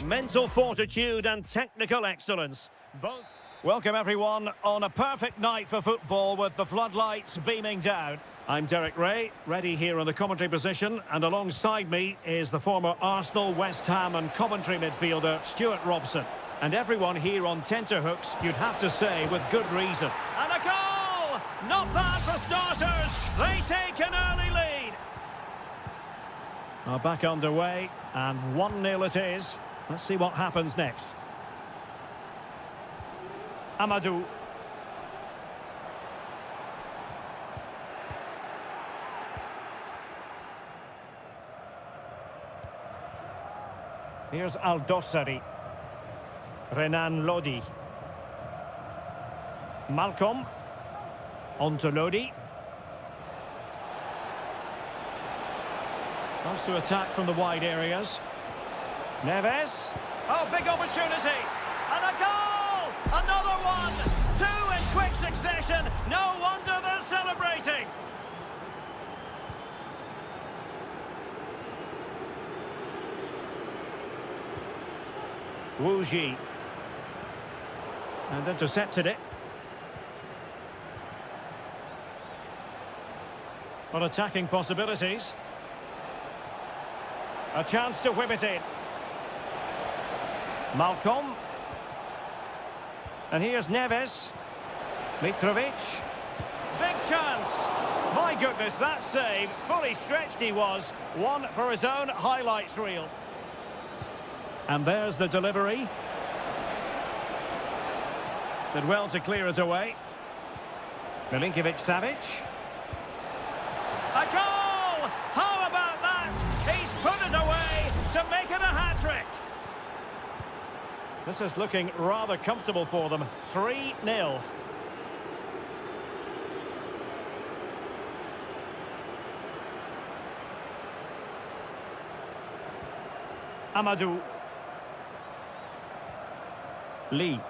mental fortitude and technical excellence. Both. Welcome everyone on a perfect night for football with the floodlights beaming down. I'm Derek Ray, ready here in the commentary position, and alongside me is the former Arsenal, West Ham and Coventry midfielder Stuart Robson. And everyone here on tenterhooks, you'd have to say, with good reason. And a goal! Not bad for starters. They take an early lead. Back underway, and 1-0 it is. Let's see what happens next. Amadou. Here's Al-Dossari. Renan Lodi. Malcolm. On to Lodi. Wants to attack from the wide areas. Neves. Oh, big opportunity. And a goal! Another one! Two in quick succession. No wonder they're celebrating. Wu Ji. And intercepted it. What attacking possibilities. A chance to whip it in. Malcolm. And here's Neves. Mitrovic. Big chance. My goodness, that save. Fully stretched he was. One for his own highlights reel. And there's the delivery. Did well to clear it away. Milinkovic-Savic. A goal! How about that? He's put it away to make it a hat-trick. This is looking rather comfortable for them. 3-0. Amadou. Lee.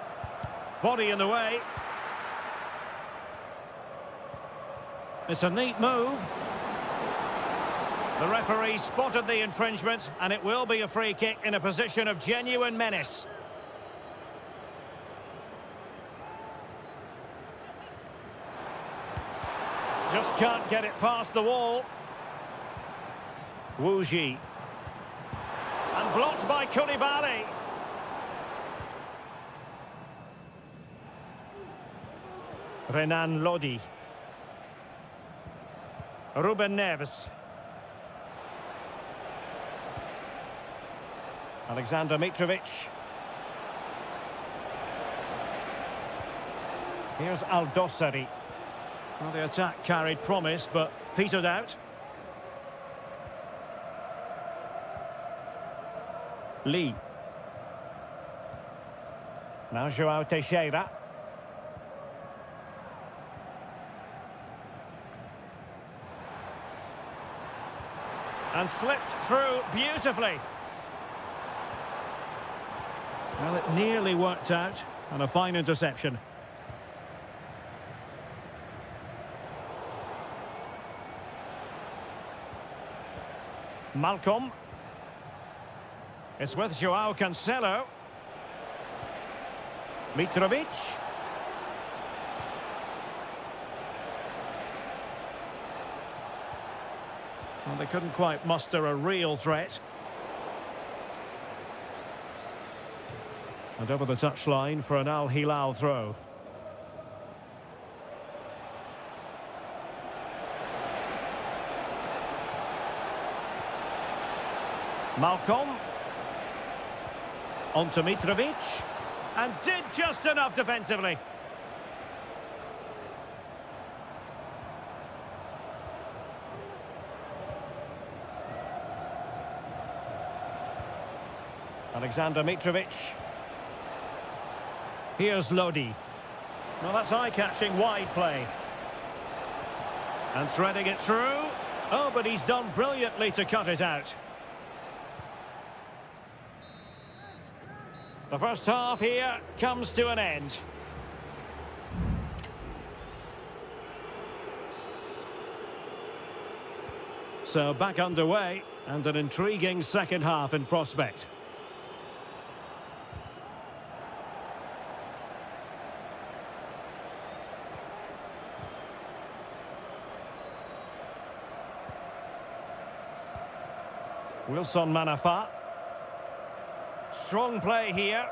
Body in the way. It's a neat move. The referee spotted the infringement, and it will be a free kick in a position of genuine menace. Just can't get it past the wall. Wu Ji. And blocked by Koulibaly. Renan Lodi. Ruben Neves. Alexander Mitrovic. Here's Al-Dossari. Well, the attack carried promise, but petered out. Lee. Now João Teixeira. And slipped through beautifully. Well, it nearly worked out, and a fine interception. Malcolm. It's with João Cancelo. Mitrovic. Well, they couldn't quite muster a real threat. And over the touchline for an Al Hilal throw. Malcolm. On to Mitrovic. And did just enough defensively. Alexander Mitrovic. Here's Lodi. Well, that's eye-catching wide play. And threading it through. Oh, but he's done brilliantly to cut it out. The first half here comes to an end. So back underway, and an intriguing second half in prospect. Wilson Manafa. Strong play here.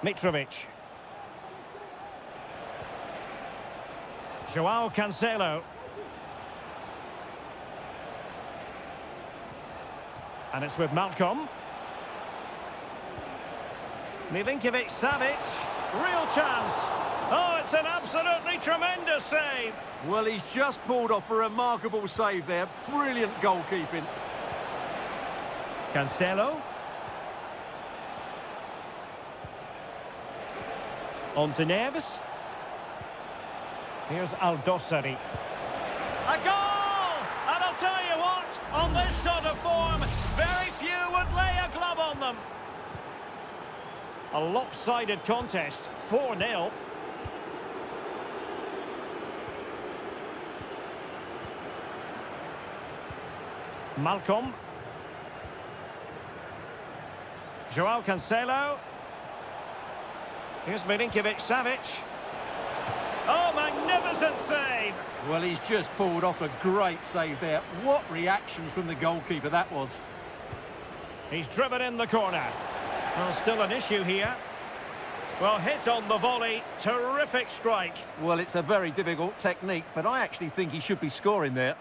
Mitrovic. Joao Cancelo. And it's with Malcolm. Milinkovic-Savic. Real chance. Oh, it's an absolutely tremendous save. Well, he's just pulled off a remarkable save there. Brilliant goalkeeping. Cancelo. On to Neves. Here's Aldosari. A goal! And I'll tell you what, on this sort of form, very few would lay a glove on them. A lopsided contest, 4-0. Malcolm. Joao Cancelo. Here's Milinkovic-Savic. Oh, magnificent save! Well, he's just pulled off a great save there. What reaction from the goalkeeper that was. He's driven in the corner. Well, still an issue here. Well, hit on the volley. Terrific strike. Well, it's a very difficult technique, but I actually think he should be scoring there.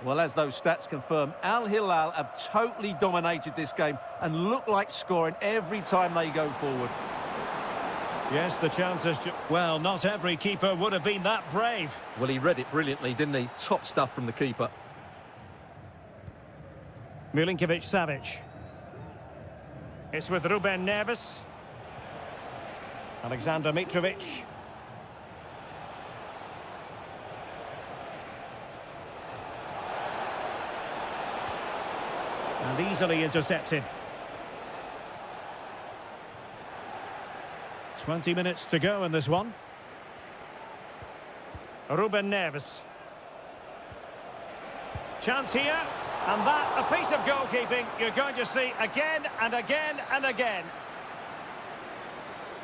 Well, as those stats confirm, Al Hilal have totally dominated this game and look like scoring every time they go forward. Yes, the chances... Well, not every keeper would have been that brave. Well, he read it brilliantly, didn't he? Top stuff from the keeper. Milinkovic-Savic. It's with Ruben Neves. Alexander Mitrovic. And easily intercepted. 20 minutes to go in this one. Ruben Neves. Chance here. And that, a piece of goalkeeping you're going to see again and again and again.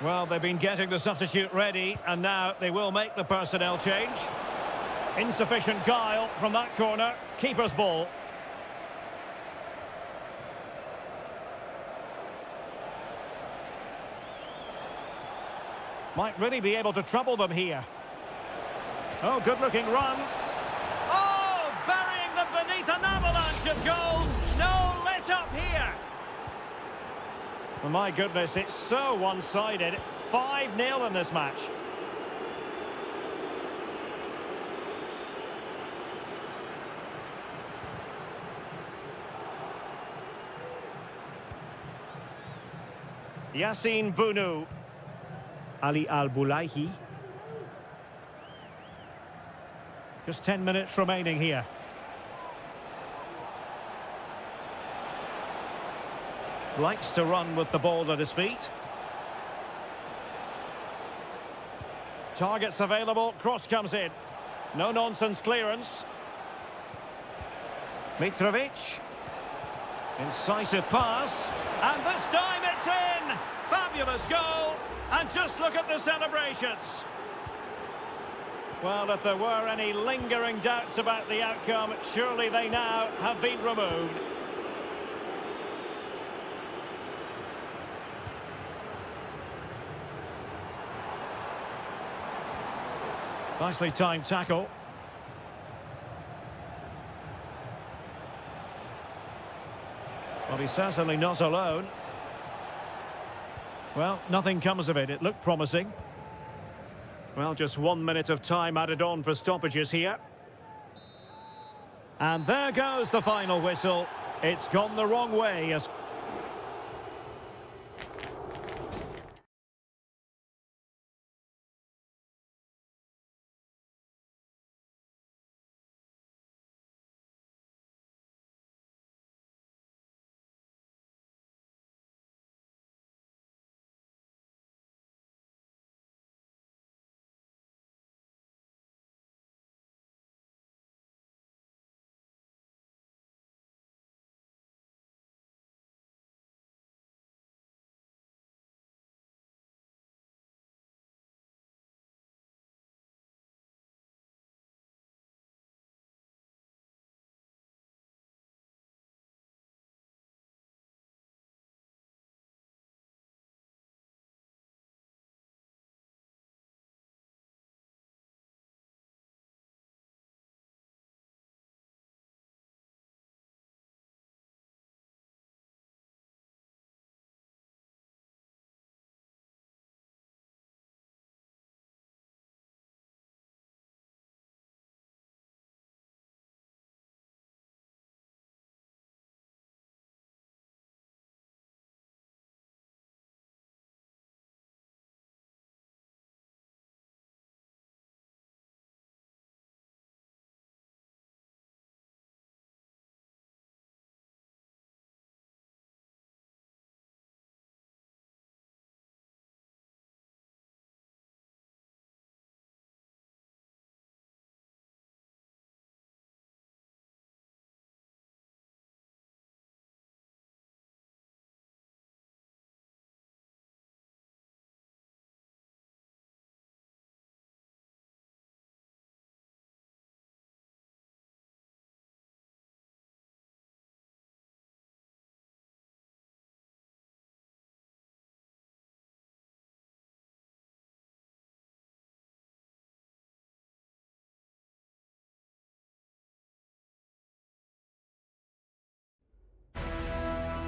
Well, they've been getting the substitute ready, and now they will make the personnel change. Insufficient guile from that corner. Keeper's ball. Might really be able to trouble them here. Oh, good-looking run. Oh, burying them beneath an avalanche of goals. No let up here. Oh, my goodness, it's so one-sided. 5-0 in this match. Yassine Bounou. Ali Al-Boulahi. Just 10 minutes remaining here. Likes to run with the ball at his feet. Targets available, cross comes in. No-nonsense clearance. Mitrovic. Incisive pass. And this time it's in! Fabulous goal! And just look at the celebrations. Well, if there were any lingering doubts about the outcome, surely they now have been removed. Nicely timed tackle. Well, he's certainly not alone. Well, nothing comes of it. It looked promising. Well, just 1 minute of time added on for stoppages here. And there goes the final whistle. It's gone the wrong way as...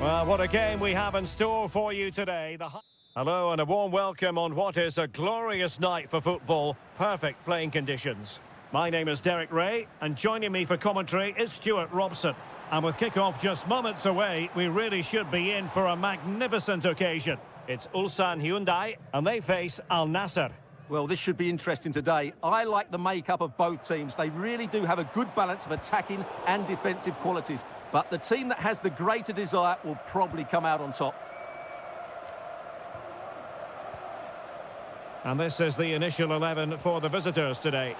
Well, what a game we have in store for you today. Hello and a warm welcome on what is a glorious night for football. Perfect playing conditions. My name is Derek Ray, and joining me for commentary is Stuart Robson. And with kick-off just moments away, we really should be in for a magnificent occasion. It's Ulsan Hyundai, and they face Al Nassr. Well, this should be interesting today. I like the makeup of both teams. They really do have a good balance of attacking and defensive qualities. But the team that has the greater desire will probably come out on top. And this is the initial 11 for the visitors today.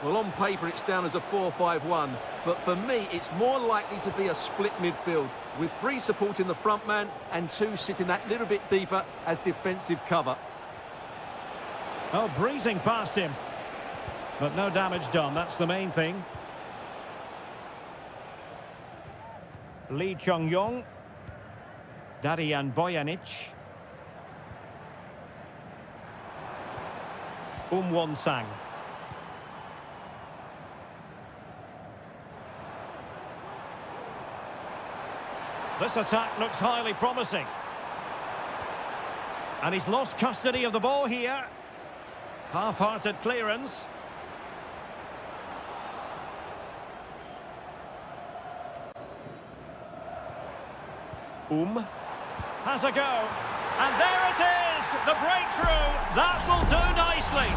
Well, on paper, it's down as a 4-5-1. But for me, it's more likely to be a split midfield, with 3 supporting the front man and 2 sitting that little bit deeper as defensive cover. Oh, breezing past him. But no damage done, that's the main thing. Lee Chung-yong. Darian Bojanic. Won-sang. This attack looks highly promising. And he's lost custody of the ball here. Half-hearted clearance. Has a go. And there it is! The breakthrough! That will do nicely.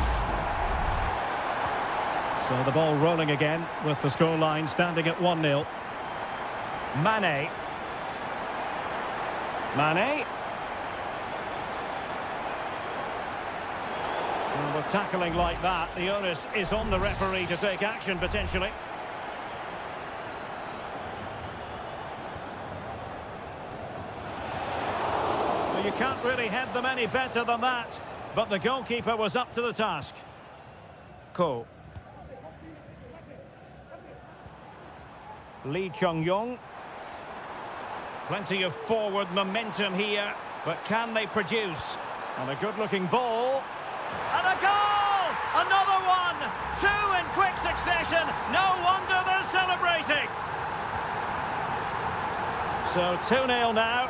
So the ball rolling again with the scoreline standing at 1-0. Mane. Well, with tackling like that, the onus is on the referee to take action potentially. Well, you can't really head them any better than that, but the goalkeeper was up to the task. Ko. Lee Chung-yong. Plenty of forward momentum here, but can they produce? And a good-looking ball. And a goal! Another one! 2 in quick succession. No wonder they're celebrating. So 2-0 now.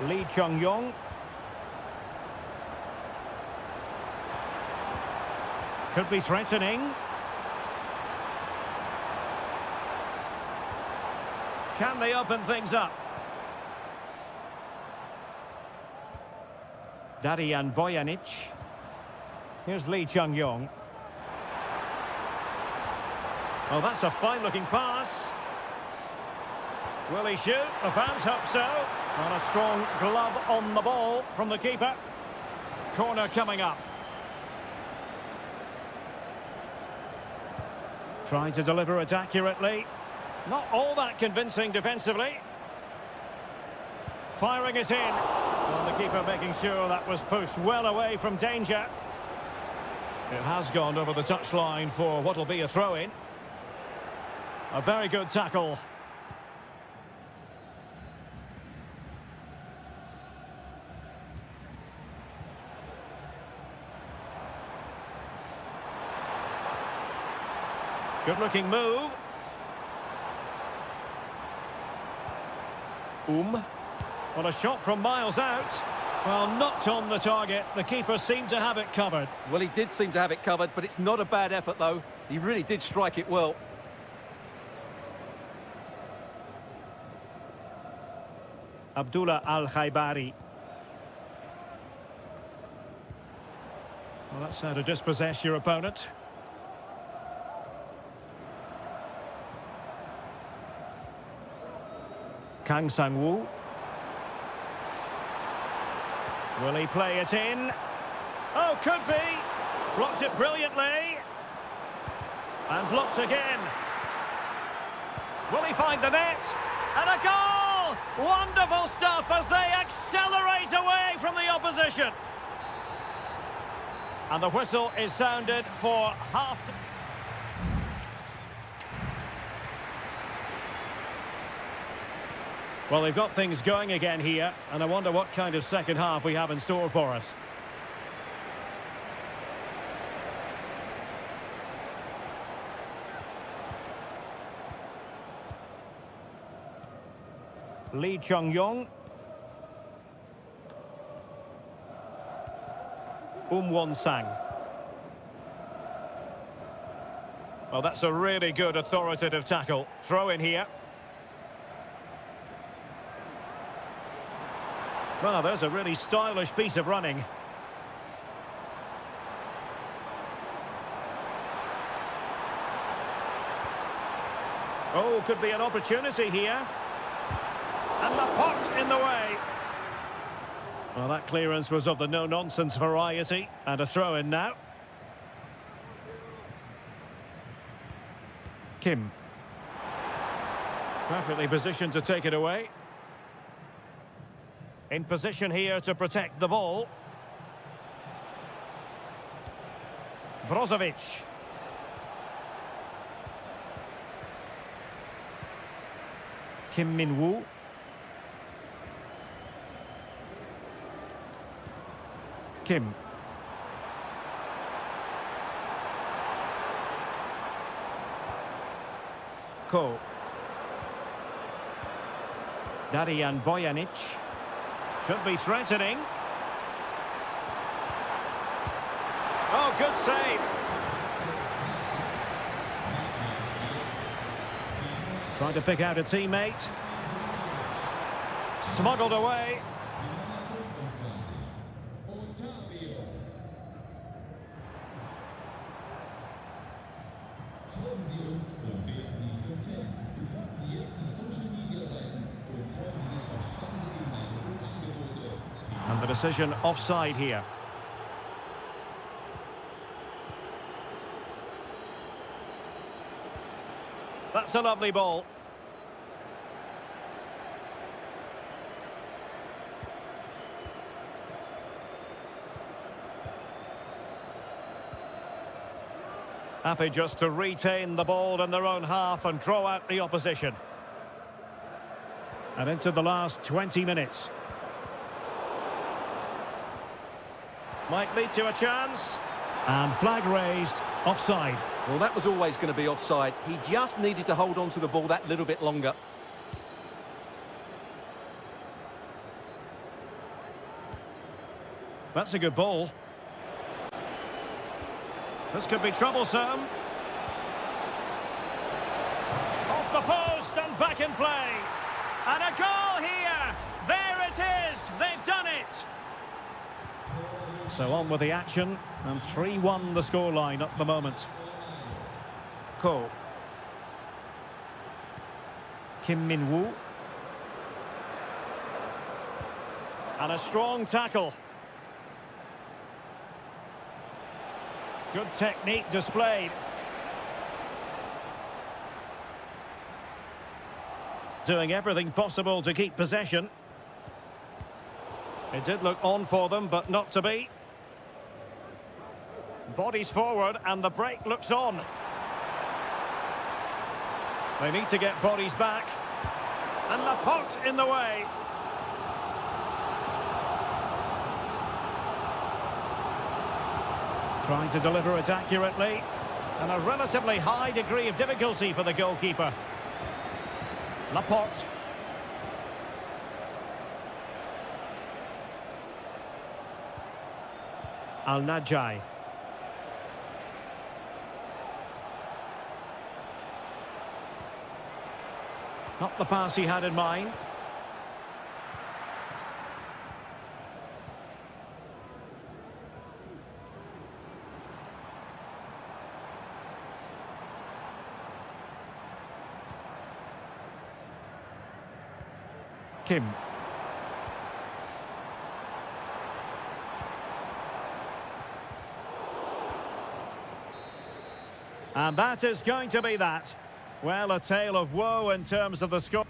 Lee Chung-yong. Could be threatening. Can they open things up? Darian Bojanic. Here's Lee Chung-yong. Oh, that's a fine-looking pass. Will he shoot? The fans hope so. And a strong glove on the ball from the keeper. Corner coming up. Trying to deliver it accurately. Not all that convincing defensively. Firing it in. And the keeper making sure that was pushed well away from danger. It has gone over the touchline for what will be a throw-in. A very good tackle. Good-looking move. Well, a shot from miles out. Well, knocked on the target. The keeper seemed to have it covered. Well, he did seem to have it covered, but it's not a bad effort, though. He really did strike it well. Abdullah Al-Khaibari. Well, that's how to dispossess your opponent. Kang Sang-woo. Will he play it in? Oh, could be. Blocked it brilliantly. And blocked again. Will he find the net? And a goal! Wonderful stuff as they accelerate away from the opposition. And the whistle is sounded for half. Well, they've got things going again here, and I wonder what kind of second half we have in store for us. Lee Chung-yong. Won-sang. Well, that's a really good authoritative tackle. Throw in here. Well, there's a really stylish piece of running. Oh, could be an opportunity here. And the pot in the way. Well, that clearance was of the no-nonsense variety. And a throw-in now. Kim. Perfectly positioned to take it away. In position here to protect the ball. Brozovic. Kim Min-woo. Kim. Ko. Darian Bojanic. Could be threatening. Oh, good save. Trying to pick out a teammate. Smuggled away. And the decision offside here. That's a lovely ball. Happy just to retain the ball in their own half and draw out the opposition. And into the last 20 minutes. Might lead to a chance. And flag raised, offside. Well, that was always going to be offside. He just needed to hold on to the ball that little bit longer. That's a good ball. This could be troublesome. Off the post and back in play. And a goal here. There it is. They've done it. So on with the action. And 3-1 the scoreline at the moment. Ko. Kim Min-woo. And a strong tackle. Good technique displayed. Doing everything possible to keep possession. It did look on for them, but not to be. Bodies forward, and the break looks on. They need to get bodies back. And the pot in the way. Trying to deliver it accurately. And a relatively high degree of difficulty for the goalkeeper. Laporte. Al-Najai. Not the pass he had in mind. Kim. And that is going to be that. Well, a tale of woe in terms of the score.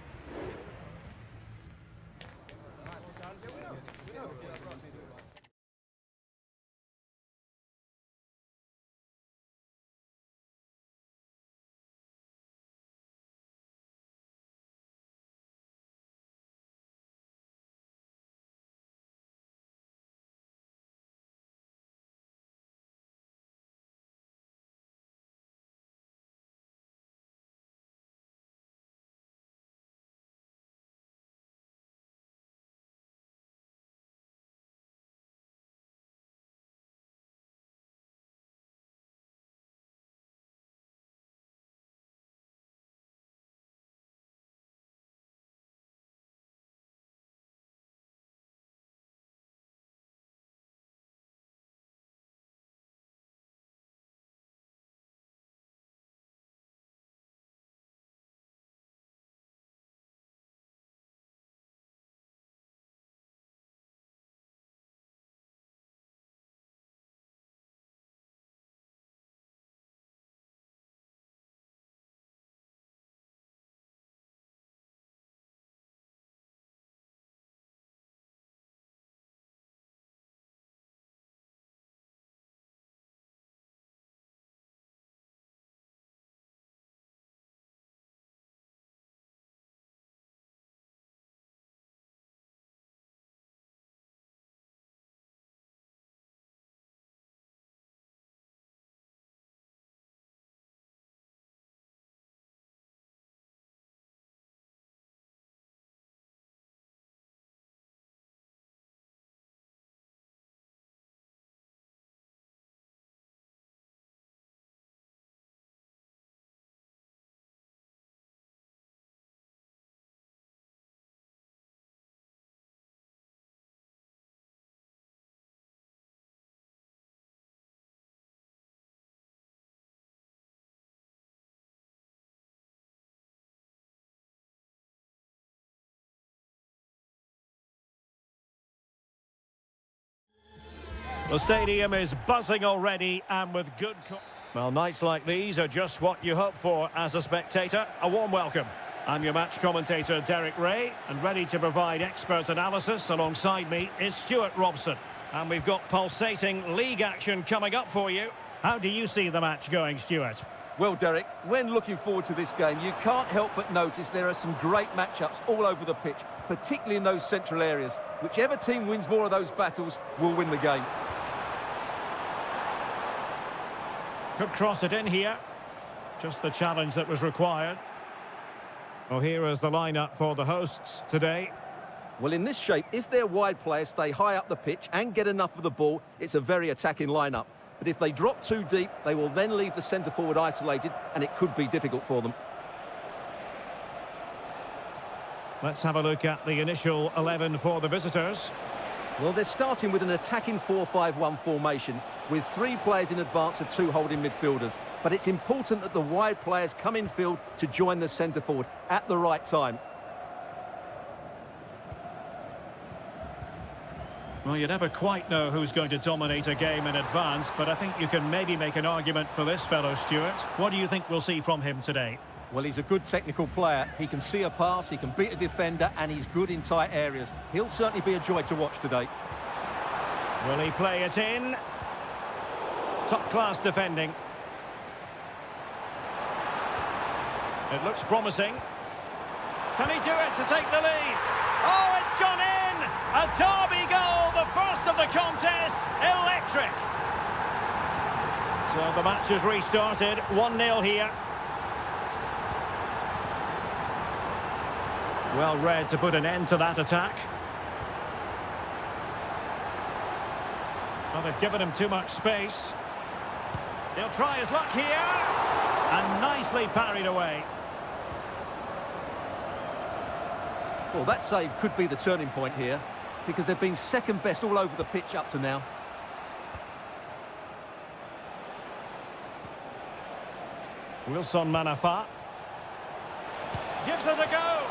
The stadium is buzzing already and with good... Well, nights like these are just what you hope for as a spectator. A warm welcome. I'm your match commentator, Derek Ray, and ready to provide expert analysis alongside me is Stuart Robson. And we've got pulsating league action coming up for you. How do you see the match going, Stuart? Well, Derek, when looking forward to this game, you can't help but notice there are some great matchups all over the pitch, particularly in those central areas. Whichever team wins more of those battles will win the game. Could cross it in here. Just the challenge that was required. Well, here is the lineup for the hosts today. Well, in this shape, if their wide players stay high up the pitch and get enough of the ball, it's a very attacking lineup. But if they drop too deep, they will then leave the centre-forward isolated, and it could be difficult for them. Let's have a look at the initial 11 for the visitors. Well, they're starting with an attacking 4-5-1 formation, with 3 players in advance of 2 holding midfielders. But it's important that the wide players come in field to join the centre-forward at the right time. Well, you never quite know who's going to dominate a game in advance, but I think you can maybe make an argument for this fellow, Stuart. What do you think we'll see from him today? Well, he's a good technical player. He can see a pass, he can beat a defender, and he's good in tight areas. He'll certainly be a joy to watch today. Will he play it in? Top-class defending. It looks promising. Can he do it to take the lead? Oh, it's gone in! A derby goal, the first of the contest, electric. So the match has restarted, 1-0 here. Well read to put an end to that attack. Well, they've given him too much space. He'll try his luck here. And nicely parried away. Well, that save could be the turning point here, because they've been second best all over the pitch up to now. Wilson Manafa. Gives it a go.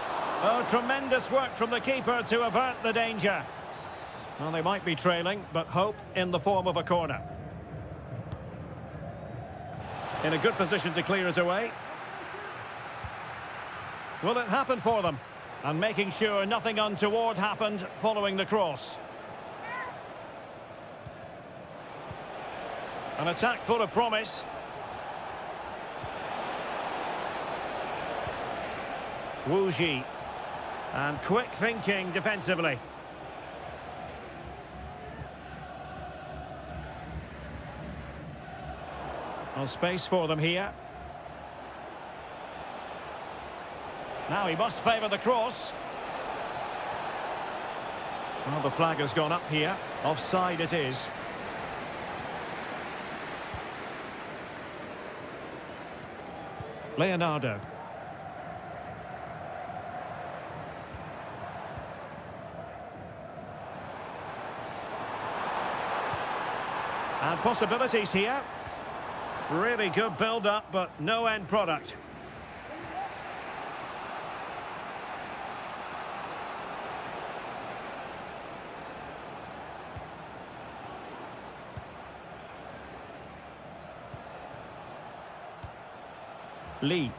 Oh, tremendous work from the keeper to avert the danger. Well, they might be trailing, but hope in the form of a corner. In a good position to clear it away. Will it happen for them? And making sure nothing untoward happened following the cross. An attack full of promise. Wu Ji. And quick thinking defensively. Well, space for them here. Now he must favour the cross. Well, the flag has gone up here. Offside it is. Leonardo. And possibilities here. Really good build-up, but no end product. Lee.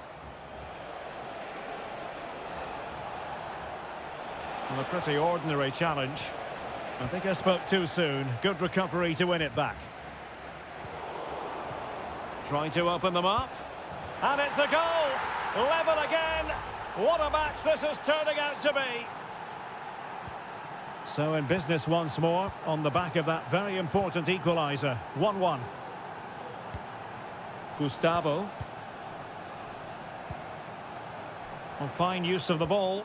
Well, a pretty ordinary challenge. I think I spoke too soon. Good recovery to win it back. Trying to open them up. And it's a goal! Level again! What a match this is turning out to be! So in business once more, on the back of that very important equaliser. 1-1. Gustavo. Well, fine use of the ball.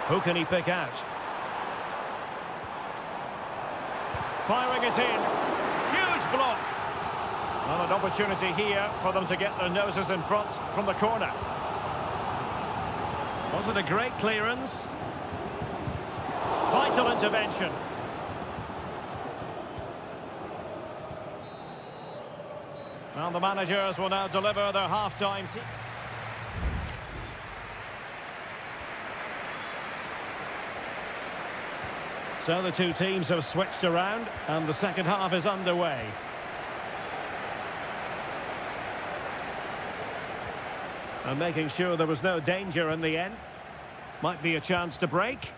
Who can he pick out? Firing it in. Huge block. Well, an opportunity here for them to get their noses in front from the corner. Was it a great clearance? Vital intervention. Well, the managers will now deliver their half-time team. So the two teams have switched around and the second half is underway. And making sure there was no danger in the end. Might be a chance to break.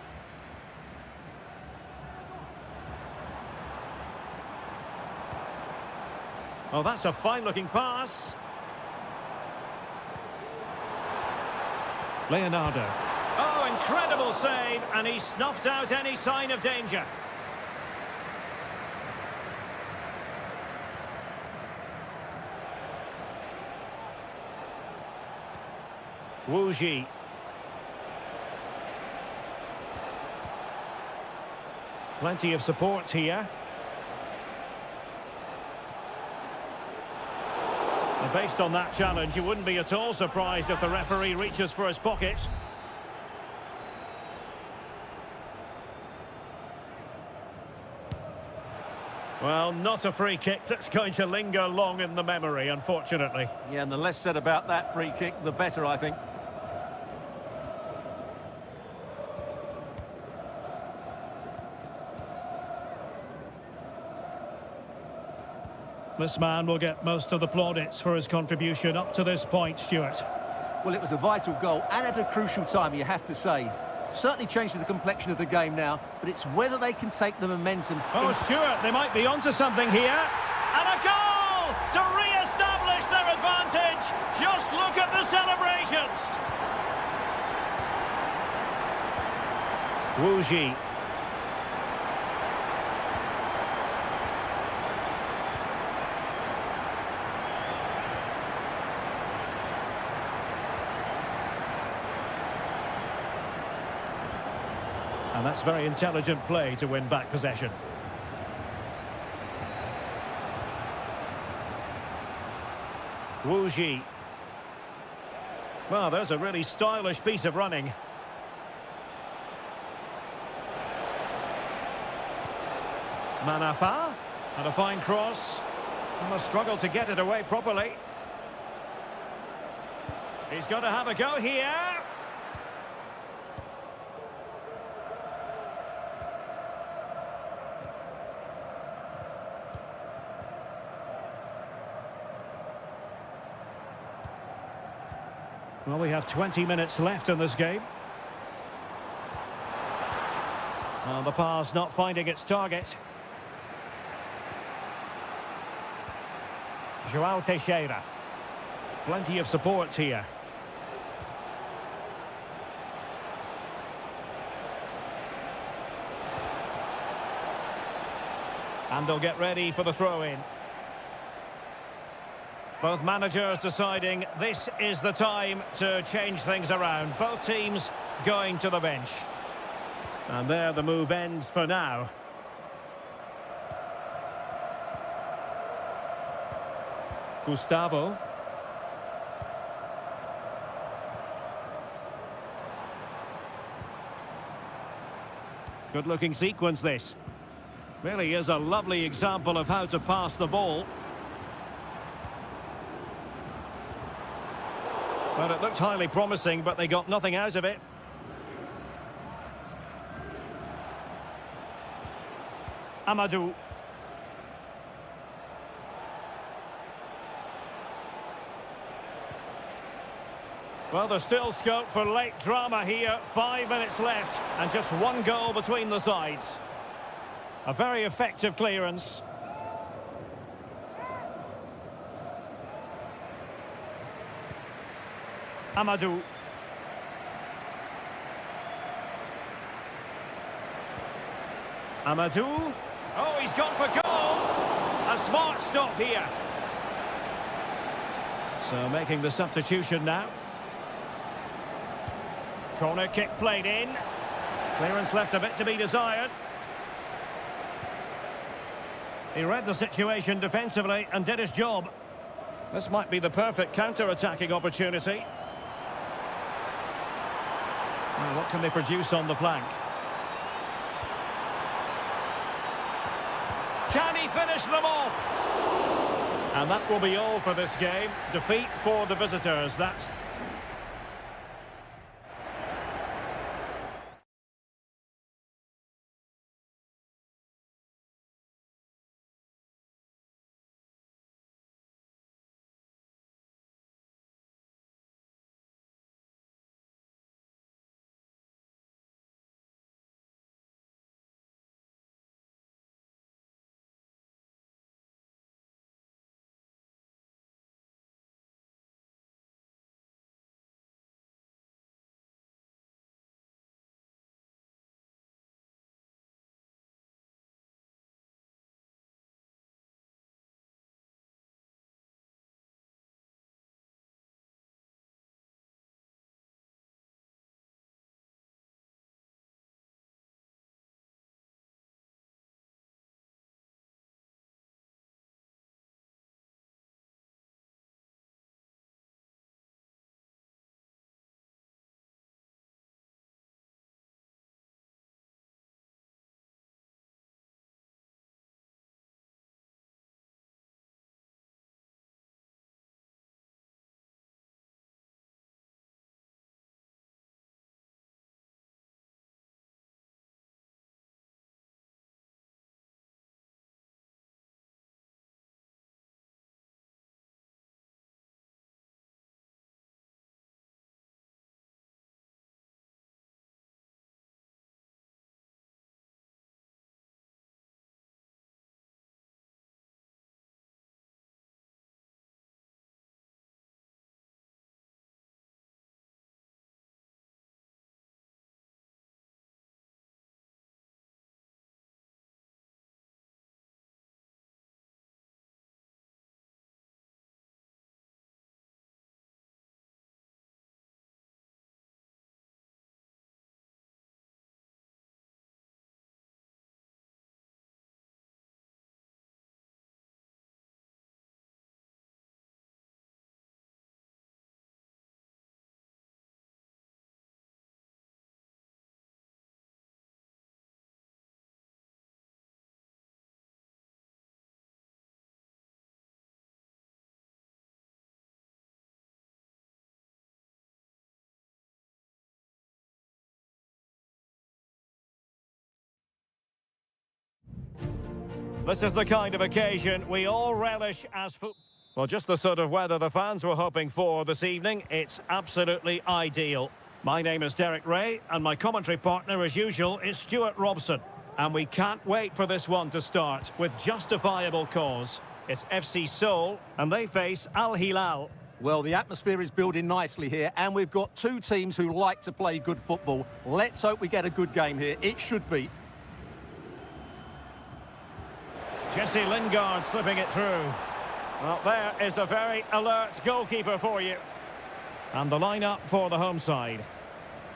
Oh, that's a fine-looking pass. Leonardo. Oh, incredible save, and he snuffed out any sign of danger. Wu Ji. Plenty of support here. And based on that challenge, you wouldn't be at all surprised if the referee reaches for his pocket. Well, not a free kick that's going to linger long in the memory, unfortunately. Yeah, and the less said about that free kick, the better, I think. This man will get most of the plaudits for his contribution up to this point, Stuart. Well, it was a vital goal, and at a crucial time, you have to say. Certainly changes the complexion of the game now, but it's whether they can take the momentum. Oh, Stuart, they might be onto something here. And a goal to re-establish their advantage. Just look at the celebrations. Wu Ji. And that's very intelligent play to win back possession. Wu Ji. Well, there's a really stylish piece of running. Manafa. And a fine cross. And a struggle to get it away properly. He's got to have a go here. Well, we have 20 minutes left in this game. And the pass not finding its target. João Teixeira. Plenty of support here. And they'll get ready for the throw-in. Both managers deciding this is the time to change things around. Both teams going to the bench. And there the move ends for now. Gustavo. Good-looking sequence, this. Really is a lovely example of how to pass the ball. Well, it looked highly promising, but they got nothing out of it. Amadou. Well, there's still scope for late drama here. 5 minutes left, and just one goal between the sides. A very effective clearance. Amadou. Amadou. Oh, he's gone for goal. A smart stop here. So making the substitution now. Corner kick played in. Clearance left a bit to be desired. He read the situation defensively and did his job. This might be the perfect counter-attacking opportunity. Well, what can they produce on the flank? Can he finish them off? And that will be all for this game. Defeat for the visitors. That's This is the kind of occasion we all relish as football. Well, just the sort of weather the fans were hoping for this evening. It's absolutely ideal. My name is Derek Ray, and my commentary partner, as usual, is Stuart Robson. And we can't wait for this one to start with justifiable cause. It's FC Seoul, and they face Al Hilal. Well, the atmosphere is building nicely here, and we've got two teams who like to play good football. Let's hope we get a good game here. It should be. Jesse Lingard slipping it through. Well, there is a very alert goalkeeper for you. And the lineup for the home side.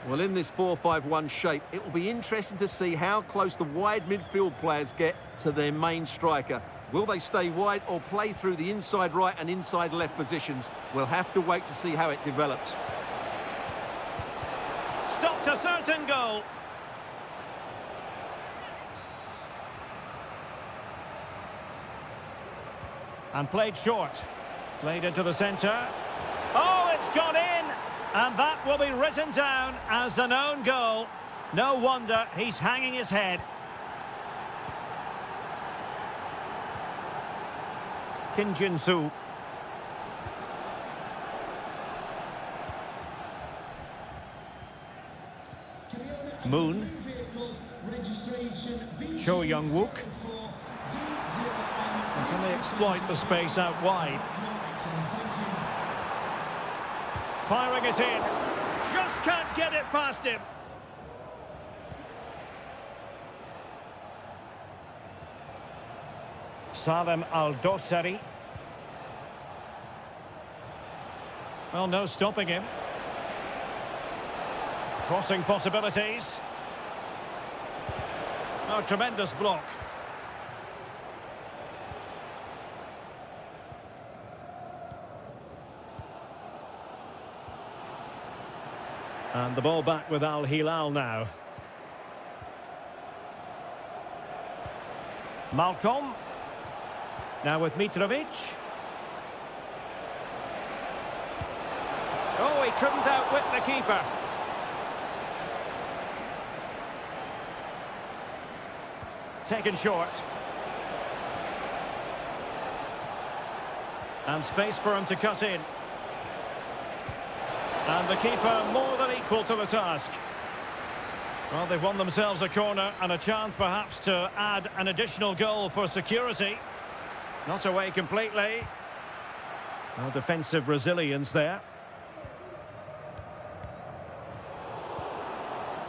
Well, in this 4-5-1 shape, it will be interesting to see how close the wide midfield players get to their main striker. Will they stay wide or play through the inside right and inside left positions? We'll have to wait to see how it develops. Stopped a certain goal. And played short. Played into the centre. Oh, it's gone in! And that will be written down as an own goal. No wonder he's hanging his head. Kim Jin-soo. Moon. Cho Young-wook. And can they exploit the space out wide? Firing it in. Just can't get it past him. Salem Al-Dosari. Well, no stopping him. Crossing possibilities. Oh, tremendous block. And the ball back with Al Hilal now. Malcolm. Now with Mitrovic. Oh, he couldn't outwit the keeper. Taken short. And space for him to cut in. And the keeper more than equal to the task. Well, they've won themselves a corner and a chance perhaps to add an additional goal for security. Not away completely. No defensive resilience there.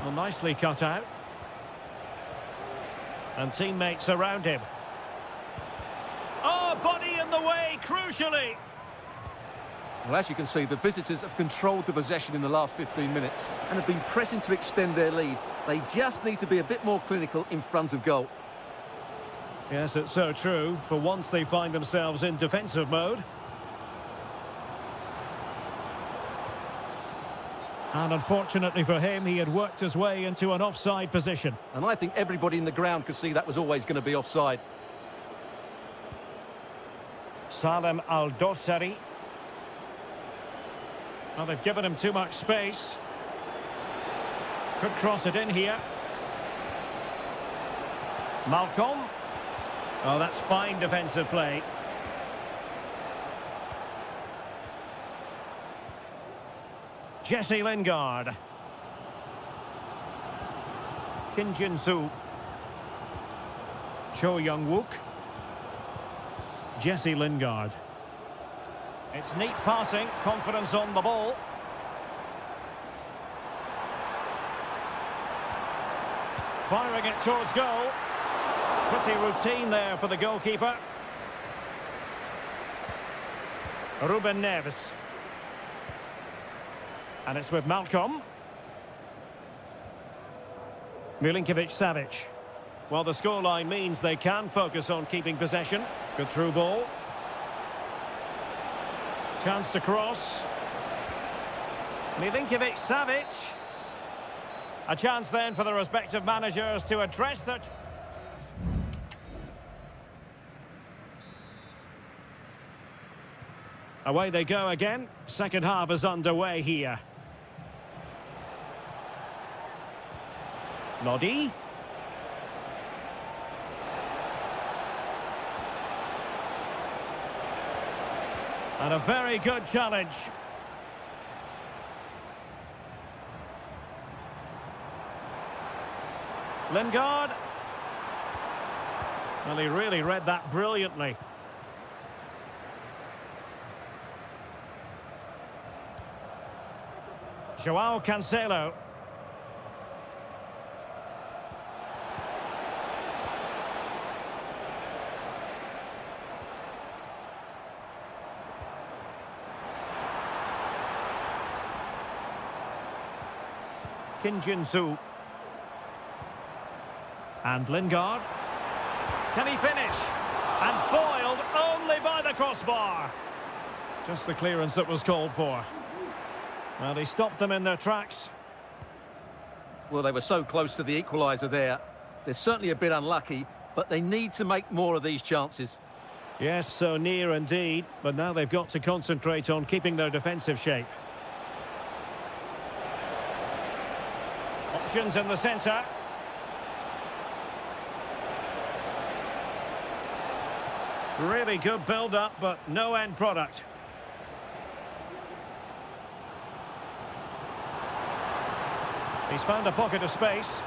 Well, nicely cut out. And teammates around him. Oh, body in the way, crucially. Well, as you can see, the visitors have controlled the possession in the last 15 minutes and have been pressing to extend their lead. They just need to be a bit more clinical in front of goal. Yes, it's so true. For once they find themselves in defensive mode. And unfortunately for him, he had worked his way into an offside position. And I think everybody in the ground could see that was always going to be offside. Salem Al-Dosari. Well, they've given him too much space. Could cross it in here. Malcolm. Oh, that's fine defensive play. Jesse Lingard. Kim Jin-soo. Cho Young-wook. Jesse Lingard. It's neat passing, confidence on the ball. Firing it towards goal. Pretty routine there for the goalkeeper. Ruben Neves. And it's with Malcolm. Milinkovic-Savic. Well, the scoreline means they can focus on keeping possession. Good through ball. Chance to cross. Milinkovic-Savic. A chance then for the respective managers to address that. Away they go again. Second half is underway here. Lodi. And a very good challenge. Lingard. Well, he really read that brilliantly. Joao Cancelo. Kim Jin-soo. And Lingard. Can he finish? And foiled only by the crossbar. Just the clearance that was called for. Well, he stopped them in their tracks. Well, they were so close to the equaliser there. They're certainly a bit unlucky, but they need to make more of these chances. Yes, so near indeed, but now they've got to concentrate on keeping their defensive shape. Options in the centre. Really good build-up, but no end product. He's found a pocket of space.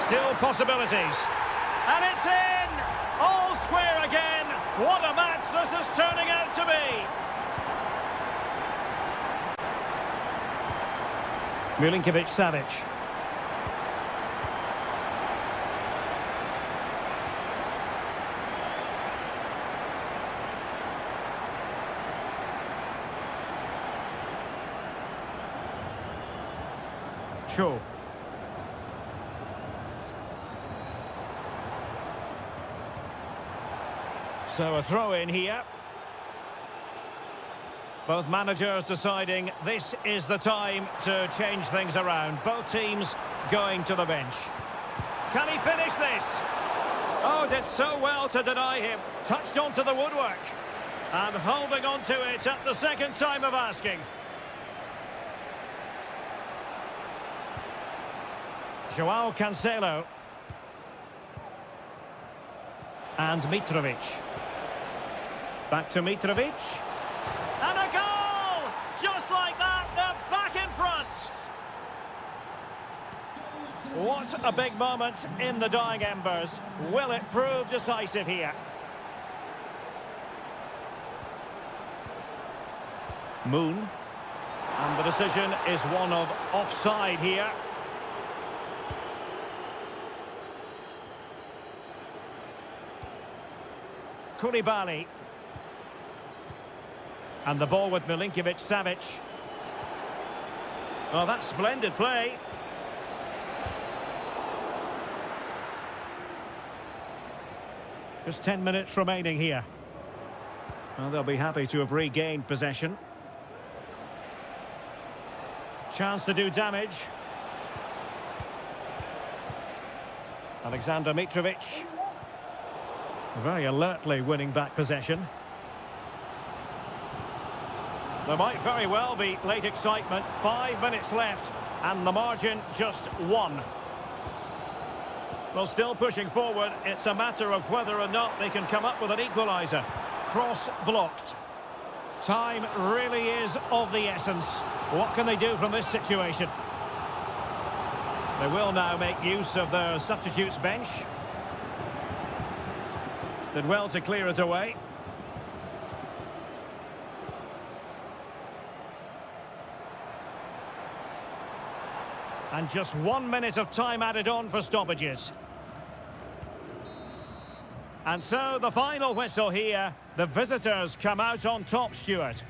Still possibilities. And it's in! All square again. What a match this is turning out to be. Milinkovic-Savic. Cho. So a throw in here. Both managers deciding this is the time to change things around. Both teams going to the bench. Can he finish this? Oh, did so well to deny him. Touched onto the woodwork. And holding on to it at the second time of asking. Joao Cancelo. And Mitrovic. Back to Mitrovic. And a goal! Just like that, they're back in front. What a big moment in the dying embers. Will it prove decisive here? Moon. And the decision is one of offside here. Koulibaly. And the ball with Milinkovic-Savic. Oh, that's splendid play. Just 10 minutes remaining here. Well, they'll be happy to have regained possession. Chance to do damage. Alexander Mitrovic. Very alertly winning back possession. There might very well be late excitement. 5 minutes left, and the margin just 1. Well, still pushing forward. It's a matter of whether or not they can come up with an equaliser. Cross blocked. Time really is of the essence. What can they do from this situation? They will now make use of their substitutes bench. Did well to clear it away. And just 1 minute of time added on for stoppages. And so the final whistle here. The visitors come out on top, Stuart.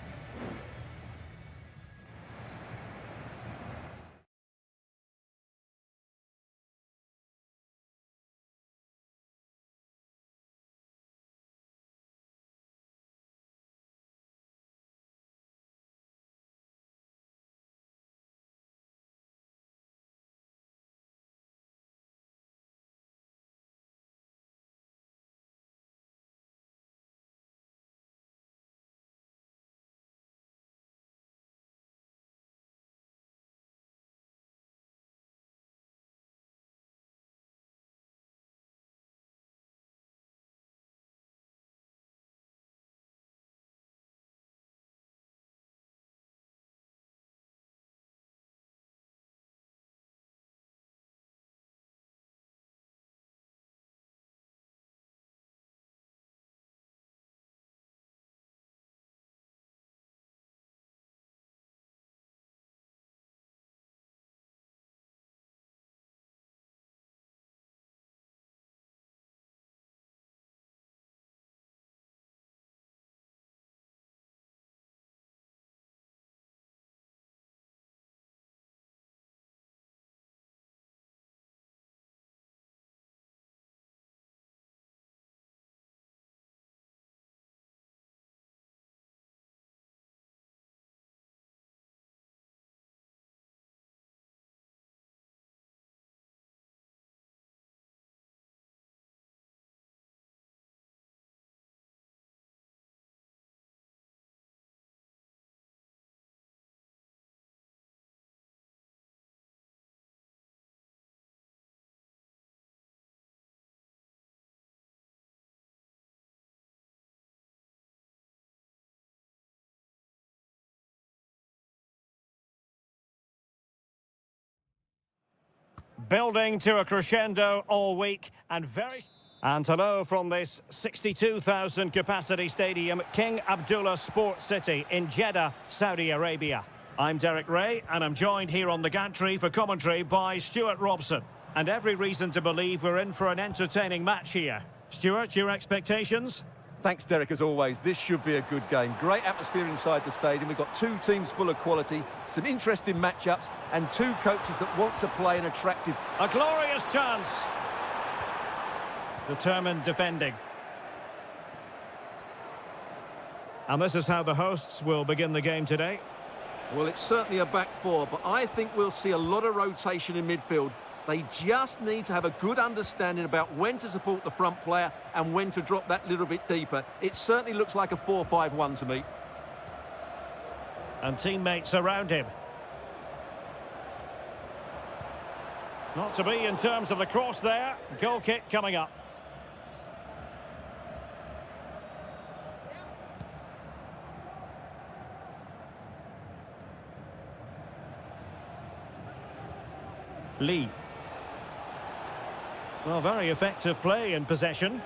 Building to a crescendo all week and very... And hello from this 62,000 capacity stadium, King Abdullah Sports City in Jeddah, Saudi Arabia. I'm Derek Ray and I'm joined here on the gantry for commentary by Stuart Robson. And every reason to believe we're in for an entertaining match here. Stuart, your expectations? Thanks, Derek, as always. This should be a good game. Great atmosphere inside the stadium. We've got two teams full of quality, some interesting matchups, and two coaches that want to play an attractive... A glorious chance. Determined defending. And this is how the hosts will begin the game today. Well, it's certainly a back four, but I think we'll see a lot of rotation in midfield. They just need to have a good understanding about when to support the front player and when to drop that little bit deeper. It certainly looks like a 4-5-1 to me. And teammates around him. Not to be in terms of the cross there. Goal kick coming up. Lee. Well, very effective play in possession.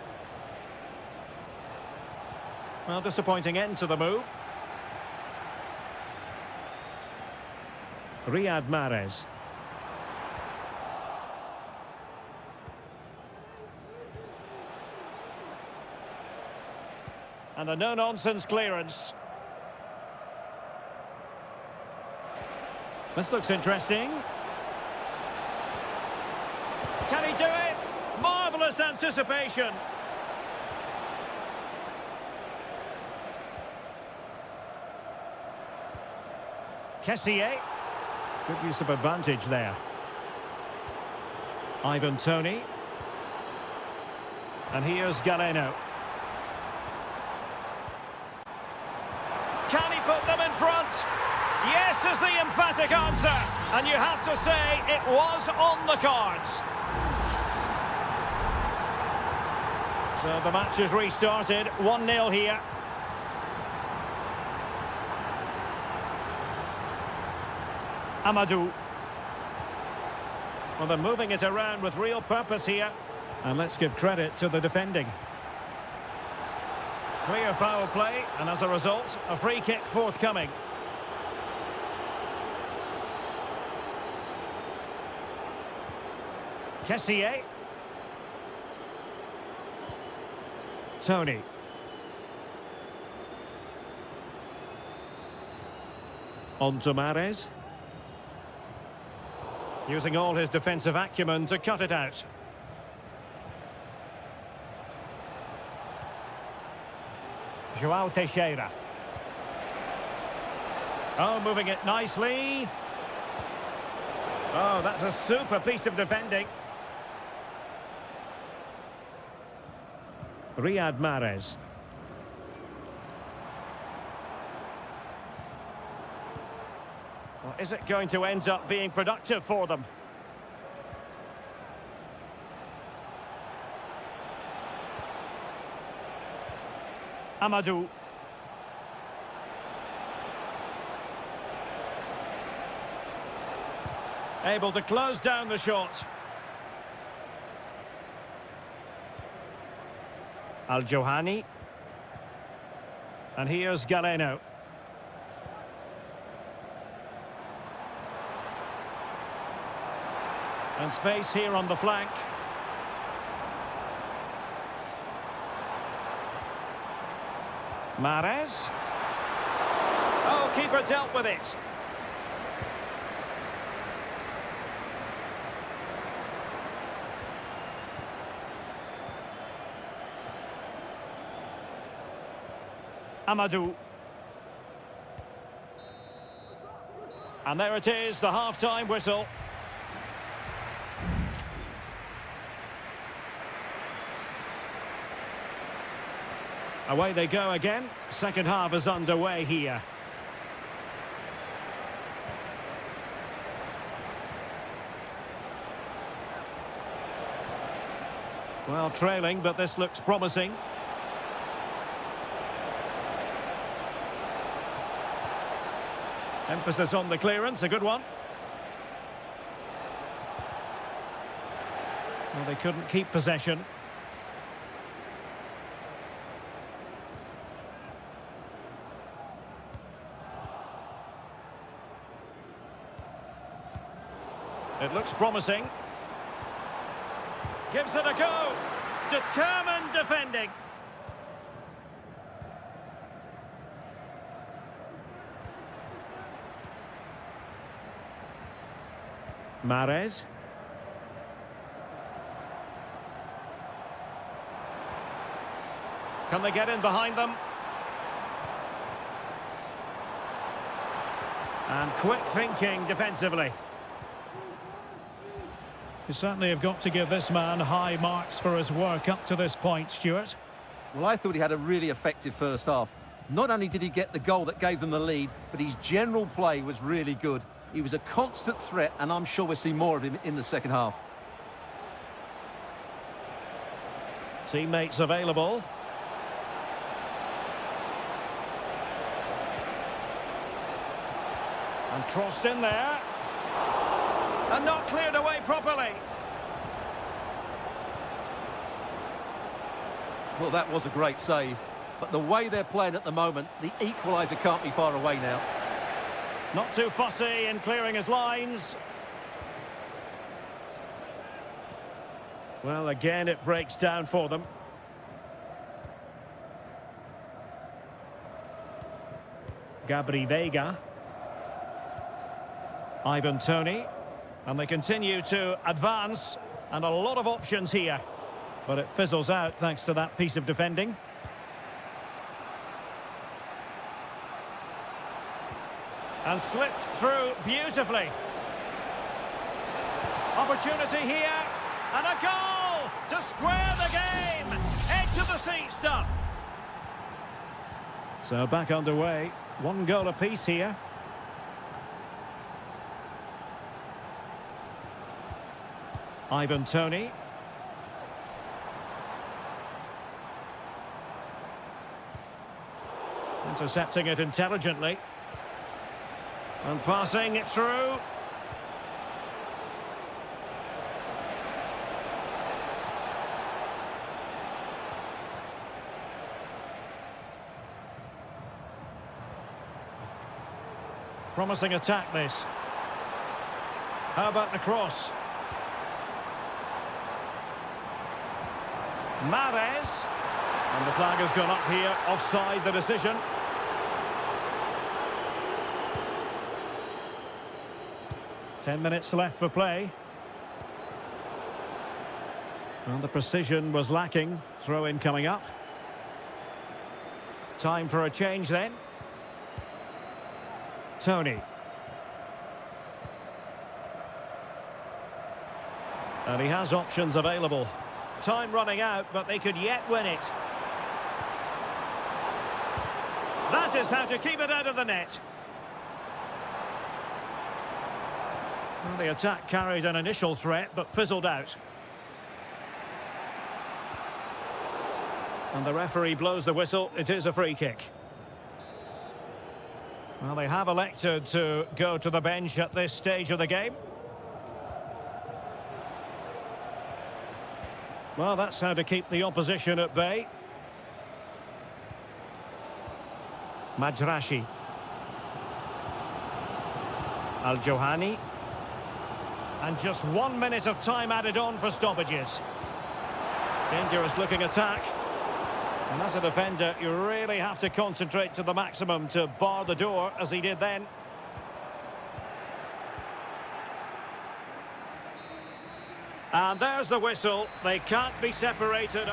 Well, disappointing end to the move. Riyad Mahrez. And a no-nonsense clearance. This looks interesting. Can he do it? Marvellous anticipation. Kessié. Good use of advantage there. Ivan Toney. And here's Galeno. Can he put them in front? Yes is the emphatic answer. And you have to say it was on the cards. So the match has restarted, 1-0 here. Amadou. Well, they're moving it around with real purpose here. And let's give credit to the defending. Clear foul play, and as a result, a free kick forthcoming. Kessié. Toney. On to Mahrez. Using all his defensive acumen to cut it out. João Teixeira. Oh, moving it nicely. Oh, that's a super piece of defending. Riyad Mahrez. Well, is it going to end up being productive for them? Amadou. Able to close down the shot. Al-Johani. And here's Galeno. And space here on the flank. Mahrez. Oh, keeper dealt with it. Amadou. And there it is, the half-time whistle. Away they go again. Second half is underway here. Well, trailing, but this looks promising. Emphasis on the clearance, a good one. Well, they couldn't keep possession. It looks promising. Gives it a go. Determined defending. Mahrez. Can they get in behind them? And quick thinking defensively. You certainly have got to give this man high marks for his work up to this point, Stuart. Well, I thought he had a really effective first half. Not only did he get the goal that gave them the lead, but his general play was really good. He was a constant threat, and I'm sure we'll see more of him in the second half. Teammates available. And crossed in there. And not cleared away properly. Well, that was a great save. But the way they're playing at the moment, the equaliser can't be far away now. Not too fussy in clearing his lines. Well, again, it breaks down for them. Gabri Veiga. Ivan Toney. And they continue to advance. And a lot of options here. But it fizzles out thanks to that piece of defending. And slipped through beautifully. Opportunity here. And a goal to square the game. Edge of the seat stuff. So back underway. One goal apiece here. Ivan Toney. Intercepting it intelligently. And passing it through. Promising attack this. How about the cross? Mahrez. And the flag has gone up here, offside the decision. Ten minutes left for play. And the precision was lacking. Throw-in coming up. Time for a change then. Toney. And he has options available. Time running out, but they could yet win it. That is how to keep it out of the net. Well, the attack carried an initial threat, but fizzled out. And the referee blows the whistle. It is a free kick. Well, they have elected to go to the bench at this stage of the game. Well, that's how to keep the opposition at bay. Majrashi. Al-Johani. And just 1 minute of time added on for stoppages. Dangerous looking attack. And as a defender, you really have to concentrate to the maximum to bar the door, as he did then. And there's the whistle. They can't be separated.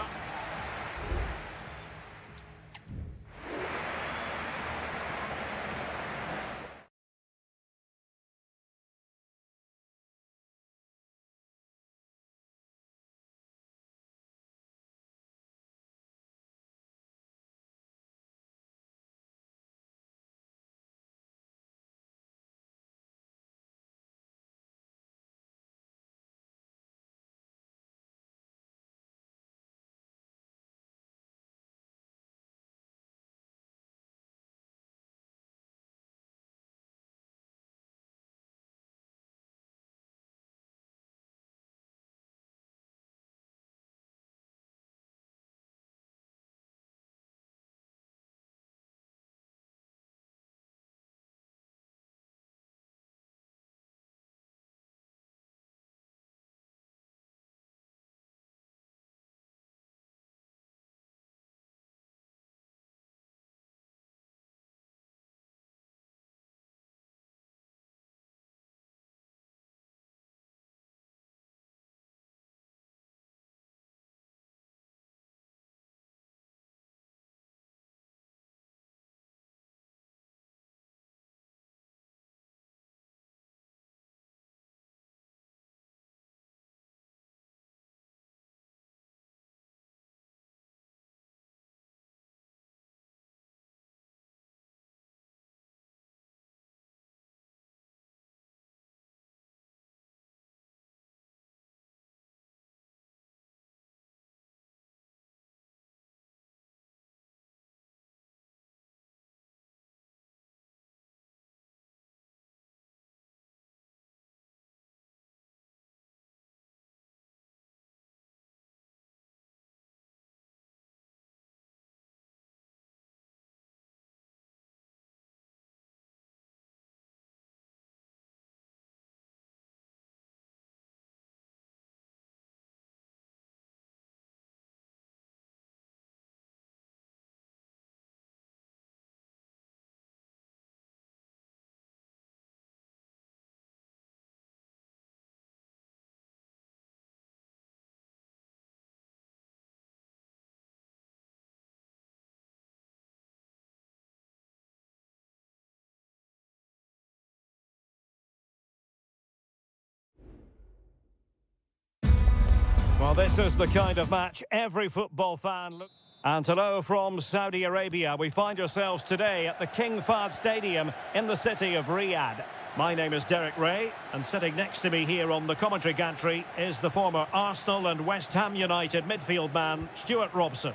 Well, this is the kind of match every football fan looks. And hello from Saudi Arabia. We find ourselves today at the King Fahd Stadium in the city of Riyadh. My name is Derek Ray, and sitting next to me here on the commentary gantry is the former Arsenal and West Ham United midfield man, Stuart Robson.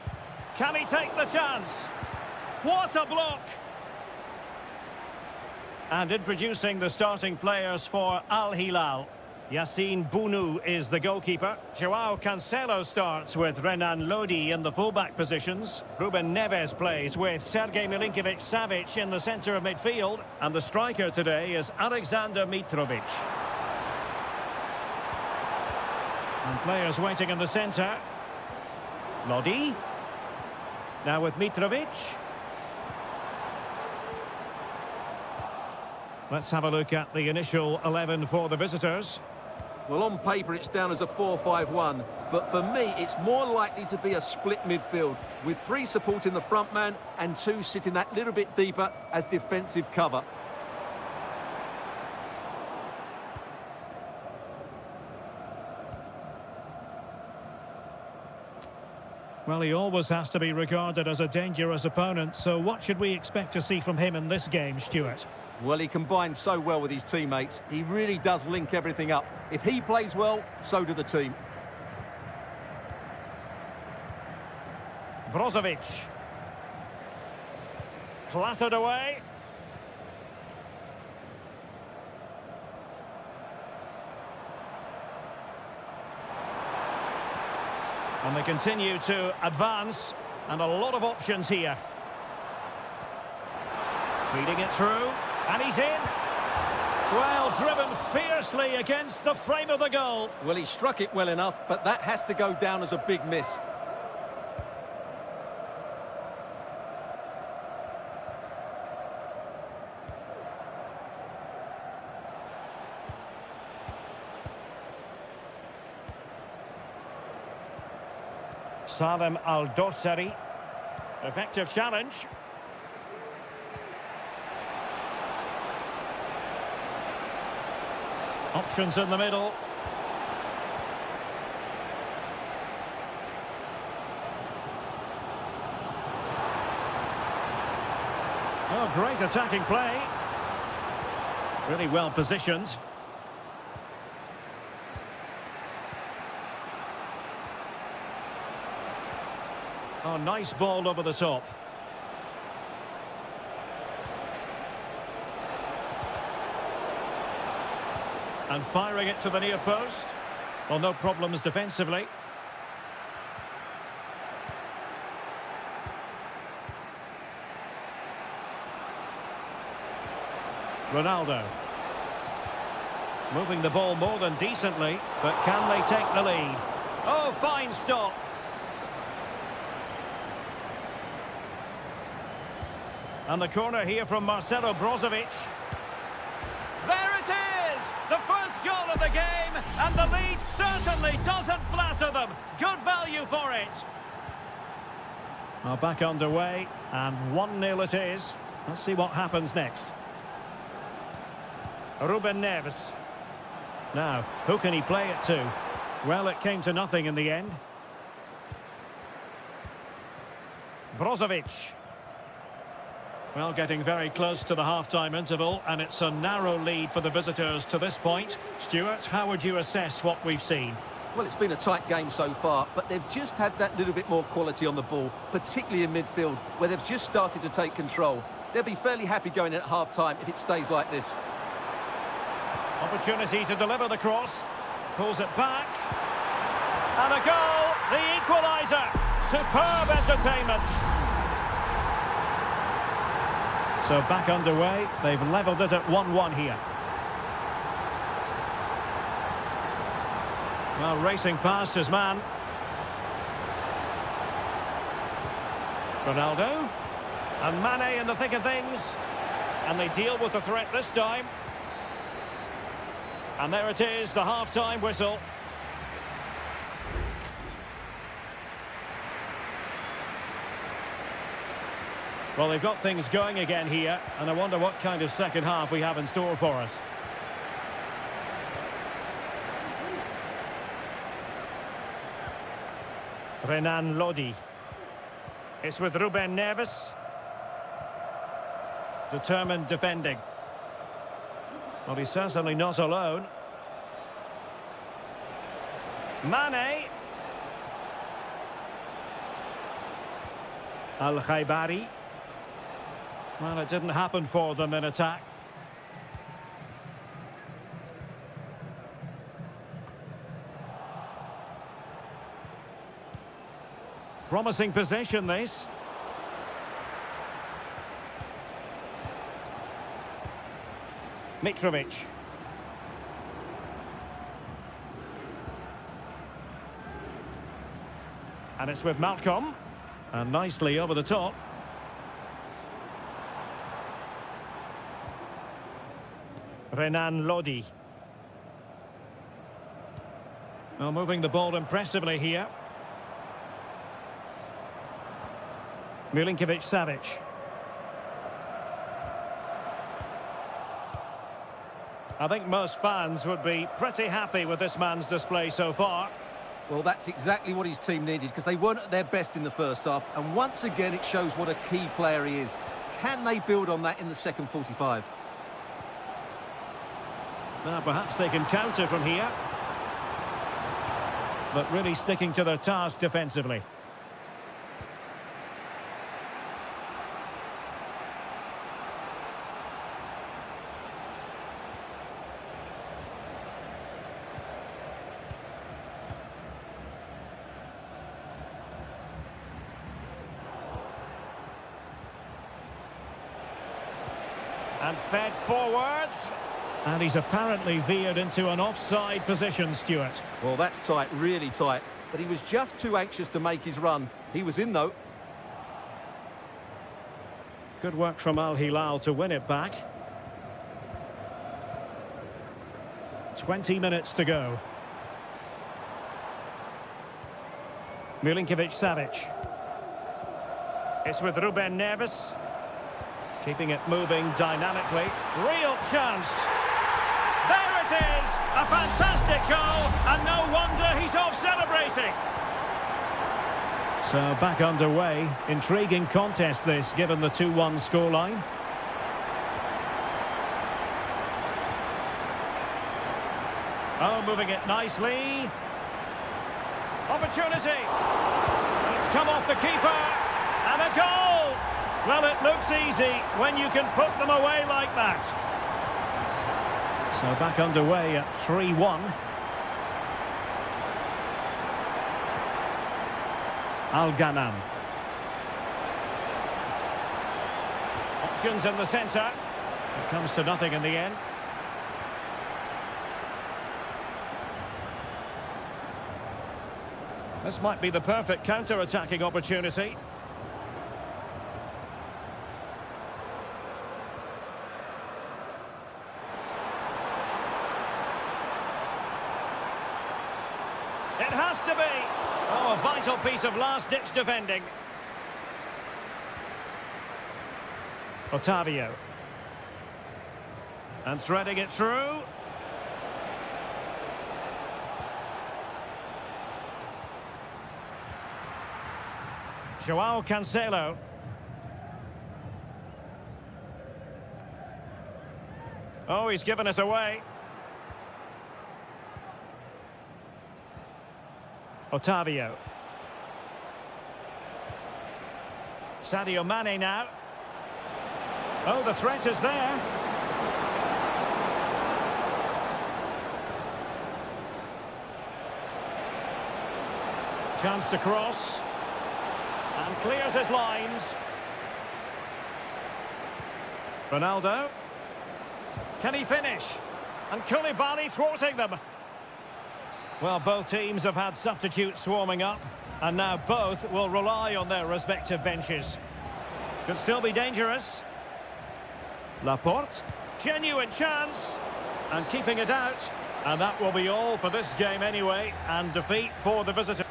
Can he take the chance? What a block! And introducing the starting players for Al Hilal. Yassine Bounou is the goalkeeper. Joao Cancelo starts with Renan Lodi in the fullback positions. Ruben Neves plays with Sergej Milinkovic-Savic in the centre of midfield. And the striker today is Alexander Mitrovic. And players waiting in the centre. Lodi. Now with Mitrovic. Let's have a look at the initial 11 for the visitors. Well, on paper, it's down as a 4-5-1, but for me, it's more likely to be a split midfield, with 3 supporting the front man and 2 sitting that little bit deeper as defensive cover. Well, he always has to be regarded as a dangerous opponent, so what should we expect to see from him in this game, Stuart? Well, he combines so well with his teammates. He really does link everything up. If he plays well, so do the team. Brozovic. Clattered away. And they continue to advance, and a lot of options here. Feeding it through. And he's in. Well, driven fiercely against the frame of the goal. Well, he struck it well enough, but that has to go down as a big miss. Salem Al-Dossari. Effective challenge. Options in the middle. Oh, great attacking play. Really well positioned. Oh, nice ball over the top. And firing it to the near post. Well, no problems defensively. Ronaldo. Moving the ball more than decently, but can they take the lead? Oh, fine stop. And the corner here from Marcelo Brozovic. There it is! The first goal of the game, and the lead certainly doesn't flatter them. Good value for it. Well, back underway, and 1-0 it is. Let's see what happens next. Ruben Neves. Now, who can he play it to? Well, it came to nothing in the end. Brozovic. Well, getting very close to the half-time interval, and it's a narrow lead for the visitors to this point. Stuart, how would you assess what we've seen? Well, it's been a tight game so far, but they've just had that little bit more quality on the ball, particularly in midfield, where they've just started to take control. They'll be fairly happy going in at half-time if it stays like this. Opportunity to deliver the cross. Pulls it back. And a goal! The equaliser! Superb entertainment! So back underway, they've levelled it at 1-1 here. Well, racing past his man. Ronaldo. And Mane in the thick of things. And they deal with the threat this time. And there it is, the half-time whistle. Well, they've got things going again here, and I wonder what kind of second half we have in store for us. Renan Lodi. It's with Ruben Neves. Determined defending. Well, he's certainly not alone. Mane. Al-Khaibari. Well, it didn't happen for them in attack. Promising possession, this. Mitrovic. And it's with Malcolm. And nicely over the top. Renan Lodi. Well, moving the ball impressively here. Milinkovic-Savic. I think most fans would be pretty happy with this man's display so far. Well, that's exactly what his team needed, because they weren't at their best in the first half, and once again it shows what a key player he is. Can they build on that in the second 45? Now, perhaps they can counter from here. But really sticking to their task defensively. And fed forwards. And he's apparently veered into an offside position, Stuart. Well, that's tight, really tight. But he was just too anxious to make his run. He was in, though. Good work from Al Hilal to win it back. 20 minutes to go. Milinkovic-Savic. It's with Ruben Neves. Keeping it moving dynamically. Real chance. There it is! A fantastic goal, and no wonder he's off celebrating. So back underway. Intriguing contest this, given the 2-1 scoreline. Oh, moving it nicely. Opportunity. It's come off the keeper. And a goal! Well, it looks easy when you can put them away like that. So back underway at 3-1. Al-Ghanam. Options in the centre. It comes to nothing in the end. This might be the perfect counter-attacking opportunity. It has to be. Oh, a vital piece of last-ditch defending. Otavio. And threading it through. Joao Cancelo. Oh, he's given us away. Otavio. Sadio Mane now. Oh, the threat is there. Chance to cross. And clears his lines. Ronaldo. Can he finish? And Koulibaly thwarting them. Well, both teams have had substitutes warming up, and now both will rely on their respective benches. Could still be dangerous. Laporte. Genuine chance. And keeping it out. And that will be all for this game anyway, and defeat for the visitors.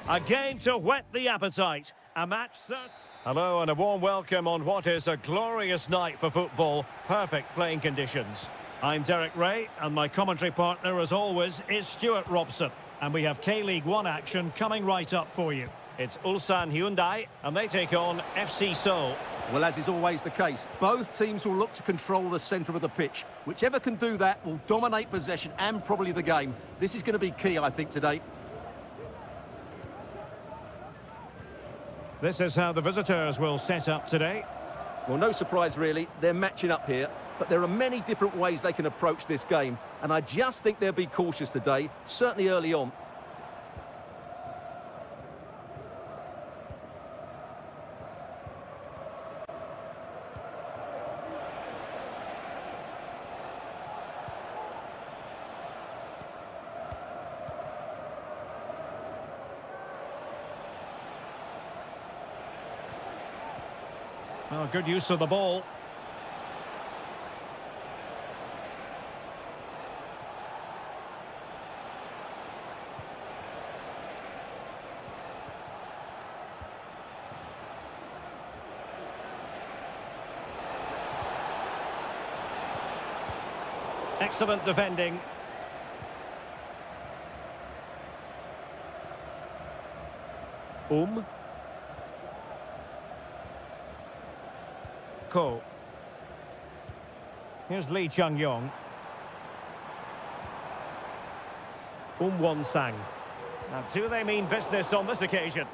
A game to whet the appetite. A match that... Hello and a warm welcome on what is a glorious night for football. Perfect playing conditions. I'm Derek Ray, and my commentary partner, as always, is Stuart Robson. And we have K-League 1 action coming right up for you. It's Ulsan Hyundai, and they take on FC Seoul. Well, as is always the case, both teams will look to control the centre of the pitch. Whichever can do that will dominate possession and probably the game. This is going to be key, I think, today. This is how the visitors will set up today. Well, no surprise, really. They're matching up here. But there are many different ways they can approach this game. And I just think they'll be cautious today, certainly early on. Oh, good use of the ball. Excellent defending. Ko. Here's Lee Chung-yong. Won-sang. Now, do they mean business on this occasion?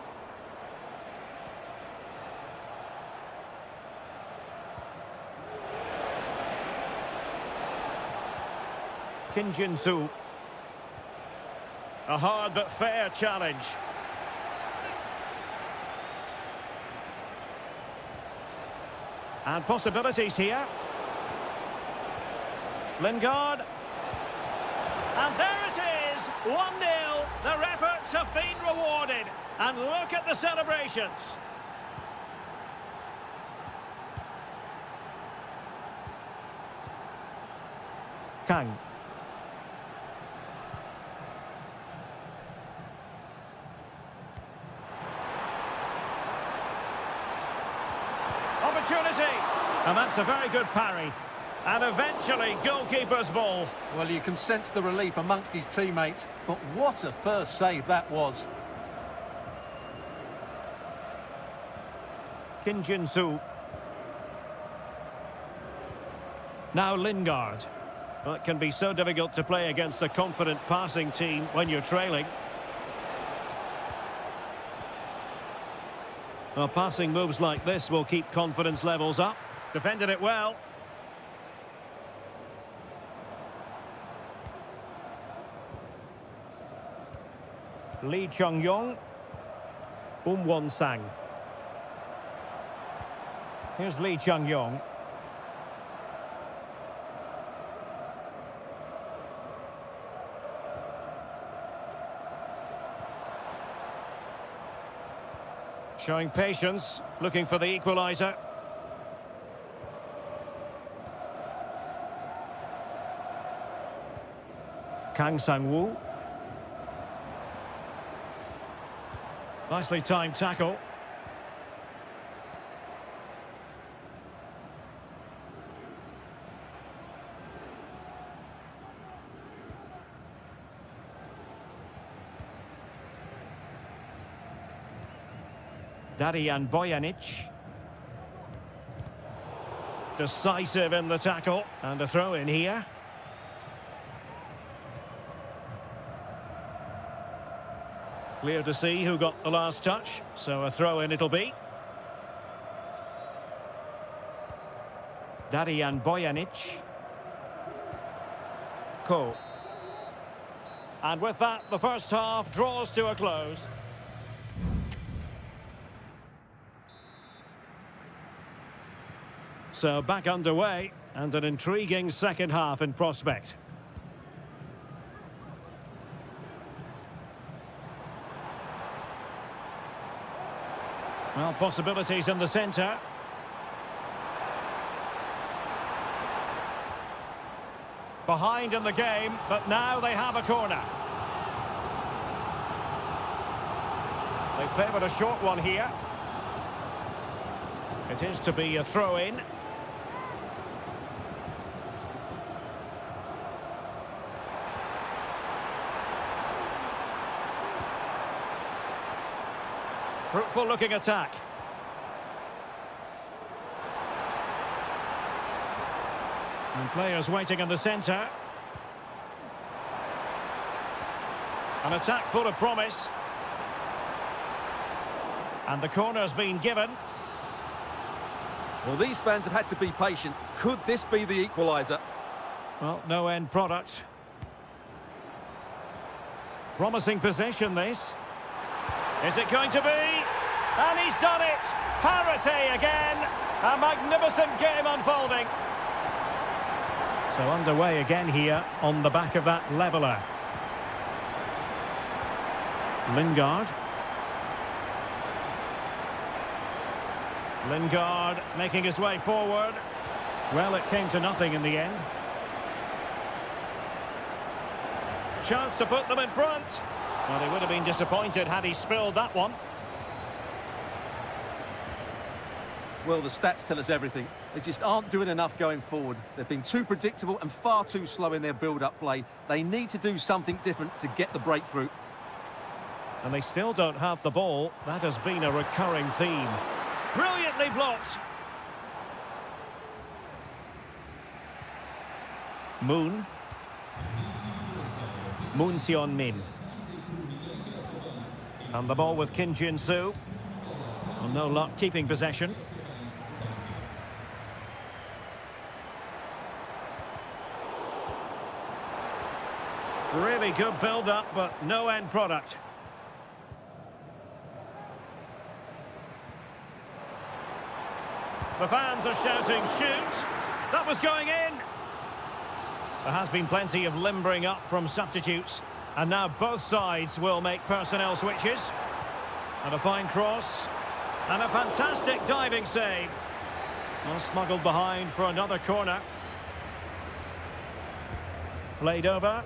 Kim Jin-soo. A hard but fair challenge. And possibilities here. Lingard. And there it is, 1-0. Their efforts have been rewarded. And look at the celebrations. Kang. Opportunity. And that's a very good parry. And eventually, goalkeeper's ball. Well, you can sense the relief amongst his teammates, but what a first save that was. Kim Jin-soo. Now Lingard. Well, it can be so difficult to play against a confident passing team when you're trailing. Well, passing moves like this will keep confidence levels up. Defended it well. Lee Chung-yong. Won-sang. Here's Lee Chung-yong. Showing patience, looking for the equaliser. Kang Sang-woo. Nicely timed tackle. Darian Bojanic. Decisive in the tackle. And a throw in here. Clear to see who got the last touch. So a throw in it'll be. Darian Bojanic. Ko. And with that, the first half draws to a close. So back underway, and an intriguing second half in prospect. Well, possibilities in the centre. Behind in the game, but now they have a corner. They favoured a short one here. It is to be a throw-in. Fruitful looking attack. And players waiting in the centre. An attack full of promise. And the corner's been given. Well, these fans have had to be patient. Could this be the equaliser? Well, no end product. Promising possession, this. Is it going to be? And he's done it! Parity again! A magnificent game unfolding. So underway again here on the back of that leveller. Lingard. Lingard making his way forward. Well, it came to nothing in the end. Chance to put them in front. Well, he would have been disappointed had he spilled that one. Well, the stats tell us everything. They just aren't doing enough going forward. They've been too predictable and far too slow in their build-up play. They need to do something different to get the breakthrough. And they still don't have the ball. That has been a recurring theme. Brilliantly blocked. Moon. Moon Sion Min. And the ball with Kim Jin-soo. Well, no luck keeping possession. Really good build-up, but no end product. The fans are shouting, shoot! That was going in! There has been plenty of limbering up from substitutes. And now both sides will make personnel switches. And a fine cross. And a fantastic diving save. Well, smuggled behind for another corner. Played over.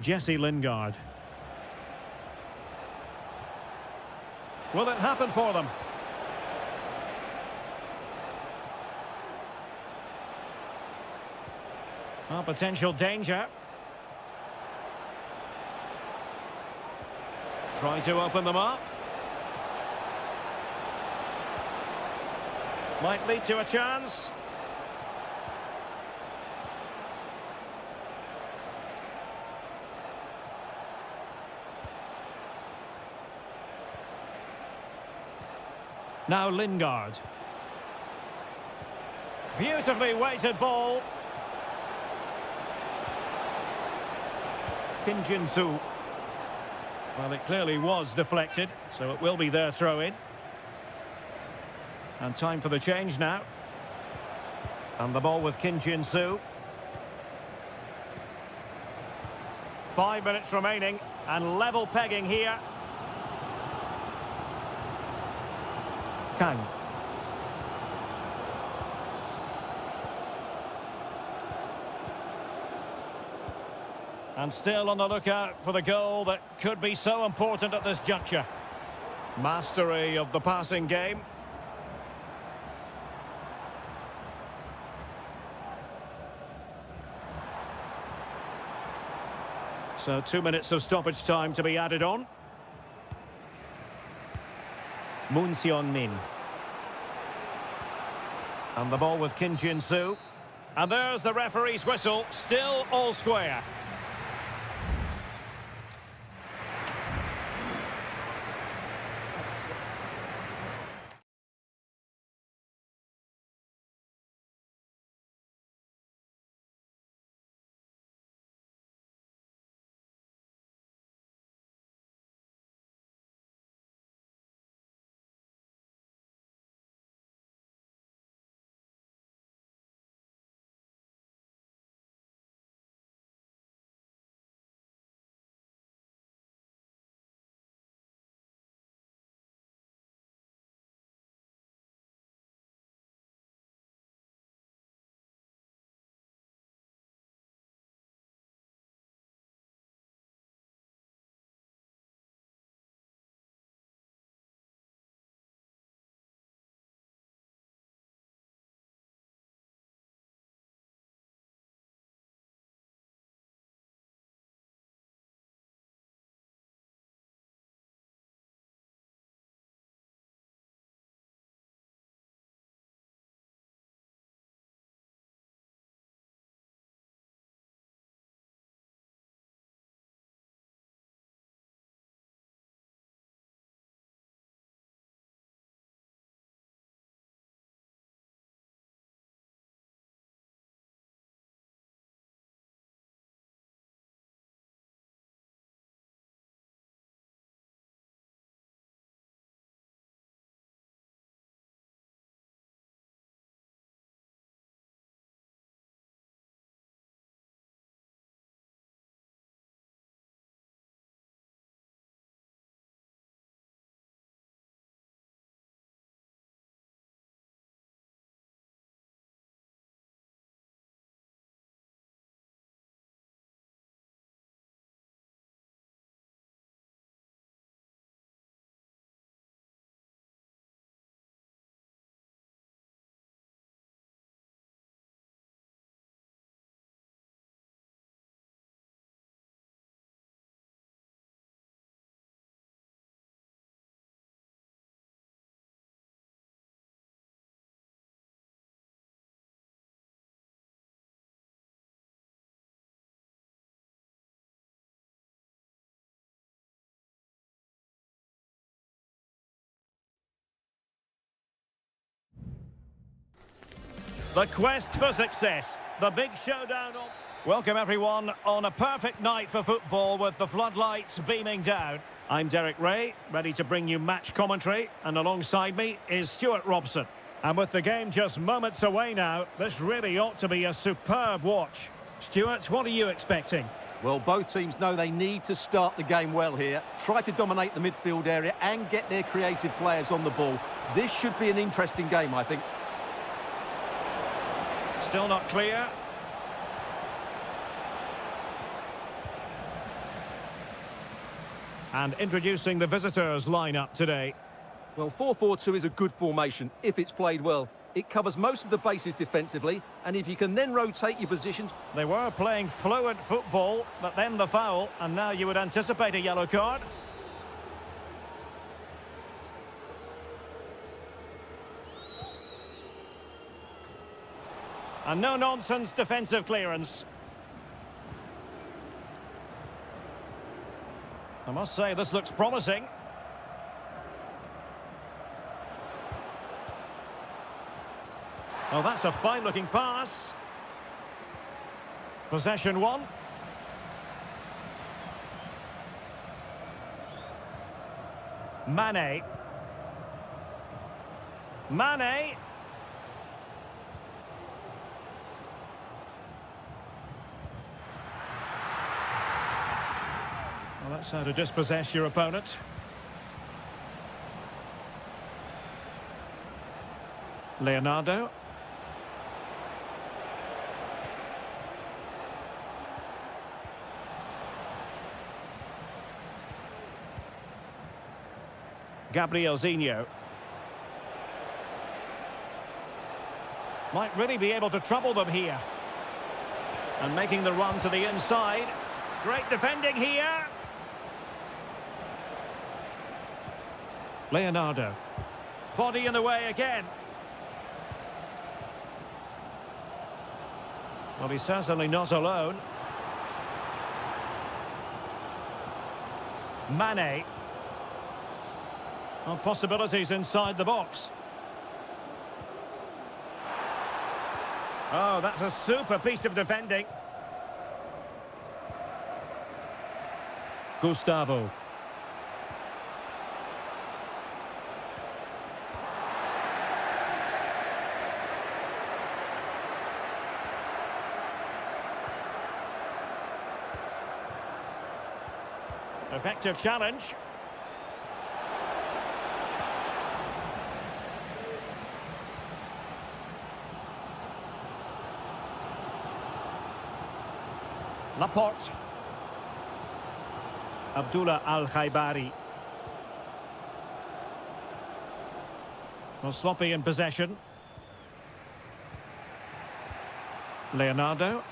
Jesse Lingard. Will it happen for them? Oh, potential danger. Try to open them up. Might lead to a chance. Now Lingard. Beautifully weighted ball. Kim Jin-soo. Well, it clearly was deflected, so it will be their throw-in. And time for the change now. And the ball with Kim Jin-soo. 5 minutes remaining, and level pegging here. Kang. And still on the lookout for the goal that could be so important at this juncture. Mastery of the passing game. So 2 minutes of stoppage time to be added on. Moon Sion Min. And the ball with Kim Jin-soo. And there's the referee's whistle, still all square. The quest for success. The big showdown. Welcome everyone on a perfect night for football with the floodlights beaming down. I'm Derek Ray, ready to bring you match commentary, and alongside me is Stuart Robson. And with the game just moments away now, this really ought to be a superb watch. Stuart, what are you expecting? Well, both teams know they need to start the game well here. Try to dominate the midfield area and get their creative players on the ball. This should be an interesting game, I think. Still not clear. And introducing the visitors' lineup today. Well, 4-4-2 is a good formation if it's played well. It covers most of the bases defensively, and if you can then rotate your positions... They were playing fluent football, but then the foul, and now you would anticipate a yellow card. And no-nonsense defensive clearance. I must say, this looks promising. Oh, that's a fine-looking pass. Possession one. Mane. Mane. Well, that's how to dispossess your opponent. Leonardo. Gabrielzinho. Might really be able to trouble them here. And making the run to the inside. Great defending here. Leonardo. Body in the way again. Well, he's certainly not alone. Mane. Well, possibilities inside the box. Oh, that's a super piece of defending. Gustavo. Effective challenge. Laporte. Abdullah Al-Khaibari. Well, sloppy in possession. Leonardo.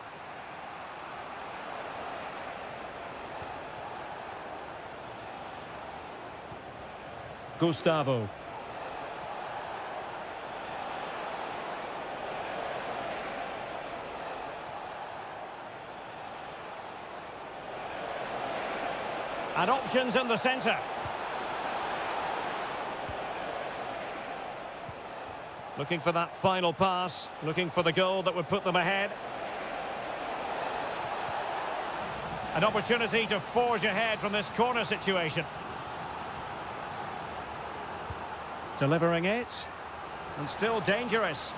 Gustavo. And options in the centre. Looking for that final pass, looking for the goal that would put them ahead. An opportunity to forge ahead from this corner situation. Delivering it. And still dangerous.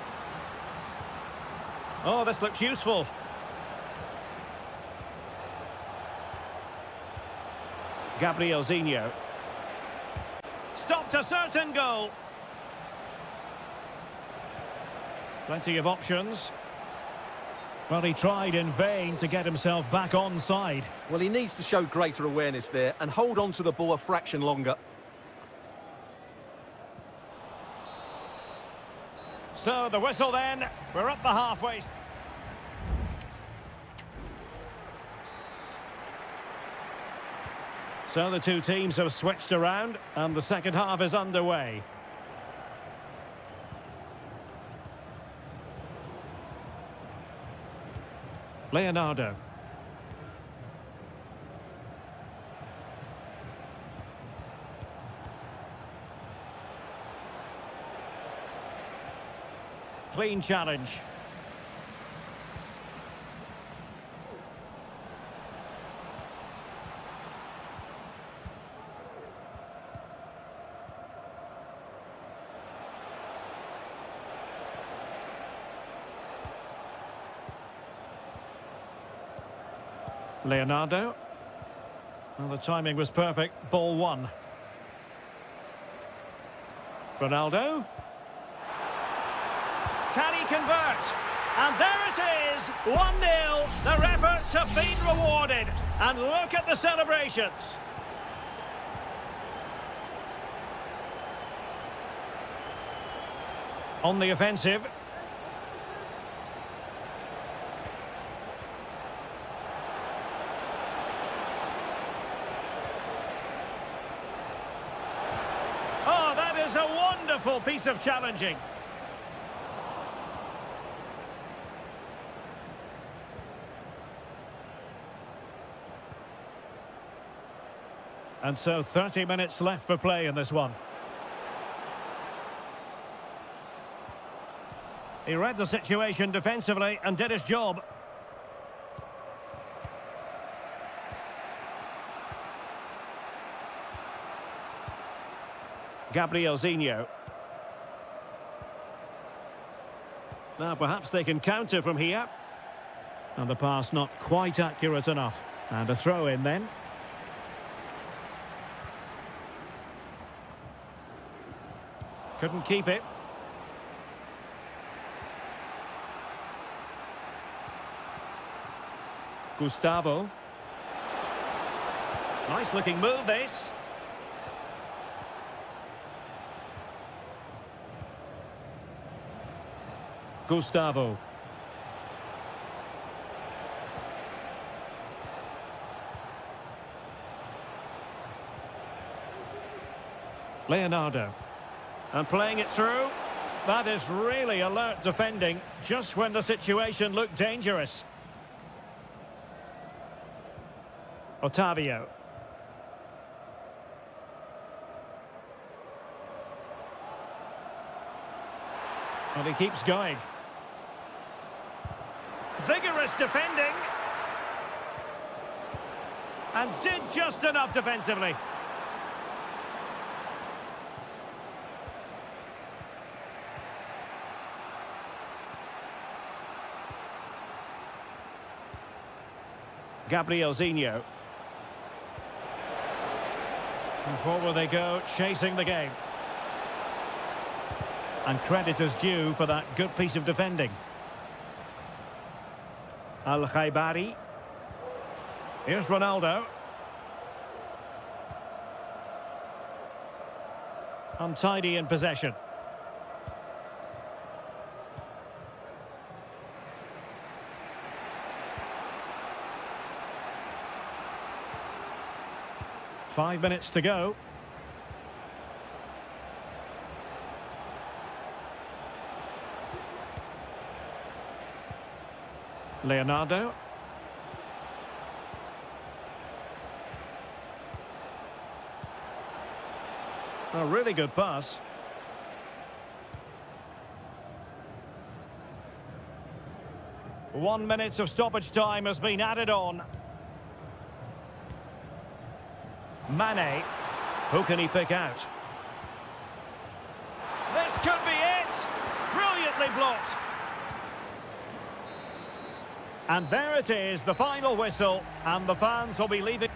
Oh, this looks useful. Gabrielzinho. Stopped a certain goal. Plenty of options. Well, he tried in vain to get himself back onside. Well, he needs to show greater awareness there and hold on to the ball a fraction longer. So, the whistle then. We're up the halfway. So the two teams have switched around, and the second half is underway. Leonardo. Clean challenge. Leonardo. Well, the timing was perfect. Ball one. Ronaldo. Can he convert? And there it is, 1-0. Their efforts have been rewarded. And look at the celebrations. On the offensive. Oh, that is a wonderful piece of challenging. And so 30 minutes left for play in this one. He read the situation defensively and did his job. Gabrielzinho. Now perhaps they can counter from here. And the pass not quite accurate enough. And a throw in then. Couldn't keep it. Gustavo. Nice looking move this. Gustavo. Leonardo. And playing it through. That is really alert defending, just when the situation looked dangerous. Otavio. And he keeps going. Vigorous defending. And did just enough defensively. Gabrielzinho. And forward they go, chasing the game. And credit is due for that good piece of defending. Al-Khaibari. Here's Ronaldo. Untidy in possession. Five minutes to go. Leonardo. A really good pass. One minute of stoppage time has been added on. Mane. Who can he pick out? This could be it! Brilliantly blocked. And there it is, the final whistle, and the fans will be leaving.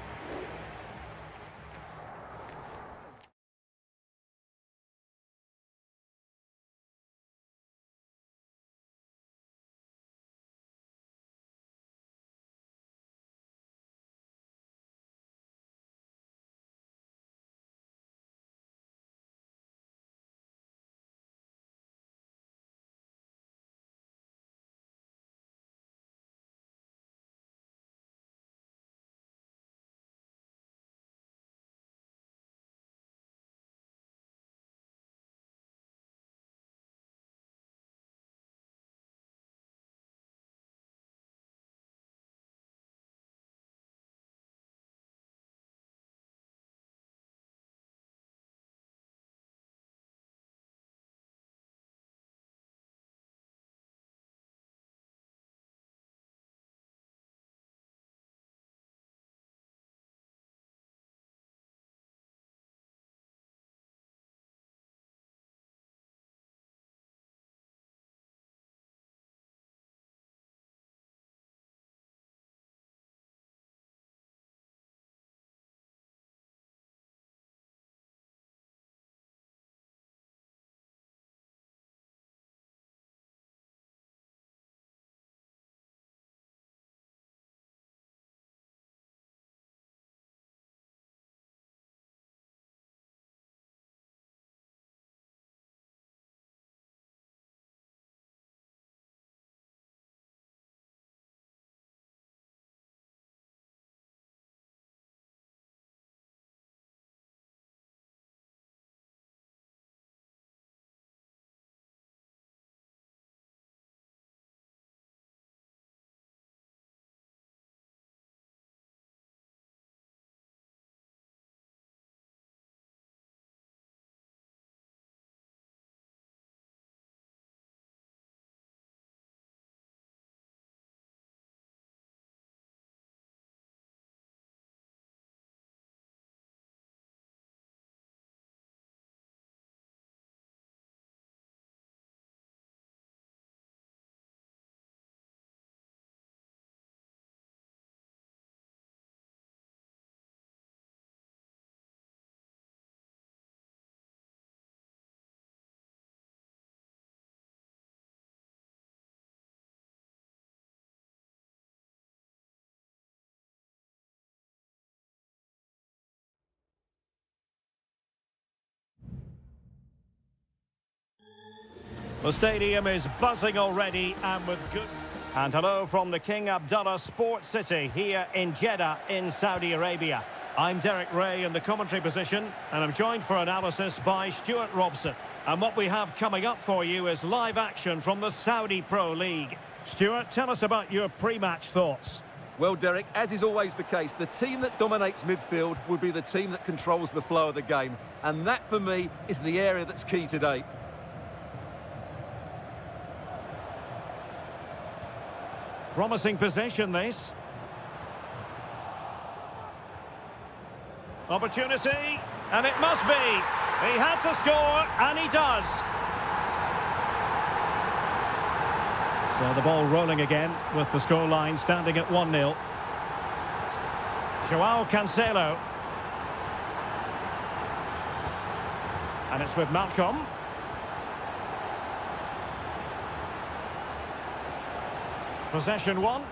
The stadium is buzzing already and with good... And hello from the King Abdullah Sports City here in Jeddah in Saudi Arabia. I'm Derek Ray in the commentary position and I'm joined for analysis by Stuart Robson. And what we have coming up for you is live action from the Saudi Pro League. Stuart, tell us about your pre-match thoughts. Well, Derek, as is always the case, the team that dominates midfield will be the team that controls the flow of the game. And that, for me, is the area that's key today. Promising possession, this. Opportunity, and it must be. He had to score, and he does. So the ball rolling again, with the scoreline standing at 1-0. Joao Cancelo. And it's with Malcolm. Possession one.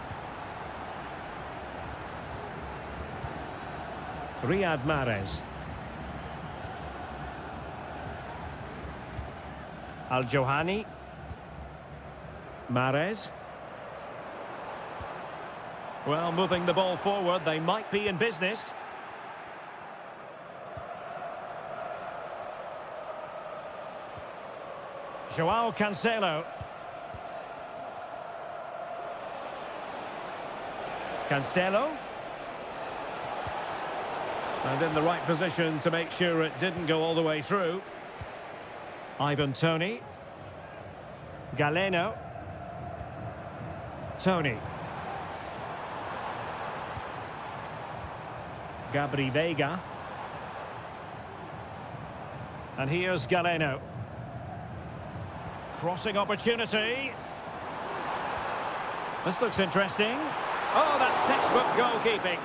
Riyad Mahrez. Al-Johani. Mahrez. Well, moving the ball forward, they might be in business. Joao Cancelo. Cancelo. And in the right position to make sure it didn't go all the way through. Ivan Toney. Galeno. Toney. Gabri Veiga. And here's Galeno. Crossing opportunity. This looks interesting. Oh, that's textbook goalkeeping.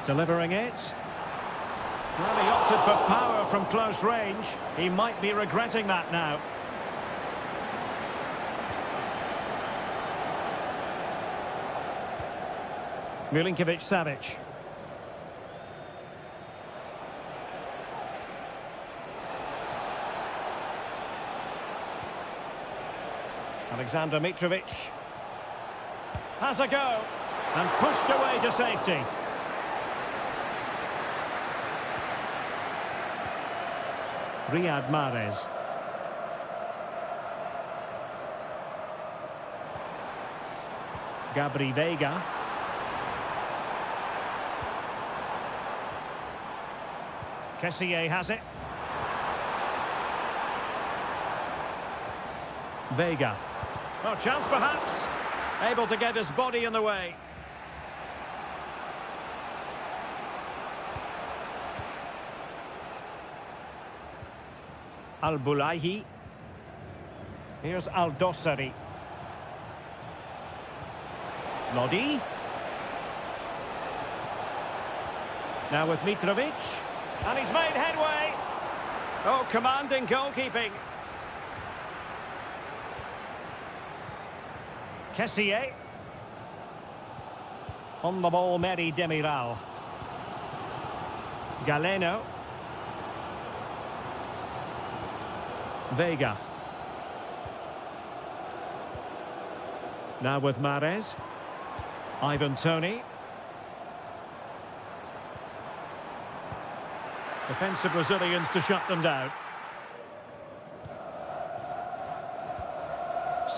Delivering it. Well, he opted for power from close range. He might be regretting that now. Milinkovic-Savic. Alexander Mitrovic has a go and pushed away to safety. Riyad Mahrez. Gabri Veiga. Kessié has it. Veiga. Oh, chance perhaps. Able to get his body in the way. Al-Bulaihi. Here's Al-Dossari. Lodi. Now with Mitrovic. And he's made headway. Oh, commanding goalkeeping. Kessié. On the ball, Meri Demiral. Galeno. Veiga. Now with Mahrez. Ivan Toney. Defensive Brazilians to shut them down.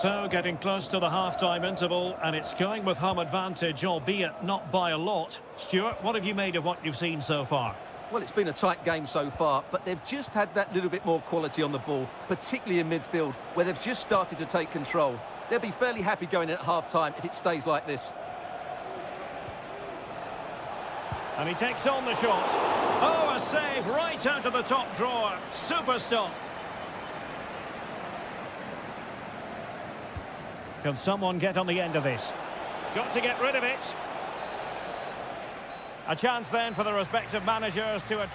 So, getting close to the half-time interval, and it's going with home advantage, albeit not by a lot. Stuart, what have you made of what you've seen so far? Well, it's been a tight game so far, but they've just had that little bit more quality on the ball, particularly in midfield, where they've just started to take control. They'll be fairly happy going in at half-time if it stays like this. And he takes on the shot. Oh, a save right out of the top drawer. Super stop. Can someone get on the end of this? Got to get rid of it. A chance then for the respective managers to...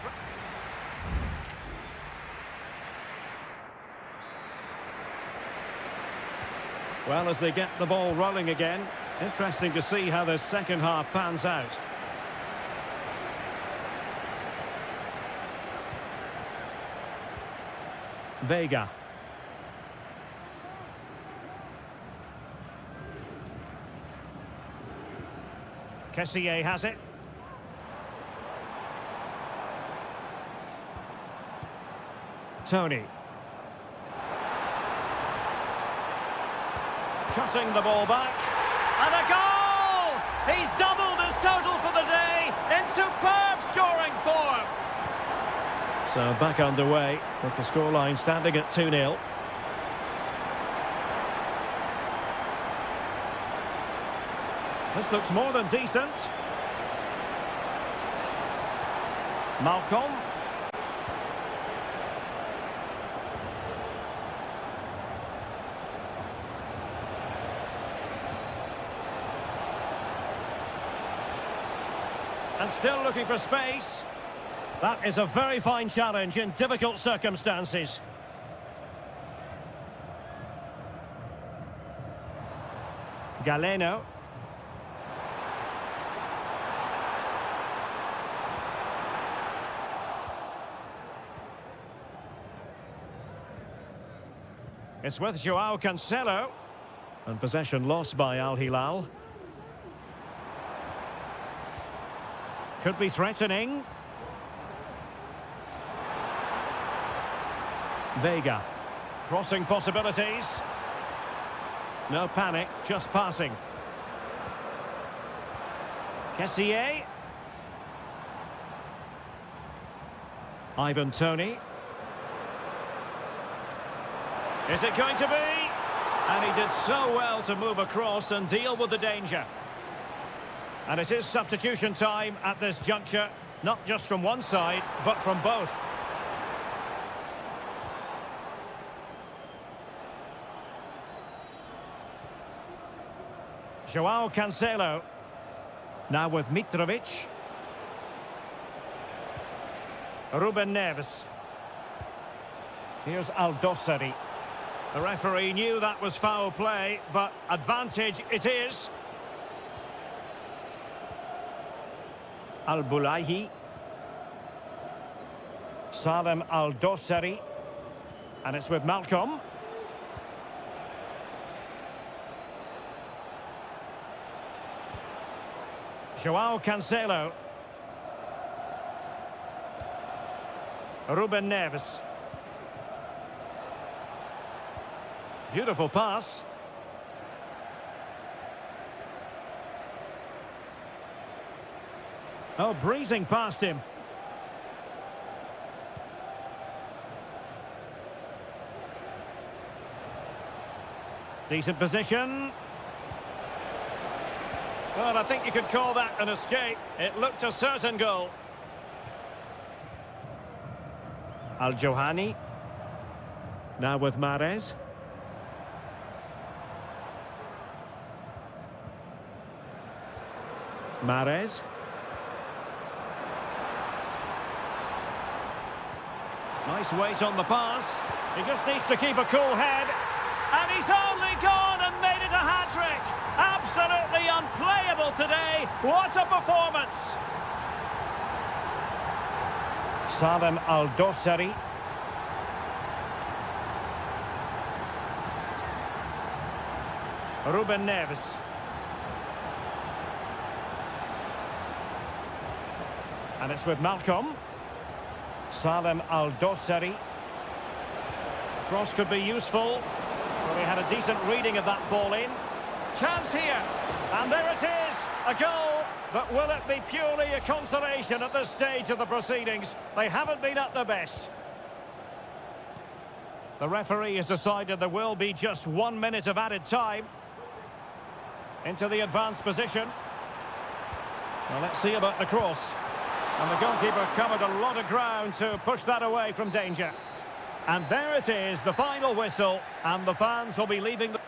Well, as they get the ball rolling again, interesting to see how the second half pans out. Vega. Kessié has it. Tony. Cutting the ball back. And a goal! He's doubled his total for the day in superb scoring form. So back underway with the scoreline standing at 2-0. This looks more than decent. Malcolm. And still looking for space. That is a very fine challenge in difficult circumstances. Galeno. It's with Joao Cancelo. And possession lost by Al Hilal. Could be threatening. Vega. Crossing possibilities. No panic, just passing. Kessié. Ivan Toney. Is it going to be? And he did so well to move across and deal with the danger. And it is substitution time at this juncture, not just from one side, but from both. Joao Cancelo. Now with Mitrovic. Ruben Neves. Here's Aldosari. The referee knew that was foul play, but advantage it is. Al-Bulaihi. Salem Aldosari. And it's with Malcolm. Joao Cancelo. Ruben Neves. Beautiful pass. Oh, breezing past him. Decent position. Well, I think you could call that an escape. It looked a certain goal. Al-Johani. Now with Mahrez. Mahrez. Nice weight on the pass. He just needs to keep a cool head. And he's only gone and made it a hat-trick. Absolutely unplayable today. What a performance. Salem Aldosari. Ruben Neves. And it's with Malcolm. Salem Aldosari. Cross could be useful. Well, he had a decent reading of that ball in. Chance here. And there it is. A goal. But will it be purely a consolation at this stage of the proceedings? They haven't been at their best. The referee has decided there will be just 1 minute of added time. Into the advanced position. Well, let's see about the cross. And the goalkeeper covered a lot of ground to push that away from danger. And there it is, the final whistle, and the fans will be leaving the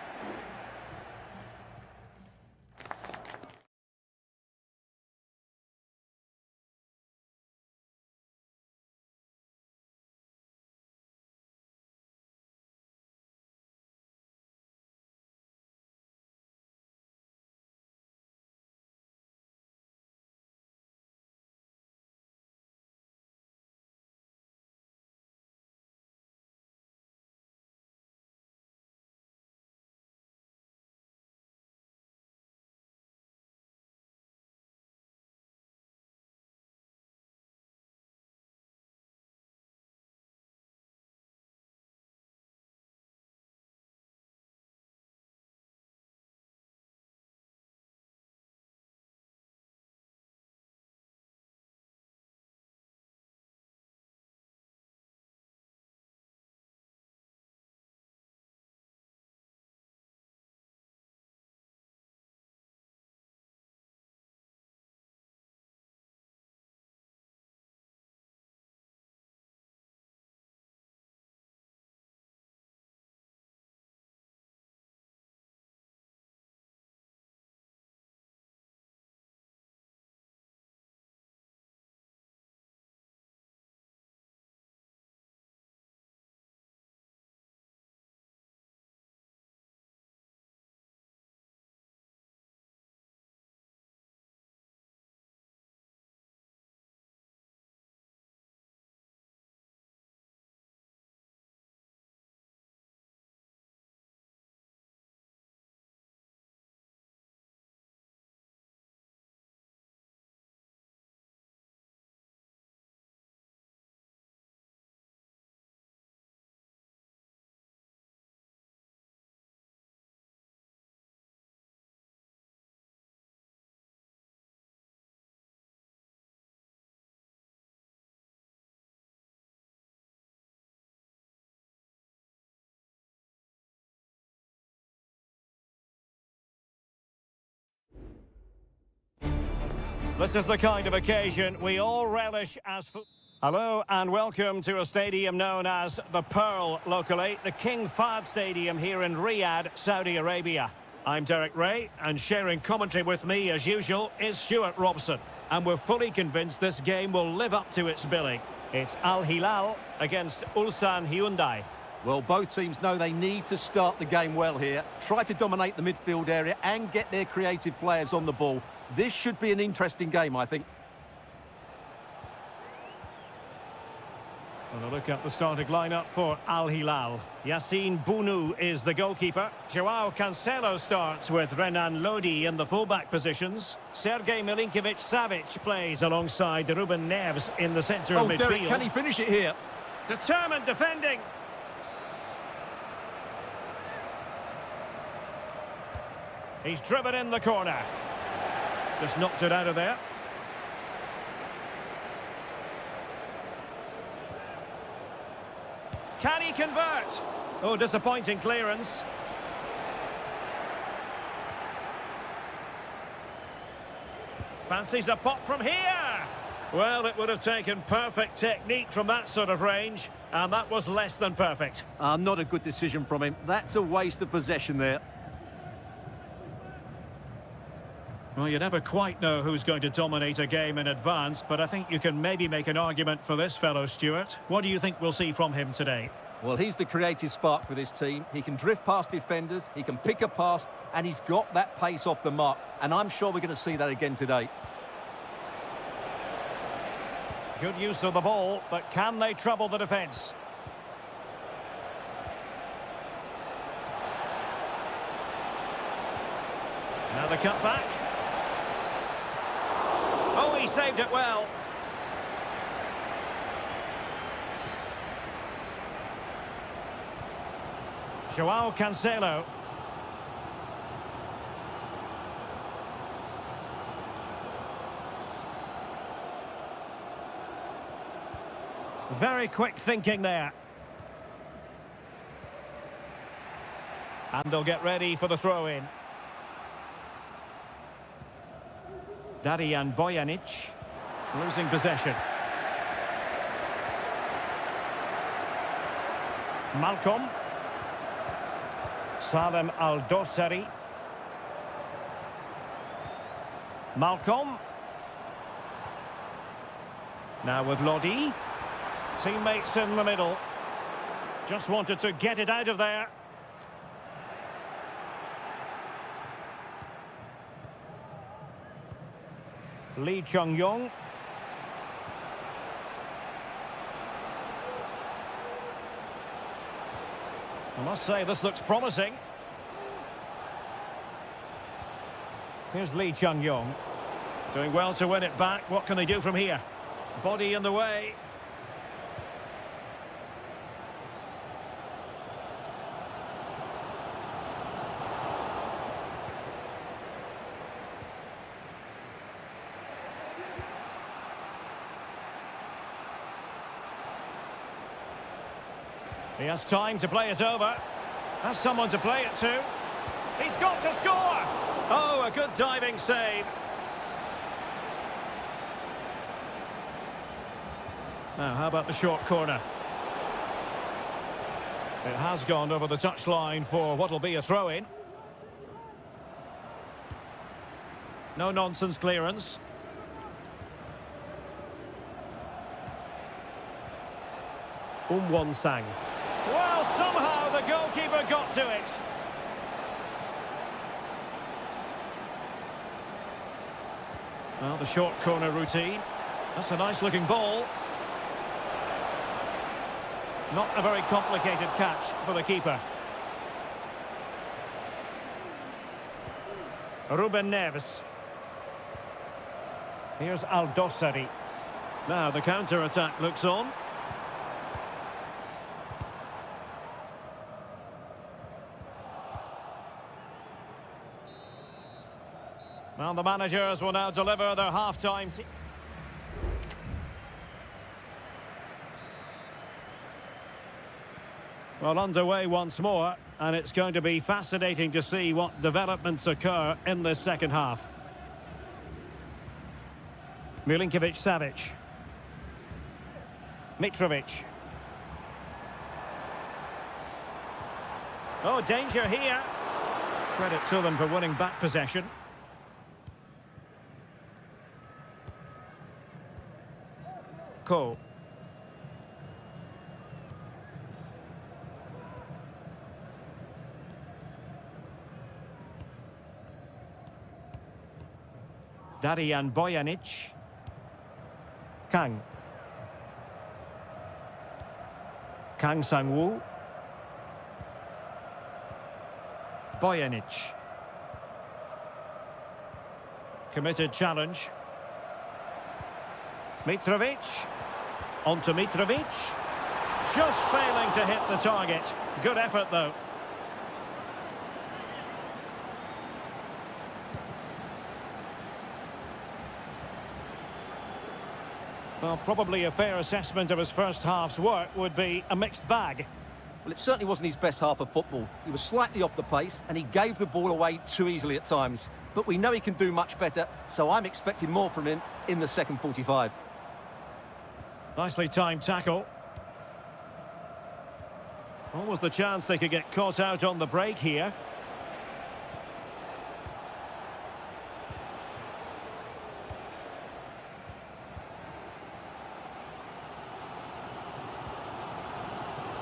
This is the kind of occasion we all relish as Hello and welcome to a stadium known as the Pearl locally, the King Fahd Stadium here in Riyadh, Saudi Arabia. I'm Derek Ray, and sharing commentary with me as usual is Stuart Robson. And we're fully convinced this game will live up to its billing. It's Al Hilal against Ulsan Hyundai. Well, both teams know they need to start the game well here. Try to dominate the midfield area and get their creative players on the ball. This should be an interesting game, I think. And a look at the starting lineup for Al Hilal. Yassine Bounou is the goalkeeper. Joao Cancelo starts with Renan Lodi in the fullback positions. Sergej Milinkovic-Savic plays alongside Ruben Neves in the centre of midfield. Derek, can he finish it here? Determined defending. He's driven in the corner. Just knocked it out of there. Can he convert? Oh, disappointing clearance. Fancies a pop from here. Well, it would have taken perfect technique from that sort of range, and that was less than perfect. Not a good decision from him. That's a waste of possession there. Well, you never quite know who's going to dominate a game in advance, but I think you can maybe make an argument for this fellow, Stuart. What do you think we'll see from him today? Well, he's the creative spark for this team. He can drift past defenders, he can pick a pass, and he's got that pace off the mark. And I'm sure we're going to see that again today. Good use of the ball, but can they trouble the defence? Now the cut back. Oh, he saved it well. Joao Cancelo. Very quick thinking there. And they'll get ready for the throw-in. Darijan Bojanic losing possession. Malcolm. Salem Al-Dosari. Malcolm. Now with Lodi. Teammates in the middle. Just wanted to get it out of there. Lee Chung-yong. I must say, this looks promising. Here's Lee Chung-yong. Doing well to win it back. What can they do from here? Body in the way. He has time to play it over. Has someone to play it to. He's got to score! Oh, a good diving save. Now, how about the short corner? It has gone over the touchline for what will be a throw-in. No-nonsense clearance. Won-sang. Well, somehow the goalkeeper got to it. Well, the short corner routine. That's a nice-looking ball. Not a very complicated catch for the keeper. Ruben Neves. Here's Al-Dosari. Now the counter-attack looks on. Well, the managers will now deliver their half-time. Well, underway once more, and it's going to be fascinating to see what developments occur in this second half. Milinkovic-Savic. Mitrovic. Oh, danger here. Credit to them for winning back possession. Cole. Darijan Bojanic. Kang. Kang Sang-woo. Bojanic. Committed challenge. Mitrovic. On to Mitrovic. Just failing to hit the target. Good effort, though. Well, probably a fair assessment of his first half's work would be a mixed bag. Well, it certainly wasn't his best half of football. He was slightly off the pace and he gave the ball away too easily at times. But we know he can do much better, so I'm expecting more from him in the second 45. Nicely timed tackle. Almost the chance they could get caught out on the break here.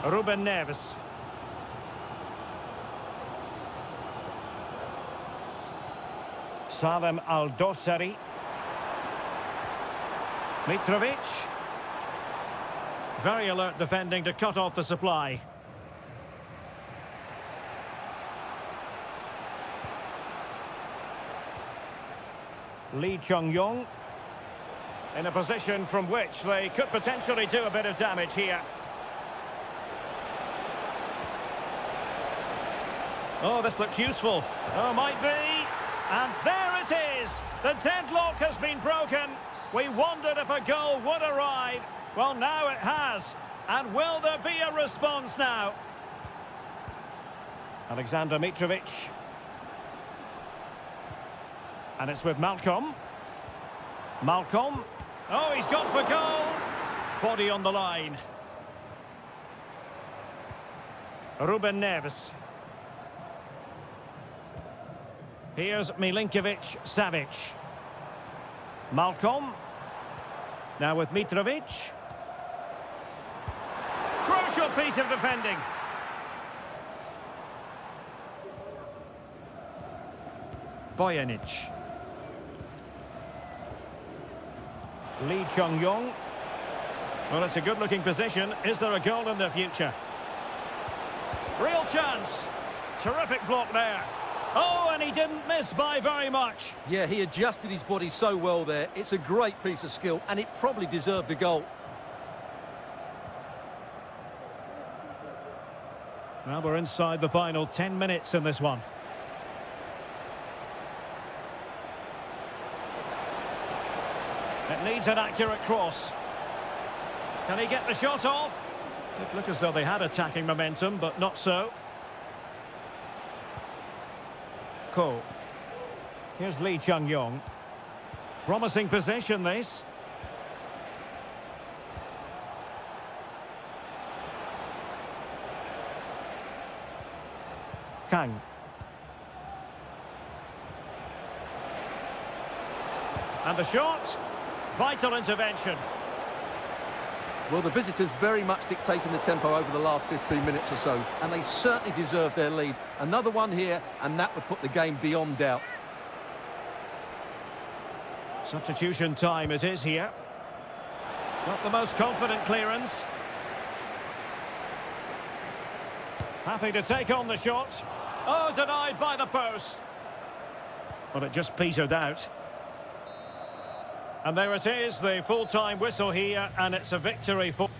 Ruben Neves. Salem Al-Dossari. Mitrovic. Very alert defending to cut off the supply. Lee Chung-yong. In a position from which they could potentially do a bit of damage here. Oh, this looks useful. Oh, might be. And there it is. The deadlock has been broken. We wondered if a goal would arrive. Well, now it has. And will there be a response now? Alexander Mitrovic. And it's with Malcolm. Malcolm. Oh, he's gone for goal. Body on the line. Ruben Neves. Here's Milinkovic-Savic. Malcolm. Now with Mitrovic. Crucial piece of defending. Bojanic. Lee Chung-yong. Well, it's a good-looking position. Is there a goal in the future? Real chance. Terrific block there. Oh, and he didn't miss by very much. Yeah, he adjusted his body so well there. It's a great piece of skill, and it probably deserved a goal. Well, we're inside the final 10 minutes in this one. It needs an accurate cross. Can he get the shot off? It looked as though they had attacking momentum, but not so. Cole. Here's Lee Chung-yong. Promising position, this. Kang. And the shot. Vital intervention. Well, the visitors very much dictating the tempo over the last 15 minutes or so, and they certainly deserve their lead. Another one here, and that would put the game beyond doubt. Substitution time it is here. Not the most confident clearance. Happy to take on the shot. Oh, denied by the post. Well, it just petered out. And there it is, the full-time whistle here, and it's a victory for...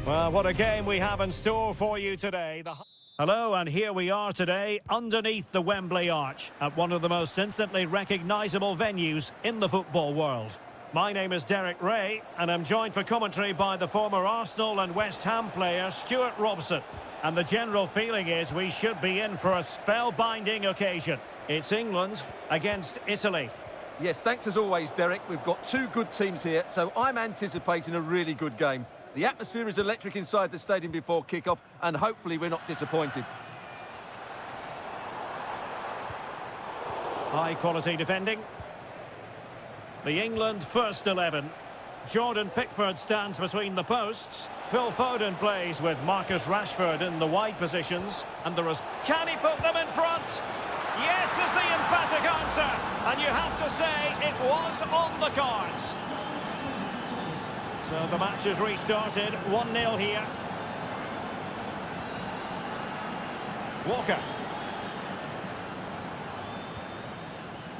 Well, what a game we have in store for you today. Hello, and here we are today underneath the Wembley Arch at one of the most instantly recognisable venues in the football world. My name is Derek Ray, and I'm joined for commentary by the former Arsenal and West Ham player Stuart Robson. And the general feeling is we should be in for a spellbinding occasion. It's England against Italy. Yes, thanks as always, Derek. We've got two good teams here, so I'm anticipating a really good game. The atmosphere is electric inside the stadium before kick-off, and hopefully we're not disappointed. High-quality defending. The England first 11. Jordan Pickford stands between the posts. Phil Foden plays with Marcus Rashford in the wide positions. And there is... Can he put them in front? Yes is the emphatic answer. And you have to say it was on the cards. So the match has restarted. 1-0 here. Walker.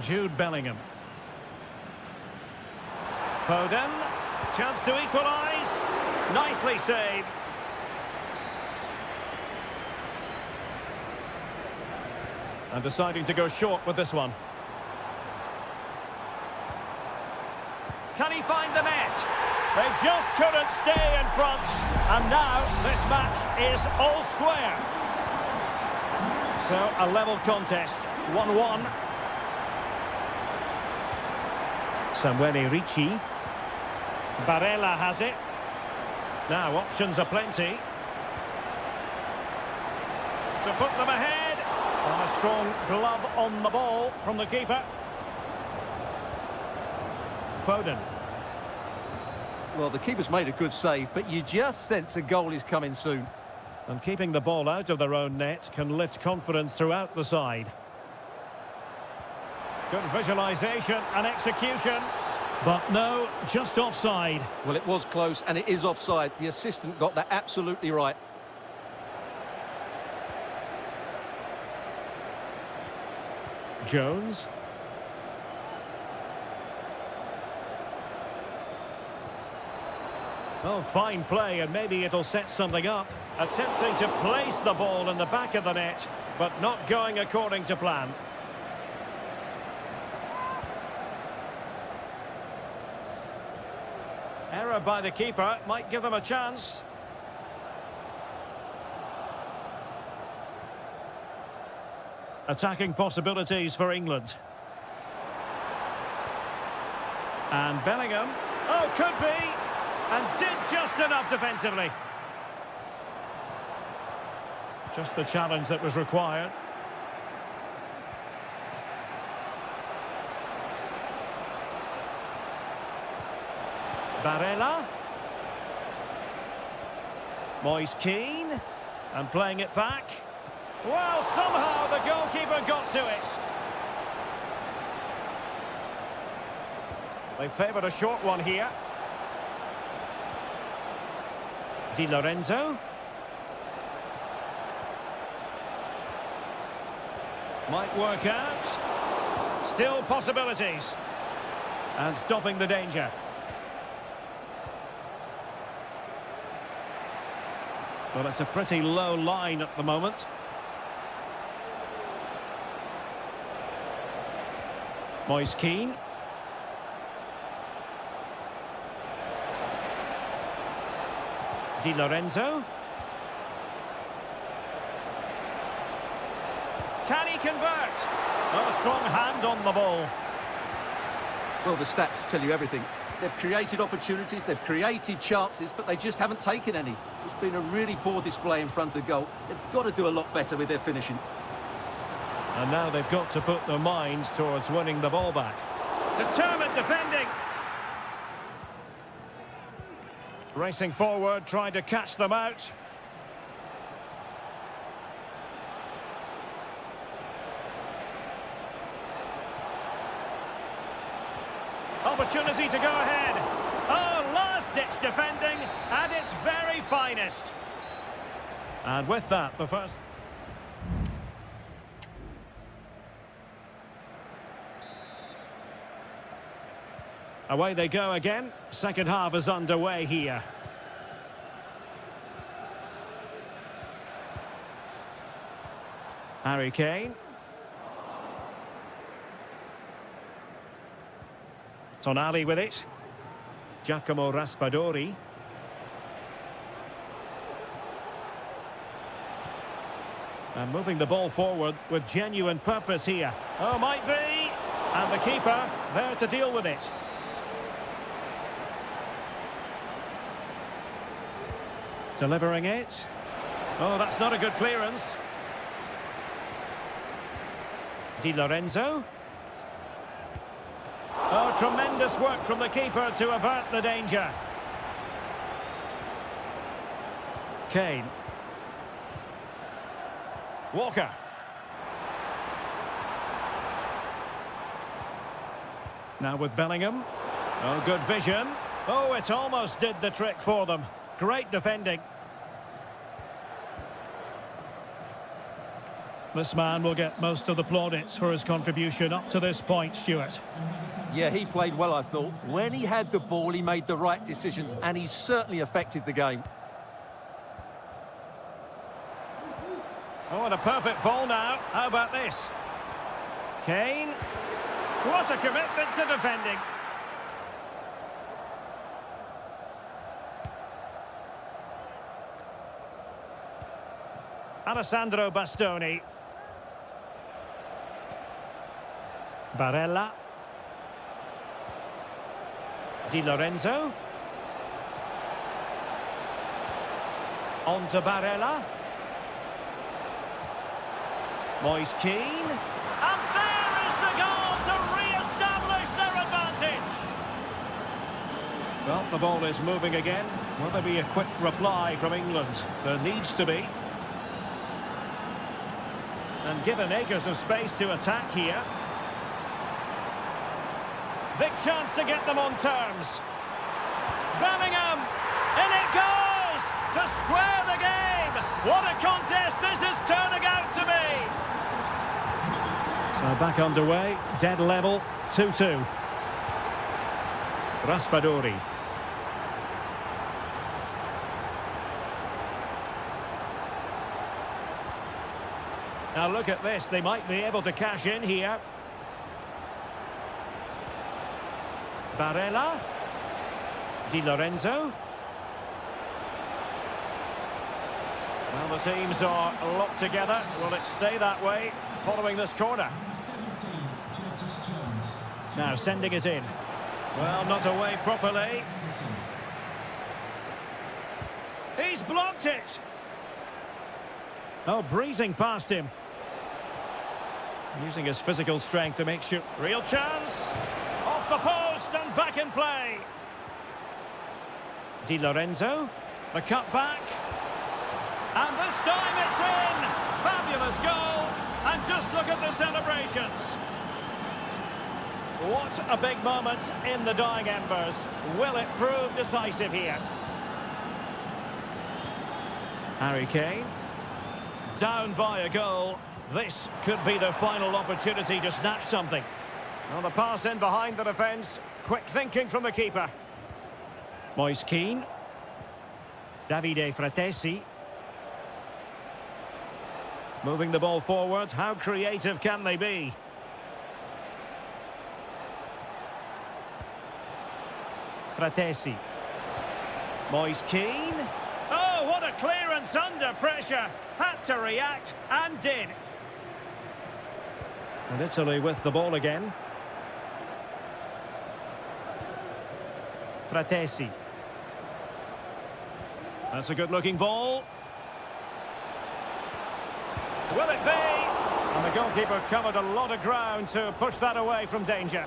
Jude Bellingham. Foden. Chance to equalise. Nicely saved. And deciding to go short with this one. Can he find the net? They just couldn't stay in front. And now this match is all square. So a level contest. 1-1. Samuele Ricci. Barella has it. Now options are plenty. To put them ahead. And a strong glove on the ball from the keeper. Foden. Well, the keeper's made a good save, but you just sense a goal is coming soon. And keeping the ball out of their own net can lift confidence throughout the side. Good visualisation and execution. But no, just offside. Well, it was close, and it is offside. The assistant got that absolutely right. Jones. Oh, fine play, and maybe it'll set something up. Attempting to place the ball in the back of the net, but not going according to plan. Error by the keeper might give them a chance. Attacking possibilities for England. And Bellingham. Oh, could be. And did just enough defensively. Just the challenge that was required. Barella. Moise Keane. And playing it back. Well, somehow the goalkeeper got to it. They favoured a short one here. Di Lorenzo. Might work out. Still possibilities. And stopping the danger. Well, it's a pretty low line at the moment. Moise Keane. Di Lorenzo. Can he convert? Oh, a strong hand on the ball. Well, the stats tell you everything. They've created opportunities, they've created chances, but they just haven't taken any. It's been a really poor display in front of goal. They've got to do a lot better with their finishing. And now they've got to put their minds towards winning the ball back. Determined defending. Racing forward, trying to catch them out. Opportunity to go ahead. Oh, last-ditch defending at its very finest. And with that, the first... Away they go again. Second half is underway here. Harry Kane. Tonali with it. Giacomo Raspadori. And moving the ball forward with genuine purpose here. Oh, might be. And the keeper there to deal with it. Delivering it. Oh, that's not a good clearance. Di Lorenzo. Oh, tremendous work from the keeper to avert the danger. Kane. Walker. Now with Bellingham. Oh, good vision. Oh, it almost did the trick for them. Great defending. This man will get most of the plaudits for his contribution up to this point, Stuart. Yeah, he played well, I thought. When he had the ball, he made the right decisions, and he certainly affected the game. Oh, and a perfect ball now. How about this? Kane. What a commitment to defending. Alessandro Bastoni. Barella. Di Lorenzo. On to Barella. Moise Keane. And there is the goal to re-establish their advantage. Well, the ball is moving again. Will there be a quick reply from England? There needs to be. And given acres of space to attack here. Big chance to get them on terms. Bellingham. In it goes! To square the game! What a contest this is turning out to be! So back underway. Dead level. 2-2. Raspadori. Now look at this, they might be able to cash in here. Barella. Di Lorenzo. Well, the teams are locked together. Will it stay that way following this corner? Now sending it in. Well, not away properly. He's blocked it. Oh, breezing past him. Using his physical strength to make sure. Real chance. Off the post and back in play. Di Lorenzo. The cutback. And this time it's in. Fabulous goal. And just look at the celebrations. What a big moment in the dying embers. Will it prove decisive here? Harry Kane. Down by a goal. This could be the final opportunity to snatch something. Well, the pass in behind the defence. Quick thinking from the keeper. Moise Keane. Davide Fratesi. Moving the ball forward. How creative can they be? Fratesi. Moise Keane. Oh, what a clearance under pressure. Had to react and did. And Italy with the ball again. Fratesi. That's a good-looking ball. Will it be? And the goalkeeper covered a lot of ground to push that away from danger.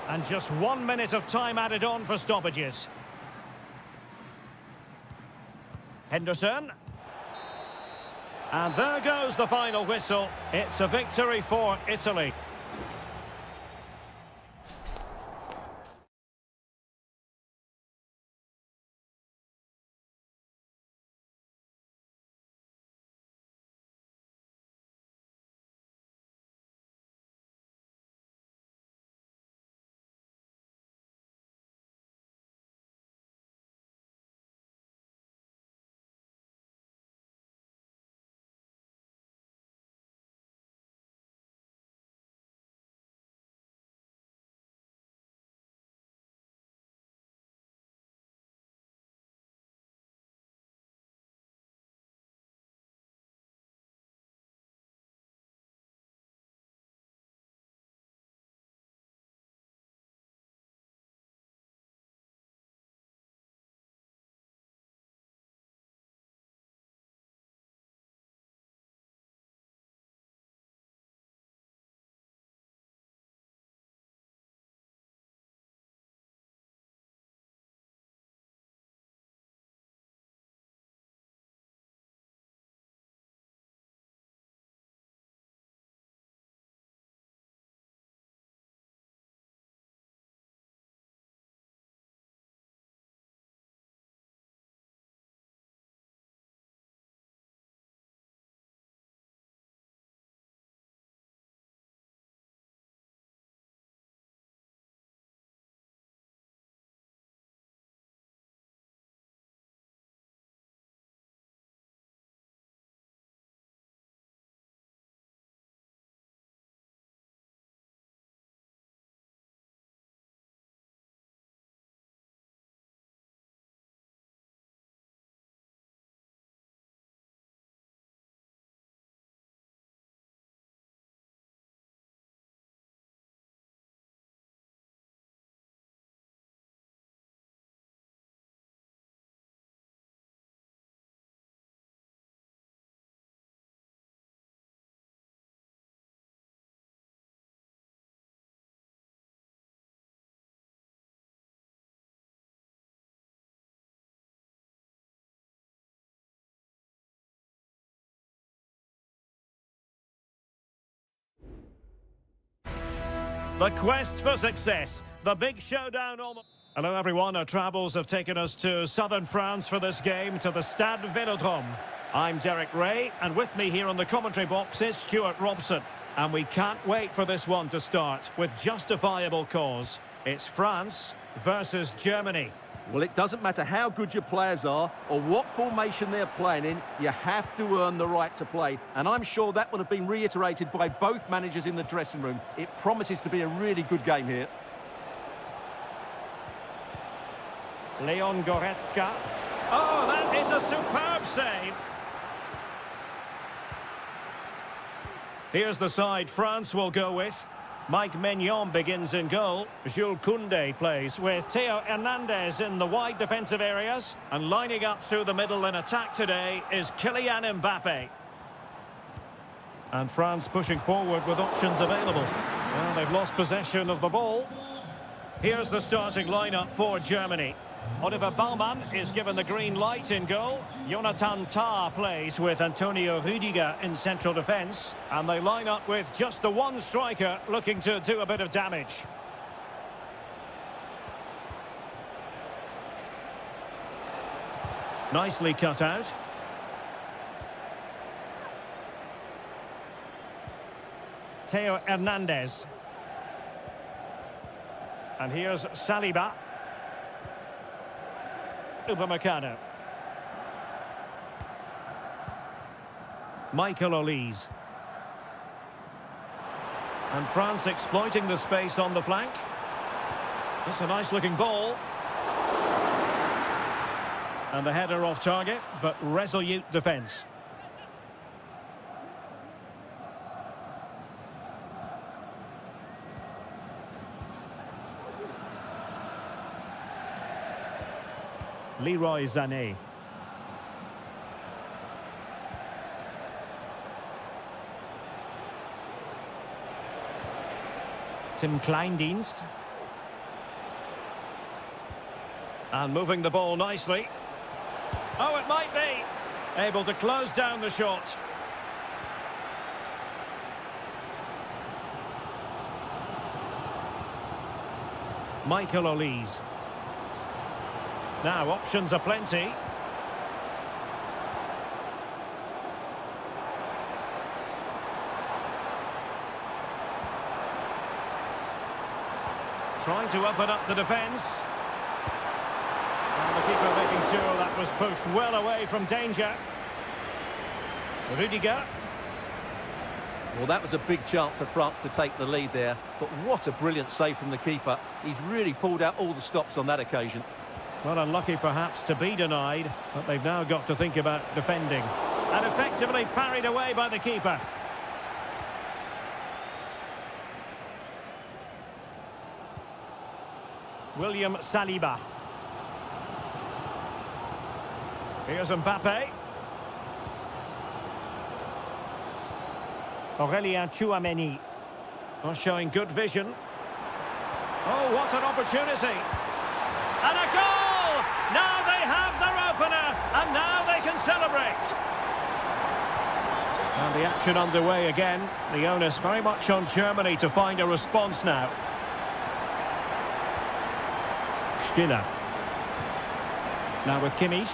And just 1 minute of time added on for stoppages. Henderson. And there goes the final whistle. It's a victory for Italy. The quest for success. The big showdown almost. Hello everyone, our travels have taken us to southern France for this game, to the Stade Vélodrome. I'm Derek Ray, and with me here on the commentary box is Stuart Robson. And we can't wait for this one to start, with justifiable cause. It's France versus Germany. Well, it doesn't matter how good your players are or what formation they're playing in, you have to earn the right to play. And I'm sure that would have been reiterated by both managers in the dressing room. It promises to be a really good game here. Leon Goretzka. Oh, that is a superb save. Here's the side France will go with. Mike Maignan begins in goal. Jules Koundé plays with Theo Hernandez in the wide defensive areas. And lining up through the middle in attack today is Kylian Mbappe. And France pushing forward with options available. Well, they've lost possession of the ball. Here's the starting lineup for Germany. Oliver Baumann is given the green light in goal. Jonathan Tah plays with Antonio Rüdiger in central defence. And they line up with just the one striker looking to do a bit of damage. Nicely cut out. Theo Hernandez. And here's Saliba. Upamecano. Michael Olise. And France exploiting the space on the flank. That's a nice looking ball. And the header off target, but resolute defence. Leroy Sané. Tim Kleindienst. And moving the ball nicely. Oh, it might be. Able to close down the shot. Michael Olise. Now, options are plenty. Trying to open up the defence. And the keeper making sure that was pushed well away from danger. Rüdiger. Well, that was a big chance for France to take the lead there. But what a brilliant save from the keeper. He's really pulled out all the stops on that occasion. Well, unlucky perhaps to be denied, but they've now got to think about defending. And effectively parried away by the keeper. William Saliba. Here's Mbappe. Aurélien Tchouameni. Not showing good vision. Oh, what an opportunity. And a goal! Now they have their opener, and now they can celebrate. And the action underway again. The onus very much on Germany to find a response now. Stiller. Now with Kimmich.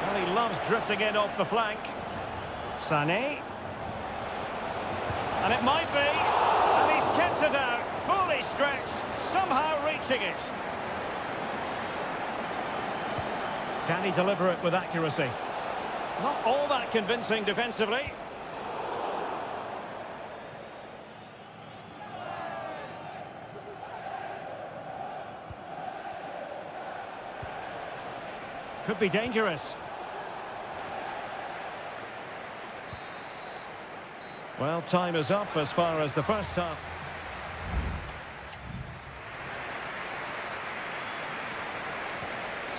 Well, he loves drifting in off the flank. Sané. And it might be. And he's kept it out, fully stretched, somehow reaching it. Can he deliver it with accuracy? Not all that convincing defensively. Could be dangerous. Well, time is up as far as the first half.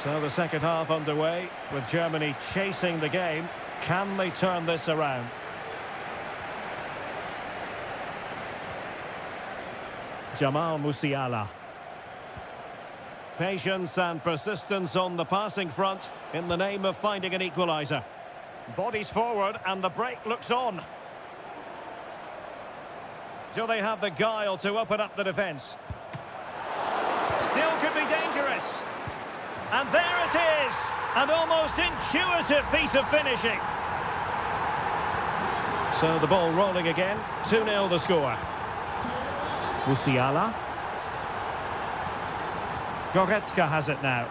So the second half underway, with Germany chasing the game. Can they turn this around? Jamal Musiala. Patience and persistence on the passing front in the name of finding an equaliser. Bodies forward and the break looks on. Do they have the guile to open up the defence? Still could be dangerous. And there it is. An almost intuitive piece of finishing. So the ball rolling again. 2-0 the score. Musiala. Goretzka has it now.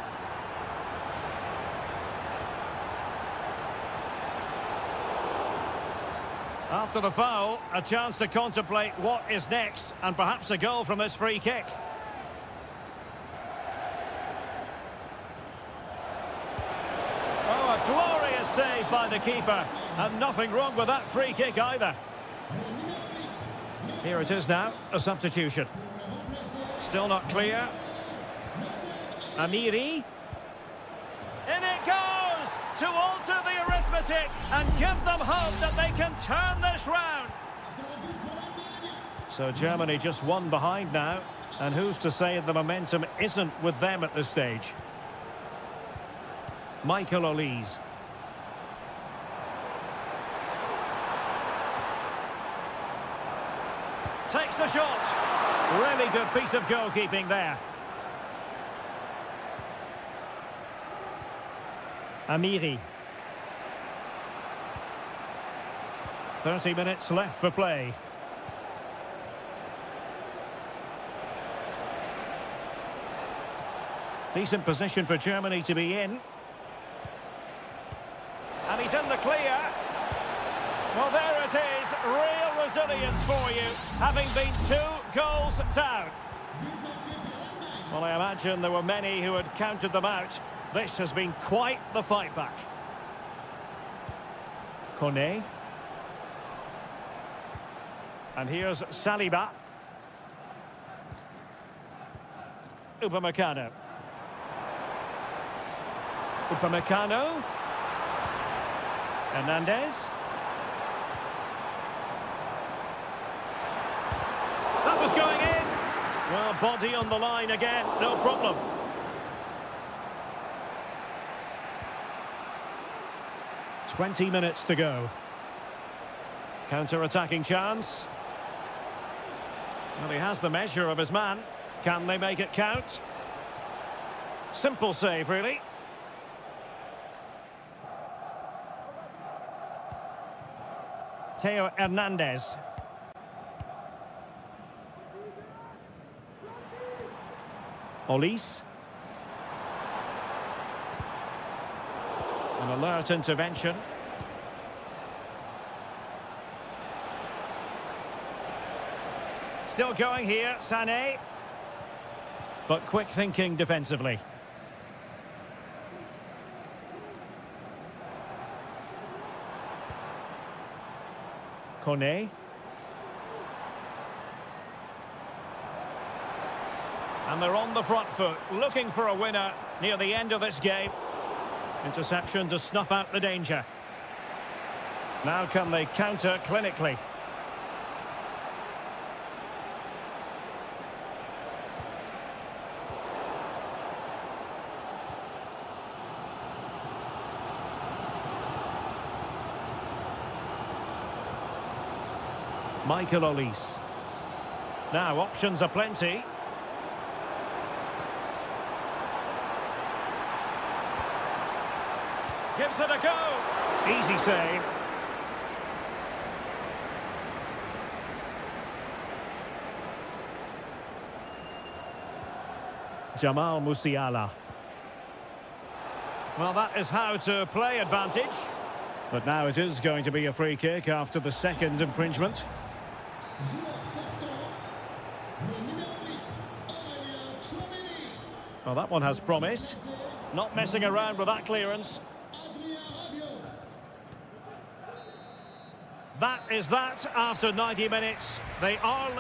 After the foul, a chance to contemplate what is next, and perhaps a goal from this free kick. Oh, a glorious save by the keeper, and nothing wrong with that free kick either. Here it is now, a substitution. Still not clear. Amiri. In it goes to alter the arithmetic and give them hope that they can turn this round. So Germany just one behind now, and who's to say the momentum isn't with them at this stage? Michael Olise. Takes the shot. Really good piece of goalkeeping there. Amiri. 30 minutes left for play. Decent position for Germany to be in. And he's in the clear. Well, there it is. Real resilience for you, having been 2 goals down. Well, I imagine there were many who had counted them out. This has been quite the fight back. Kone. And here's Saliba. Upamecano. Upamecano. Hernandez. That was going in. Well, body on the line again, no problem. Twenty minutes to go. Counter-attacking chance. Well, he has the measure of his man. Can they make it count? Simple save, really. Theo Hernandez. Olise. An alert intervention. Still going here, Sané. But quick thinking defensively. Kone. And they're on the front foot, looking for a winner near the end of this game. Interception to snuff out the danger. Now can they counter clinically? Michael Olise. Now options are plenty. Gives it a go. Easy save. Jamal Musiala. Well, that is how to play advantage. But now it is going to be a free kick after the second infringement. Well, that one has promise. Not messing around with that clearance. That is that after 90 minutes. They are...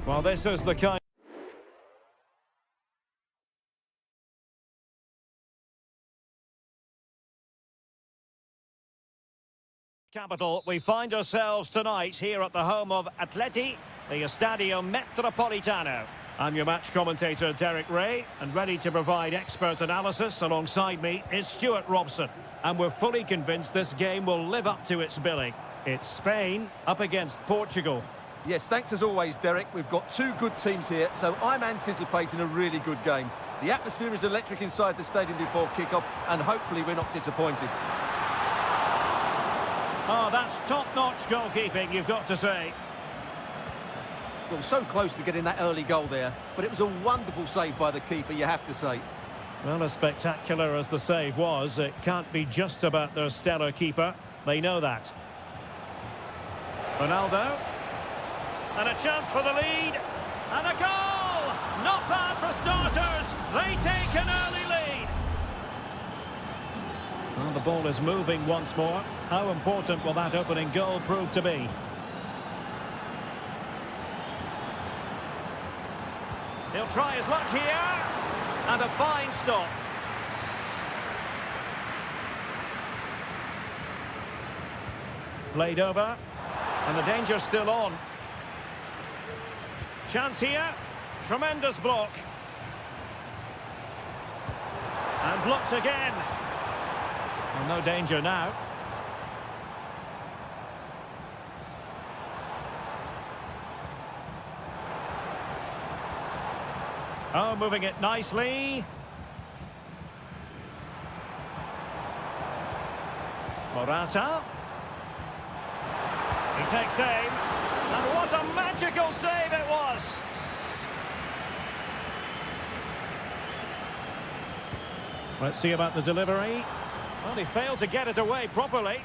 Well, this is the kind... capital we find ourselves tonight here at the home of Atleti, the Estadio Metropolitano. I'm your match commentator, Derek Ray, and ready to provide expert analysis alongside me is Stuart Robson. And we're fully convinced this game will live up to its billing. It's Spain up against Portugal. Yes, thanks as always, Derek. We've got two good teams here, so I'm anticipating a really good game. The atmosphere is electric inside the stadium before kick-off, and hopefully we're not disappointed. Oh, that's top-notch goalkeeping, you've got to say. Well, so close to getting that early goal there, but it was a wonderful save by the keeper, you have to say. Well, as spectacular as the save was, it can't be just about their stellar keeper. They know that. Ronaldo. And a chance for the lead. And a goal! Not bad for starters. They take an early lead. Well, the ball is moving once more. How important will that opening goal prove to be? He'll try his luck here. And a fine stop. Played over. And the danger's still on. Chance here. Tremendous block. And blocked again. Well, no danger now. Oh, moving it nicely. Morata. He takes aim. And what a magical save it was! Let's see about the delivery. Well, he failed to get it away properly.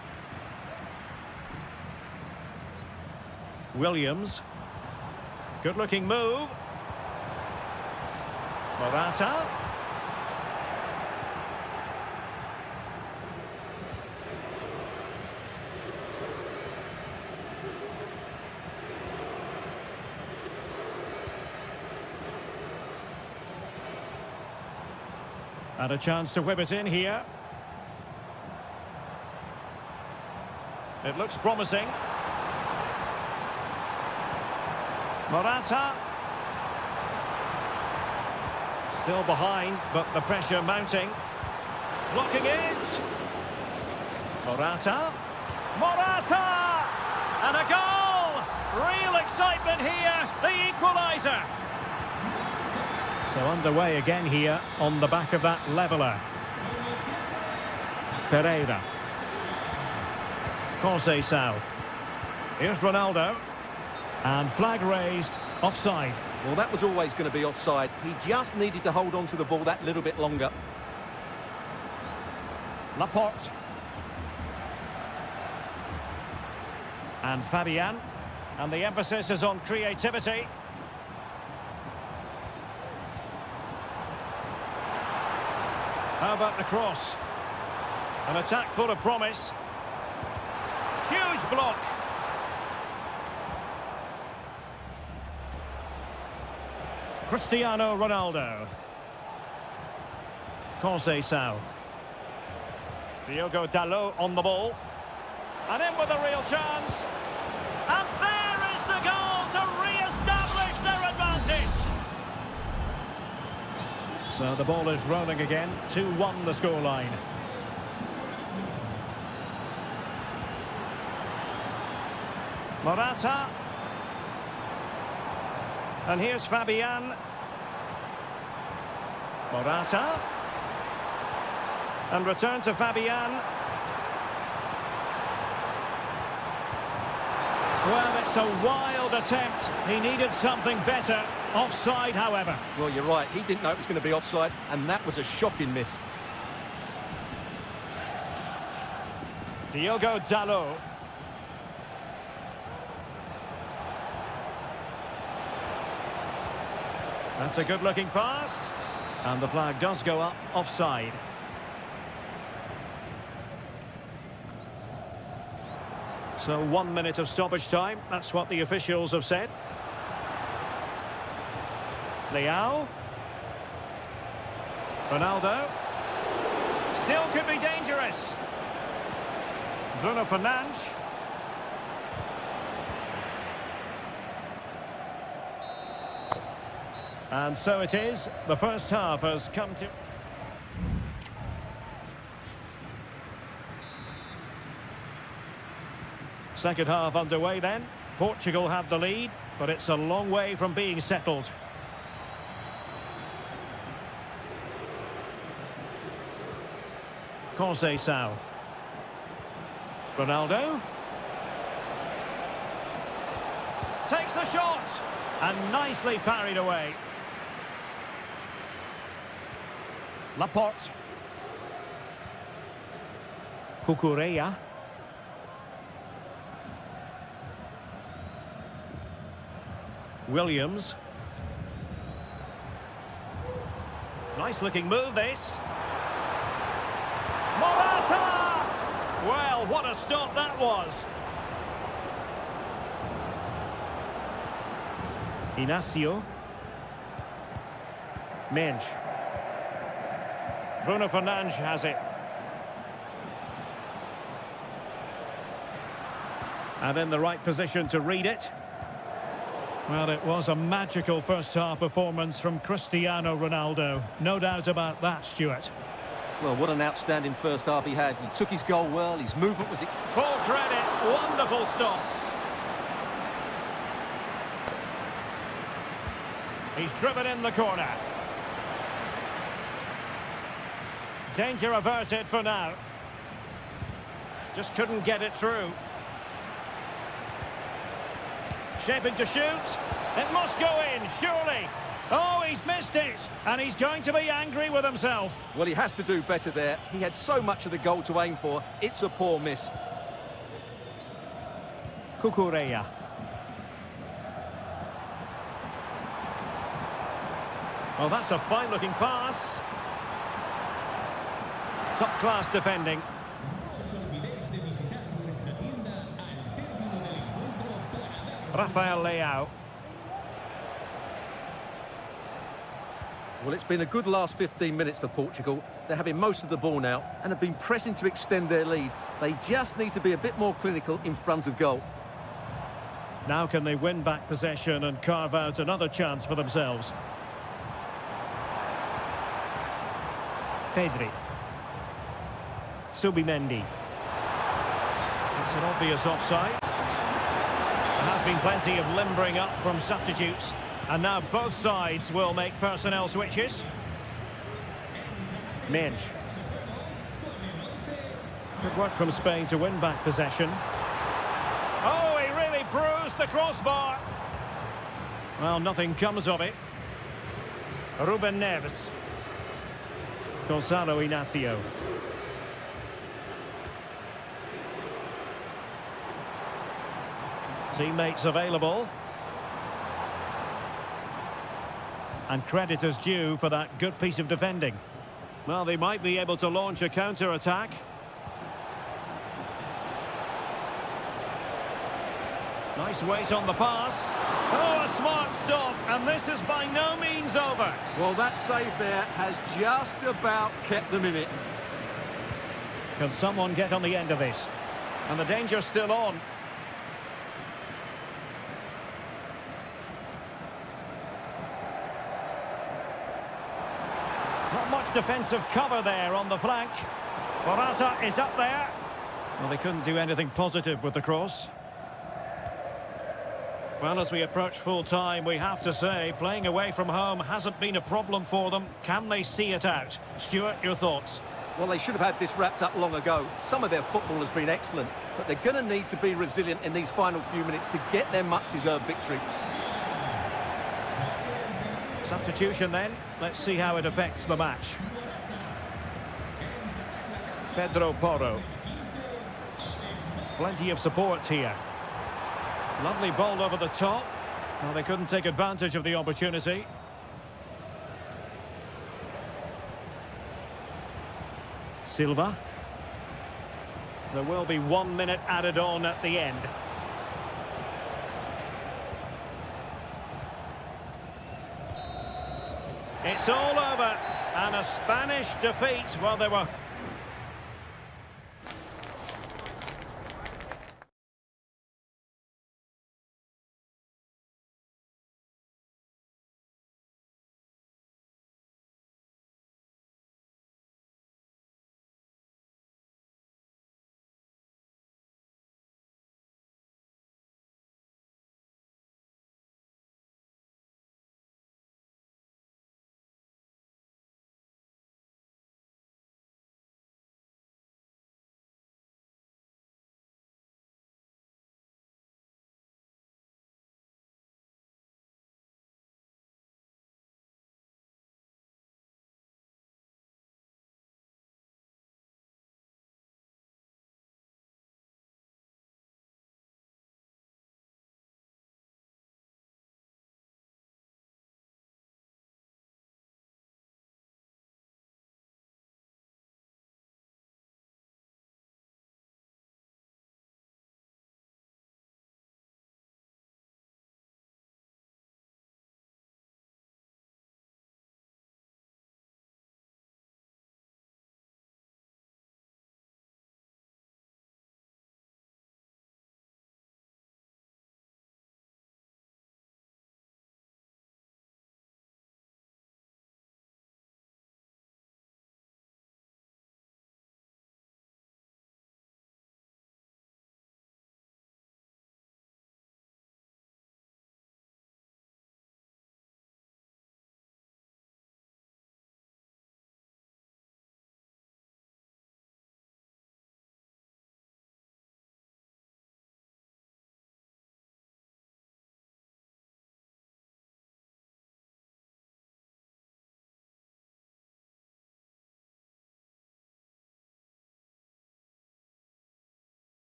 Williams. Good-looking move. Morata. And a chance to whip it in here. It looks promising. Morata. Still behind, but the pressure mounting. Blocking it. Morata. Morata! And a goal! Real excitement here. The equaliser. So underway again here on the back of that leveller. Ferreira. Conceição. Here's Ronaldo. And flag raised, offside. Well, that was always going to be offside. He just needed to hold on to the ball that little bit longer. Laporte. And Fabian. And the emphasis is on creativity. How about the cross? An attack full of promise. Huge block. Cristiano Ronaldo. Conceição. Diogo Dalot on the ball. And in with a real chance. And there is the goal to re-establish their advantage. So the ball is rolling again. 2-1 the scoreline. Morata. And here's Fabian. Morata. And return to Fabian. Well, it's a wild attempt. He needed something better. Offside, however. Well, you're right. He didn't know it was going to be offside, and that was a shocking miss. Diogo Dalot. That's a good-looking pass. And the flag does go up offside. So 1 minute of stoppage time. That's what the officials have said. Leao. Ronaldo. Still could be dangerous. Bruno Fernandes. And so it is. The first half has come to... Second half underway then. Portugal have the lead, but it's a long way from being settled. Conceição. Ronaldo. Takes the shot. And nicely parried away. Laporte. Cucurella. Williams. Nice looking move this. Morata! Well, what a stop that was. Inacio. Mensch. Bruno Fernandes has it. And in the right position to read it. Well, it was a magical first-half performance from Cristiano Ronaldo. No doubt about that, Stuart. Well, what an outstanding first half he had. He took his goal well, his movement was... Full credit, wonderful stop. He's driven in the corner. Danger averted for now. Just couldn't get it through. Shaping to shoot. It must go in, surely. Oh, he's missed it. And he's going to be angry with himself. Well, he has to do better there. He had so much of the goal to aim for. It's a poor miss. Cucurella. Well, that's a fine-looking pass. Top-class defending. Rafael Leao. Well, it's been a good last 15 minutes for Portugal. They're having most of the ball now and have been pressing to extend their lead. They just need to be a bit more clinical in front of goal. Now can they win back possession and carve out another chance for themselves? Pedri. Subimendi. It's an obvious offside. There has been plenty of limbering up from substitutes. And now both sides will make personnel switches. Mensch. Good work from Spain to win back possession. Oh, he really bruised the crossbar. Well, nothing comes of it. Ruben Neves. Gonzalo Inacio. Teammates available. And credit is due for that good piece of defending. Well, they might be able to launch a counter-attack. Nice weight on the pass. Oh, a smart stop, and this is by no means over. Well, that save there has just about kept them in it. Can someone get on the end of this? And the danger's still on. Not much defensive cover there on the flank. Morata is up there. Well, they couldn't do anything positive with the cross. Well, as we approach full-time, we have to say, playing away from home hasn't been a problem for them. Can they see it out? Stuart, your thoughts? Well, they should have had this wrapped up long ago. Some of their football has been excellent, but they're going to need to be resilient in these final few minutes to get their much-deserved victory. Substitution then. Let's see how it affects the match. Pedro Porro. Plenty of support here. Lovely ball over the top. Well, they couldn't take advantage of the opportunity. Silva. There will be 1 minute added on at the end. It's all over. And a Spanish defeat. Well, they were...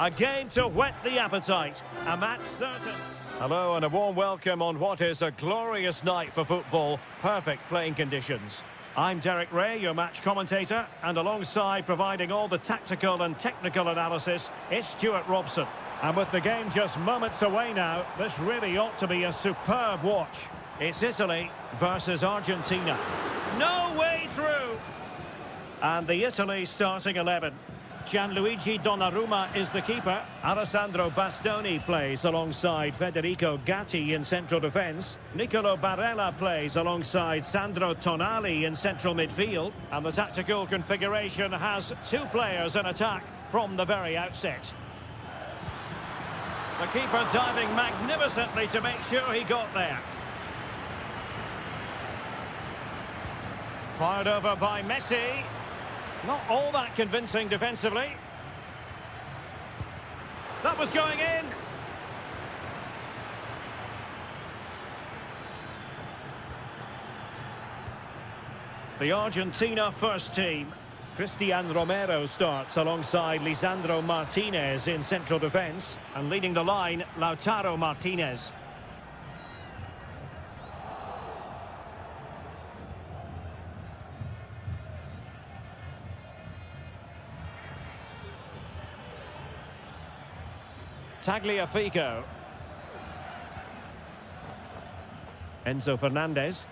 A game to whet the appetite. A match certain. Hello and a warm welcome on what is a glorious night for football. Perfect playing conditions. I'm Derek Ray, your match commentator, and alongside providing all the tactical and technical analysis, it's Stuart Robson. And with the game just moments away now, this really ought to be a superb watch. It's Italy versus Argentina. No way through! And the Italy starting 11. Gianluigi Donnarumma is the keeper. Alessandro Bastoni plays alongside Federico Gatti in central defence. Nicolo Barella plays alongside Sandro Tonali in central midfield. And the tactical configuration has two players in attack from the very outset. The keeper diving magnificently to make sure he got there. Fired over by Messi. Not all that convincing defensively. That was going in. The Argentina first team. Cristian Romero starts alongside Lisandro Martinez in central defence. And leading the line, Lautaro Martinez. Tagliafico. Enzo Fernandez.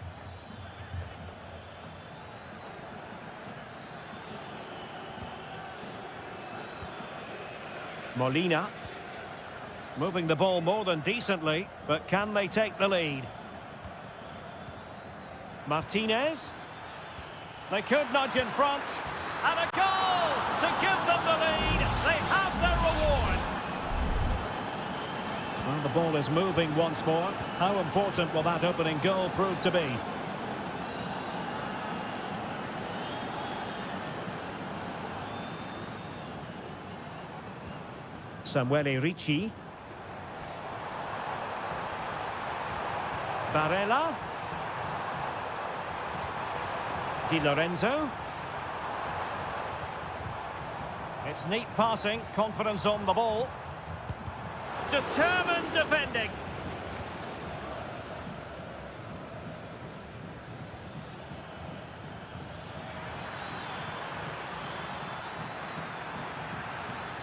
Molina. Moving the ball more than decently, but can they take the lead? Martinez. They could nudge in front. And a goal to give them the lead. They have their reward. Well, the ball is moving once more. How important will that opening goal prove to be? Samuele Ricci. Barella. Di Lorenzo. It's neat passing, confidence on the ball. Determined defending.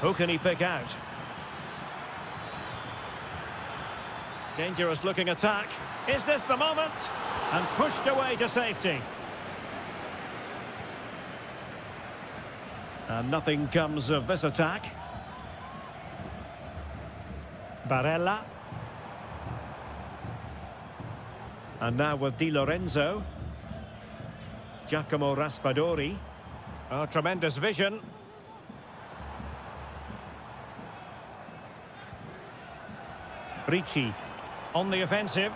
Who can he pick out? Dangerous looking attack. Is this the moment? And pushed away to safety. And nothing comes of this attack. Barella. And now with Di Lorenzo. Giacomo Raspadori. Oh, tremendous vision. Ricci on the offensive.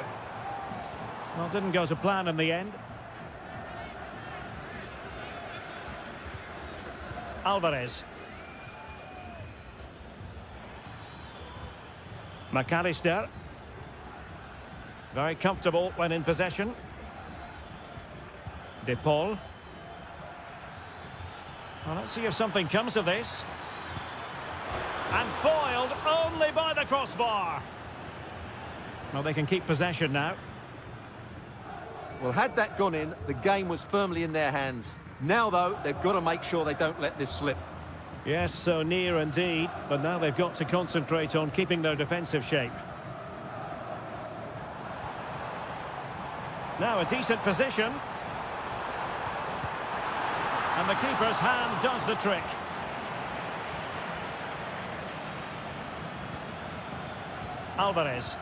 Well, didn't go to plan in the end. Alvarez. McAllister. Very comfortable when in possession. De Paul. Well, let's see if something comes of this. And foiled only by the crossbar. Well, they can keep possession now. Well, had that gone in, the game was firmly in their hands. Now, though, they've got to make sure they don't let this slip. Yes, so near indeed, but now they've got to concentrate on keeping their defensive shape. Now a decent position. And the keeper's hand does the trick. Alvarez.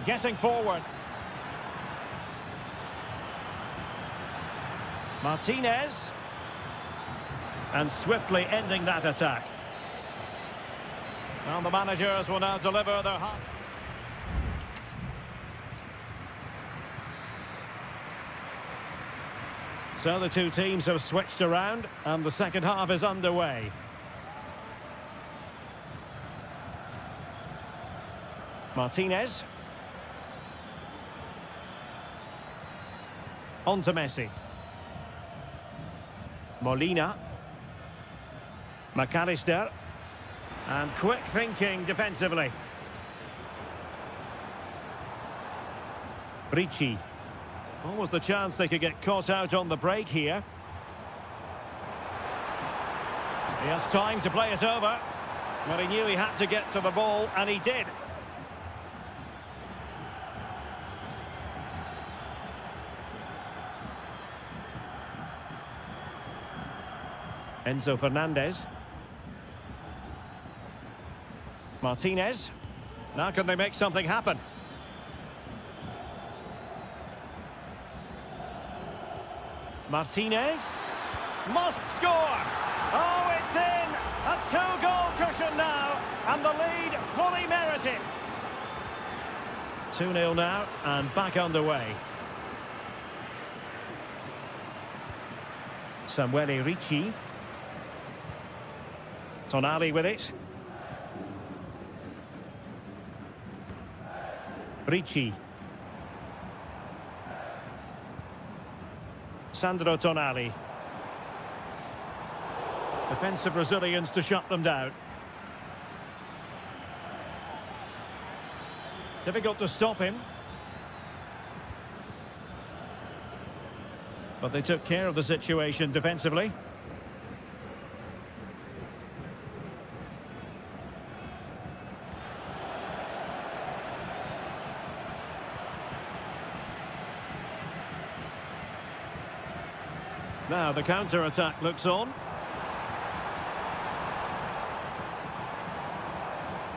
Getting forward. Martinez. And swiftly ending that attack. Well, the managers will now deliver their half. So the two teams have switched around and the second half is underway. Martinez. On to Messi. Molina. McAllister. And quick thinking defensively. Ricci. Almost the chance they could get caught out on the break here. He has time to play it over. But he knew he had to get to the ball, and he did. Enzo Fernandez. Martinez. Now can they make something happen? Martinez. Must score! Oh, it's in! A two-goal cushion now, and the lead fully merited. 2-0 now, and back underway. Samuele Ricci. Tonali with it. Ricci. Sandro Tonali. Defensive Brazilians to shut them down. Difficult to stop him. But they took care of the situation defensively. Now the counter-attack looks on.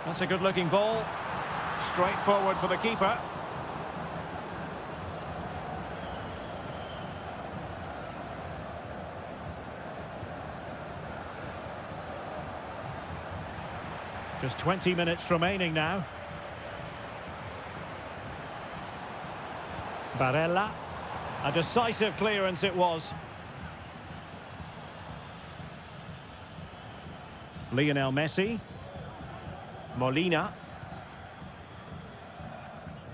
That's a good-looking ball. Straight forward for the keeper. Just 20 minutes remaining now. Barella. A decisive clearance it was. Lionel Messi. Molina.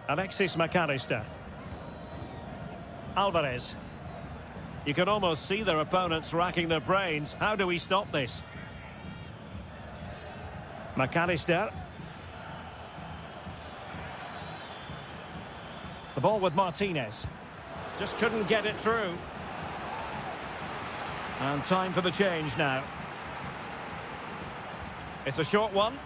Alexis McAllister. Alvarez. You can almost see their opponents racking their brains. How do we stop this? McAllister. The ball with Martinez. Just couldn't get it through. And time for the change now. It's a short one.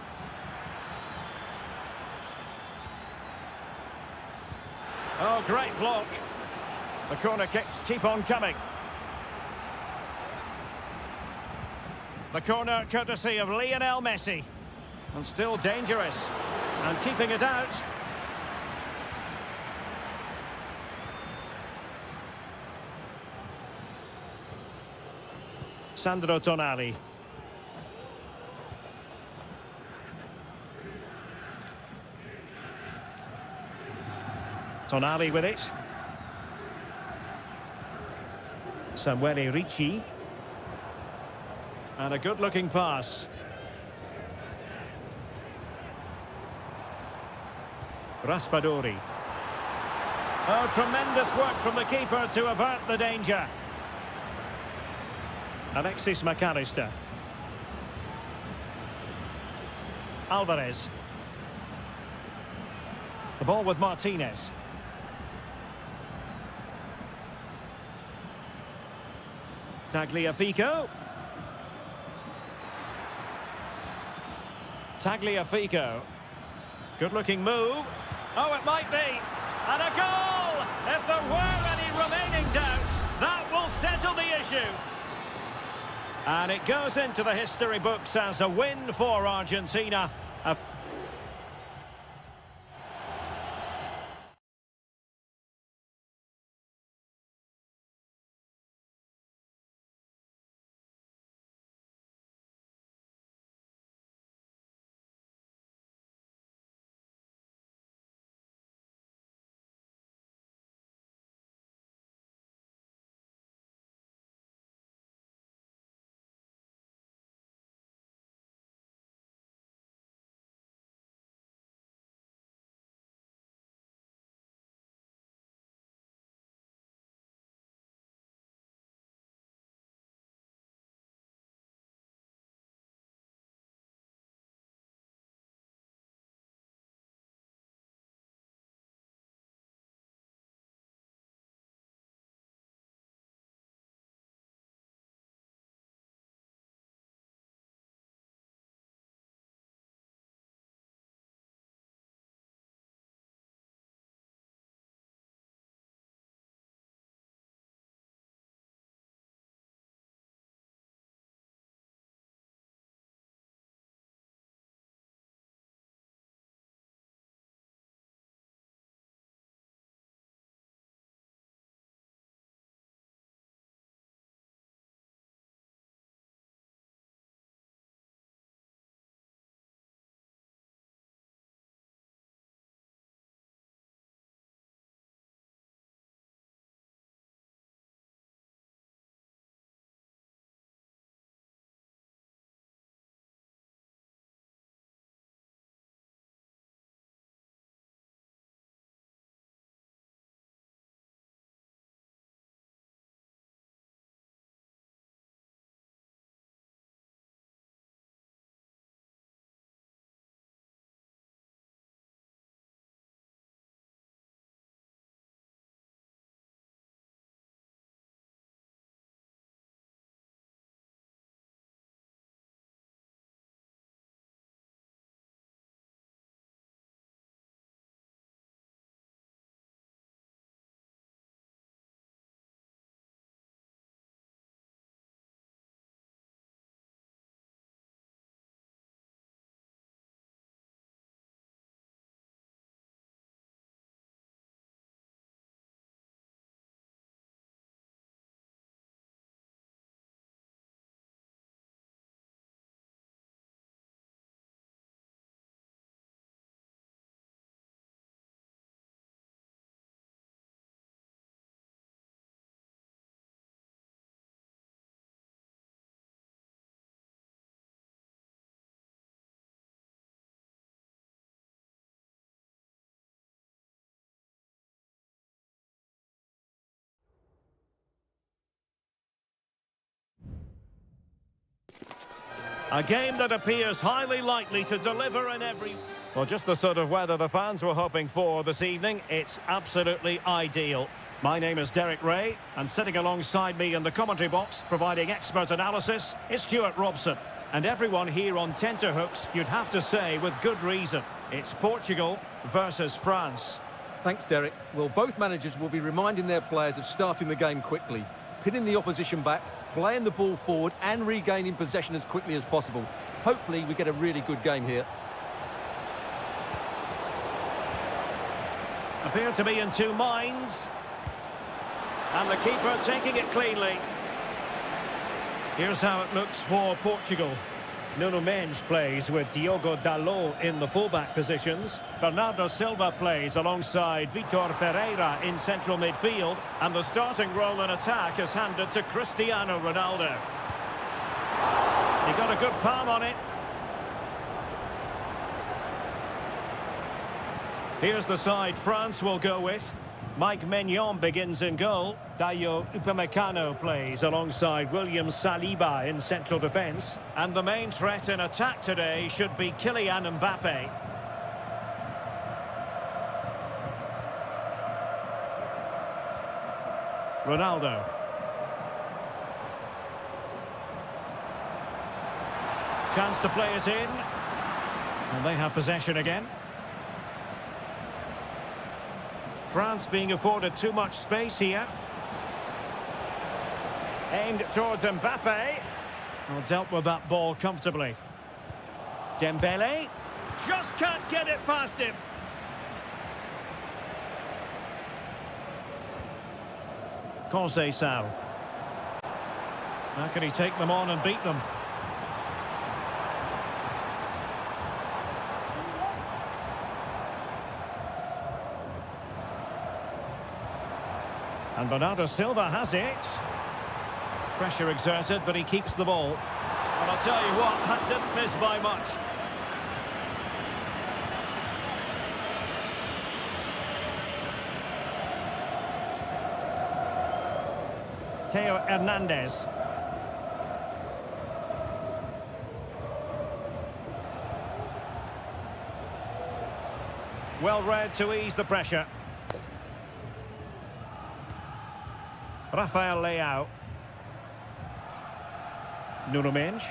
Oh, great block. The corner kicks keep on coming. The corner courtesy of Lionel Messi. And still dangerous. And keeping it out. Sandro Tonali. Tonali with it. Samuele Ricci. And a good-looking pass. Raspadori. Oh, tremendous work from the keeper to avert the danger. Alexis McAllister. Alvarez. The ball with Martinez. Tagliafico. Tagliafico. Good-looking move. Oh, it might be. And a goal! If there were any remaining doubts, that will settle the issue. And it goes into the history books as a win for Argentina. A game that appears highly likely to deliver in every... Well, just the sort of weather the fans were hoping for this evening. It's absolutely ideal. My name is Derek Ray, and sitting alongside me in the commentary box, providing expert analysis, is Stuart Robson. And everyone here on tenterhooks, you'd have to say, with good reason, it's Portugal versus France. Thanks, Derek. Well, both managers will be reminding their players of starting the game quickly, pinning the opposition back, playing the ball forward and regaining possession as quickly as possible. Hopefully we get a really good game here. Appear to be in two minds. And the keeper taking it cleanly. Here's how it looks for Portugal. Nuno Mendes plays with Diogo Dalot in the fullback positions. Bernardo Silva plays alongside Vitor Ferreira in central midfield. And the starting role in attack is handed to Cristiano Ronaldo. He got a good palm on it. Here's the side France will go with. Mike Maignan begins in goal. Dayo Upamecano plays alongside William Saliba in central defence. And the main threat in attack today should be Kylian Mbappe. Ronaldo. Chance to play it in. And they have possession again. France being afforded too much space here. Aimed towards Mbappe. Well, dealt with that ball comfortably. Dembele. Just can't get it past him. Conceição. How can he take them on and beat them? And Bernardo Silva has it. Pressure exerted, but he keeps the ball. And I'll tell you what, that didn't miss by much. Theo Hernandez. Well read to ease the pressure. Rafael Leao. Nuno Mendes.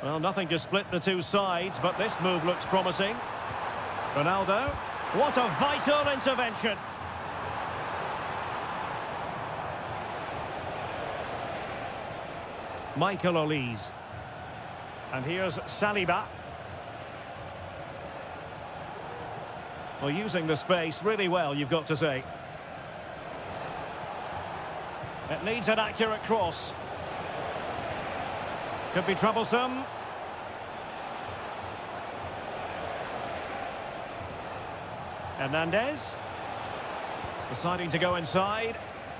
Well, nothing to split the two sides, but this move looks promising. Ronaldo. What a vital intervention. Michael Olise. And here's Saliba. Well, using the space really well, you've got to say. It needs an accurate cross. Could be troublesome. Hernandez. Deciding to go inside.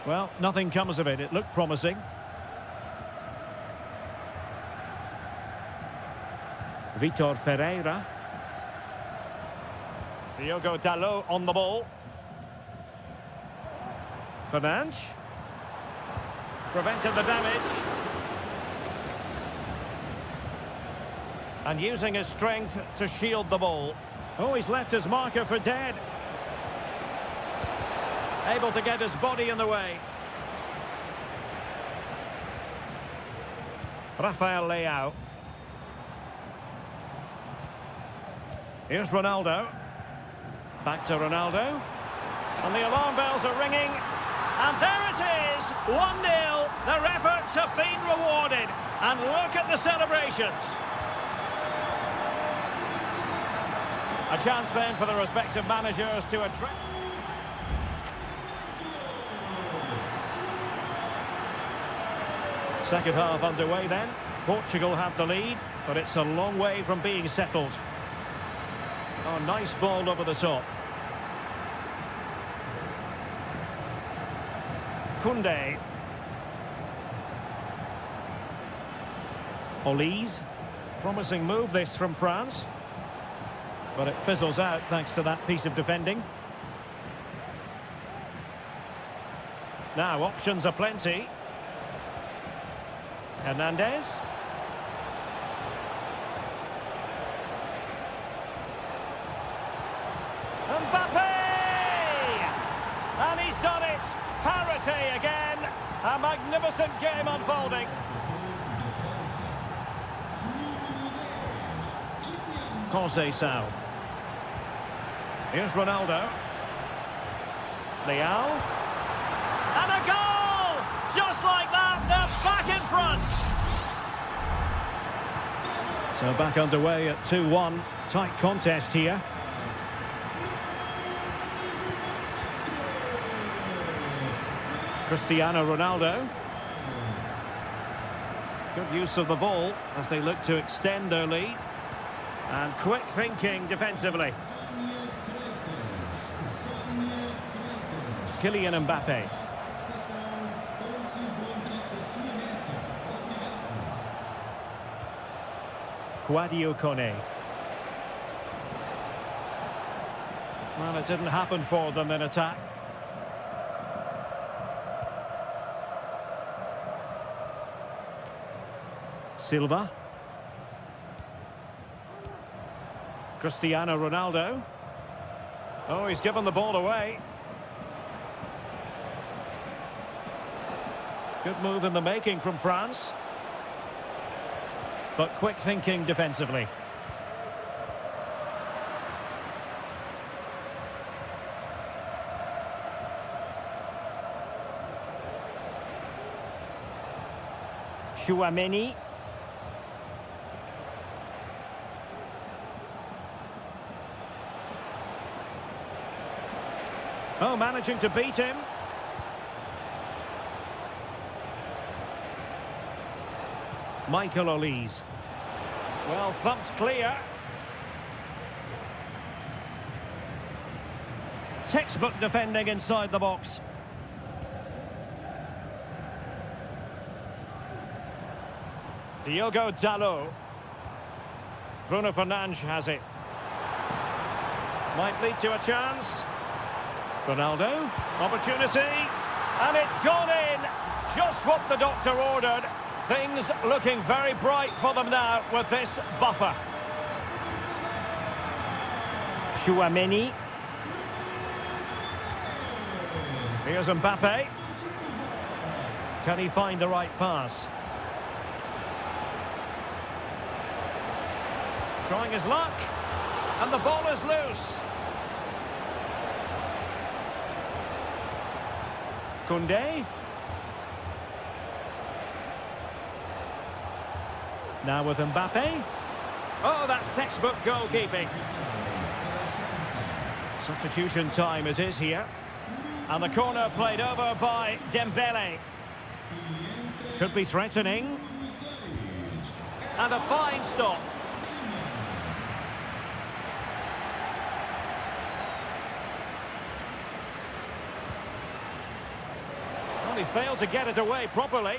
Well, nothing comes of it. It looked promising. Vitor Ferreira. Diogo Dalot on the ball. Fernandes. Prevented the damage. And using his strength to shield the ball. Oh, he's left his marker for dead. Able to get his body in the way. Rafael Leao. Here's Ronaldo. Back to Ronaldo. And the alarm bells are ringing. And there it is, 1-0. Their efforts have been rewarded. And look at the celebrations. A chance then for the respective managers to address. Second half underway then. Portugal have the lead, but it's a long way from being settled. Oh, nice ball over the top. Koundé. Olise. Promising move this from France. But it fizzles out thanks to that piece of defending. Now, options are plenty. Hernandez. Mbappe! And he's done it! Parity again! A magnificent game unfolding. Conceição. Here's Ronaldo. Leal. And a goal! Just like that, they're back in front. So back underway at 2-1. Tight contest here. Cristiano Ronaldo. Good use of the ball as they look to extend their lead. And quick thinking defensively. Kylian Mbappe. Guadio Kone. Well, it didn't happen for them in attack. Silva. Cristiano Ronaldo. Oh, he's given the ball away. Good move in the making from France. But quick thinking defensively. Chouameni. Oh, managing to beat him. Michael Olise. Well, thumped clear. Textbook defending inside the box. Diogo Dalot. Bruno Fernandes has it. Might lead to a chance. Ronaldo, opportunity, and it's gone in. Just what the doctor ordered. Things looking very bright for them now with this buffer. Chouameni. Here's Mbappe. Can he find the right pass? Trying his luck, and the ball is loose. Koundé. Now with Mbappe. Oh, that's textbook goalkeeping. Substitution time it is here. And the corner played over by Dembele. Could be threatening. And a fine stop. He failed to get it away properly.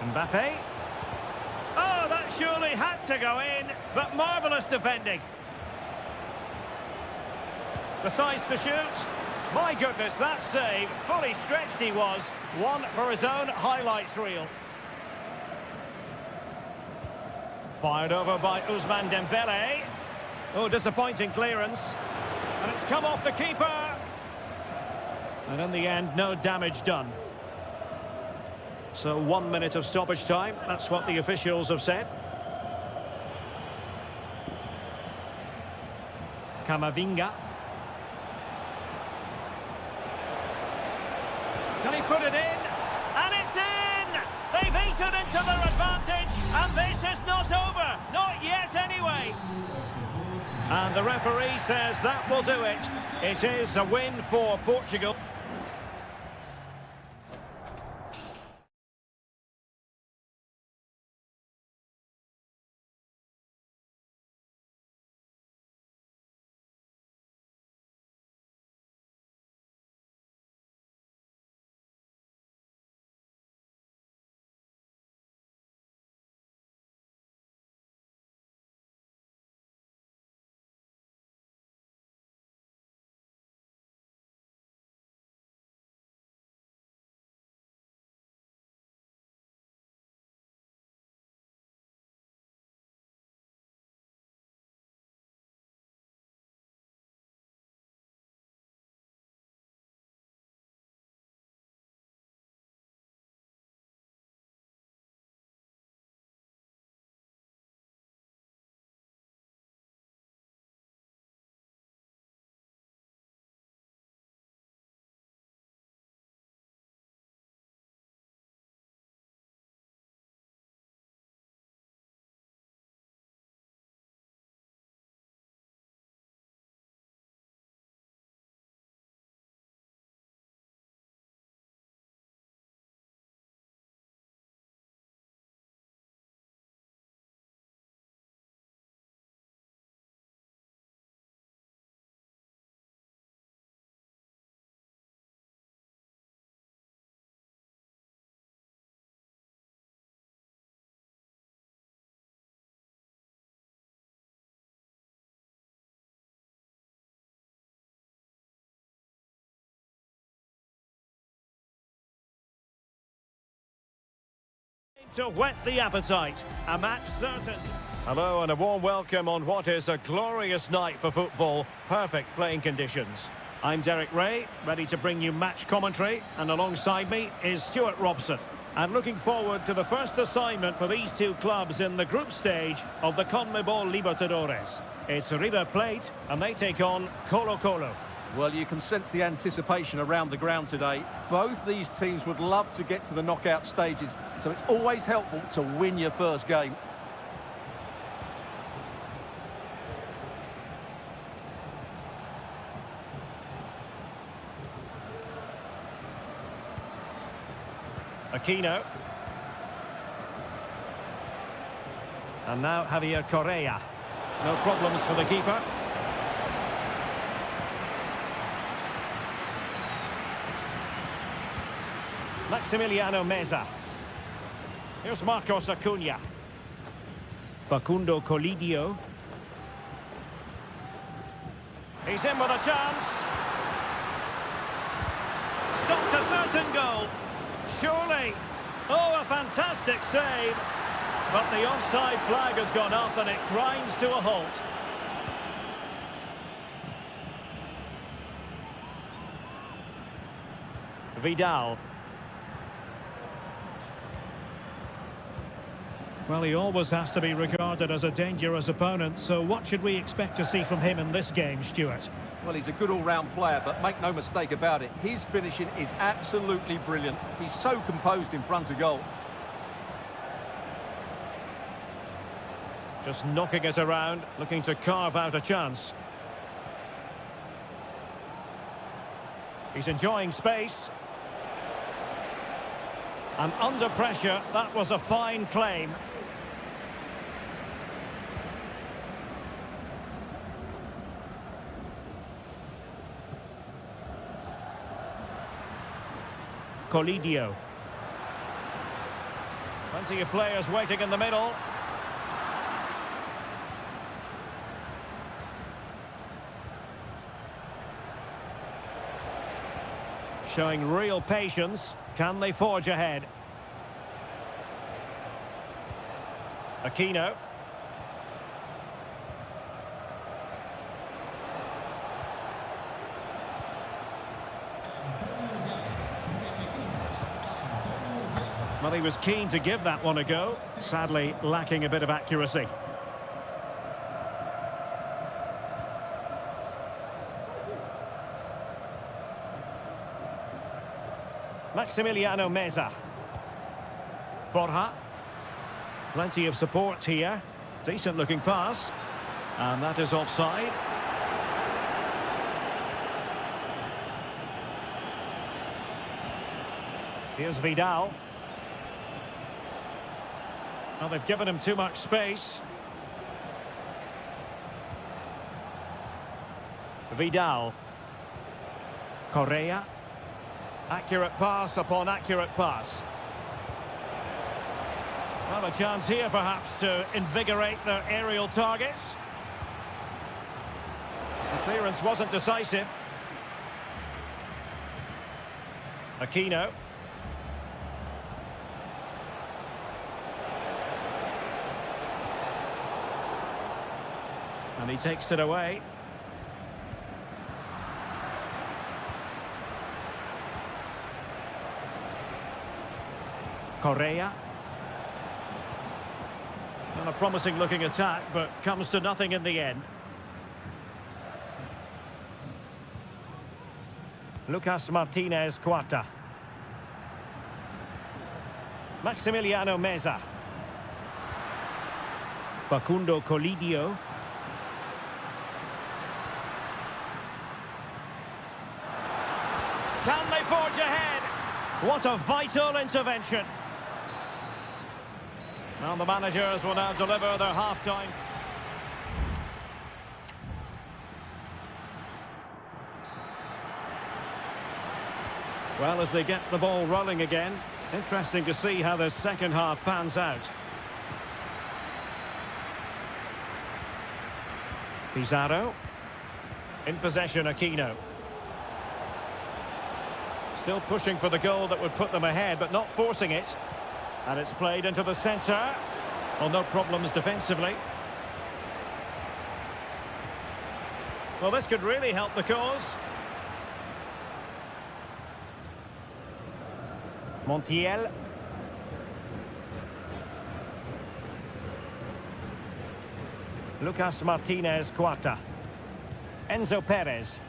Mbappe. Oh, that surely had to go in, but marvellous defending. Decides to shoot. My goodness, that save. Fully stretched he was. One for his own highlights reel. Fired over by Ousmane Dembele. Oh, disappointing clearance. And it's come off the keeper. And in the end, no damage done. So 1 minute of stoppage time. That's what the officials have said. Camavinga. Can he put it in? And it's in! They've eaten into their advantage. And this is not over. Not yet anyway. And the referee says that will do it. It is a win for Portugal. To whet the appetite, a match certain. Hello and a warm welcome on what is a glorious night for football. Perfect playing conditions. I'm Derek Ray, ready to bring you match commentary, and alongside me is Stuart Robson. And looking forward to the first assignment for these two clubs in the group stage of the CONMEBOL Libertadores. It's River Plate, and they take on Colo-Colo. Well, you can sense the anticipation around the ground today. Both these teams would love to get to the knockout stages, so it's always helpful to win your first game. Aquino. And now Javier Correa. No problems for the keeper. Maximiliano Meza. Here's Marcos Acuna. Facundo Colidio. He's in with a chance. Stopped a certain goal. Surely. Oh, a fantastic save. But the offside flag has gone up and it grinds to a halt. Vidal. Well, he always has to be regarded as a dangerous opponent, so what should we expect to see from him in this game, Stuart? Well, he's a good all-round player, but make no mistake about it, his finishing is absolutely brilliant. He's so composed in front of goal. Just knocking it around, looking to carve out a chance. He's enjoying space. And under pressure, that was a fine claim. Colidio. Plenty of players waiting in the middle. Showing real patience. Can they forge ahead? Aquino. Well, he was keen to give that one a go, sadly lacking a bit of accuracy. Maximiliano Meza. Borja. Plenty of support here. Decent looking pass. And that is offside. Here's Vidal. Well, they've given him too much space. Vidal. Correa. Accurate pass upon accurate pass. Well, a chance here perhaps to invigorate their aerial targets. The clearance wasn't decisive. Aquino. And he takes it away. Correa. And a promising looking attack, but comes to nothing in the end. Lucas Martinez Cuarta. Maximiliano Meza. Facundo Colidio. Can they forge ahead? What a vital intervention. Now the managers will now deliver their half-time. Well, as they get the ball rolling again, interesting to see how the second half pans out. Pizarro. In possession, Aquino. Still pushing for the goal that would put them ahead, but not forcing it. And it's played into the centre. Well, no problems defensively. Well, this could really help the cause. Montiel. Lucas Martinez Cuarta. Enzo Perez.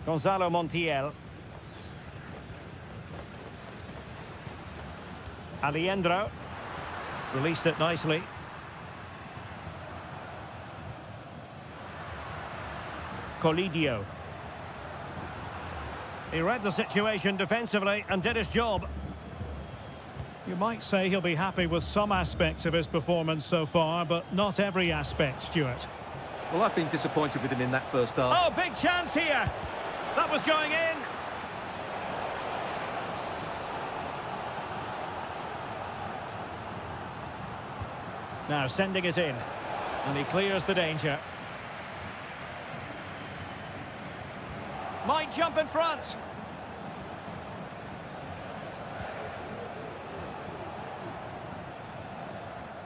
Gonzalo Montiel. Alejandro. Released it nicely. Colidio. He read the situation defensively and did his job. You might say he'll be happy with some aspects of his performance so far, but not every aspect, Stuart. Well, I've been disappointed with him in that first half. Oh, big chance here. That was going in. Now sending it in. And he clears the danger. Might jump in front.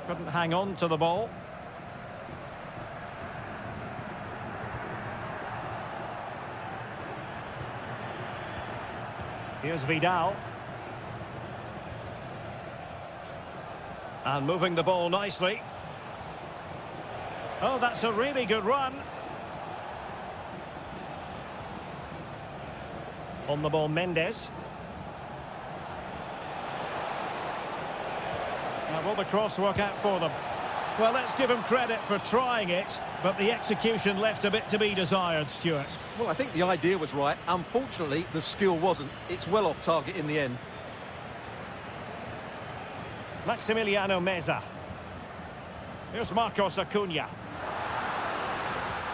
Couldn't hang on to the ball. Here's Vidal. And moving the ball nicely. Oh, that's a really good run. On the ball, Mendes. Now, will the cross work out for them? Well, let's give him credit for trying it, but the execution left a bit to be desired, Stuart. Well, I think the idea was right. Unfortunately, the skill wasn't. It's well off target in the end. Maximiliano Meza. Here's Marcos Acuna.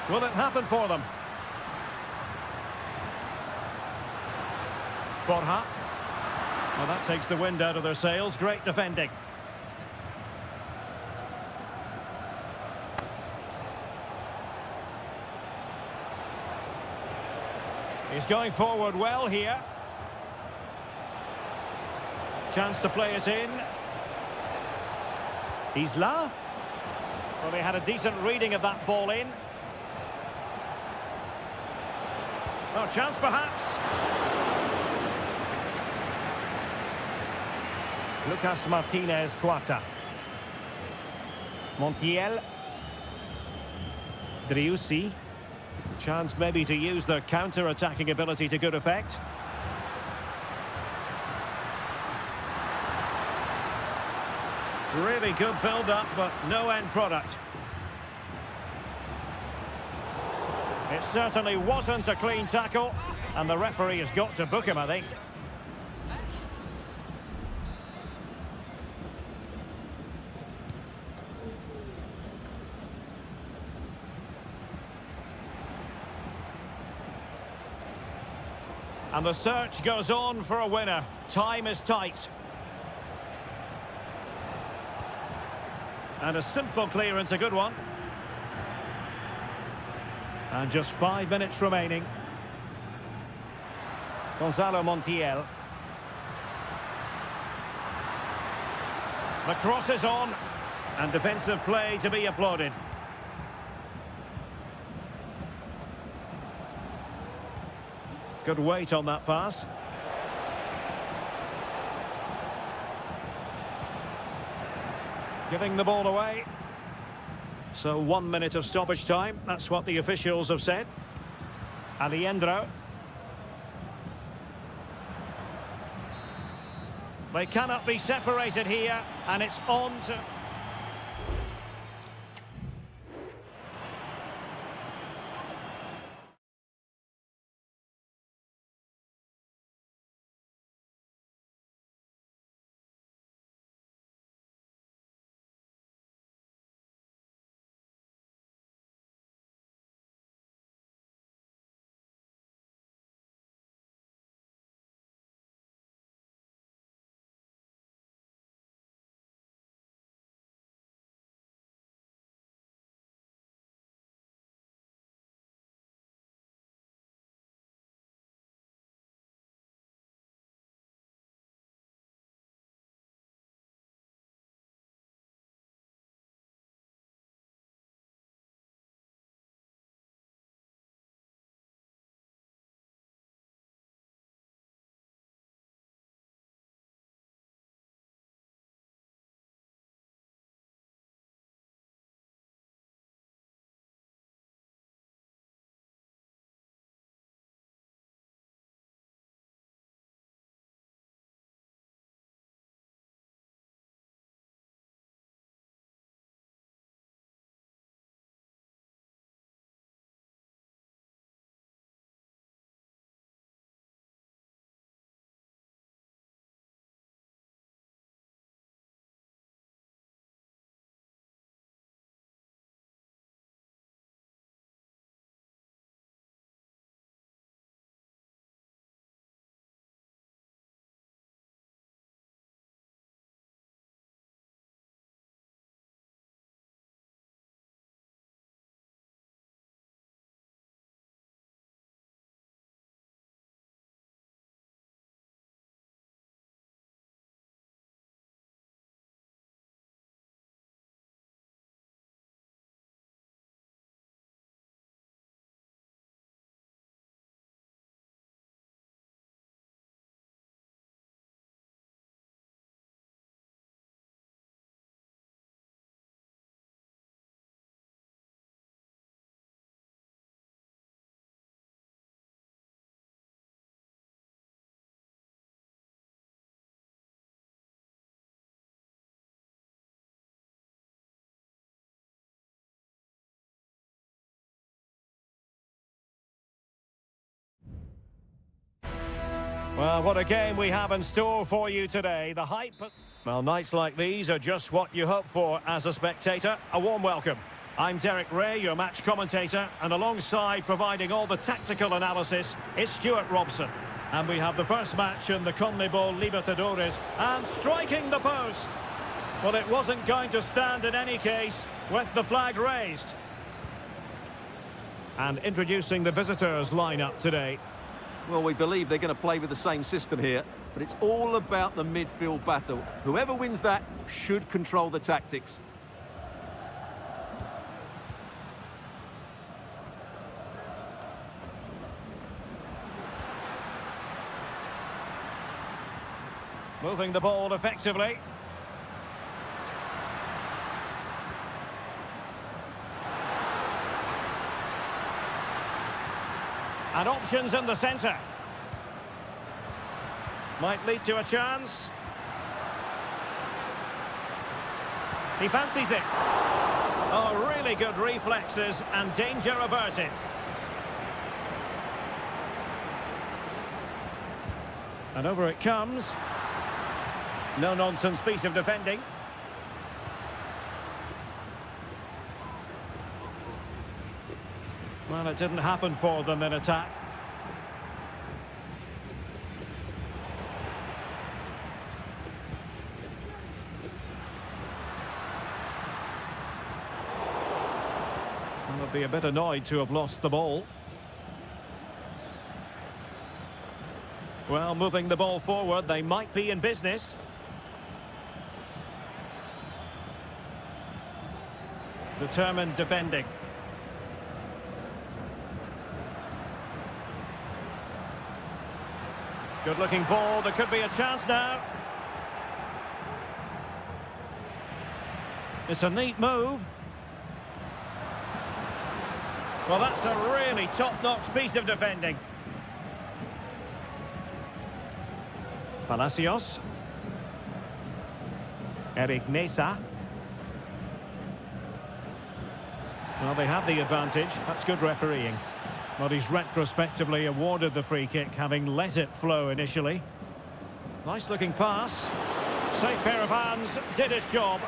Will it happen for them? Borja. Well, that takes the wind out of their sails. Great defending. He's going forward well here. Chance to play it in. Isla. Well, they had a decent reading of that ball in. Oh, chance perhaps. Lucas Martinez Cuarta. Montiel. Driussi. Chance maybe to use their counter-attacking ability to good effect. Really good build-up, but no end product. It certainly wasn't a clean tackle, and the referee has got to book him, I think. And the search goes on for a winner. Time is tight. And a simple clearance, a good one. And just 5 minutes remaining. Gonzalo Montiel. The cross is on. And defensive play to be applauded. Good weight on that pass. Giving the ball away. So 1 minute of stoppage time. That's what the officials have said. Alejandro. They cannot be separated here, and it's on to... Well, what a game we have in store for you today. The hype... Well, nights like these are just what you hope for as a spectator. A warm welcome. I'm Derek Ray, your match commentator, and alongside providing all the tactical analysis is Stuart Robson. And we have the first match in the CONMEBOL Libertadores, and striking the post. Well, it wasn't going to stand in any case with the flag raised. And introducing the visitors' lineup today. Well, we believe they're going to play with the same system here, but it's all about the midfield battle. Whoever wins that should control the tactics. Moving the ball effectively. And options in the centre. Might lead to a chance. He fancies it. Oh, really good reflexes and danger averted. And over it comes. No-nonsense piece of defending. Well, it didn't happen for them in attack. Well, they'll be a bit annoyed to have lost the ball. Well, moving the ball forward, they might be in business. Determined defending. Good-looking ball. There could be a chance now. It's a neat move. Well, that's a really top-notch piece of defending. Palacios. Eric Mesa. Well, they have the advantage. That's good refereeing. Well, he's retrospectively awarded the free kick, having let it flow initially. Nice-looking pass. Safe pair of hands, did his job.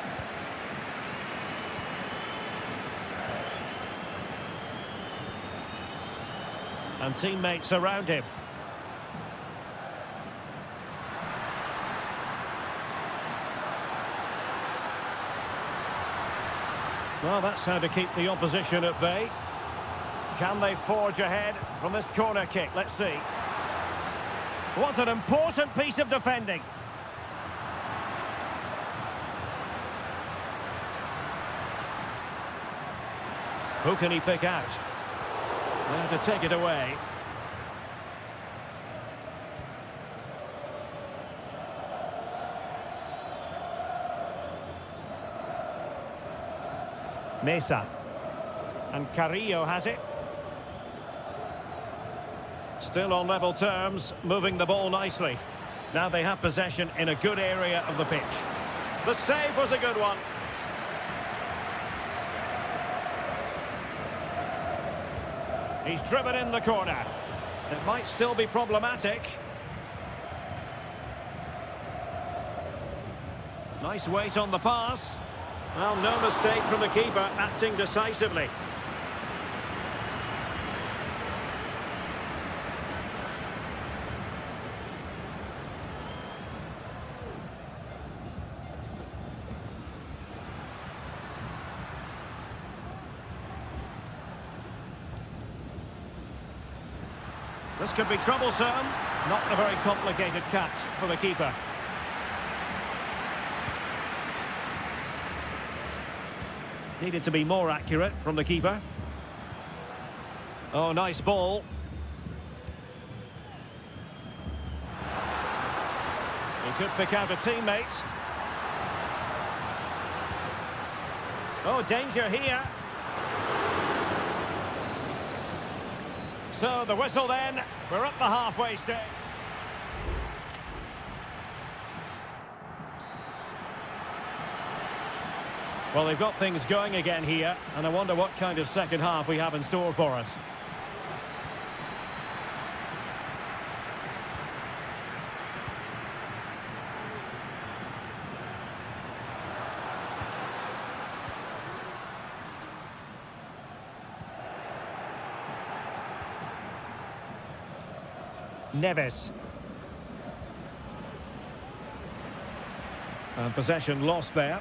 And teammates around him. Well, that's how to keep the opposition at bay. Can they forge ahead from this corner kick? Let's see. What an important piece of defending. Who can he pick out? There to take it away. Mesa. And Carrillo has it. Still on level terms, moving the ball nicely. Now they have possession in a good area of the pitch. The save was a good one. He's driven in the corner. It might still be problematic. Nice weight on the pass. Well, no mistake from the keeper, acting decisively. This could be troublesome. Not a very complicated catch for the keeper. Needed to be more accurate from the keeper. Oh, nice ball. He could pick out a teammate. Oh, danger here. So the whistle then. We're up the halfway stage. Well, they've got things going again here, and I wonder what kind of second half we have in store for us. Neves. And possession lost there.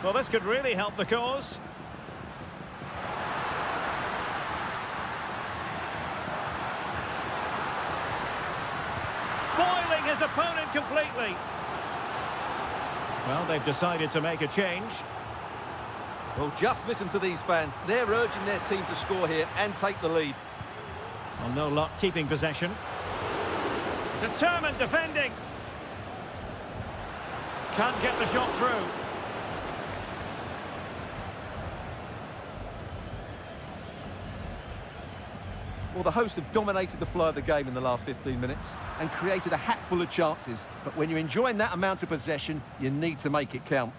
Well, this could really help the cause. Foiling his opponent completely. Well, they've decided to make a change. Well, just listen to these fans. They're urging their team to score here and take the lead. Well, no luck keeping possession. Determined defending. Can't get the shot through. Well, the hosts have dominated the flow of the game in the last 15 minutes and created a hatful of chances. But when you're enjoying that amount of possession, you need to make it count.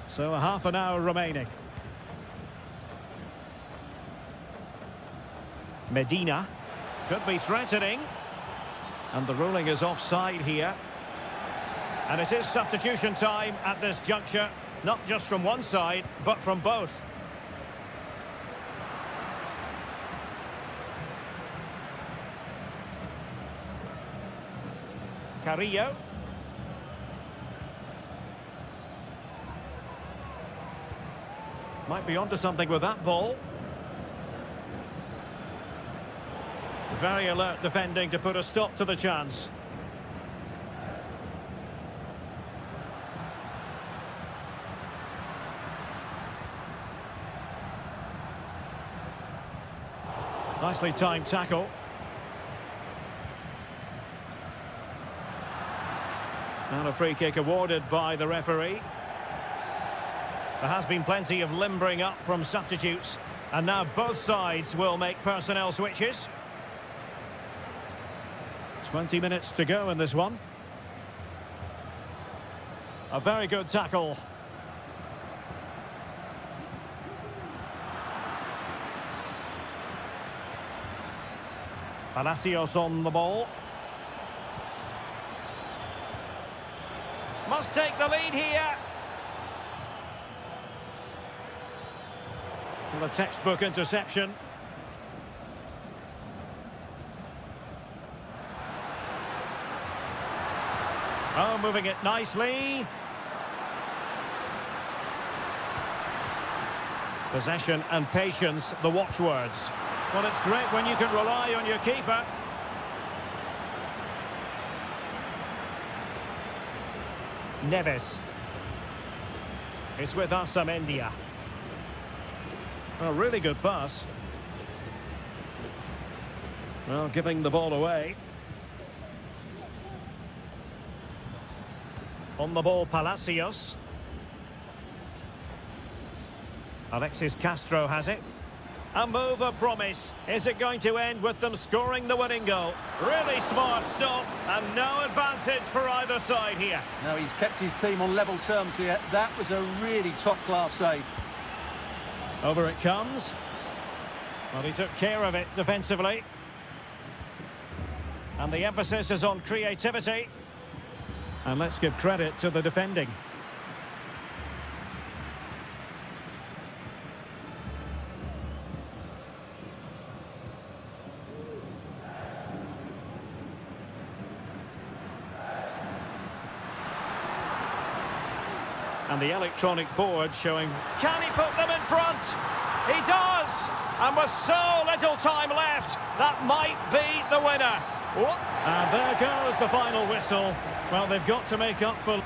So a half an hour remaining. Medina could be threatening. And the ruling is offside here. And it is substitution time at this juncture. Not just from one side, but from both. Carrillo. Might be onto something with that ball. Very alert defending to put a stop to the chance. Nicely timed tackle. And a free kick awarded by the referee. There has been plenty of limbering up from substitutes. And now both sides will make personnel switches. 20 minutes to go in this one. A very good tackle. Palacios on the ball. Must take the lead here. The textbook interception. Oh, moving it nicely. Possession and patience, the watchwords. Well, it's great when you can rely on your keeper. Neves. It's with Amendia. A really good pass. Well, giving the ball away. On the ball, Palacios. Alexis Castro has it. A move of promise. Is it going to end with them scoring the winning goal? Really smart stop and no advantage for either side here. Now he's kept his team on level terms here. That was a really top-class save. Over it comes. Well, he took care of it defensively. And the emphasis is on creativity. And let's give credit to the defending. And the electronic board showing, can he put them in front? He does! And with so little time left, that might be the winner. Whoop. And there goes the final whistle. Well, they've got to make up for...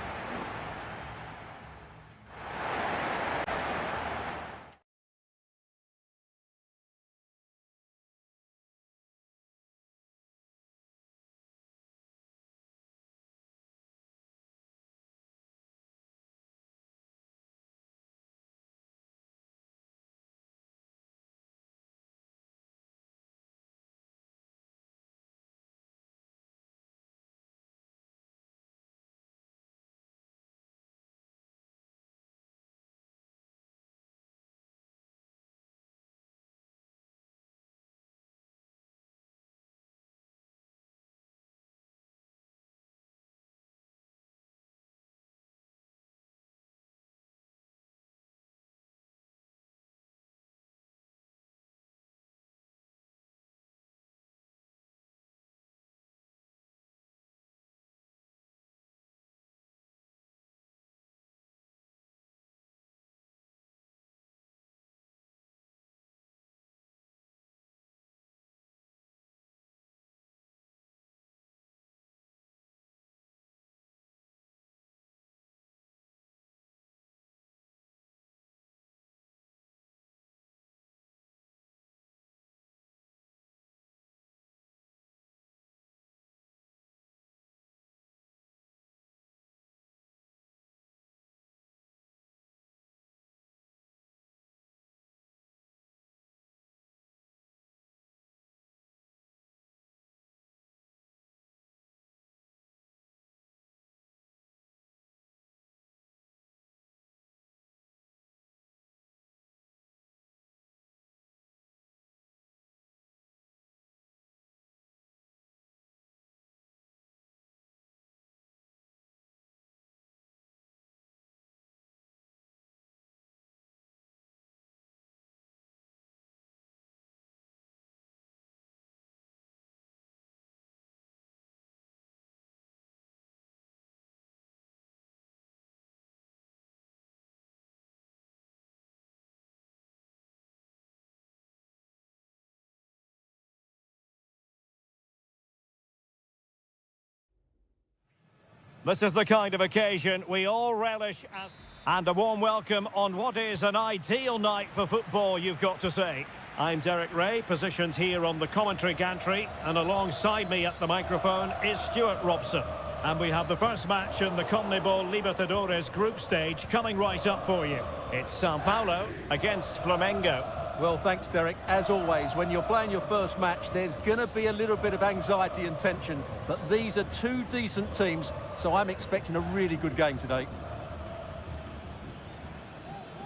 This is the kind of occasion we all relish as... And a warm welcome on what is an ideal night for football, you've got to say. I'm Derek Ray, positioned here on the commentary gantry, and alongside me at the microphone is Stuart Robson. And we have the first match in the CONMEBOL Libertadores group stage coming right up for you. It's Sao Paulo against Flamengo. Well, thanks, Derek. As always, when you're playing your first match, there's going to be a little bit of anxiety and tension. But these are two decent teams, so I'm expecting a really good game today.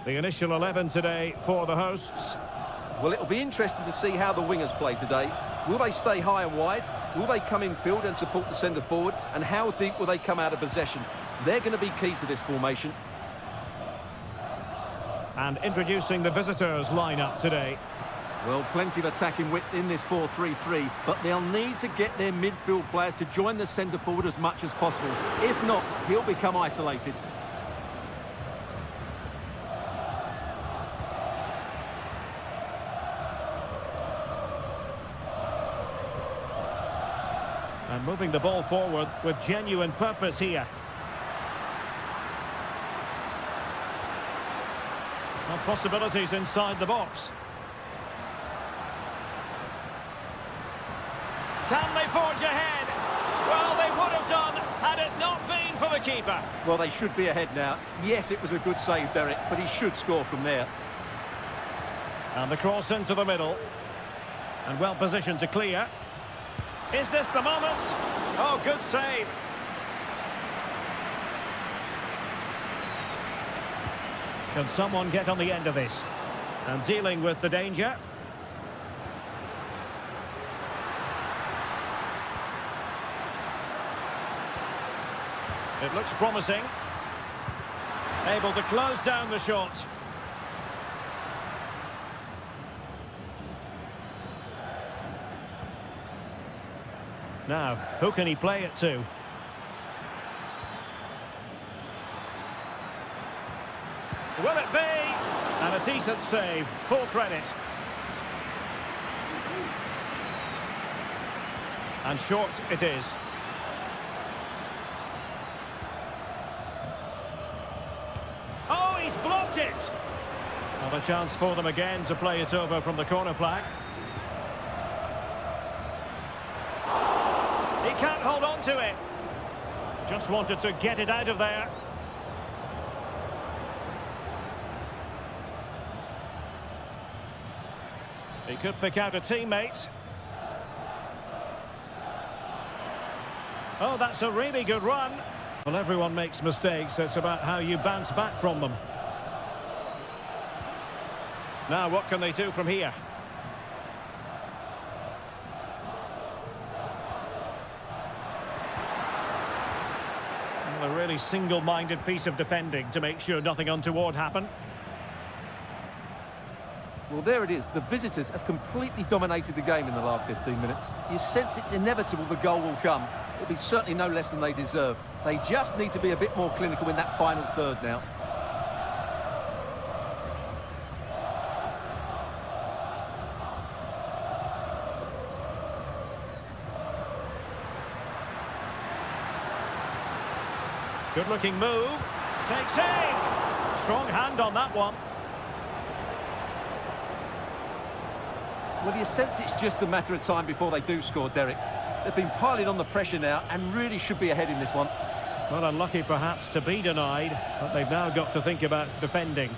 The initial 11 today for the hosts. Well, it'll be interesting to see how the wingers play today. Will they stay high and wide? Will they come in field and support the centre forward? And how deep will they come out of possession? They're going to be key to this formation. And introducing the visitors lineup today. Well, plenty of attacking width in this 4-3-3, but they'll need to get their midfield players to join the centre forward as much as possible. If not, he'll become isolated. And moving the ball forward with genuine purpose here. Well, possibilities inside the box. Can they forge ahead? Well, they would have done had it not been for the keeper. Well, they should be ahead now. Yes, it was a good save, Derek, but he should score from there. And the cross into the middle. And well positioned to clear. Is this the moment? Oh, good save. Can someone get on the end of this? And dealing with the danger. It looks promising. Able to close down the shot. Now, who can he play it to? Will it be? And a decent save. Full credit. And short it is. Oh, he's blocked it! Another chance for them again to play it over from the corner flag. He can't hold on to it. Just wanted to get it out of there. He could pick out a teammate. Oh, that's a really good run. Well, everyone makes mistakes. It's about how you bounce back from them. Now, what can they do from here? A really single-minded piece of defending to make sure nothing untoward happened. Well, there it is. The visitors have completely dominated the game in the last 15 minutes. You sense it's inevitable the goal will come. It'll be certainly no less than they deserve. They just need to be a bit more clinical in that final third now. Good-looking move. Takes aim. Strong hand on that one. Well, you sense it's just a matter of time before they do score, Derek. They've been piling on the pressure now and really should be ahead in this one. Well, unlucky perhaps to be denied, but they've now got to think about defending.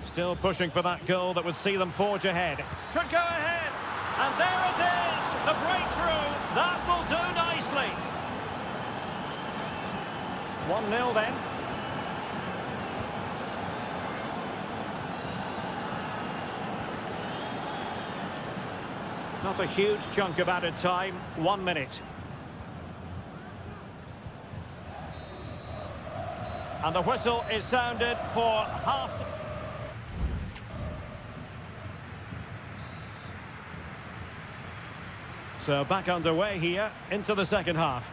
Still pushing for that goal that would see them forge ahead. Could go ahead. And there it is. The breakthrough. That will do nicely. 1-0 then. Not a huge chunk of added time. 1 minute. And the whistle is sounded for half. So back underway here into the second half.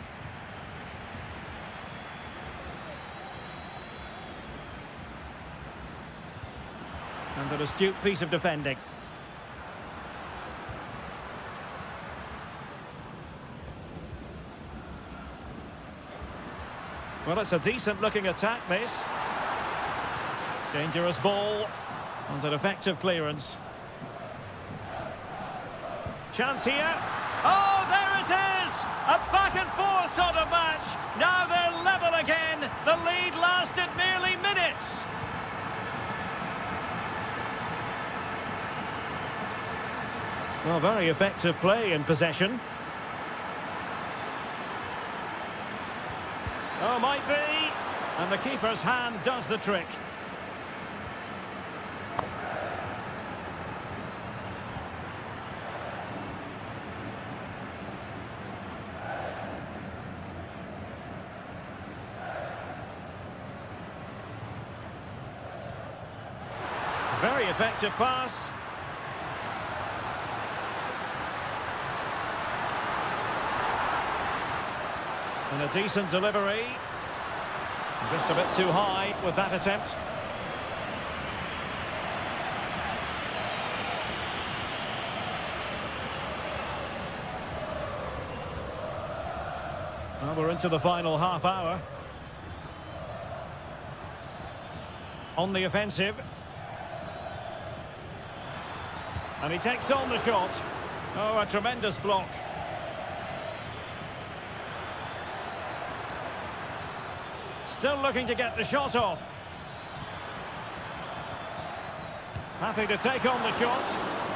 And an astute piece of defending. Well, it's a decent-looking attack, this. Dangerous ball. And an effective clearance. Chance here. Oh, there it is! A back-and-forth sort of match. Now they're level again. The lead lasted merely minutes. Well, very effective play in possession. Oh, might be. And the keeper's hand does the trick. Very effective pass. And a decent delivery. Just a bit too high with that attempt. Well, we're into the final half hour. On the offensive. And he takes on the shot. Oh, a tremendous block. Still looking to get the shot off. Happy to take on the shot.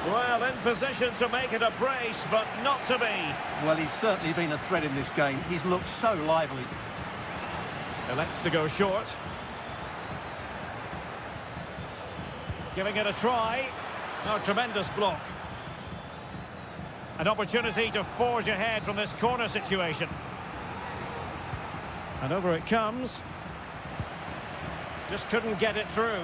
Well, in position to make it a brace, but not to be. Well, he's certainly been a threat in this game. He's looked so lively. Elects to go short. Giving it a try. Oh, tremendous block. An opportunity to forge ahead from this corner situation. And over it comes. Just couldn't get it through.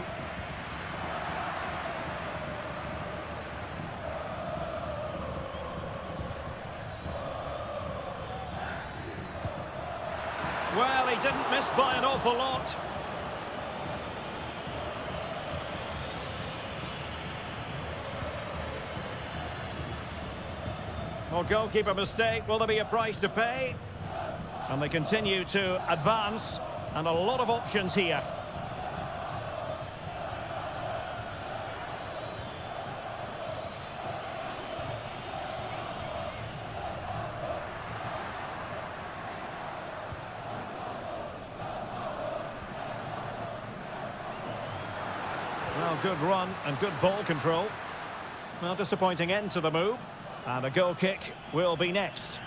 Well, he didn't miss by an awful lot. Well, goalkeeper mistake. Will there be a price to pay? And they continue to advance. And a lot of options here. Well, good run and good ball control. Well, disappointing end to the move. And a goal kick will be next.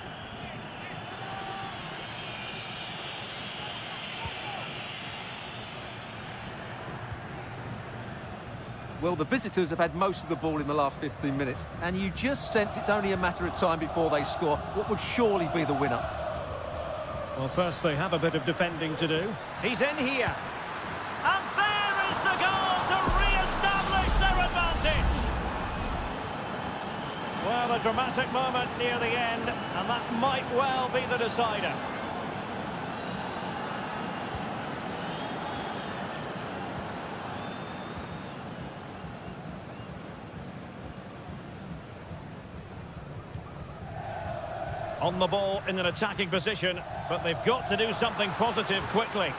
Well, the visitors have had most of the ball in the last 15 minutes, and you just sense it's only a matter of time before they score what would surely be the winner. Well, first they have a bit of defending to do. He's in here. And there is the goal to re-establish their advantage. Well, a dramatic moment near the end, and that might well be the decider. On the ball in an attacking position, but they've got to do something positive quickly.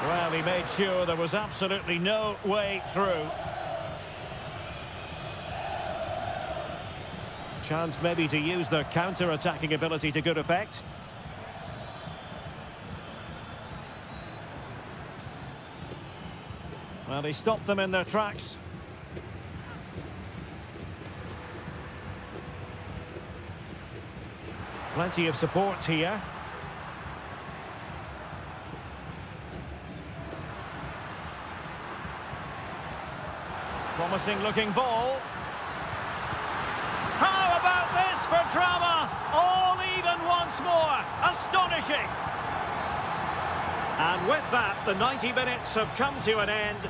Well, he made sure there was absolutely no way through. Chance maybe to use their counter-attacking ability to good effect. Well, he stopped them in their tracks. Plenty of support here. Promising looking ball. How about this for drama? All even once more. Astonishing. And with that, the 90 minutes have come to an end.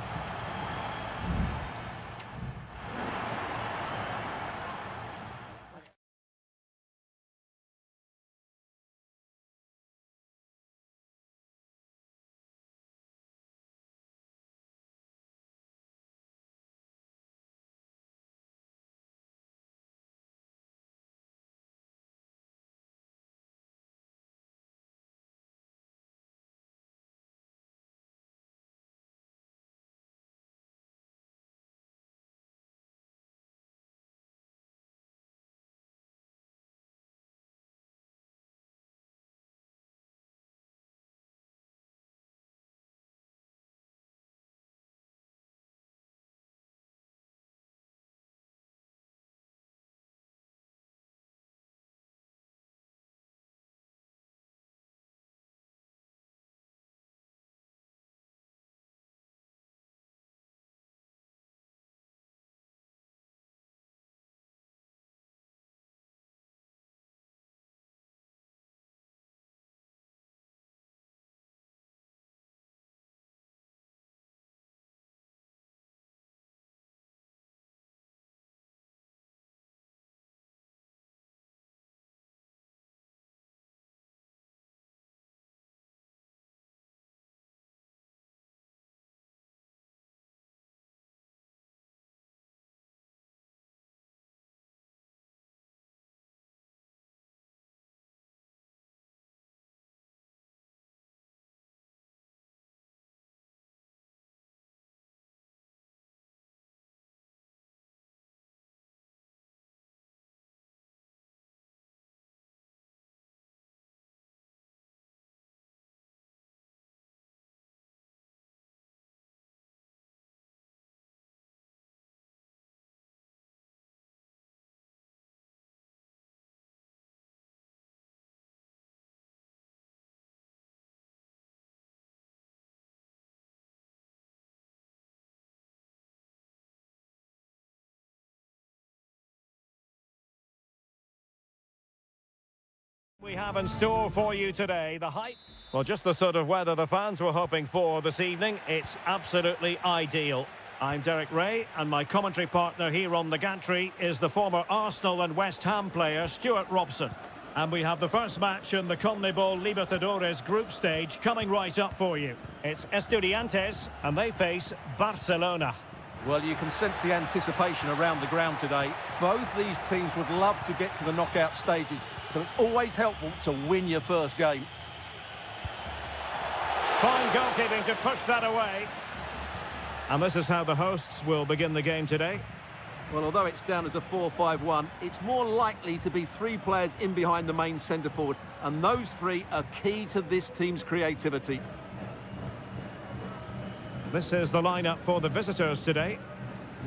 We have in store for you today the hype. Well, just the sort of weather the fans were hoping for this evening. It's absolutely ideal. I'm Derek Ray, and my commentary partner here on the gantry is the former Arsenal and West Ham player Stuart Robson. And we have the first match in the CONMEBOL Libertadores group stage coming right up for you. It's Estudiantes, and they face Barcelona. Well, you can sense the anticipation around the ground today. Both these teams would love to get to the knockout stages, so it's always helpful to win your first game. Fine goalkeeping to push that away. And this is how the hosts will begin the game today. Well, although it's down as a 4-5-1, it's more likely to be three players in behind the main centre forward, and those three are key to this team's creativity. This is the lineup for the visitors today.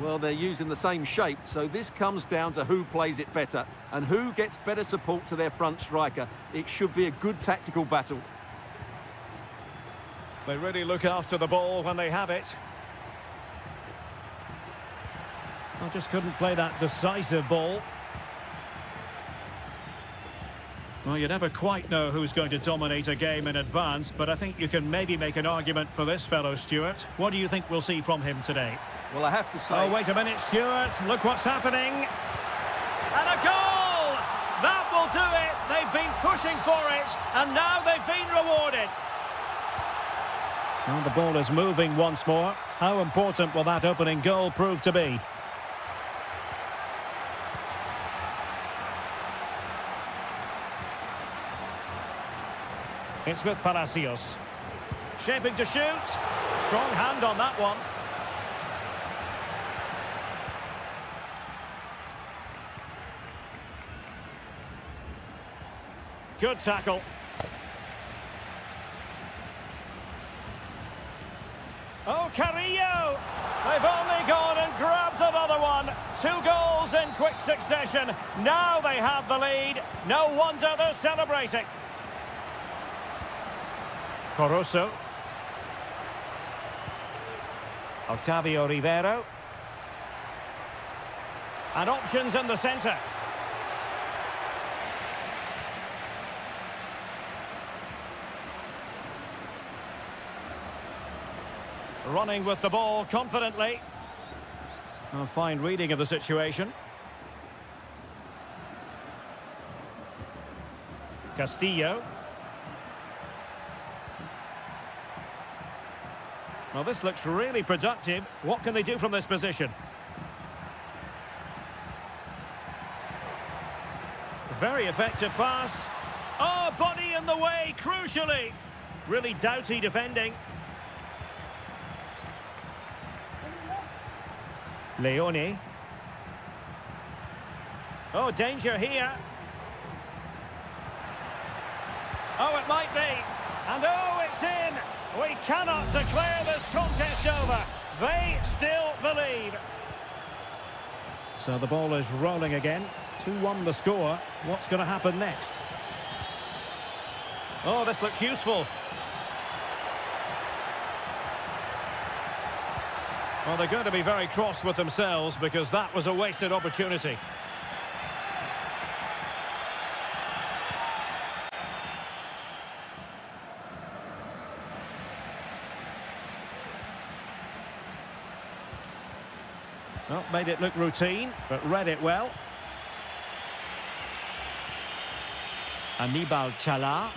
Well, they're using the same shape, so this comes down to who plays it better and who gets better support to their front striker. It should be a good tactical battle. They really look after the ball when they have it. I just couldn't play that decisive ball. Well, you never quite know who's going to dominate a game in advance, but I think you can maybe make an argument for this fellow, Stuart. What do you think we'll see from him today? Well, I have to say... Oh, wait a minute, Stuart. Look what's happening. And a goal! That will do it. They've been pushing for it, and now they've been rewarded. And the ball is moving once more. How important will that opening goal prove to be? It's with Palacios. Shaping to shoot. Strong hand on that one. Good tackle. Oh, Carrillo! They've only gone and grabbed another one. 2 goals in quick succession. Now they have the lead. No wonder they're celebrating. Coroso. Octavio Rivero. And options in the centre. Running with the ball confidently. A fine reading of the situation. Castillo. Well, this looks really productive. What can they do from this position? Very effective pass. Oh, body in the way, crucially. Really doughty defending. Leone. Oh, danger here. Oh, it might be. And oh, it's in. We cannot declare this contest over. They still believe. So the ball is rolling again. 2-1 the score. What's going to happen next? Oh, this looks useful. Well, they're going to be very cross with themselves because that was a wasted opportunity. Well, made it look routine, but read it well. Aníbal Chalá.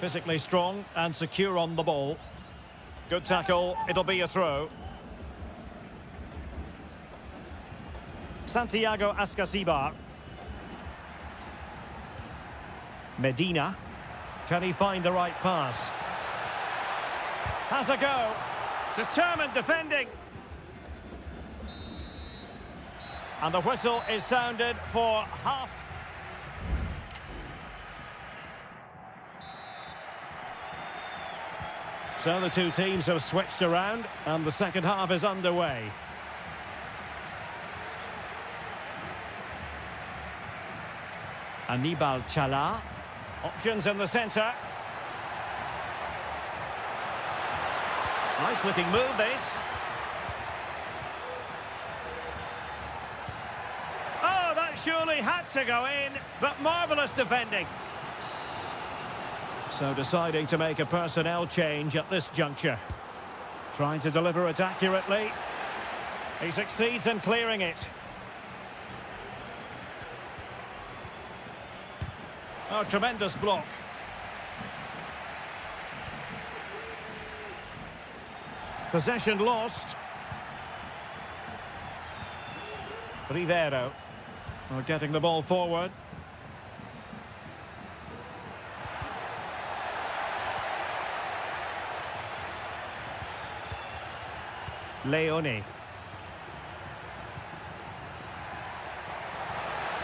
Physically strong and secure on the ball. Good tackle, it'll be a throw. Santiago Ascasibar. Medina. Can he find the right pass? Has a go. Determined defending. And the whistle is sounded for half. So the two teams have switched around and the second half is underway. Aníbal Chalá. Options in the centre. Nice looking move, this. Oh, that surely had to go in, but marvellous defending. So deciding to make a personnel change at this juncture. Trying to deliver it accurately. He succeeds in clearing it. Oh, tremendous block. Possession lost. Rivero. Oh, getting the ball forward. Leone.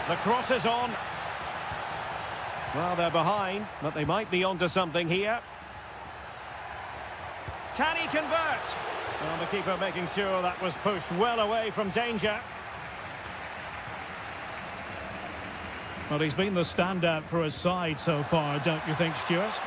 The cross is on. Well, they're behind, but they might be onto something here. Can he convert? Well, the keeper making sure that was pushed well away from danger. Well, he's been the standout for his side so far, don't you think, Stuart?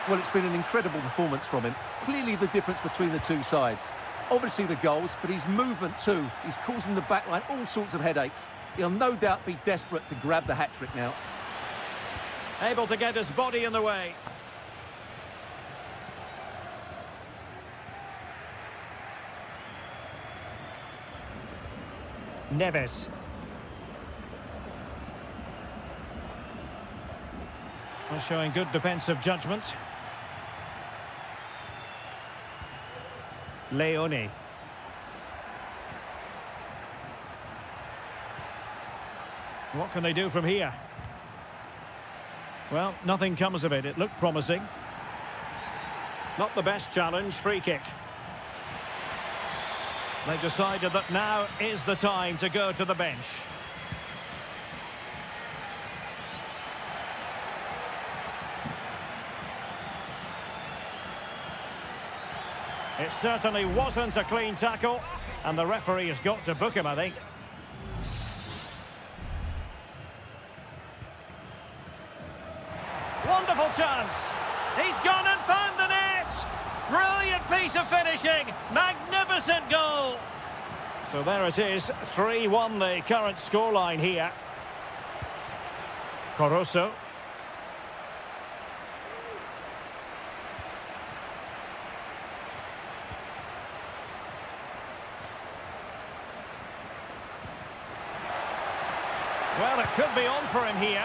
Well, it's been an incredible performance from him. Clearly the difference between the two sides. Obviously the goals, but his movement too. He's causing the backline all sorts of headaches. He'll no doubt be desperate to grab the hat-trick now. Able to get his body in the way. Neves. Well, showing good defensive judgment. Leone. What can they do from here? Well, nothing comes of it. It looked promising. Not the best challenge. Free kick. They've decided that now is the time to go to the bench. It certainly wasn't a clean tackle, and the referee has got to book him, I think. Wonderful chance. He's gone and found the net. Brilliant piece of finishing. Magnificent goal. So there it is. 3-1 the current scoreline here. Caruso. Well, it could be on for him here.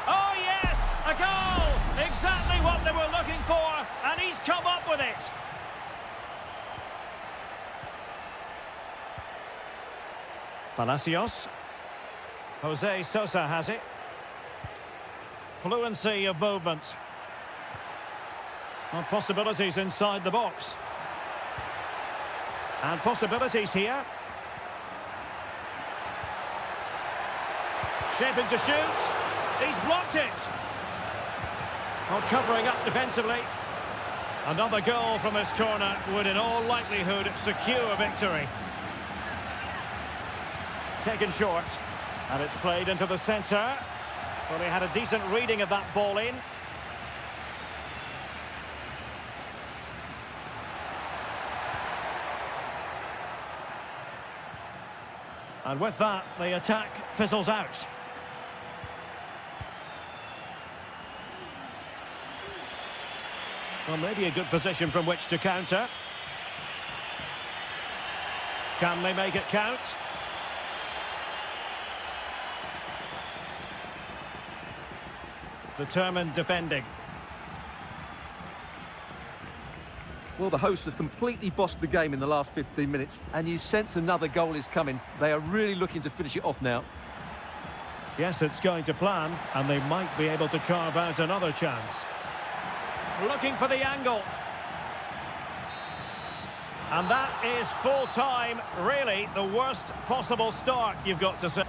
Oh, yes! A goal! Exactly what they were looking for, and he's come up with it. Palacios. Jose Sosa has it. Fluency of movement. Well, possibilities inside the box. And possibilities here. Shaping to shoot. He's blocked it. Well, covering up defensively. Another goal from this corner would in all likelihood secure victory. Taken short. And it's played into the centre. Well, he had a decent reading of that ball in. And with that, the attack fizzles out. Well, maybe a good position from which to counter. Can they make it count? Determined defending. Well, the hosts have completely bossed the game in the last 15 minutes, and you sense another goal is coming. They are really looking to finish it off now. Yes, it's going to plan, and they might be able to carve out another chance. Looking for the angle. And that is full time. Really, the worst possible start, you've got to say.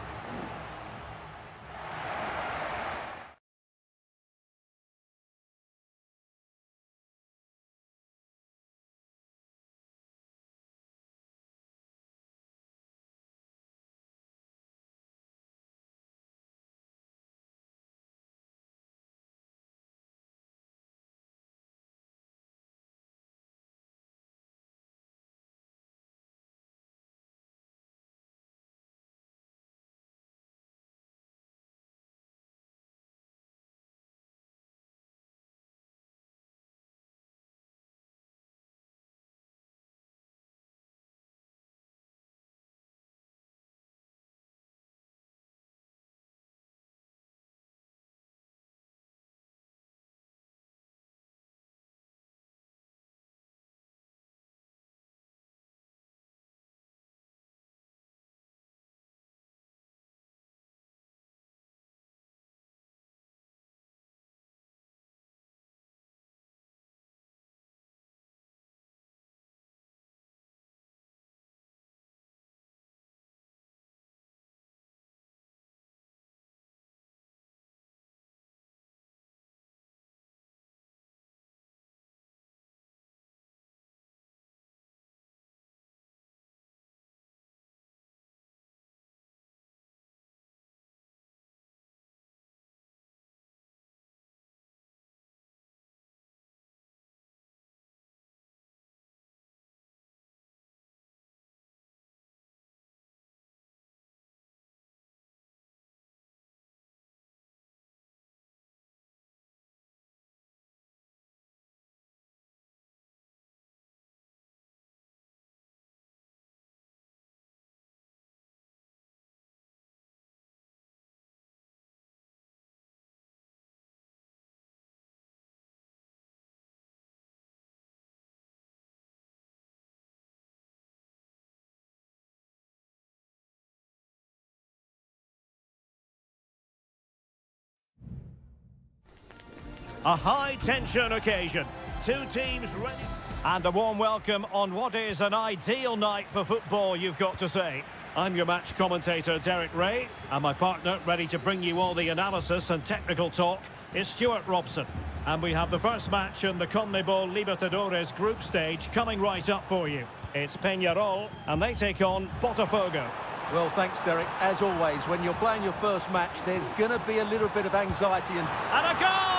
A high-tension occasion. Two teams ready. And a warm welcome on what is an ideal night for football, you've got to say. I'm your match commentator, Derek Ray, and my partner, ready to bring you all the analysis and technical talk, is Stuart Robson. And we have the first match in the CONMEBOL Libertadores group stage coming right up for you. It's Peñarol, and they take on Botafogo. Well, thanks, Derek. As always, when you're playing your first match, there's going to be a little bit of anxiety and a goal!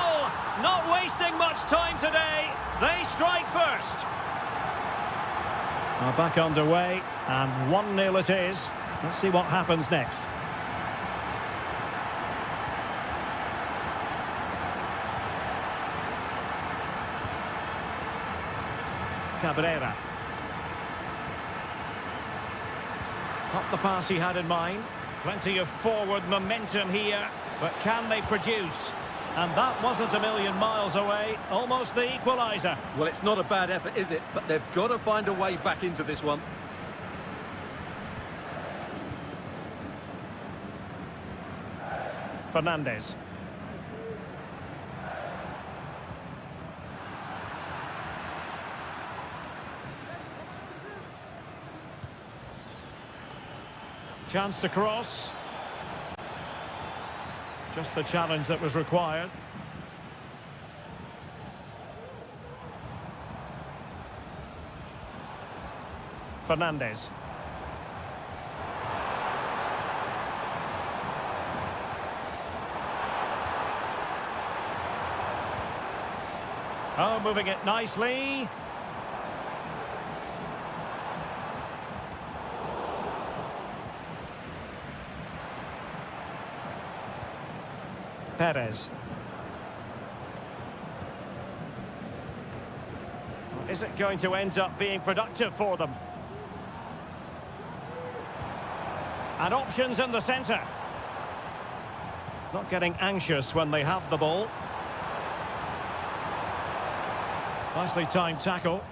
Not wasting much time today. They strike first. Now back underway, and 1-0 it is. Let's see what happens next. Cabrera. Not the pass he had in mind. Plenty of forward momentum here, but can they produce? And that wasn't a million miles away, almost the equaliser. well, it's not a bad effort, is it? But they've got to find a way back into this one. Fernandez. Chance to cross. Just the challenge that was required. Fernandez. Oh, moving it nicely. Perez. Is it going to end up being productive for them? And options in the centre. Not getting anxious when they have the ball. Nicely timed tackle.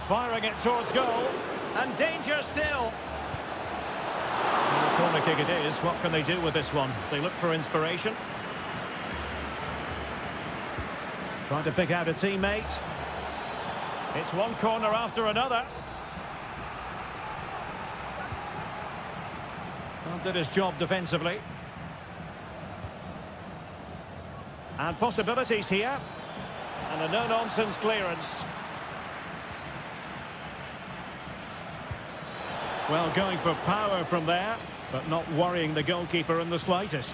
Firing it towards goal, and danger still. And a corner kick it is. What can they do with this one as they look for inspiration? Trying to pick out a teammate. It's one corner after another. Well, did his job defensively. And possibilities here. And a no-nonsense clearance. Well, going for power from there, but not worrying the goalkeeper in the slightest.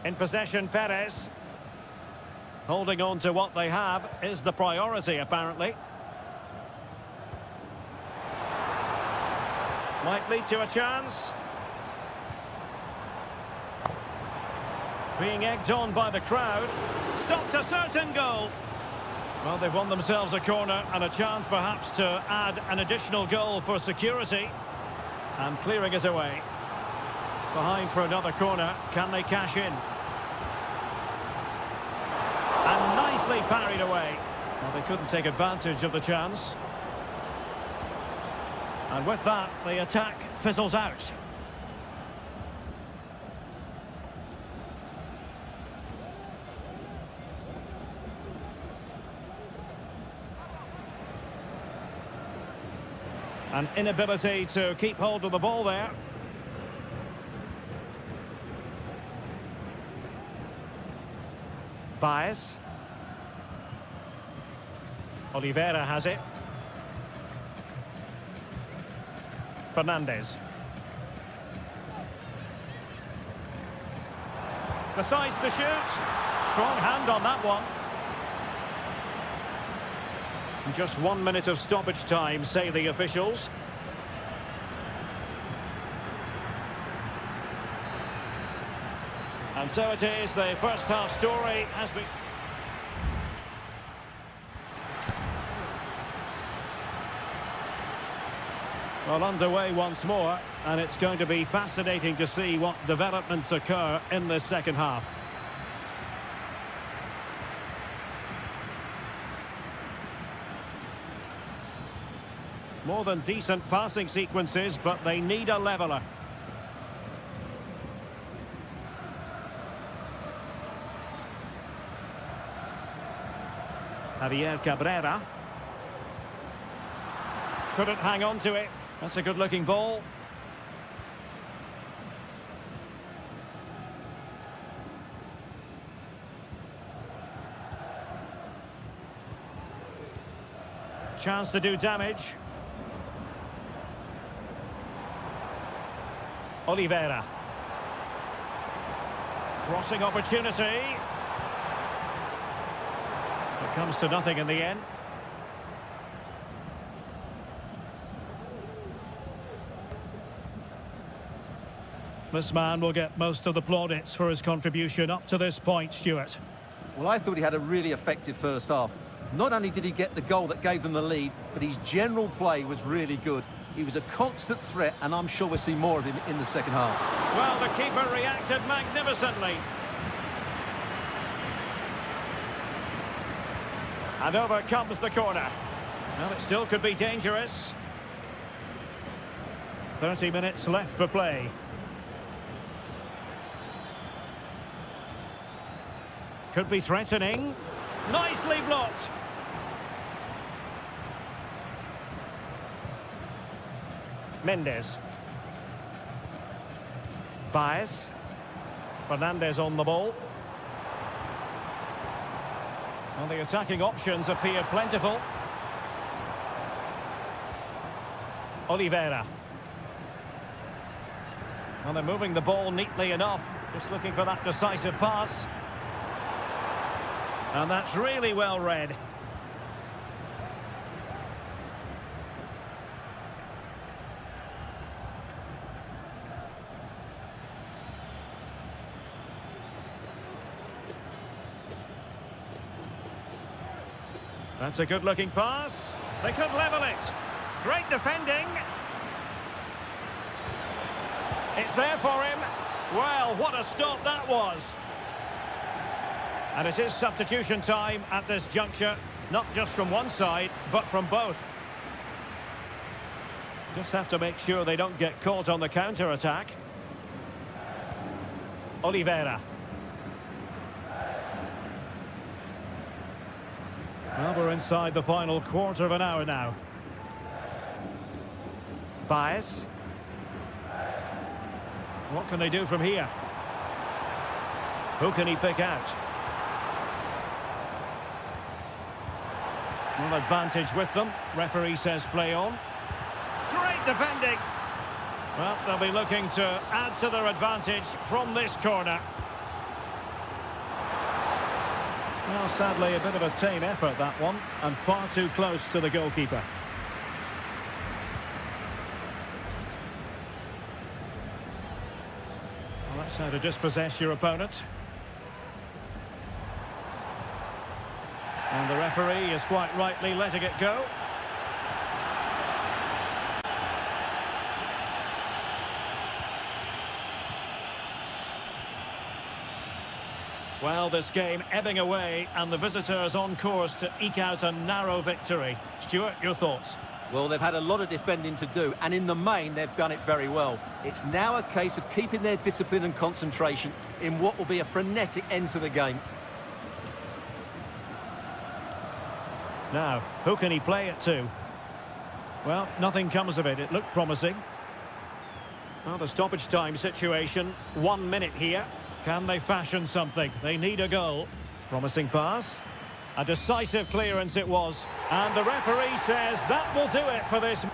In possession, Perez. Holding on to what they have is the priority, apparently. Might lead to a chance. Being egged on by the crowd. Stopped a certain goal. Well, they've won themselves a corner and a chance perhaps to add an additional goal for security. And clearing it away. Behind for another corner. Can they cash in? And nicely parried away. Well, they couldn't take advantage of the chance. And with that, the attack fizzles out. An inability to keep hold of the ball there. Baez. Oliveira has it. Fernandez. Decides to shoot. Strong hand on that one. Just 1 minute of stoppage time, say the officials. And so it is, the first half story has been... Well, underway once more, and it's going to be fascinating to see what developments occur in this second half. More than decent passing sequences, but they need a leveller. Javier Cabrera. Couldn't hang on to it. That's a good-looking ball. Chance to do damage. Oliveira. Crossing opportunity. It comes to nothing in the end. This man will get most of the plaudits for his contribution up to this point, Stuart. Well, I thought he had a really effective first half. Not only did he get the goal that gave them the lead, but his general play was really good. He was a constant threat, and I'm sure we'll see more of him in the second half. Well, the keeper reacted magnificently. And over comes the corner. Well, it still could be dangerous. 30 minutes left for play. Could be threatening. Nicely blocked. Mendes. Baez. Fernandez on the ball. Well, the attacking options appear plentiful. Oliveira. Well, they're moving the ball neatly enough. Just looking for that decisive pass. And that's really well read. That's a good-looking pass. They could level it. Great defending. It's there for him. Well, what a stop that was. And it is substitution time at this juncture, not just from one side, but from both. Just have to make sure they don't get caught on the counter-attack. Oliveira. Well, we're inside the final quarter of an hour now. Baez. What can they do from here? Who can he pick out? Well, advantage with them. Referee says play on. Great defending. Well, they'll be looking to add to their advantage from this corner. Well, sadly, a bit of a tame effort, that one, and far too close to the goalkeeper. Well, that's how to dispossess your opponent. And the referee is quite rightly letting it go. Well, this game ebbing away, and the visitors on course to eke out a narrow victory. Stuart, your thoughts? Well, they've had a lot of defending to do, and in the main, they've done it very well. It's now a case of keeping their discipline and concentration in what will be a frenetic end to the game. Now, who can he play it to? Well, nothing comes of it. It looked promising. Well, the stoppage time situation, 1 minute here. Can they fashion something? They need a goal. Promising pass. A decisive clearance it was. And the referee says that will do it for this.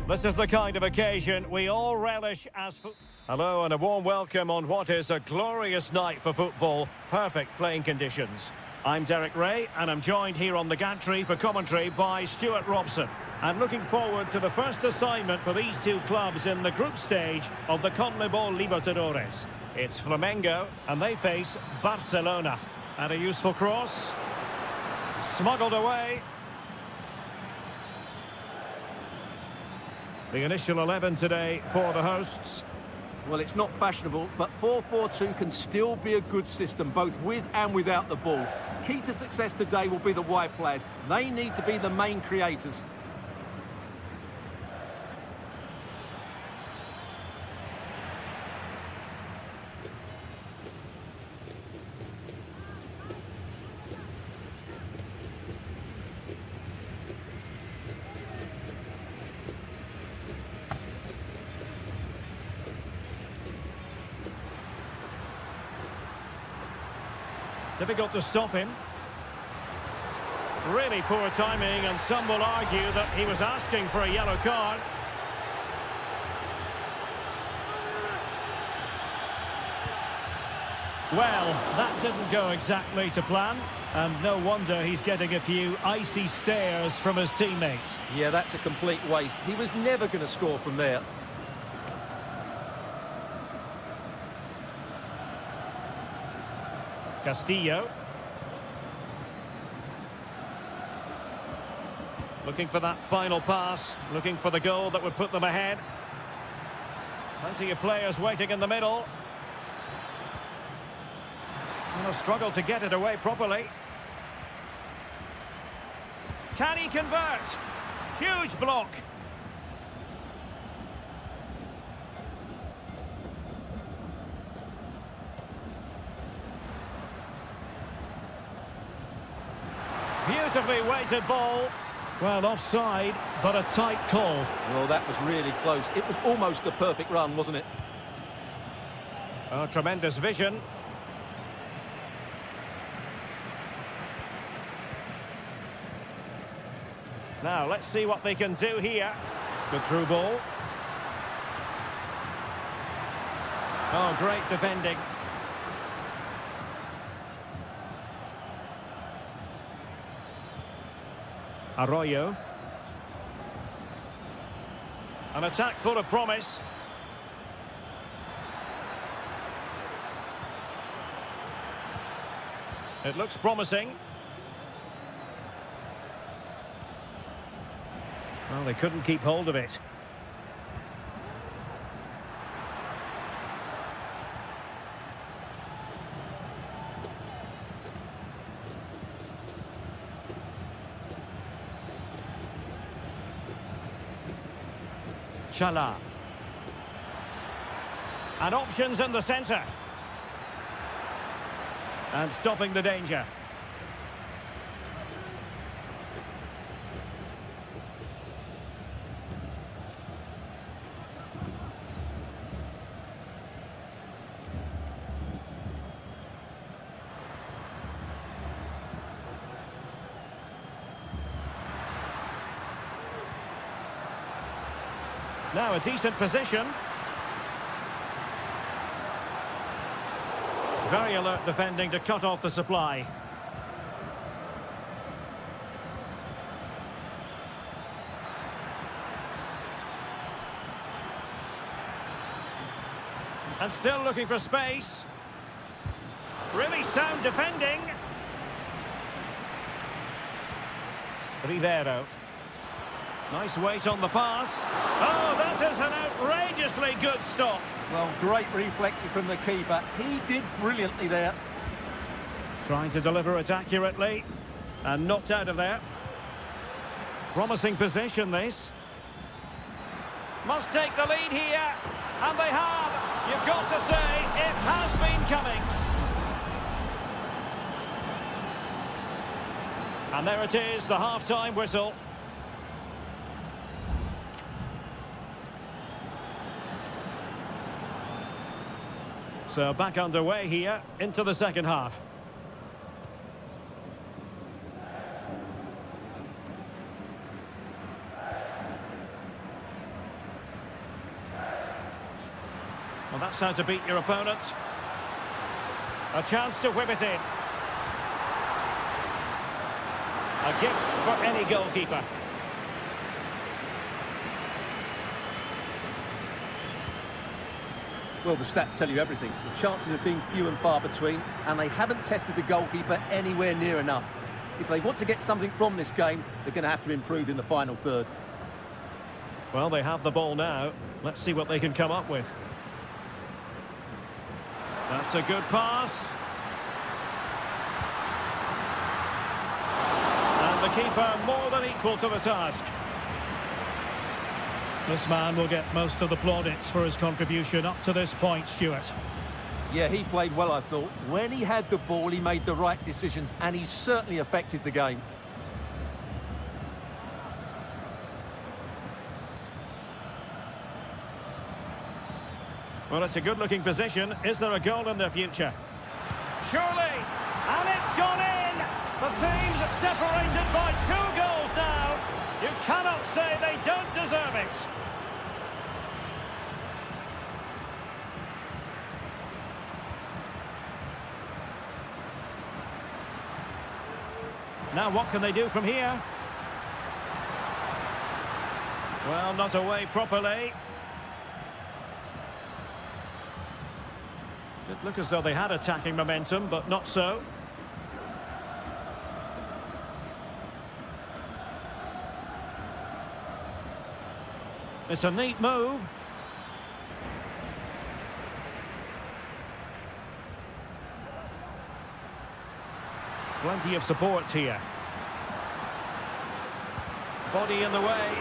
This is the kind of occasion we all relish as Hello and a warm welcome on what is a glorious night for football. Perfect playing conditions. I'm Derek Ray and I'm joined here on the gantry for commentary by Stuart Robson. And looking forward to the first assignment for these two clubs in the group stage of the CONMEBOL Libertadores. It's Flamengo and they face Barcelona. And a useful cross. Smuggled away. The initial 11 today for the hosts. Well, it's not fashionable, but 4-4-2 can still be a good system, both with and without the ball. Key to success today will be the wide players. They need to be the main creators. Difficult to stop him. Really poor timing, and some will argue that he was asking for a yellow card. Well, that didn't go exactly to plan, and no wonder he's getting a few icy stares from his teammates. Yeah, that's a complete waste. He was never going to score from there. Castillo. Looking for that final pass, looking for the goal that would put them ahead. Plenty of players waiting in the middle. And a struggle to get it away properly. Can he convert? Huge block. Beautifully weighted ball. Well, offside, but a tight call. Well, that was really close. It was almost the perfect run, wasn't it? Oh, tremendous vision. Now, let's see what they can do here. Good through ball. Oh, great defending. Arroyo. An attack full of promise. It looks promising. Well, they couldn't keep hold of it. Chala. And options in the centre. And stopping the danger. Now a decent position. Very alert defending to cut off the supply. And still looking for space. Really sound defending. Rivero. Nice weight on the pass. Oh, that is an outrageously good stop. Well, great reflexes from the keeper. He did brilliantly there. Trying to deliver it accurately. And knocked out of there. Promising position, this. Must take the lead here. And they have. You've got to say, it has been coming. And there it is, the half-time whistle. So back underway here into the second half. Well, that's how to beat your opponent. A chance to whip it in. A gift for any goalkeeper. Well, the stats tell you everything. The chances have been few and far between, and they haven't tested the goalkeeper anywhere near enough. If they want to get something from this game, they're going to have to improve in the final third. Well, they have the ball now. Let's see what they can come up with. That's a good pass. And the keeper more than equal to the task. This man will get most of the plaudits for his contribution up to this point, Stuart. Yeah, he played well, I thought. When he had the ball, he made the right decisions, and he certainly affected the game. Well, it's a good-looking position. Is there a goal in their future? Surely! And it's gone in! The team's separated by 2 goals now. You cannot say they don't deserve it. Now what can they do from here? Well, not away properly. Did look as though they had attacking momentum, but not so. It's a neat move. Plenty of support here. Body in the way.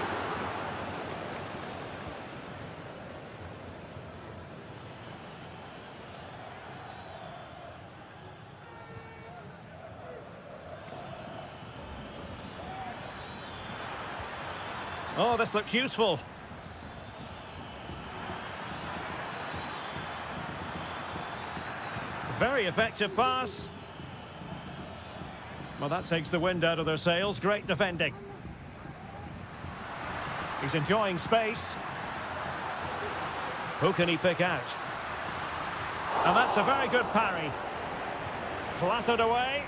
Oh, this looks useful. Very effective pass. Well, that takes the wind out of their sails. Great defending. He's enjoying space. Who can he pick out? And that's a very good parry. Clattered away.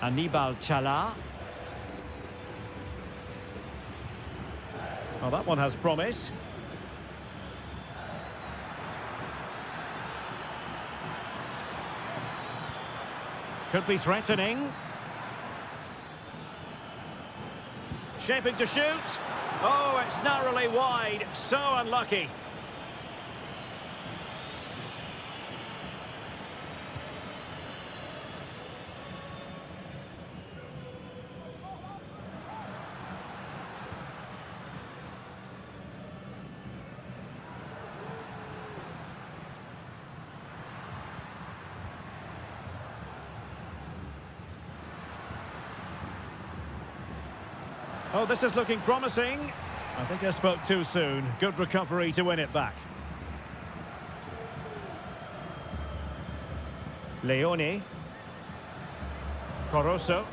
Anibal Chala. Well, that one has promise. Could be threatening. Shaping to shoot. Oh, it's narrowly wide. So unlucky. Oh, this is looking promising. I think I spoke too soon. Good recovery to win it back. Leone. Corosso.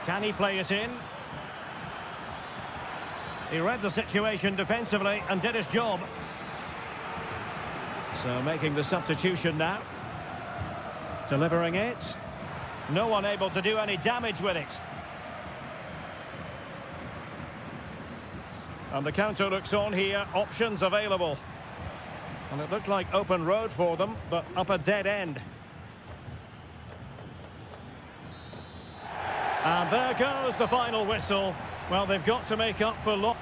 Can he play it in? He read the situation defensively and did his job. So making the substitution now. Delivering it. No one able to do any damage with it. And the counter looks on here. Options available. And it looked like open road for them, but up a dead end. And there goes the final whistle. Well, they've got to make up for loss.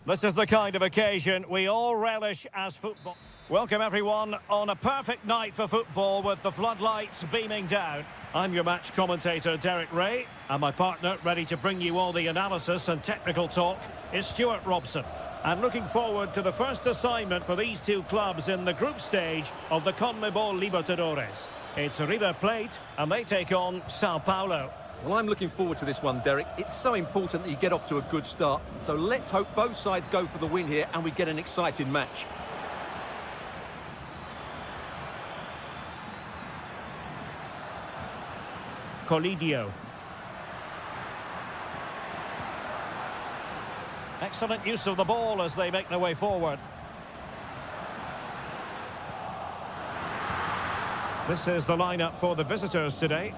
This is the kind of occasion we all relish as football. Welcome everyone on a perfect night for football with the floodlights beaming down. I'm your match commentator Derek Ray, and my partner ready to bring you all the analysis and technical talk is Stuart Robson. And looking forward to the first assignment for these two clubs in the group stage of the CONMEBOL Libertadores. It's River Plate and they take on Sao Paulo. Well, I'm looking forward to this one, Derek. It's so important that you get off to a good start. So let's hope both sides go for the win here and we get an exciting match. Colidio. Excellent use of the ball as they make their way forward. This is the lineup for the visitors today.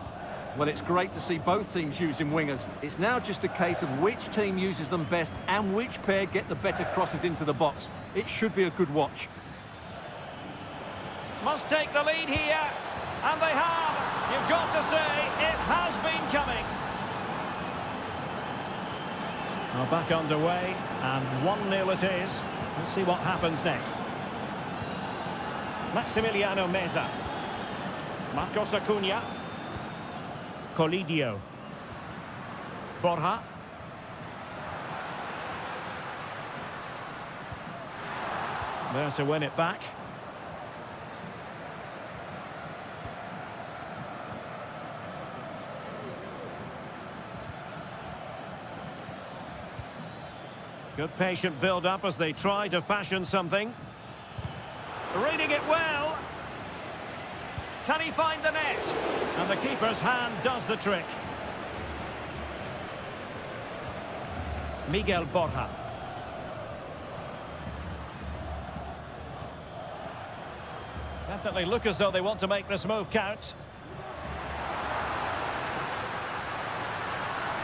Well, it's great to see both teams using wingers. It's now just a case of which team uses them best and which pair get the better crosses into the box. It should be a good watch. Must take the lead here, and they have. You've got to say, it has been coming. Well, back underway, and 1-0 it is. Let's see what happens next. Maximiliano Meza. Marcos Acuna. Colidio. Borja. There to win it back. Good patient build-up as they try to fashion something. Reading it well. Can he find the net? And the keeper's hand does the trick. Miguel Borja. Definitely look as though they want to make this move count.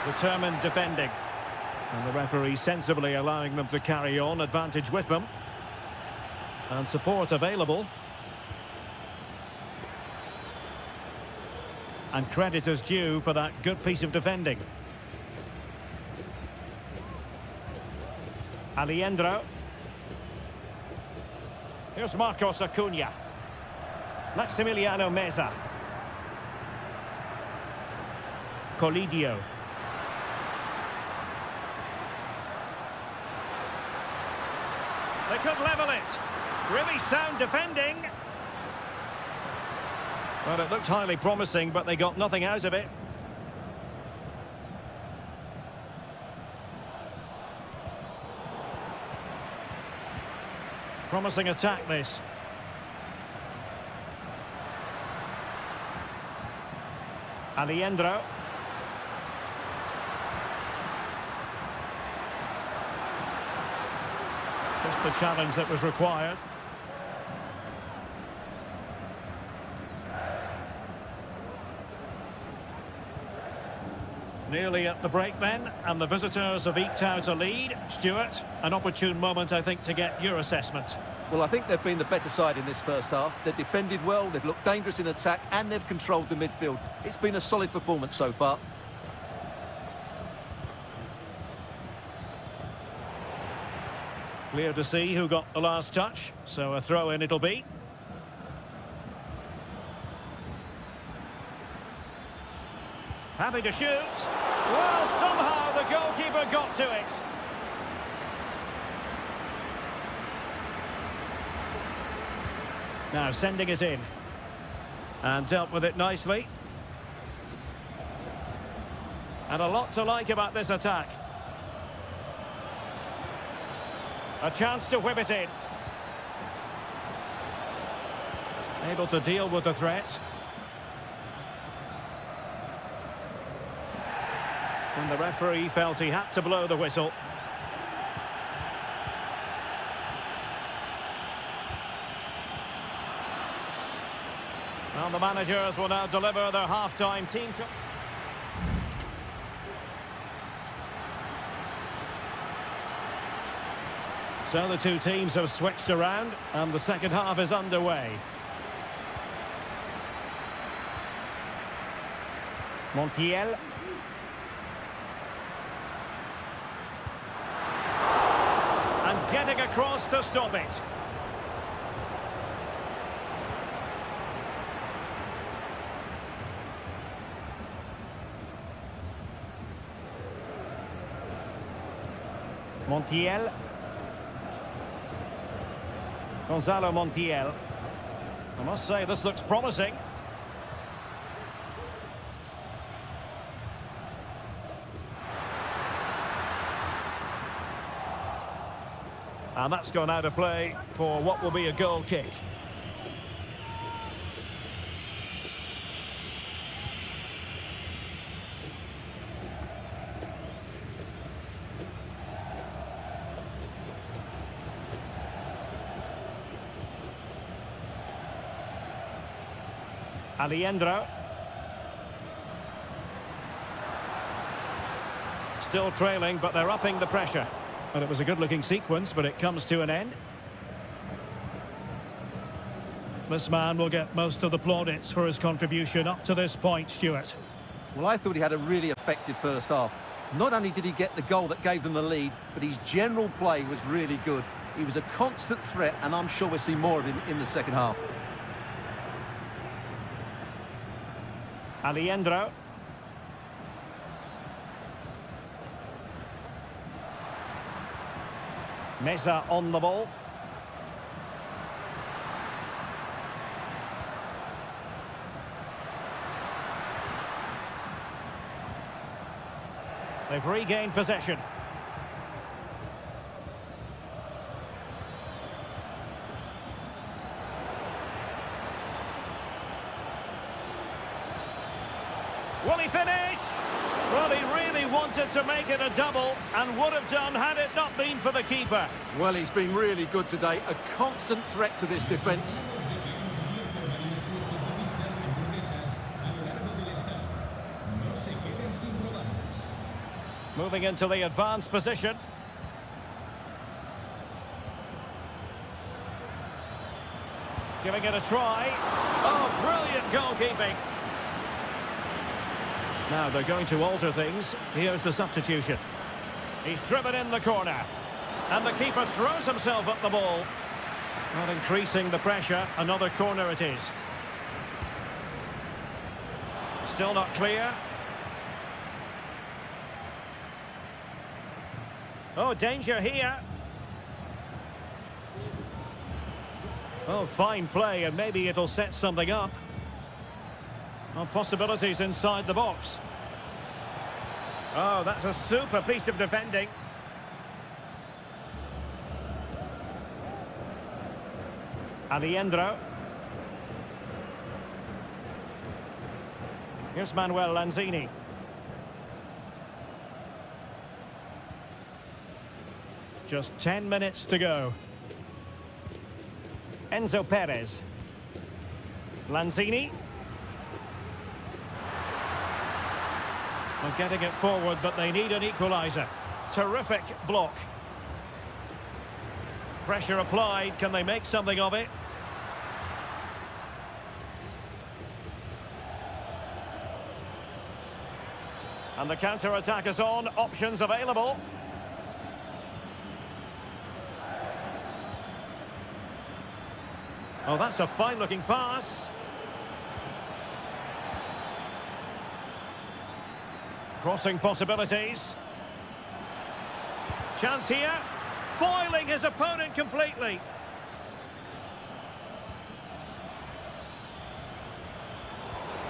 Determined defending. And the referee sensibly allowing them to carry on, advantage with them. And support available. And credit is due for that good piece of defending. Aliendro. Here's Marcos Acuna. Maximiliano Meza. Colidio. They could level it. Really sound defending. Well, it looked highly promising, but they got nothing out of it. Promising attack, this. Aliendro. Just the challenge that was required. Nearly at the break then, and the visitors have eked out a lead. Stuart, an opportune moment, I think, to get your assessment. Well, I think they've been the better side in this first half. They've defended well, they've looked dangerous in attack, and they've controlled the midfield. It's been a solid performance so far. Clear to see who got the last touch, so a throw-in it'll be. Happy to shoot. Well, somehow the goalkeeper got to it. Now sending it in. And dealt with it nicely. And a lot to like about this attack. A chance to whip it in. Able to deal with the threat. And the referee felt he had to blow the whistle. Well, the managers will now deliver their half-time team. So the two teams have switched around and the second half is underway. getting across to stop it. Montiel. Gonzalo Montiel. I must say, this looks promising. And that's gone out of play for what will be a goal kick. Aliendro. Still trailing, but they're upping the pressure. And it was a good-looking sequence, but it comes to an end. This man will get most of the plaudits for his contribution up to this point, Stuart. Well, I thought he had a really effective first half. Not only did he get the goal that gave them the lead, but his general play was really good. He was a constant threat, and I'm sure we'll see more of him in the second half. Aliendro. Meza on the ball. They've regained possession. Will he finish? Well, he really wanted to make it a double and would have done had it not been for the keeper. Well, he's been really good today. A constant threat to this defence. Moving into the advanced position. Giving it a try. Oh, brilliant goalkeeping. Now they're going to alter things. Here's the substitution. He's driven in the corner. And the keeper throws himself at the ball. Not increasing the pressure. Another corner it is. Still not clear. Oh, danger here. Oh, fine play, and maybe it'll set something up. Well, possibilities inside the box. Oh, that's a super piece of defending. Aliendro. Here's Manuel Lanzini. Just 10 minutes to go. Enzo Perez. Lanzini. Well, getting it forward, but they need an equaliser. Terrific block. Pressure applied. Can they make something of it? And the counter-attack is on. Options available. Oh, that's a fine-looking pass. Crossing possibilities. Chance here. Foiling his opponent completely.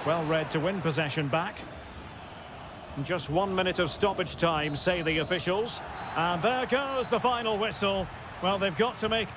Well read to win possession back. Just 1 minute of stoppage time, say the officials. And there goes the final whistle. Well, they've got to make...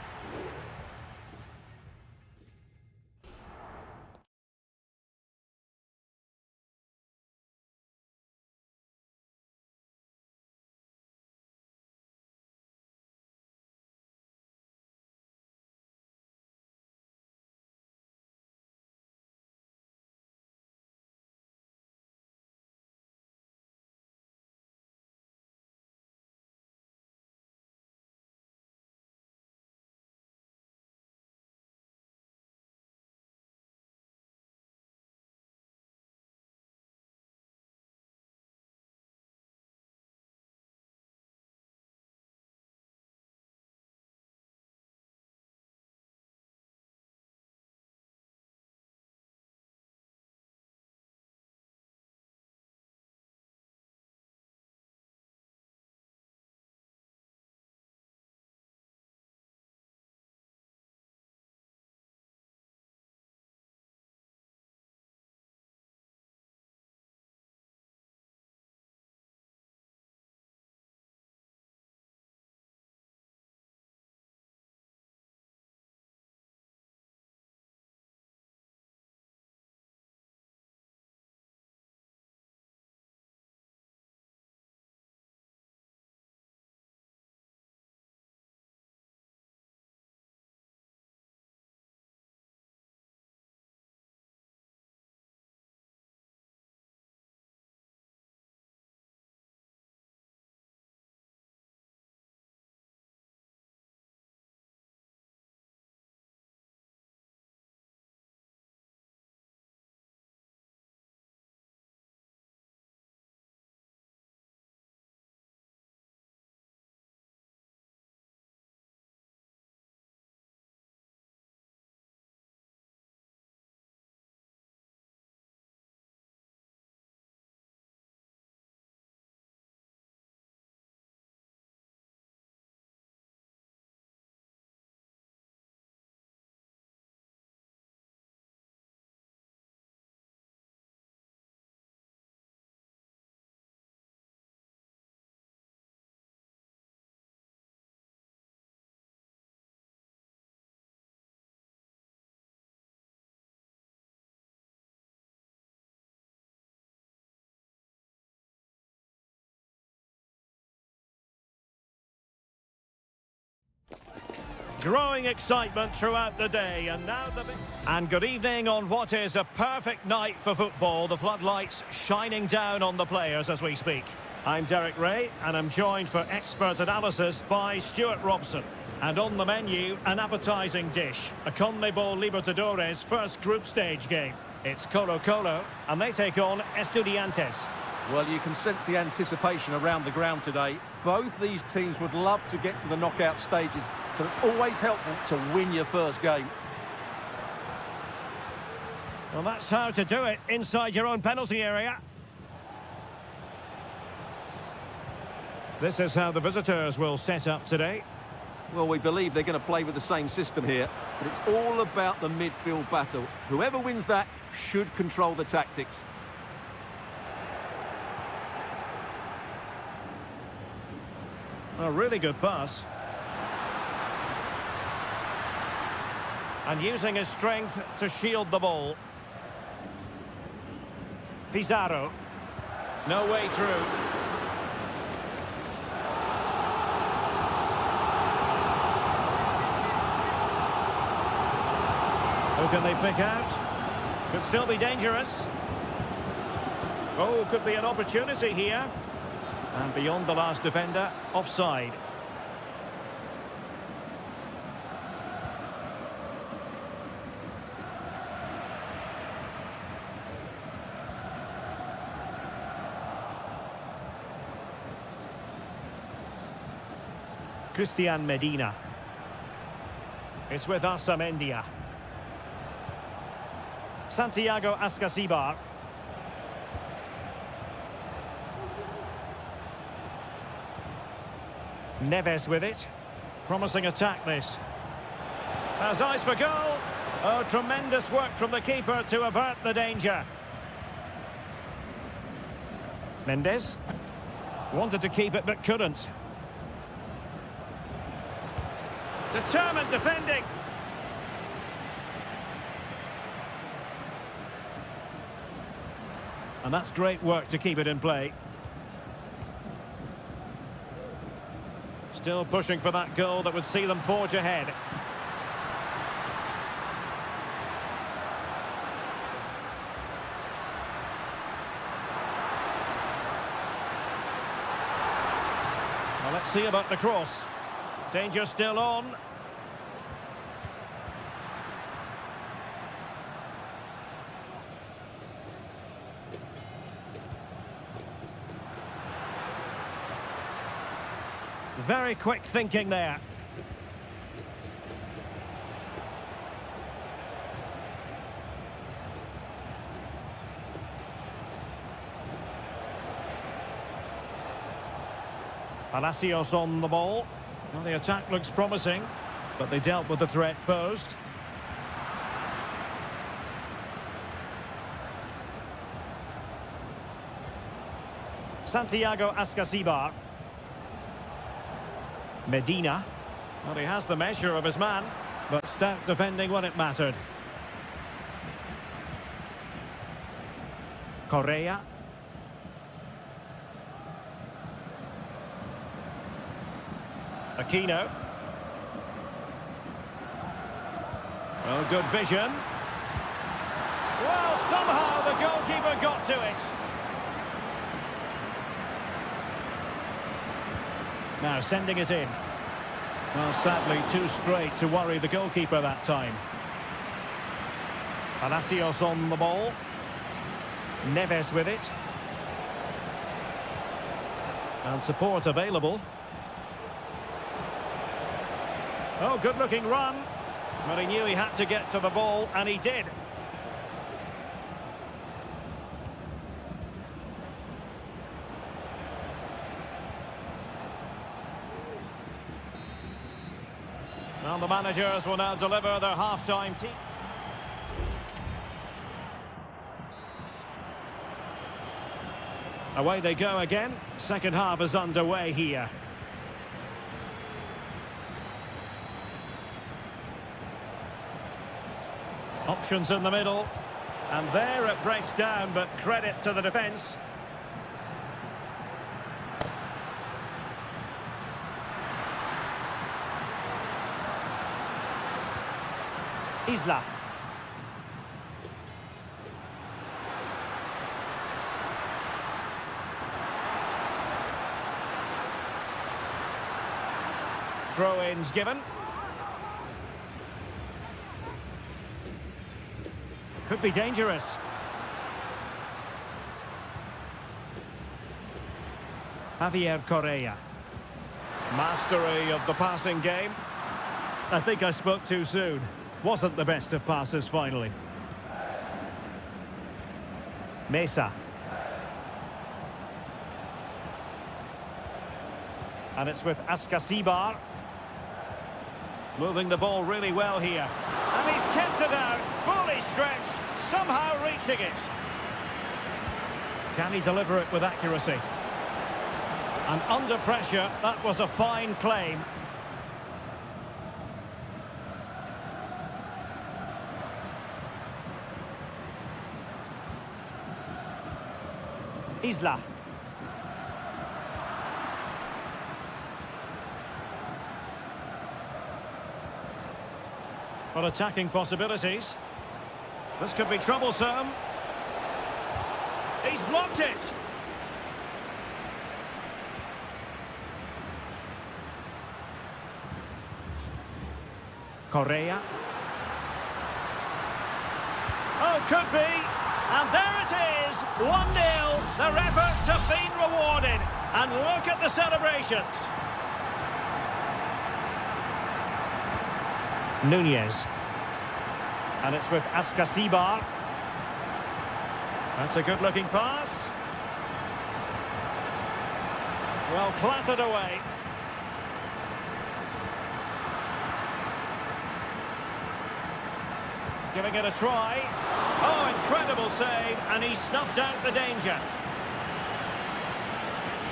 Growing excitement throughout the day, and now And good evening on what is a perfect night for football. The floodlights shining down on the players as we speak. I'm Derek Ray, and I'm joined for expert analysis by Stuart Robson. And on the menu, an appetising dish, a CONMEBOL Libertadores first group stage game. It's Colo-Colo, and they take on Estudiantes. Well, you can sense the anticipation around the ground today. Both these teams would love to get to the knockout stages, so it's always helpful to win your first game. Well, that's how to do it inside your own penalty area. This is how the visitors will set up today. Well, we believe they're going to play with the same system here, but it's all about the midfield battle. Whoever wins that should control the tactics. A really good pass. And using his strength to shield the ball. Pizarro. No way through. Who can they pick out? Could still be dangerous. Oh, could be an opportunity here. And beyond the last defender, offside. Christian Medina. It's with Arsamendia. Santiago Ascasibar. Neves with it. Promising attack this. Has eyes for goal. Oh, tremendous work from the keeper to avert the danger. Mendes. Wanted to keep it but couldn't. Determined defending. And that's great work to keep it in play. Still pushing for that goal that would see them forge ahead. Well, let's see about the cross. Danger still on. Very quick thinking there. Palacios on the ball. Well, the attack looks promising, but they dealt with the threat posed. Santiago Ascasibar. Medina. Well, he has the measure of his man, but stout defending when it mattered. Correa. Aquino. Well, good vision. Well, somehow the goalkeeper got to it. Now sending it in. Well, sadly, too straight to worry the goalkeeper that time. Palacios on the ball. Neves with it. And support available. Oh, good-looking run. But he knew he had to get to the ball, and he did. And the managers will now deliver their half-time team. Away they go again. Second half is underway here. Options in the middle. And there it breaks down, but credit to the defence. Isla. Throw-ins given. Could be dangerous. Javier Correa. Mastery of the passing game. I think I spoke too soon. Wasn't the best of passes finally. Mesa. And it's with Askasibar. Moving the ball really well here. And he's kept it out, fully stretched, somehow reaching it. Can he deliver it with accuracy? And under pressure, that was a fine claim. Isla. Well, attacking possibilities. This could be troublesome. He's blocked it. Correa. Oh, could be. And there it is. 1-0. Their efforts have been rewarded. And look at the celebrations. Nunez. And it's with Askasibar. That's a good-looking pass. Well, clattered away. Giving it a try. Oh, incredible save, and he snuffed out the danger.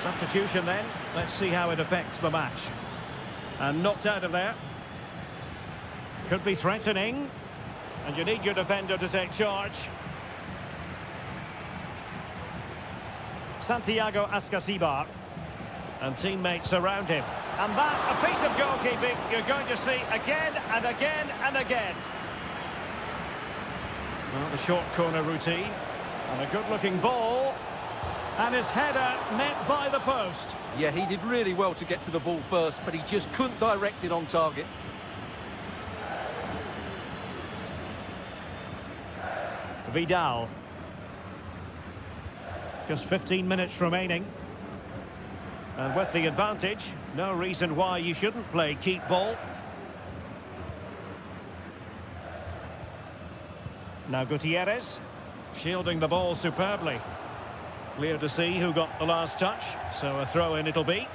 Substitution then. Let's see how it affects the match. And knocked out of there. Could be threatening. And you need your defender to take charge. Santiago Askasibar. And teammates around him. And that, a piece of goalkeeping you're going to see again and again and again. Well, the short corner routine. And a good-looking ball. And his header met by the post. Yeah, he did really well to get to the ball first, but he just couldn't direct it on target. Vidal. Just 15 minutes remaining. And with the advantage, no reason why you shouldn't play keep ball. Now Gutierrez, shielding the ball superbly. Clear to see who got the last touch, so a throw-in it'll be.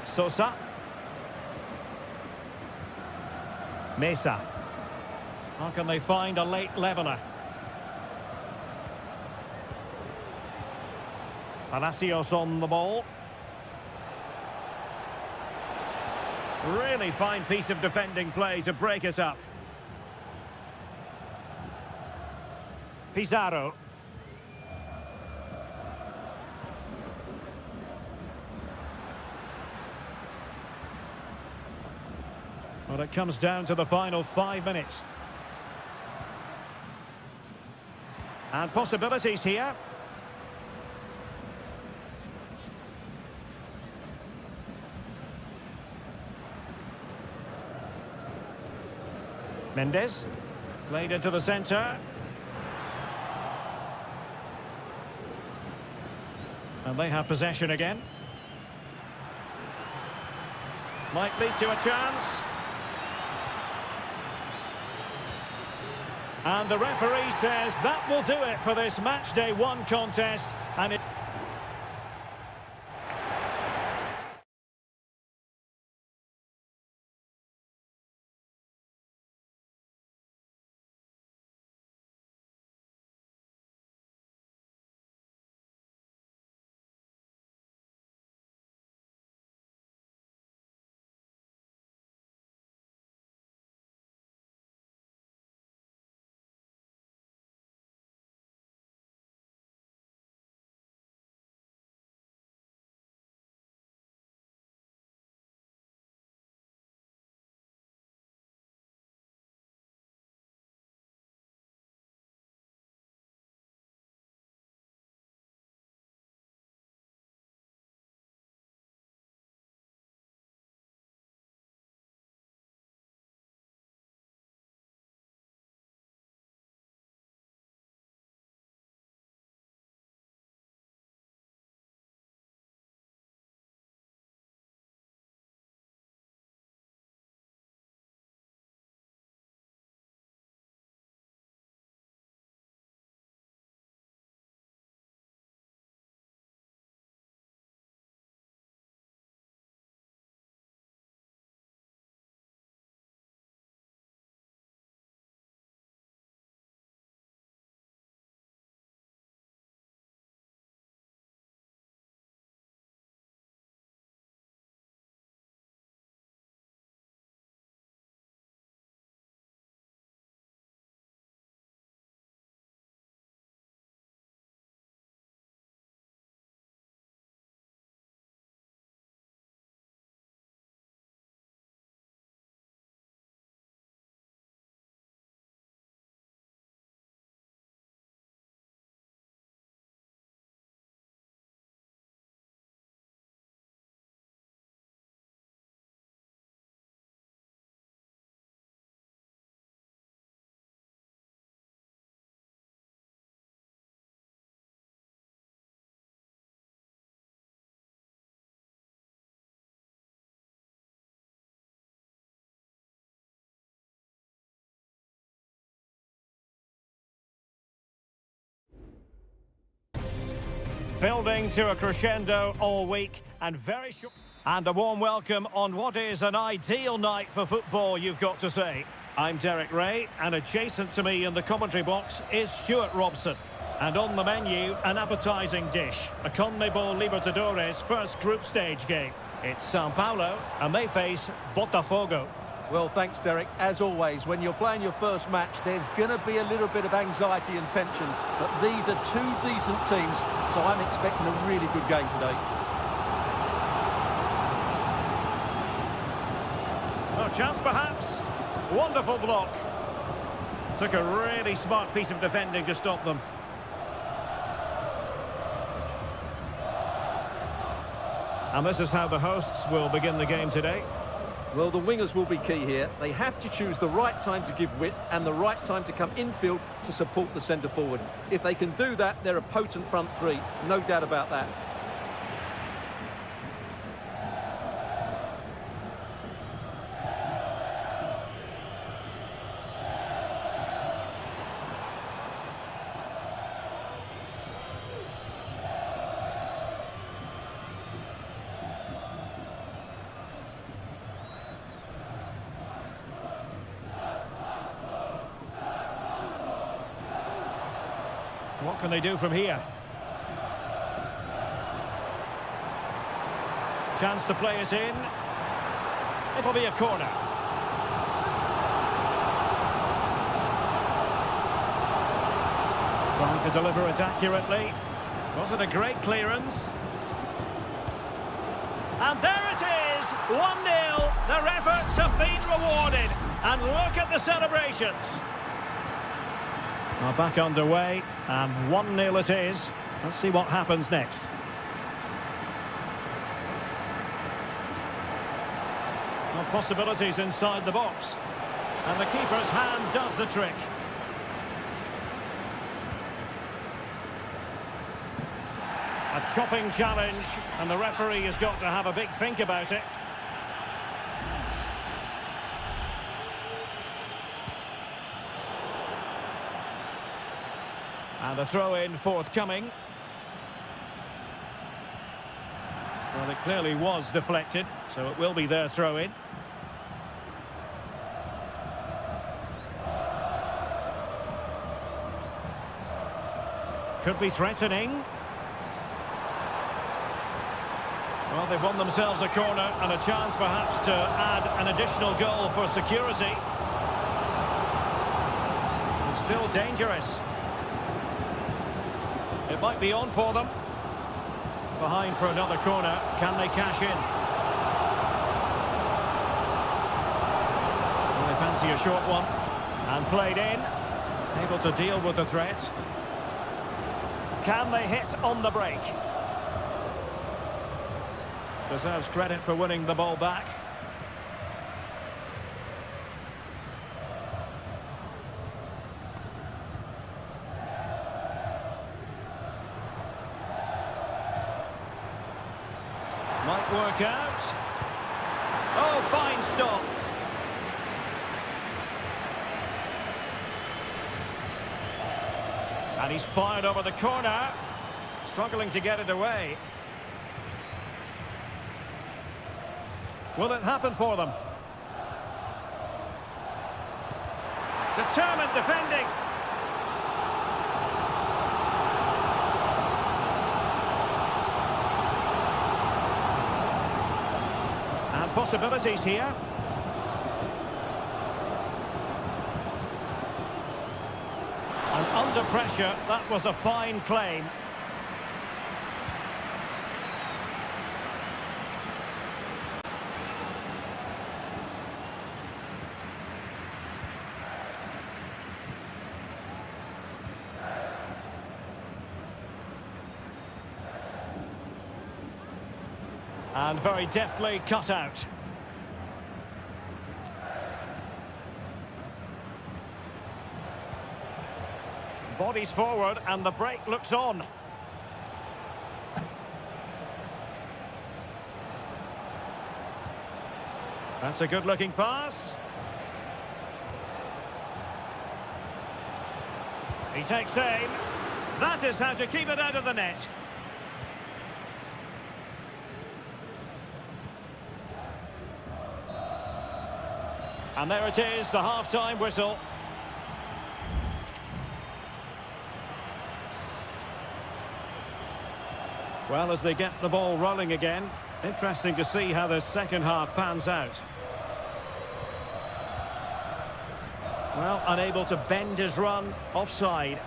Sosa. Mesa. How can they find a late leveller? Palacios on the ball. Really fine piece of defending play to break it up. Pizarro. Well, it comes down to the final 5 minutes. And possibilities here. Mendes. Played into the centre. And they have possession again. Might lead to a chance. And the referee says that will do it for this match day 1 contest. And it Building to a crescendo all week and very short. And a warm welcome on what is an ideal night for football, you've got to say. I'm Derek Ray, and adjacent to me in the commentary box is Stuart Robson. And on the menu, an appetising dish, a CONMEBOL Libertadores first group stage game. It's Sao Paulo, and they face Botafogo. Well, thanks, Derek. As always, when you're playing your first match, there's going to be a little bit of anxiety and tension. But these are two decent teams, so I'm expecting a really good game today. No chance, perhaps. Wonderful block. Took a really smart piece of defending to stop them. And this is how the hosts will begin the game today. Well, the wingers will be key here. They have to choose the right time to give width and the right time to come infield to support the centre forward. If they can do that, they're a potent front three. No doubt about that. What can they do from here? Chance to play it in. It'll be a corner. Trying to deliver it accurately. Was it a great clearance? And there it is! 1-0. Their efforts have been rewarded. And look at the celebrations. Well, back underway, and 1-0 it is. Let's see what happens next. Well, possibilities inside the box. And the keeper's hand does the trick. A chopping challenge, and the referee has got to have a big think about it. And a throw-in forthcoming. Well, it clearly was deflected, so it will be their throw-in. Could be threatening. Well, they've won themselves a corner and a chance perhaps to add an additional goal for security. It's still dangerous. It might be on for them. Behind for another corner. Can they cash in? Well, they fancy a short one. And played in. Able to deal with the threat. Can they hit on the break? Deserves credit for winning the ball back. Might work out. Oh, fine stop. And he's fired over the corner. Struggling to get it away. Will it happen for them? Determined defending. Possibilities here. And under pressure, that was a fine claim. And very deftly cut out. Bodies forward and the break looks on. That's a good-looking pass. He takes aim. That is how to keep it out of the net. And there it is, the half-time whistle. Well, as they get the ball rolling again, interesting to see how the second half pans out. Well, unable to bend his run, offside.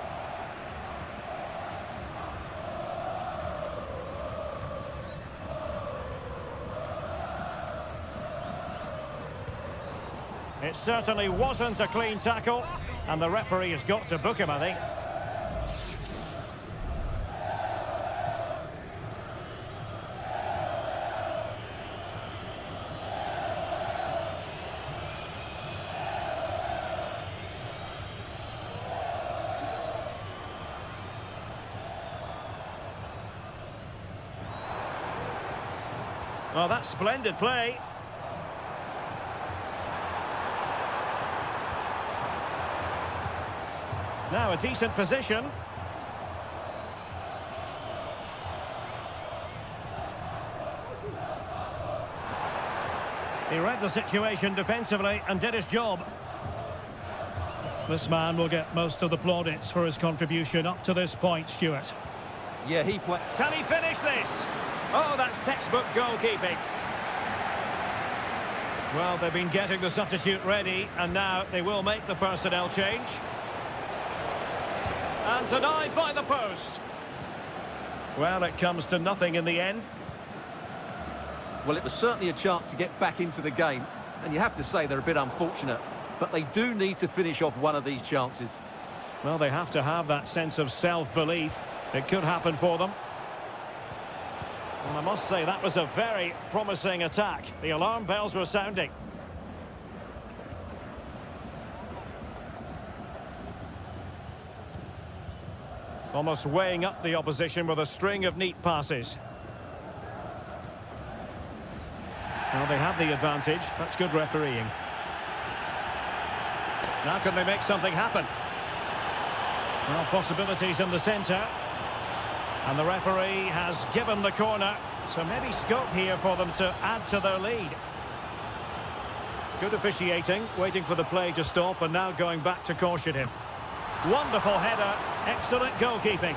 It certainly wasn't a clean tackle, and the referee has got to book him, I think. Well, that's splendid play. Now a decent position. He read the situation defensively and did his job. This man will get most of the plaudits for his contribution up to this point, Stuart. Yeah, he played. Can he finish this? Oh, that's textbook goalkeeping. Well, they've been getting the substitute ready, and now they will make the personnel change. And denied by the post. Well, it comes to nothing in the end. Well, it was certainly a chance to get back into the game, and you have to say they're a bit unfortunate, but they do need to finish off one of these chances. Well, they have to have that sense of self-belief. It could happen for them. Well, I must say that was a very promising attack. The alarm bells were sounding. Almost weighing up the opposition with a string of neat passes. Well, they have the advantage. That's good refereeing. Now can they make something happen? Well, possibilities in the centre. And the referee has given the corner. So maybe scope here for them to add to their lead. Good officiating, waiting for the play to stop and now going back to caution him. Wonderful header, excellent goalkeeping.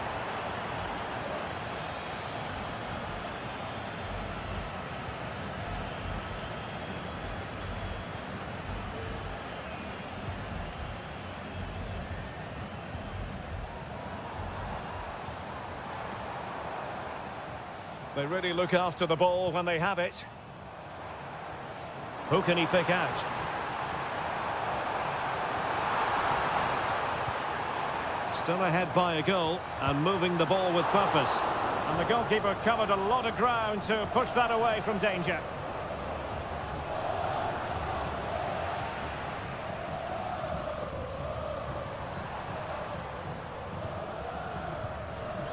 They really look after the ball when they have it. Who can he pick out? Still ahead by a goal and moving the ball with purpose. And the goalkeeper covered a lot of ground to push that away from danger.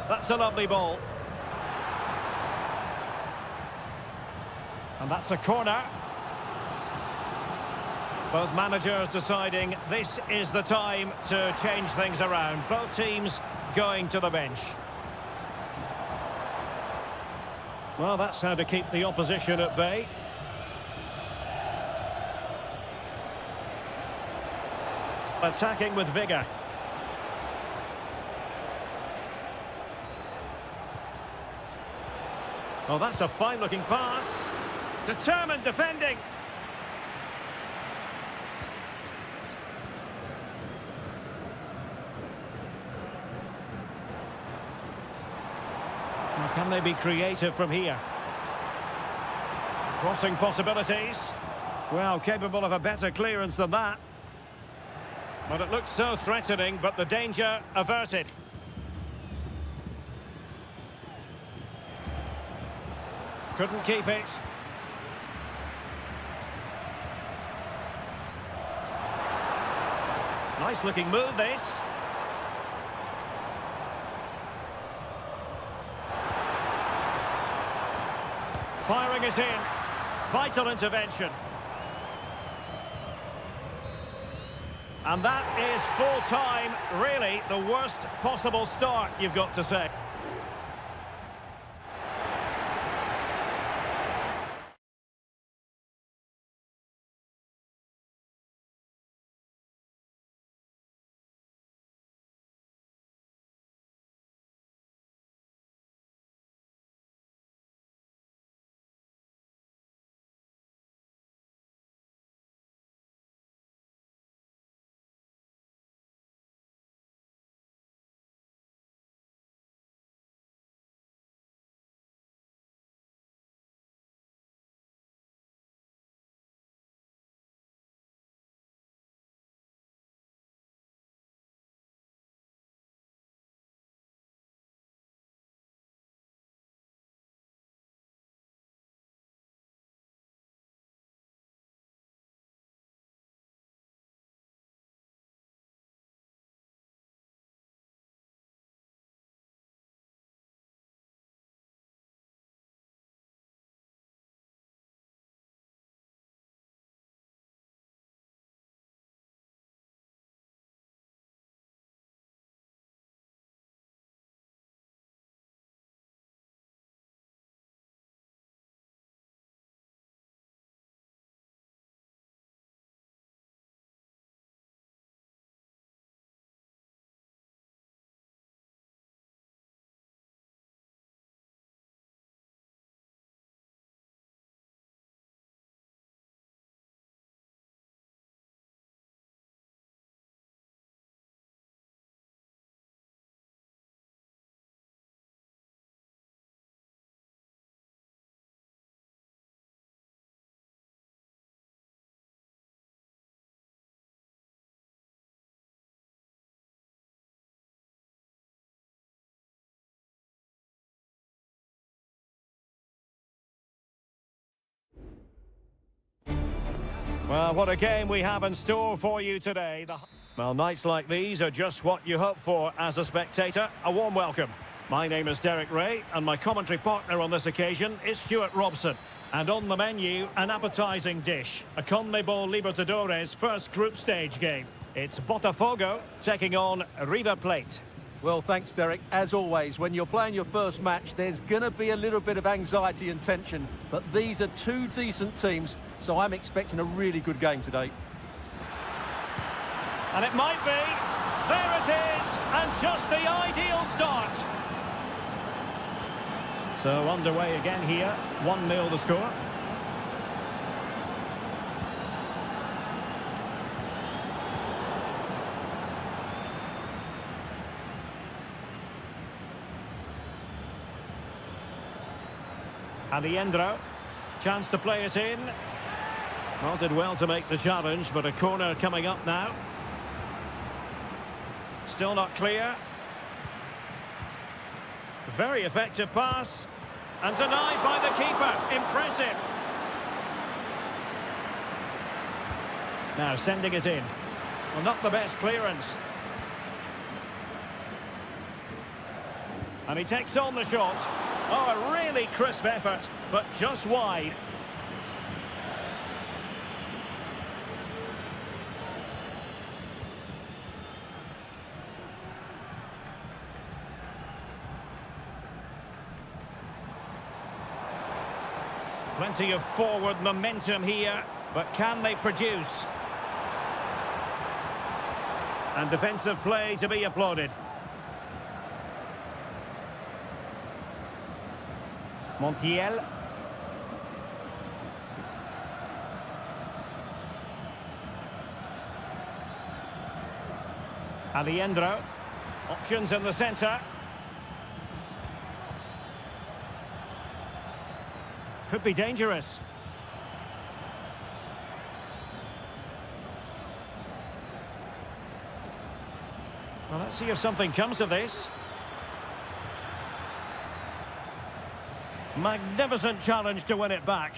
That's a lovely ball. And that's a corner. Both managers deciding this is the time to change things around. Both teams going to the bench. Well, that's how to keep the opposition at bay. Attacking with vigour. Oh, that's a fine-looking pass. Determined defending. Now, can they be creative from here? Crossing possibilities. Well, capable of a better clearance than that. But it looked so threatening, but the danger averted. Couldn't keep it. Nice looking move, this. Firing it in. Vital intervention. And that is full time. Really, the worst possible start, you've got to say. Well, what a game we have in store for you today. Well, nights like these are just what you hope for as a spectator. A warm welcome. My name is Derek Ray, and my commentary partner on this occasion is Stuart Robson. And on the menu, an appetising dish. A CONMEBOL Libertadores first group stage game. It's Botafogo taking on River Plate. Well, thanks, Derek. As always, when you're playing your first match, there's going to be a little bit of anxiety and tension. But these are two decent teams, so I'm expecting a really good game today. And it might be. There it is. And just the ideal start. So underway again here. 1-0 the score. Aliendro. Chance to play it in. Well, did well to make the challenge, but a corner coming up now. Still not clear. Very effective pass. And denied by the keeper. Impressive. Now sending it in. Well, not the best clearance. And he takes on the shot. Oh, a really crisp effort, but just wide. Plenty of forward momentum here, but can they produce? And defensive play to be applauded. Montiel. Aliendro. Options in the centre. Could be dangerous. Well, let's see if something comes of this. Magnificent challenge to win it back.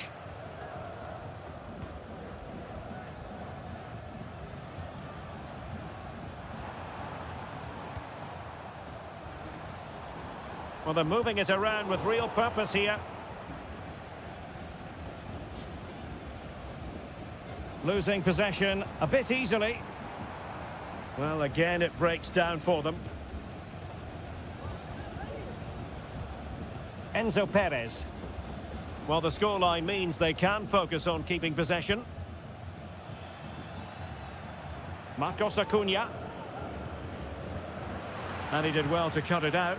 Well, they're moving it around with real purpose here. Losing possession a bit easily. Well, again, it breaks down for them. Enzo Perez. Well, the scoreline means they can focus on keeping possession. Marcos Acuna. And he did well to cut it out.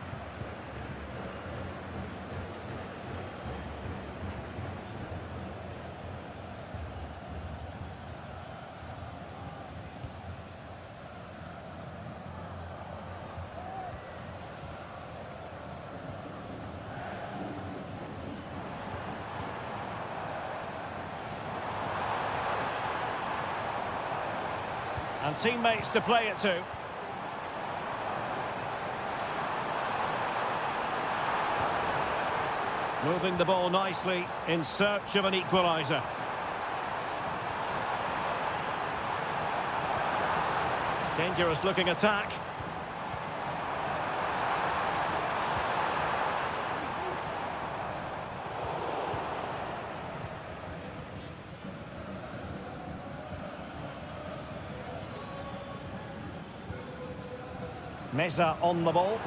And teammates to play it to. Moving the ball nicely in search of an equaliser. Dangerous looking attack. Meza on the ball.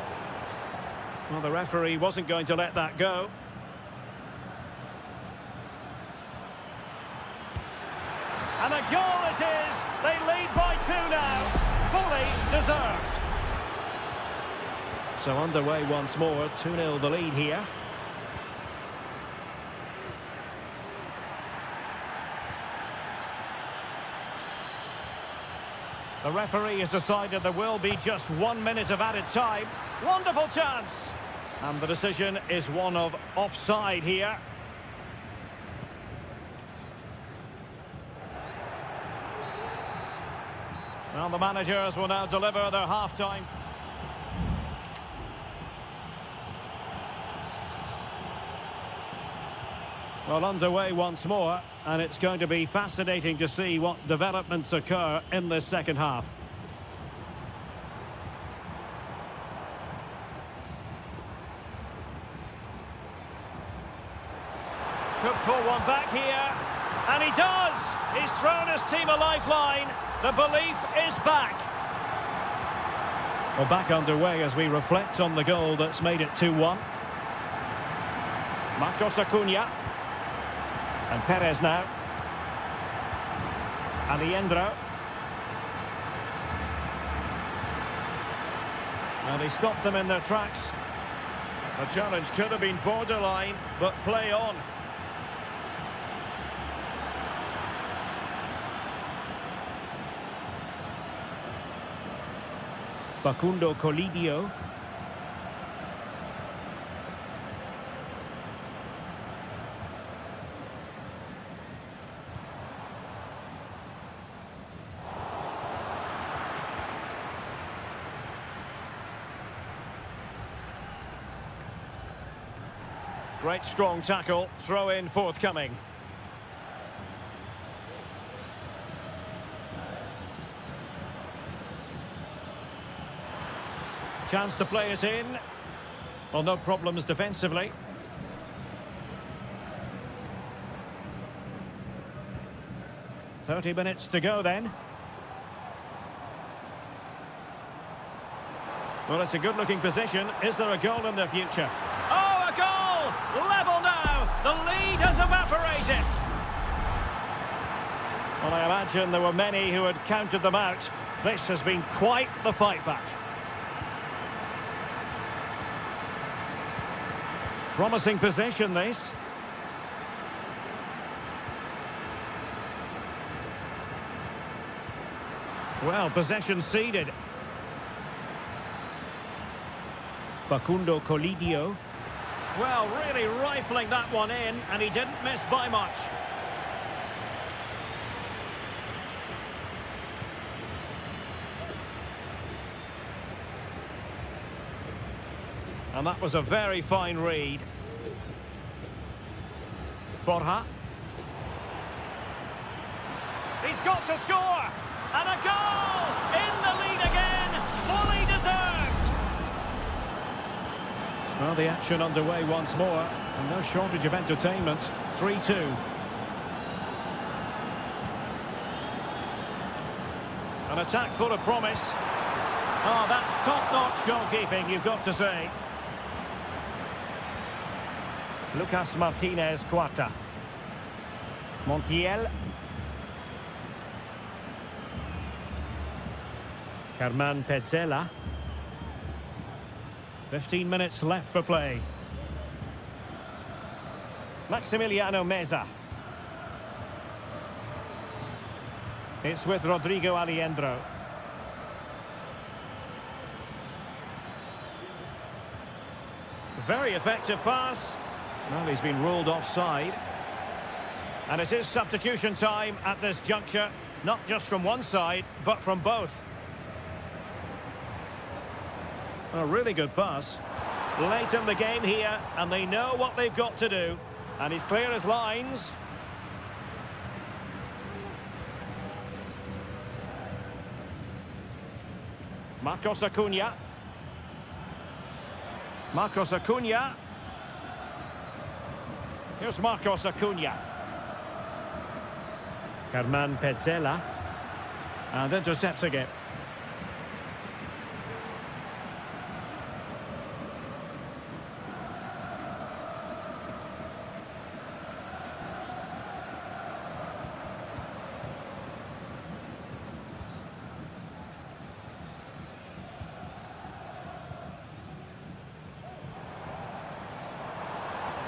Well, the referee wasn't going to let that go. And a goal it is! They lead by 2 now. Fully deserved. So underway once more. 2-0 the lead here. The referee has decided there will be just 1 minute of added time. Wonderful chance! And the decision is one of offside here. Well, the managers will now deliver their half-time. Well, underway once more, and it's going to be fascinating to see what developments occur in this second half. Could pull one back here, and he does! He's thrown his team a lifeline. The belief is back. Well, back underway as we reflect on the goal that's made it 2-1. Marcos Acuna. And Perez now. Alejandro. And he stopped them in their tracks. The challenge could have been borderline, but play on. Facundo Colidio. Great strong tackle, throw in forthcoming. Chance to play it in. Well, no problems defensively. "30 minutes to go then. Well, it's a good-looking position. Is there a goal in the future? Oh, a goal! Level now! The lead has evaporated! Well, I imagine there were many who had counted them out. This has been quite the fight back. Promising position, this. Well, possession ceded. Facundo Colidio. Well, really rifling that one in, and he didn't miss by much. And that was a very fine read. Borja. He's got to score! And a goal! In the lead again! Fully deserved! Well, the action underway once more. And no shortage of entertainment. 3-2. An attack full of promise. Oh, that's top-notch goalkeeping, you've got to say. Lucas Martinez Cuarta. Montiel. Carman Petzela. 15 minutes left for play. Maximiliano Meza. It's with Rodrigo Alejandro. Very effective pass. Well, he's been ruled offside. And it is substitution time at this juncture. Not just from one side, but from both. A really good pass. Late in the game here, and they know what they've got to do. And he's clear as lines. Marcos Acuna. Marcos Acuna. Here's Marcos Acuna. Carman Petzela. And intercepts again.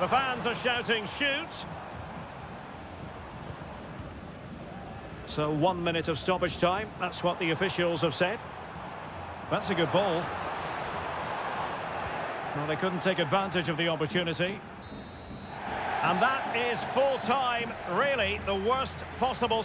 The fans are shouting, shoot! So 1 minute of stoppage time, that's what the officials have said. That's a good ball. Well, they couldn't take advantage of the opportunity. And that is full time, really the worst possible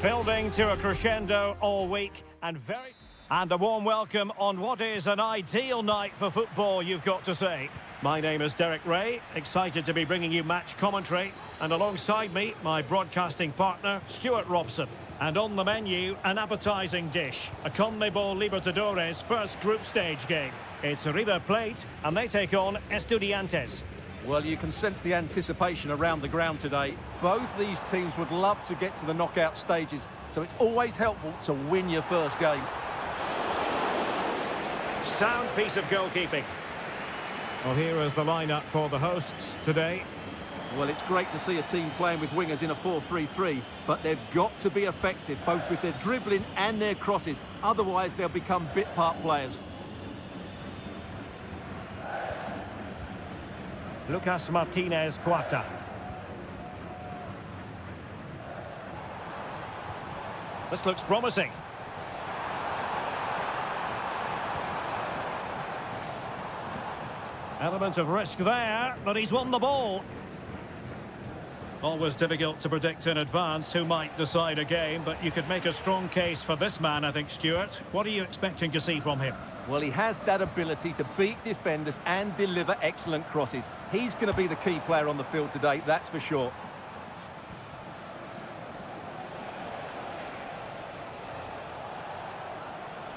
Building to a crescendo all week and a warm welcome on what is an ideal night for football, you've got to say. My name is Derek Ray, excited to be bringing you match commentary, and alongside me, my broadcasting partner, Stuart Robson. And on the menu, an appetising dish, a CONMEBOL Libertadores first group stage game. It's River Plate, and they take on Estudiantes. Well, you can sense the anticipation around the ground today. Both these teams would love to get to the knockout stages, so it's always helpful to win your first game. Sound piece of goalkeeping. Well, here is the lineup for the hosts today. Well, it's great to see a team playing with wingers in a 4-3-3, but they've got to be effective, both with their dribbling and their crosses. Otherwise, they'll become bit-part players. Lucas Martinez Cuarta. This looks promising. Element of risk there, but he's won the ball. Always difficult to predict in advance who might decide a game, but you could make a strong case for this man, I think, Stuart. What are you expecting to see from him? Well, he has that ability to beat defenders and deliver excellent crosses. He's going to be the key player on the field today, that's for sure.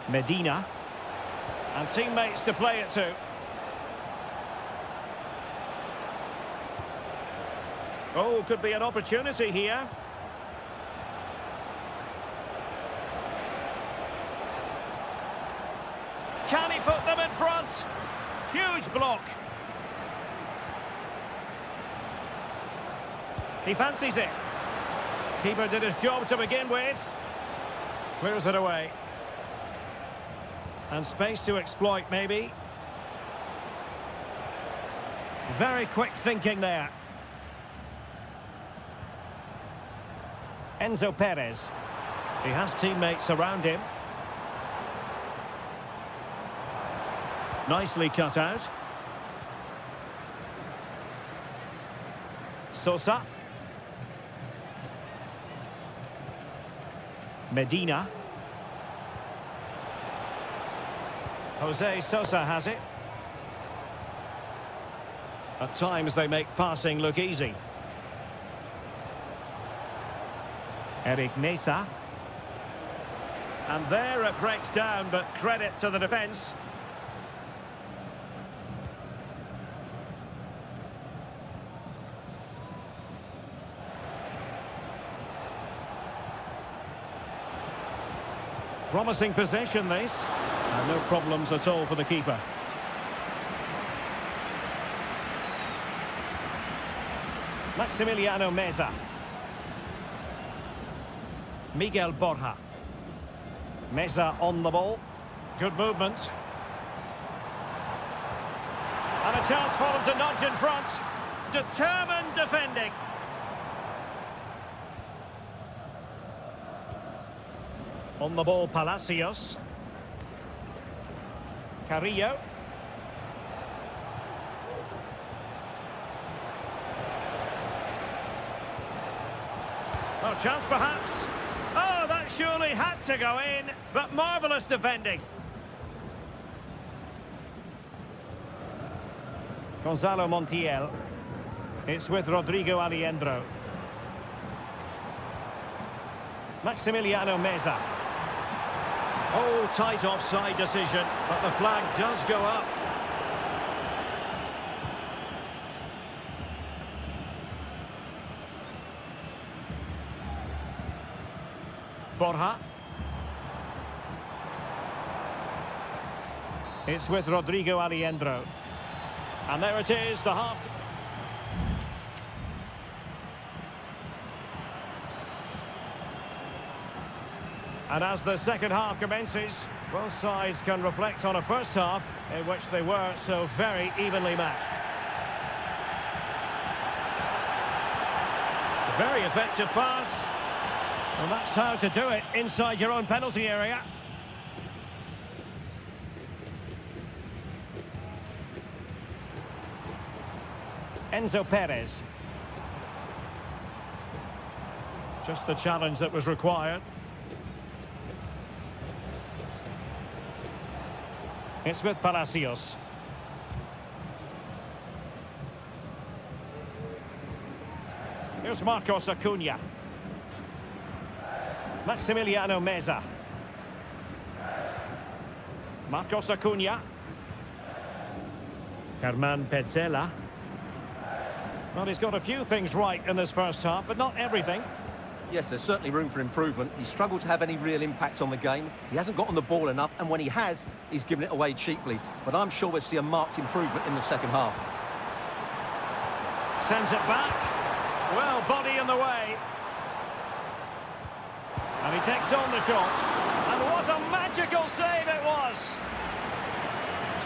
Medina. And teammates to play it to. Oh, could be an opportunity here. Can he put them in front? Huge block. He fancies it. Keeper did his job to begin with. Clears it away. And space to exploit, maybe. Very quick thinking there. Enzo Perez. He has teammates around him. Nicely cut out. Sosa. Medina. Jose Sosa has it. At times they make passing look easy. Eric Mesa. And there it breaks down, but credit to the defence. Promising possession, this. And no problems at all for the keeper. Maximiliano Meza. Miguel Borja. Meza on the ball. Good movement. And a chance for him to nudge in front. Determined defending. On the ball, Palacios. Carrillo. Oh, chance perhaps. Oh, that surely had to go in, but marvellous defending. Gonzalo Montiel. It's with Rodrigo Aliendro. Maximiliano Meza. Oh, tight offside decision, but the flag does go up. Borja. It's with Rodrigo Aliendro. And there it is, the half... And as the second half commences, both sides can reflect on a first half in which they were so very evenly matched. Very effective pass. And that's how to do it inside your own penalty area. Enzo Perez. Just the challenge that was required. It's with Palacios. Here's Marcos Acuna. Maximiliano Meza. Marcos Acuna. Germán Petzela. Well, he's got a few things right in this first half, but not everything. Yes, there's certainly room for improvement. He's struggled to have any real impact on the game. He hasn't got on the ball enough, and when he has, he's given it away cheaply. But I'm sure we'll see a marked improvement in the second half. Sends it back. Well, body in the way. And he takes on the shot. And what a magical save it was!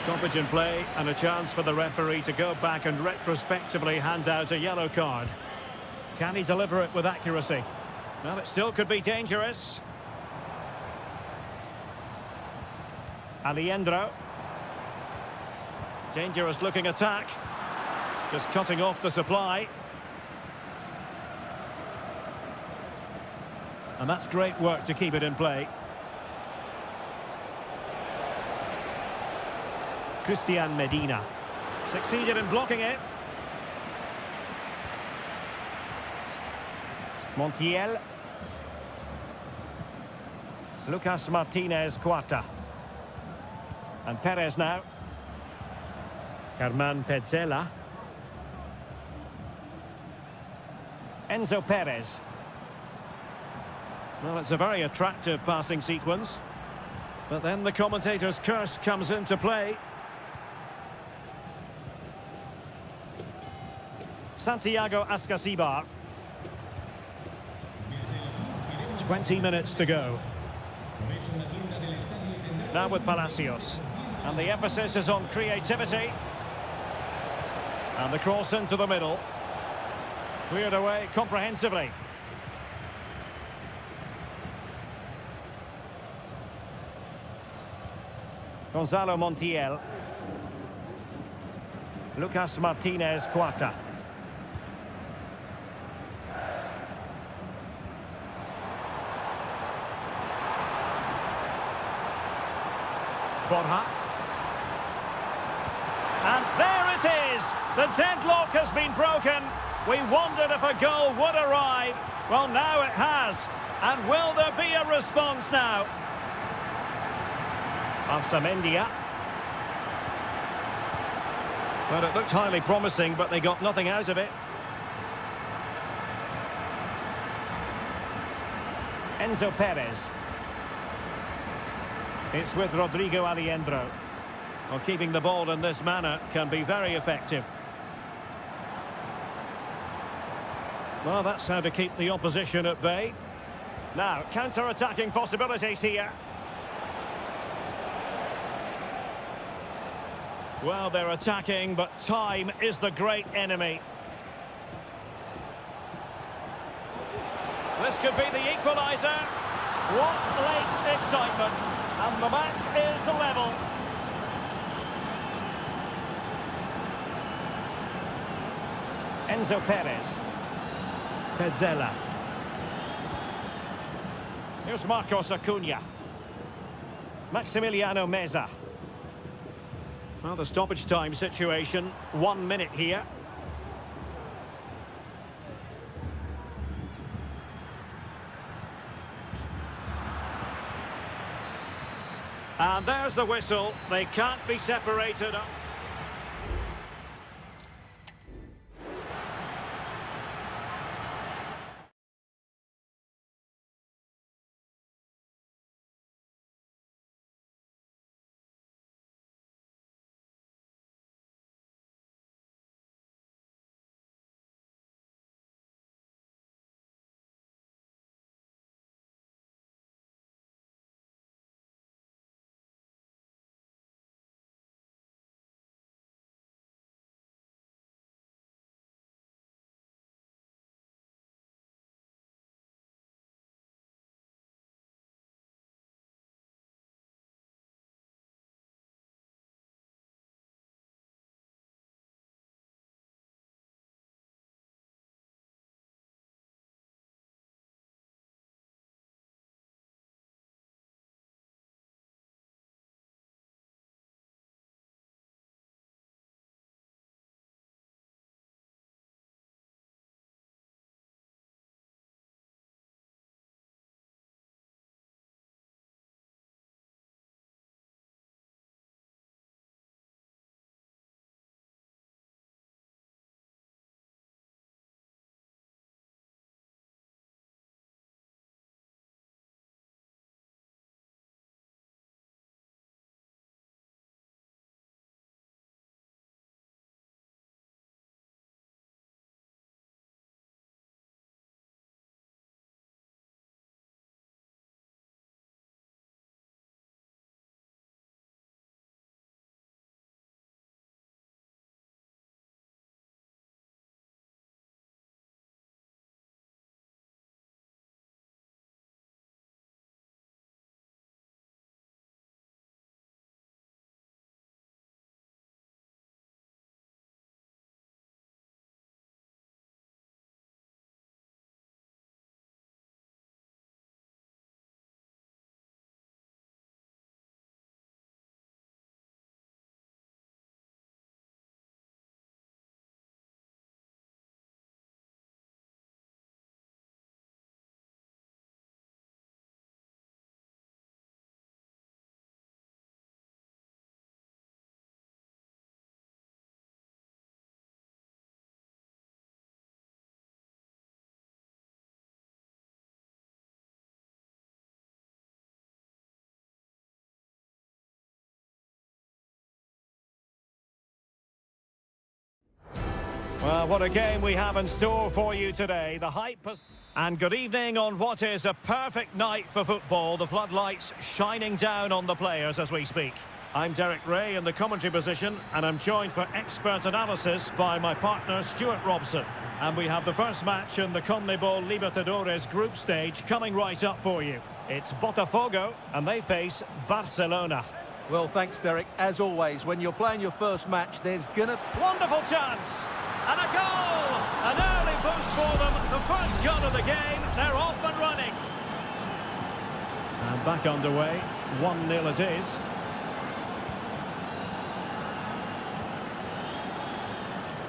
Stoppage in play and a chance for the referee to go back and retrospectively hand out a yellow card. Can he deliver it with accuracy? Well, it still could be dangerous. Aliendro. Dangerous looking attack. Just cutting off the supply. And that's great work to keep it in play. Christian Medina. Succeeded in blocking it. Montiel. Lucas Martinez Cuarta. And Perez now. Germán Petzela. Enzo Perez. Well, it's a very attractive passing sequence. But then the commentator's curse comes into play. Santiago Ascasibar. 20 minutes to go. Now with Palacios. And the emphasis is on creativity. And the cross into the middle. Cleared away comprehensively. Gonzalo Montiel. Lucas Martinez Cuarta. Borja. And there it is! The deadlock has been broken. We wondered if a goal would arrive. Well, now it has. And will there be a response now? Arsamendia. Well, it looked highly promising, but they got nothing out of it. Enzo Perez. It's with Rodrigo Aliendro. Well, keeping the ball in this manner can be very effective. Well, that's how to keep the opposition at bay. Now, counter-attacking possibilities here. Well, they're attacking, but time is the great enemy. This could be the equaliser. What late excitement. And the match is level. Enzo Perez. Petzela. Here's Marcos Acuna. Maximiliano Meza. Well, the stoppage time situation, 1 minute here. And there's the whistle. They can't be separated. What a game we have in store for you today. The hype has... And good evening on what is a perfect night for football. The floodlights shining down on the players as we speak. I'm Derek Ray in the commentary position, and I'm joined for expert analysis by my partner Stuart Robson. And we have the first match in the CONMEBOL Libertadores group stage coming right up for you. It's Botafogo, and they face Barcelona. Well, thanks, Derek. As always, when you're playing your first match, there's gonna... Wonderful chance! And a goal! An early boost for them. The first goal of the game. They're off and running. And back underway. 1-0 it is.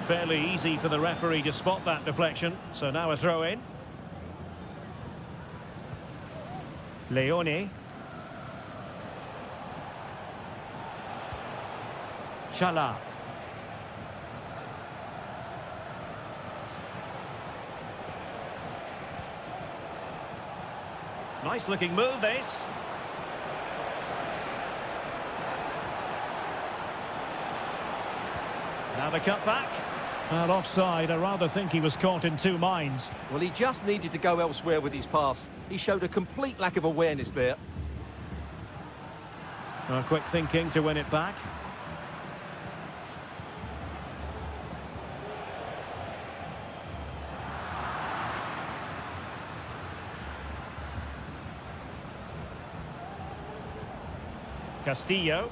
Fairly easy for the referee to spot that deflection. So now a throw in. Leone. Chala. Nice looking move, this. Now the cut back. Well, offside. I rather think he was caught in two minds. Well, he just needed to go elsewhere with his pass. He showed a complete lack of awareness there. Well, quick thinking to win it back. Castillo.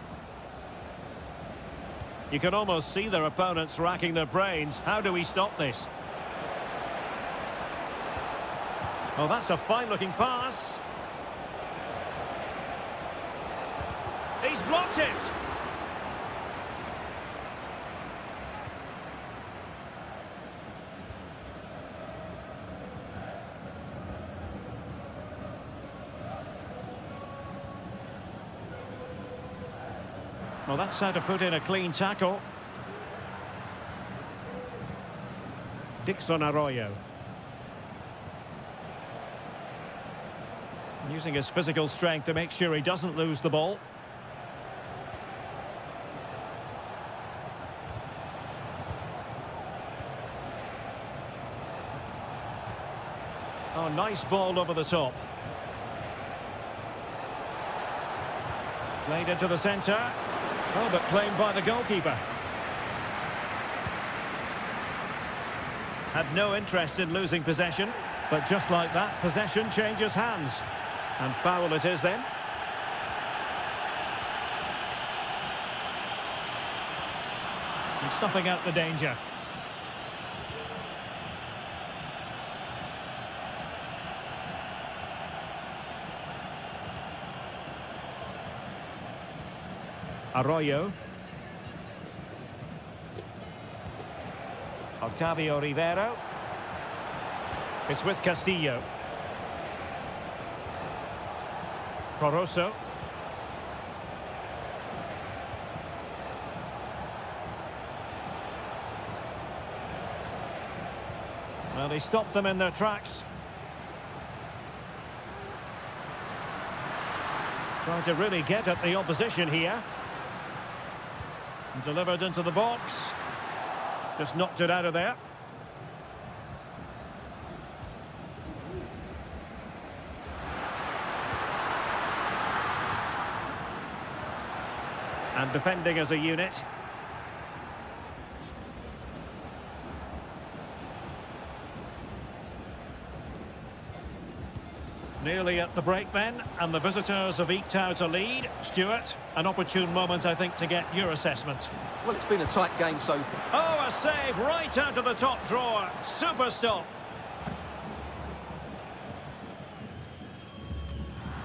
You can almost see their opponents racking their brains. How do we stop this? Oh, that's a fine-looking pass. He's blocked it. Well, that's how to put in a clean tackle. Dixon Arroyo. Using his physical strength to make sure he doesn't lose the ball. Oh, nice ball over the top. Played into the centre. Oh, but claimed by the goalkeeper. Had no interest in losing possession, but just like that, possession changes hands. And foul it is then. And snuffing out the danger. Arroyo. Octavio Rivero. It's with Castillo. Coroso. Well, he stopped them in their tracks. Trying to really get at the opposition here. Delivered into the box. Just knocked it out of there. And defending as a unit. Nearly at the break then, and the visitors have eked out a lead. Stuart, an opportune moment, I think, to get your assessment. Well, it's been a tight game so far. Oh, a save right out of the top drawer. Super stop.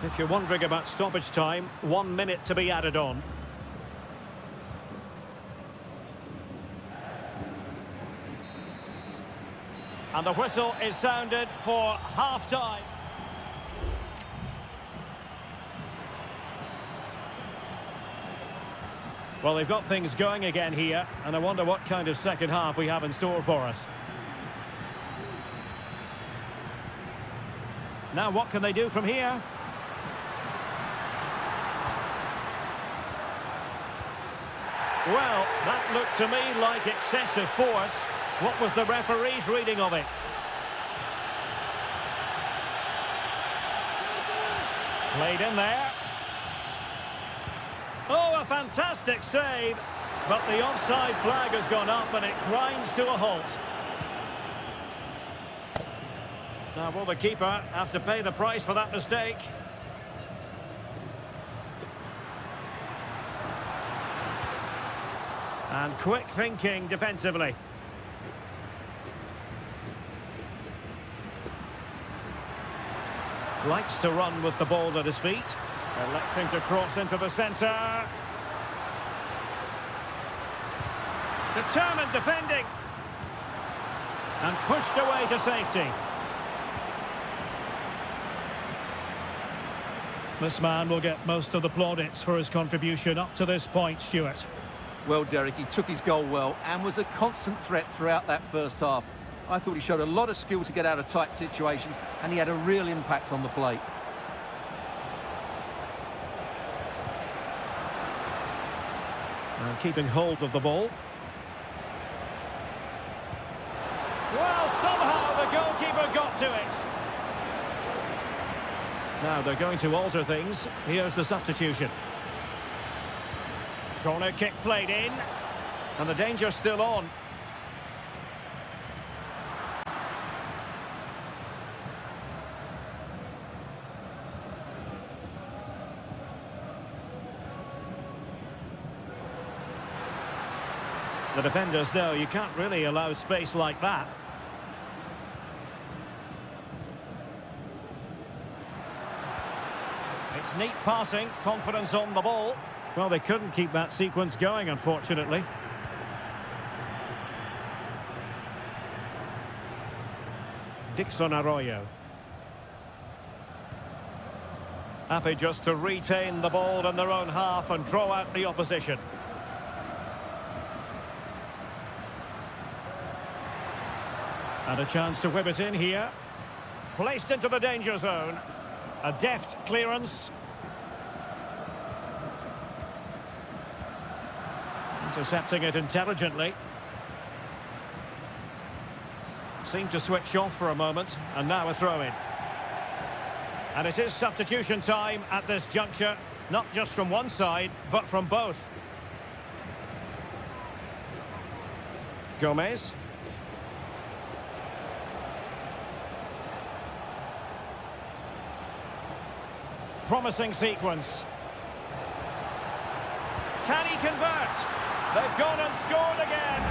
If you're wondering about stoppage time, 1 minute to be added on. And the whistle is sounded for half-time. Well, they've got things going again here, and I wonder what kind of second half we have in store for us. Now, what can they do from here? Well, that looked to me like excessive force. What was the referee's reading of it? Played in there. Oh, a fantastic save. But the offside flag has gone up and it grinds to a halt. Now, will the keeper have to pay the price for that mistake? And quick thinking defensively. Likes to run with the ball at his feet. Electing to cross into the centre. Determined defending. And pushed away to safety. This man will get most of the plaudits for his contribution up to this point, Stuart. Well, Derek, he took his goal well and was a constant threat throughout that first half. I thought he showed a lot of skill to get out of tight situations, and he had a real impact on the plate. And keeping hold of the ball. Well, somehow the goalkeeper got to it. Now they're going to alter things. Here's the substitution. Corner kick played in. And the danger's still on. The defenders know you can't really allow space like that. It's neat passing, confidence on the ball. Well, they couldn't keep that sequence going, unfortunately. Dixon Arroyo. Happy just to retain the ball in their own half and draw out the opposition. And a chance to whip it in here. Placed into the danger zone. A deft clearance. Intercepting it intelligently. Seemed to switch off for a moment, and now a throw-in. And it is substitution time at this juncture, not just from one side, but from both. Gomez. Promising sequence. Can he convert? They've gone and scored again.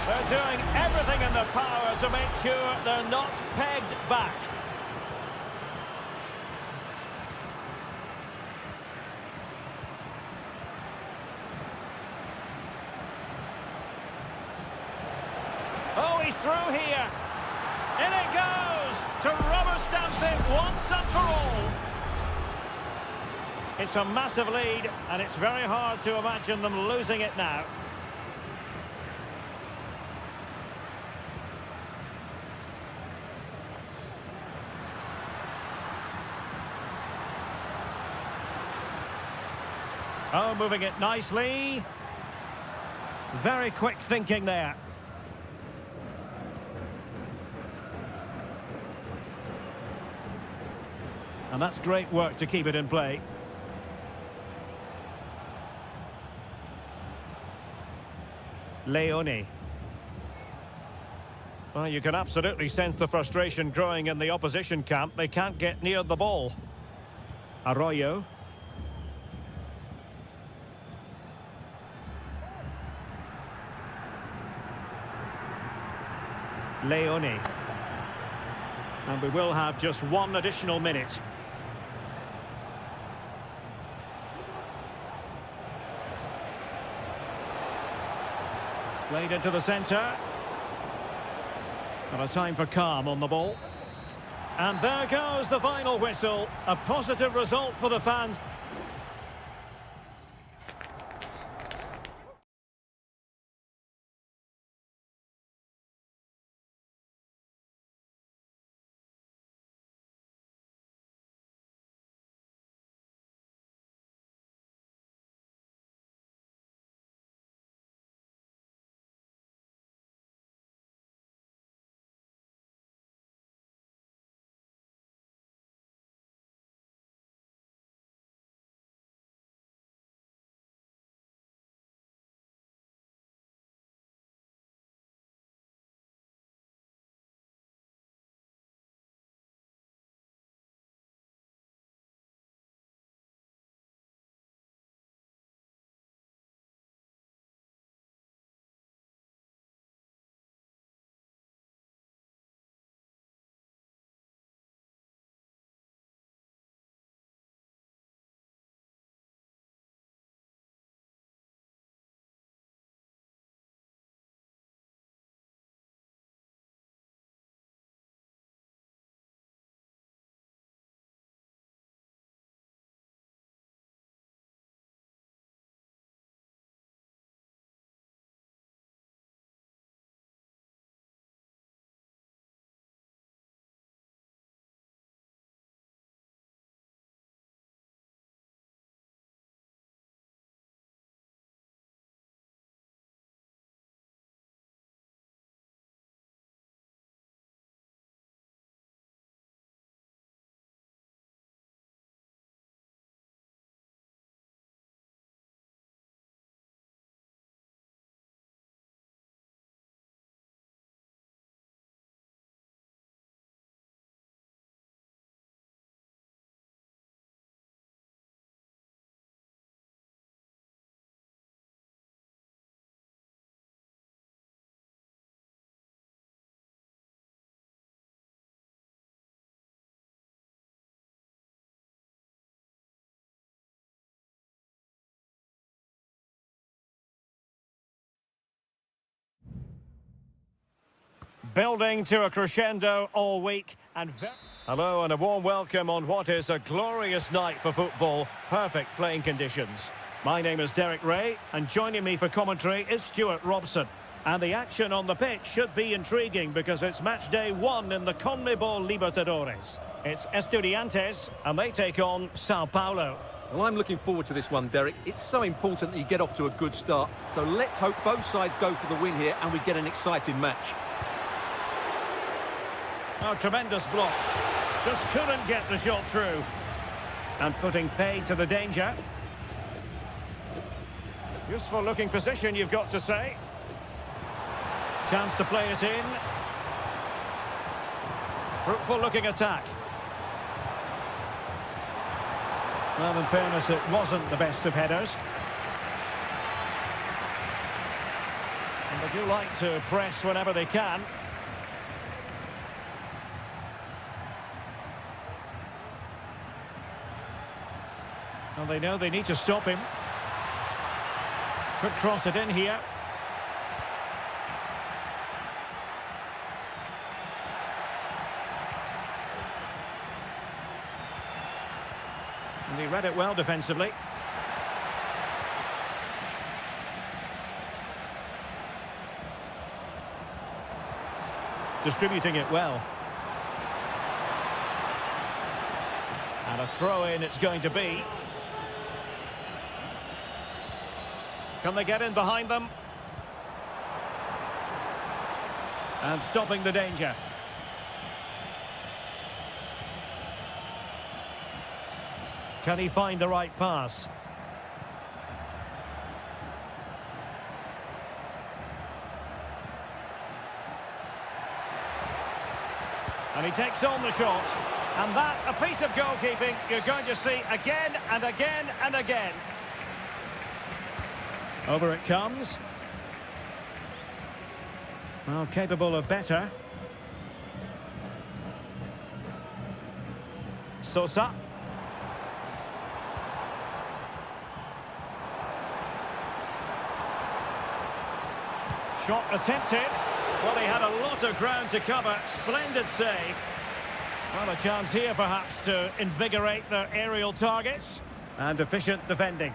They're doing everything in their power to make sure they're not pegged back. Oh, he's through here. In it goes to rubber stamp it once and for all. It's a massive lead, and it's very hard to imagine them losing it now. Oh, moving it nicely. Very quick thinking there. And that's great work to keep it in play. Leone. Well, you can absolutely sense the frustration growing in the opposition camp. They can't get near the ball. Arroyo. Leone. And we will have just one additional minute. Played into the centre. And a time for calm on the ball. And there goes the final whistle. A positive result for the fans. Building to a crescendo all week and hello and a warm welcome on what is a glorious night for football. Perfect playing conditions. My name is Derek Ray and joining me for commentary is Stuart Robson. And the action on the pitch should be intriguing because it's match day 1 in the CONMEBOL Libertadores. It's Estudiantes and they take on Sao Paulo. Well, I'm looking forward to this one, Derek. It's so important that you get off to a good start. So let's hope both sides go for the win here and we get an exciting match. Oh, tremendous block. Just couldn't get the shot through. And putting paid to the danger. Useful looking position, you've got to say. Chance to play it in. Fruitful looking attack. Well, in fairness, it wasn't the best of headers. And they do like to press whenever they can. Well, they know they need to stop him. Could cross it in here. And he read it well defensively. Distributing it well. And a throw-in it's going to be. Can they get in behind them? And stopping the danger. Can he find the right pass? And he takes on the shot. And that, a piece of goalkeeping you're going to see again and again and again. Over it comes. Well, capable of better. Sosa. Shot attempted. Well, he had a lot of ground to cover. Splendid save. Well, a chance here perhaps to invigorate their aerial targets. And efficient defending.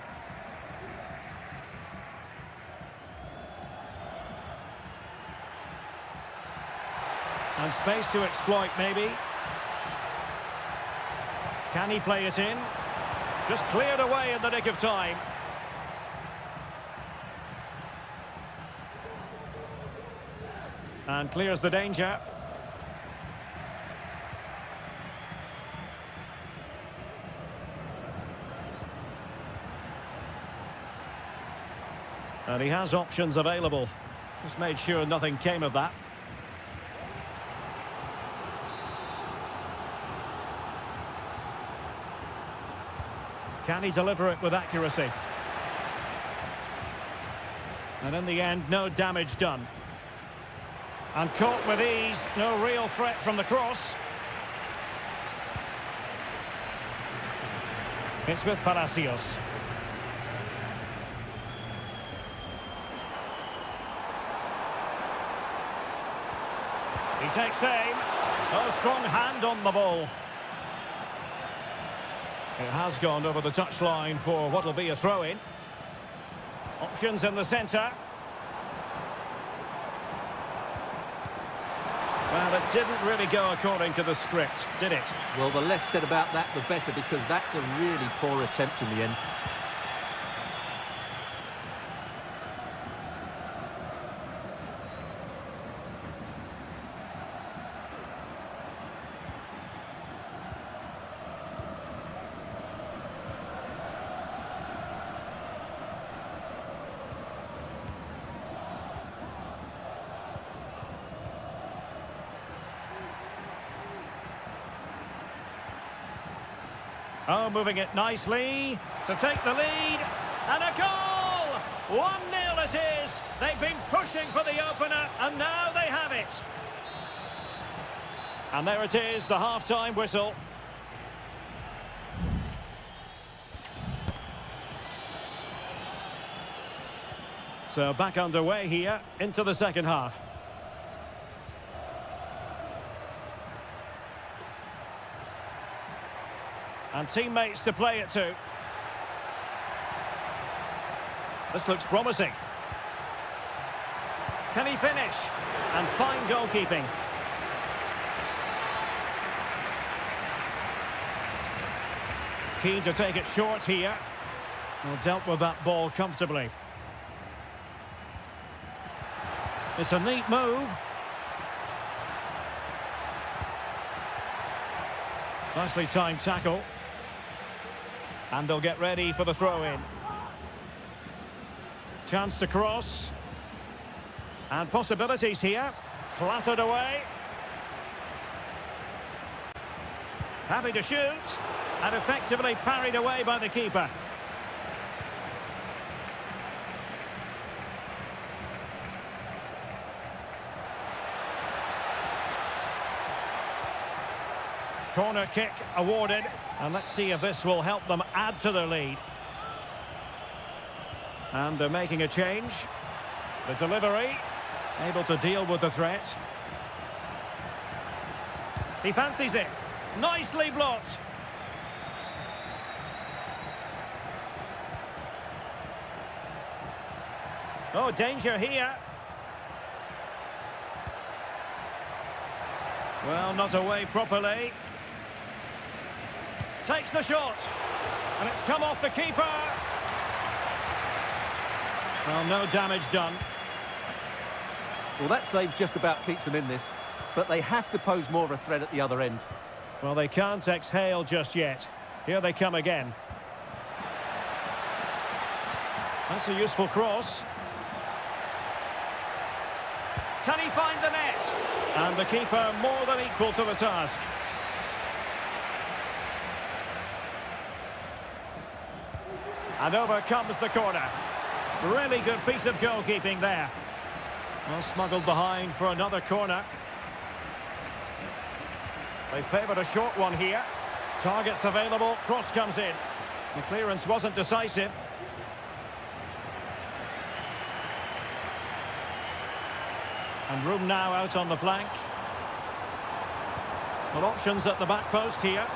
And space to exploit, maybe. Can he play it in? Just cleared away in the nick of time. And clears the danger. And he has options available. Just made sure nothing came of that. Can he deliver it with accuracy? And in the end, no damage done. And caught with ease, no real threat from the cross. It's with Palacios. He takes aim. Oh, strong hand on the ball. It has gone over the touchline for what will be a throw-in. Options in the centre. Well, it didn't really go according to the script, did it? Well, the less said about that, the better, because that's a really poor attempt in the end. Oh, moving it nicely to take the lead. And a goal! 1-0 it is. They've been pushing for the opener, and now they have it. And there it is, the half-time whistle. So back underway here into the second half. And teammates to play it to. This looks promising. Can he finish? And fine goalkeeping. Keen to take it short here. Well, dealt with that ball comfortably. It's a neat move. Nicely timed tackle. And they'll get ready for the throw-in. Chance to cross. And possibilities here. Clattered away. Happy to shoot. And effectively parried away by the keeper. Corner kick awarded. And let's see if this will help them add to their lead. And they're making a change. The delivery. Able to deal with the threat. He fancies it. Nicely blocked. Oh, danger here. Well, not away properly. Takes the shot. And it's come off the keeper. Well, no damage done. Well, that save just about keeps them in this. But they have to pose more of a threat at the other end. Well, they can't exhale just yet. Here they come again. That's a useful cross. Can he find the net? And the keeper more than equal to the task. And over comes the corner. Really good piece of goalkeeping there. Well, smuggled behind for another corner. They favoured a short one here. Targets available, cross comes in. The clearance wasn't decisive. And room now out on the flank. Well, options at the back post here.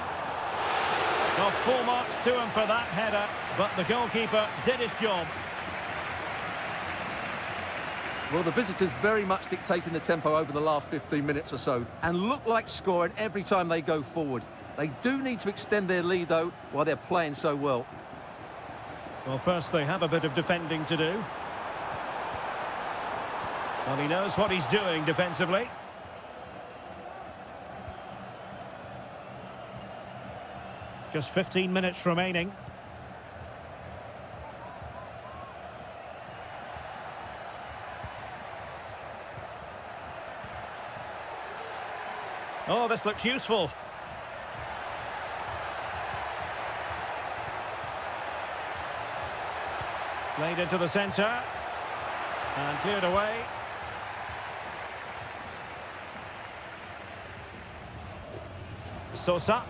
Well, full marks to him for that header, but the goalkeeper did his job. Well, the visitors very much dictating the tempo over the last 15 minutes or so and look like scoring every time they go forward. They do need to extend their lead, though, while they're playing so well. Well, first they have a bit of defending to do. Well, he knows what he's doing defensively. Just 15 minutes remaining. Oh, this looks useful. Played into the centre. And cleared away. Sosa.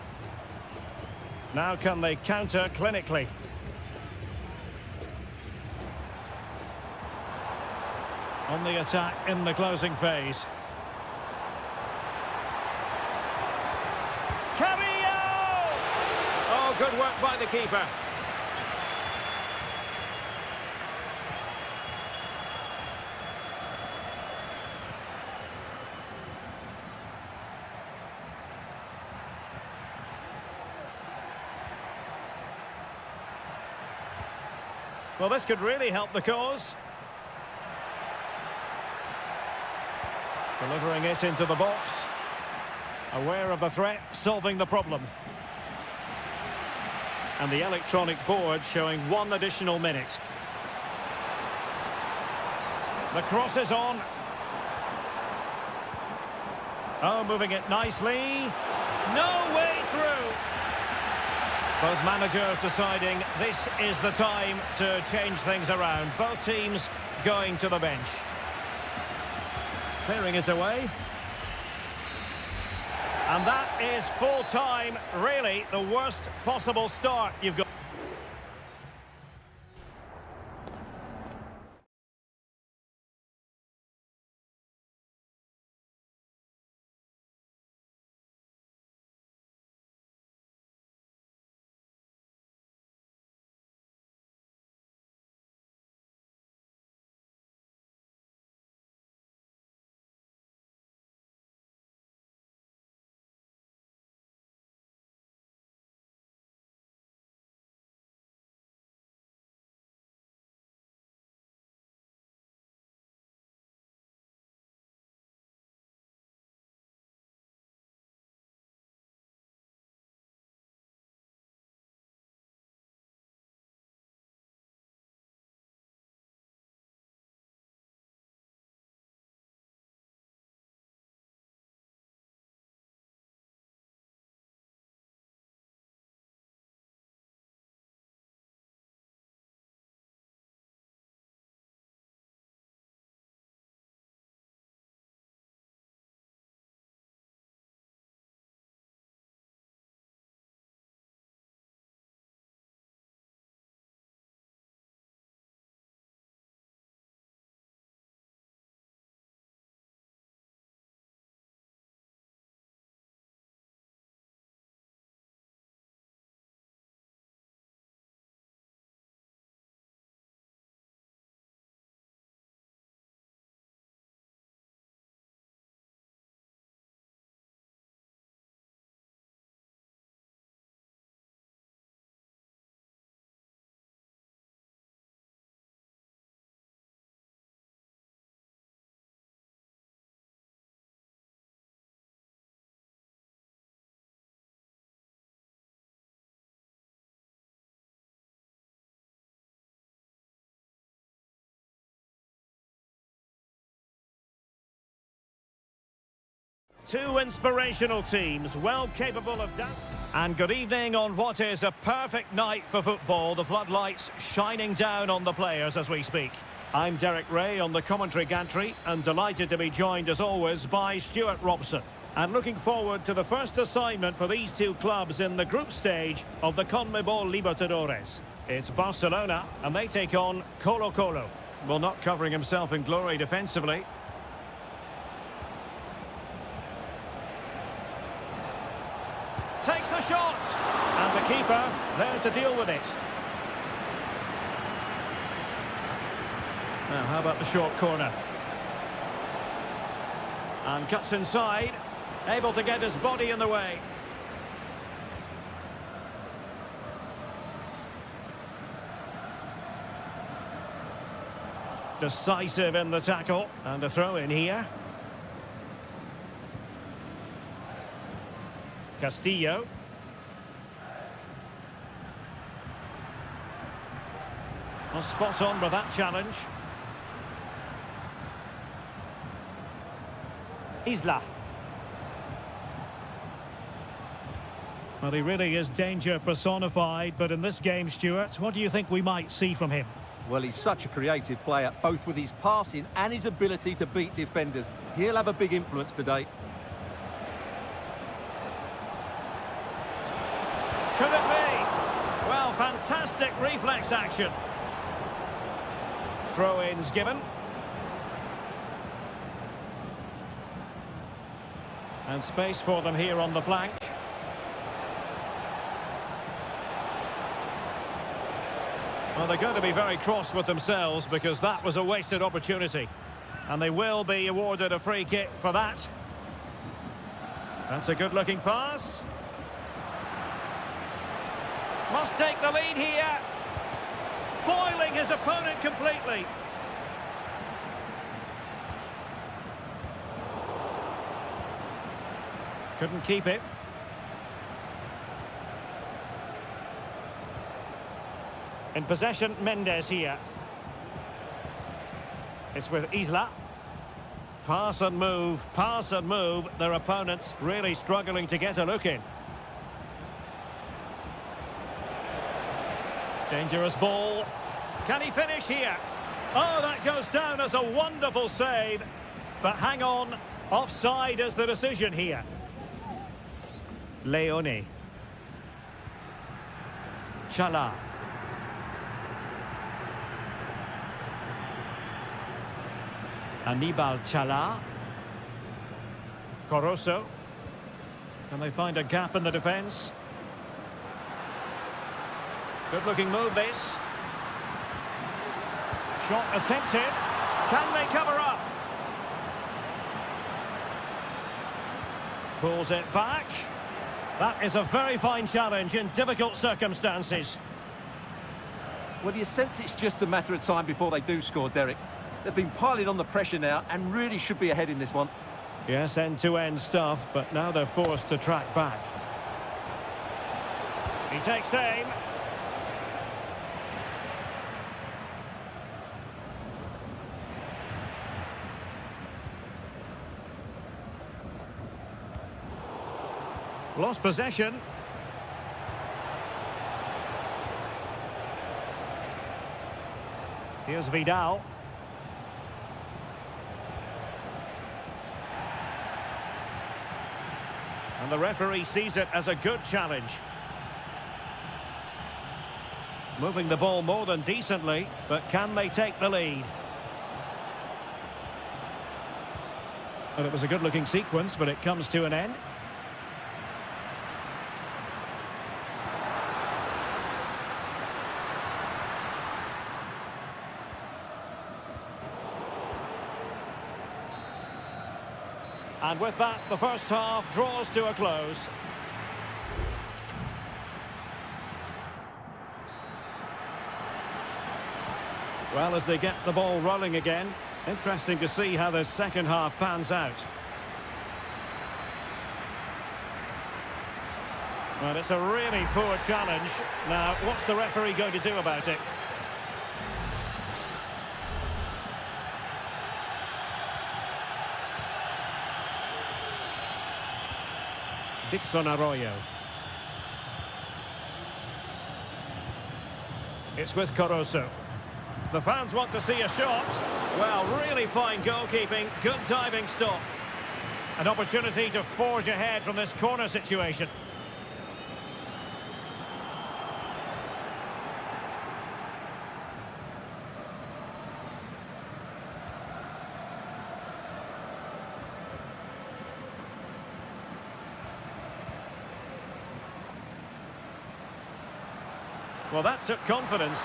Now can they counter clinically? On the attack in the closing phase. Oh, good work by the keeper. Well, this could really help the cause. Delivering it into the box. Aware of the threat, solving the problem. And the electronic board showing 1 additional minute. The cross is on. Oh, moving it nicely. No way through. Both managers deciding this is the time to change things around. Both teams going to the bench. Clearing it away. And that is full time. Really, the worst possible start you've got. Two inspirational teams, well capable of that. And good evening on what is a perfect night for football. The floodlights shining down on the players as we speak. I'm Derek Ray on the commentary gantry and delighted to be joined as always by Stuart Robson. And looking forward to the first assignment for these two clubs in the group stage of the CONMEBOL Libertadores. It's Barcelona and they take on Colo-Colo. Well, not covering himself in glory defensively. Takes the shot, and the keeper there to deal with it. Now, how about the short corner? And cuts inside, able to get his body in the way. Decisive in the tackle, and a throw in here. Castillo. Well, spot on with that challenge. Isla. Well, he really is danger personified, but in this game, Stuart, what do you think we might see from him? Well, he's such a creative player, both with his passing and his ability to beat defenders. He'll have a big influence today. Could it be? Well, fantastic reflex action. Throw-ins given. And space for them here on the flank. Well, they're going to be very cross with themselves because that was a wasted opportunity. And they will be awarded a free kick for that. That's a good-looking pass. Must take the lead here. Foiling his opponent completely. Couldn't keep it. In possession, Mendes here. It's with Isla. Pass and move, pass and move. Their opponents really struggling to get a look in. Dangerous ball. Can he finish here? Oh, that goes down as a wonderful save. But hang on, offside is the decision here. Leone. Chala. Anibal Chala. Coroso. Can they find a gap in the defence? Good-looking move, this. Shot attempted. Can they cover up? Pulls it back. That is a very fine challenge in difficult circumstances. Well, you sense it's just a matter of time before they do score, Derek. They've been piling on the pressure now and really should be ahead in this one. Yes, end-to-end stuff, but now they're forced to track back. He takes aim. Lost possession. Here's Vidal. And the referee sees it as a good challenge. Moving the ball more than decently, but can they take the lead? Well, it was a good-looking sequence, but it comes to an end. And with that, the first half draws to a close. Well, as they get the ball rolling again, interesting to see how the second half pans out. Well, it's a really poor challenge. Now, what's the referee going to do about it? Dixon Arroyo. It's with Caruso. The fans want to see a shot. Well, really fine goalkeeping, good diving stop. An opportunity to forge ahead from this corner situation. Well, that took confidence.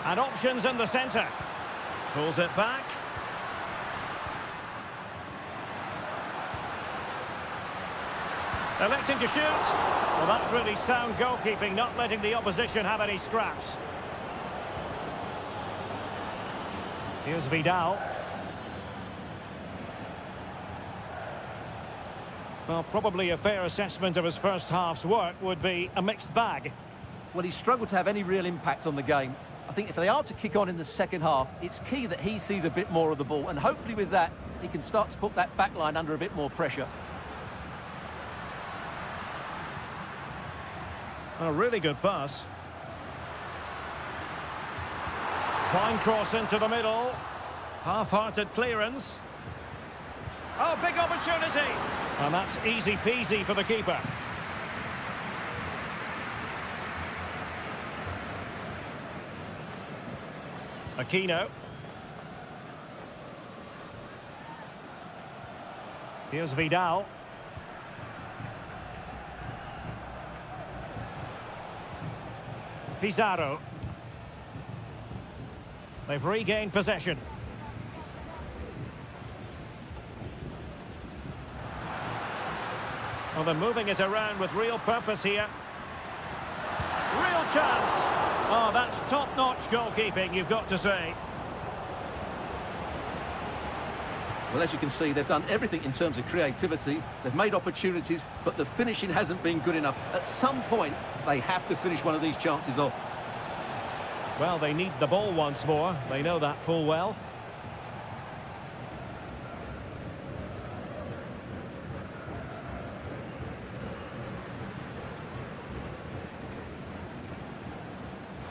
And options in the centre. Pulls it back. Electing to shoot. Well, that's really sound goalkeeping, not letting the opposition have any scraps. Here's Vidal. Well, probably a fair assessment of his first half's work would be a mixed bag. Well, he struggled to have any real impact on the game. I think if they are to kick on in the second half, it's key that he sees a bit more of the ball, and hopefully with that, he can start to put that back line under a bit more pressure. A really good pass. Fine cross into the middle. Half-hearted clearance. Oh, big opportunity! And that's easy peasy for the keeper. Aquino. Here's Vidal. Pizarro. They've regained possession. Well, they're moving it around with real purpose here. Real chance. Oh, that's top-notch goalkeeping, you've got to say. Well, as you can see, they've done everything in terms of creativity. They've made opportunities, but the finishing hasn't been good enough. At some point, they have to finish one of these chances off. Well, they need the ball once more. They know that full well.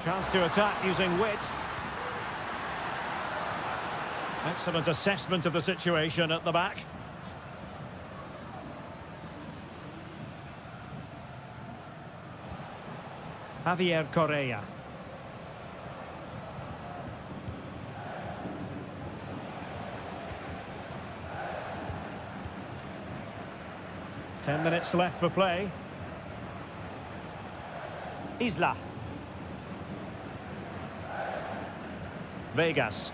Chance to attack using width. Excellent assessment of the situation at the back. Javier Correa. Ten minutes left for play. Isla. Vegas.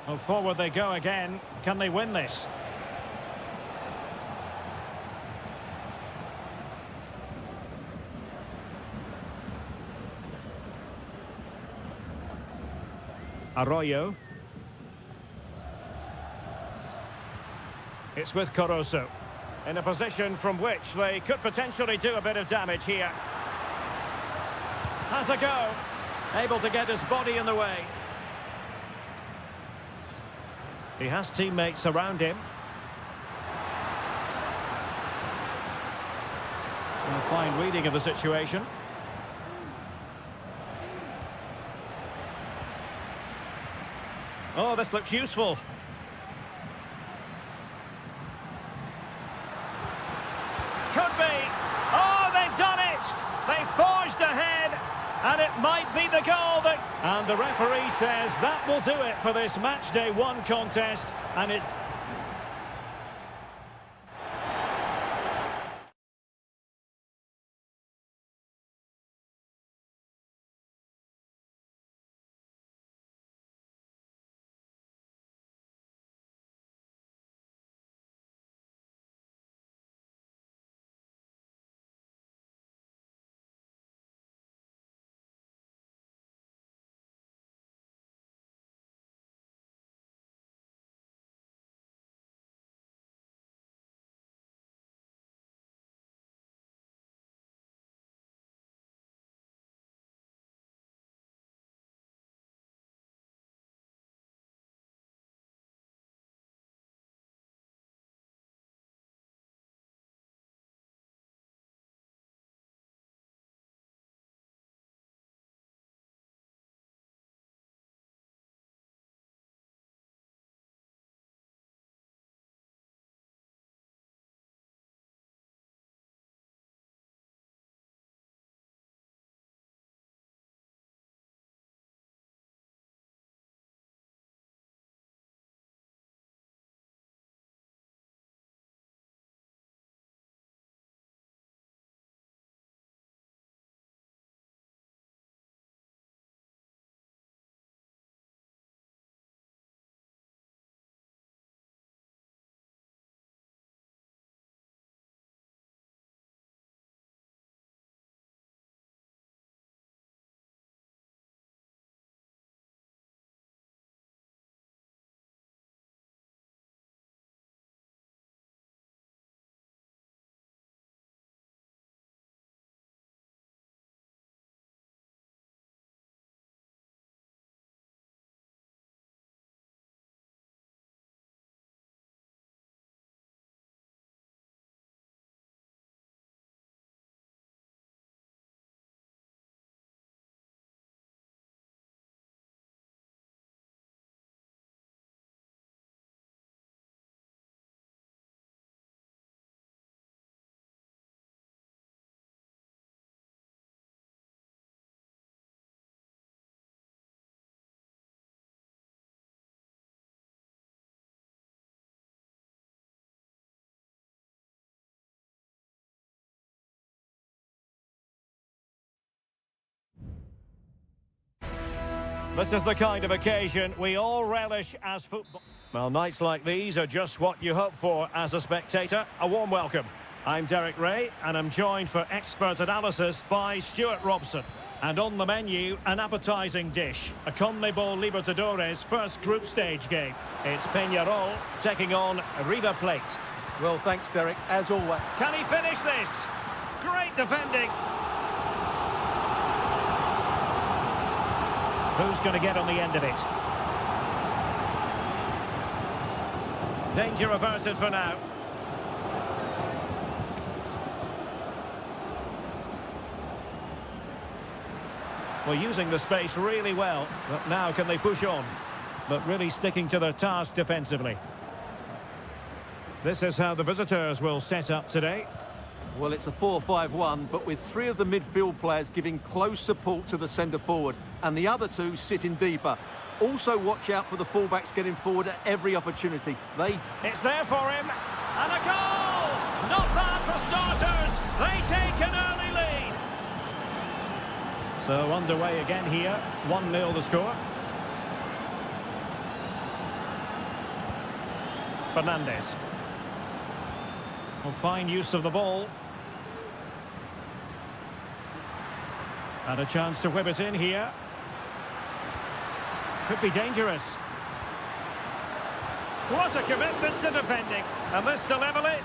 Well, forward they go again. Can they win this? Arroyo. It's with Caruso. In a position from which they could potentially do a bit of damage here. Has a go. Able to get his body in the way. He has teammates around him. And a fine reading of the situation. Oh, this looks useful. Could be. Oh, they've done it! They forged ahead, and it might be the goal that... And the referee says that will do it for this match day one contest, and it... This is the kind of occasion we all relish as football. Well, nights like these are just what you hope for as a spectator. A warm welcome. I'm Derek Ray, and I'm joined for expert analysis by Stuart Robson. And on the menu, an appetising dish, a CONMEBOL Libertadores first group stage game. It's Peñarol taking on River Plate. Well, thanks, Derek, as always. Can he finish this? Great defending. Who's going to get on the end of it? Danger averted for now. Well, using the space really well, but now can they push on? But really sticking to their task defensively. This is how the visitors will set up today. Well, it's a 4-5-1, but with three of the midfield players giving close support to the centre-forward, and the other two sitting deeper. Also watch out for the fullbacks getting forward at every opportunity. It's there for him, and a goal! Not bad for starters! They take an early lead! So underway again here, 1-0 the score. Fernandez. Well, fine use of the ball. And a chance to whip it in here. Could be dangerous. What a commitment to defending. And this to level it.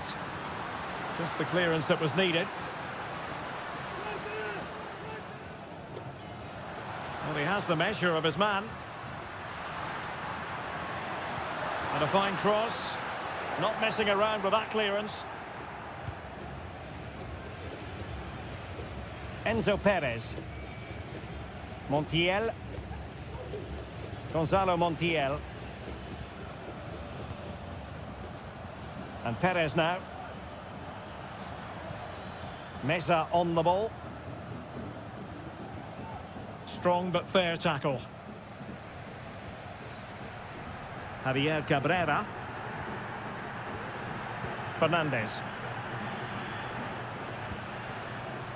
Just the clearance that was needed. Well, he has the measure of his man. And a fine cross. Not messing around with that clearance. Enzo Perez. Montiel. Gonzalo Montiel. And Perez now. Meza on the ball. Strong but fair tackle. Javier Cabrera. Fernandez.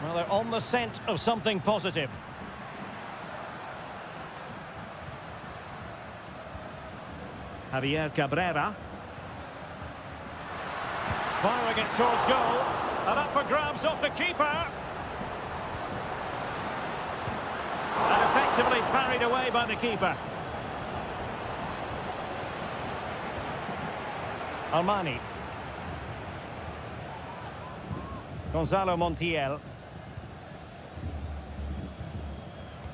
Well, they're on the scent of something positive. Javier Cabrera. Firing it towards goal. And up for grabs off the keeper. And effectively parried away by the keeper. Armani. Gonzalo Montiel.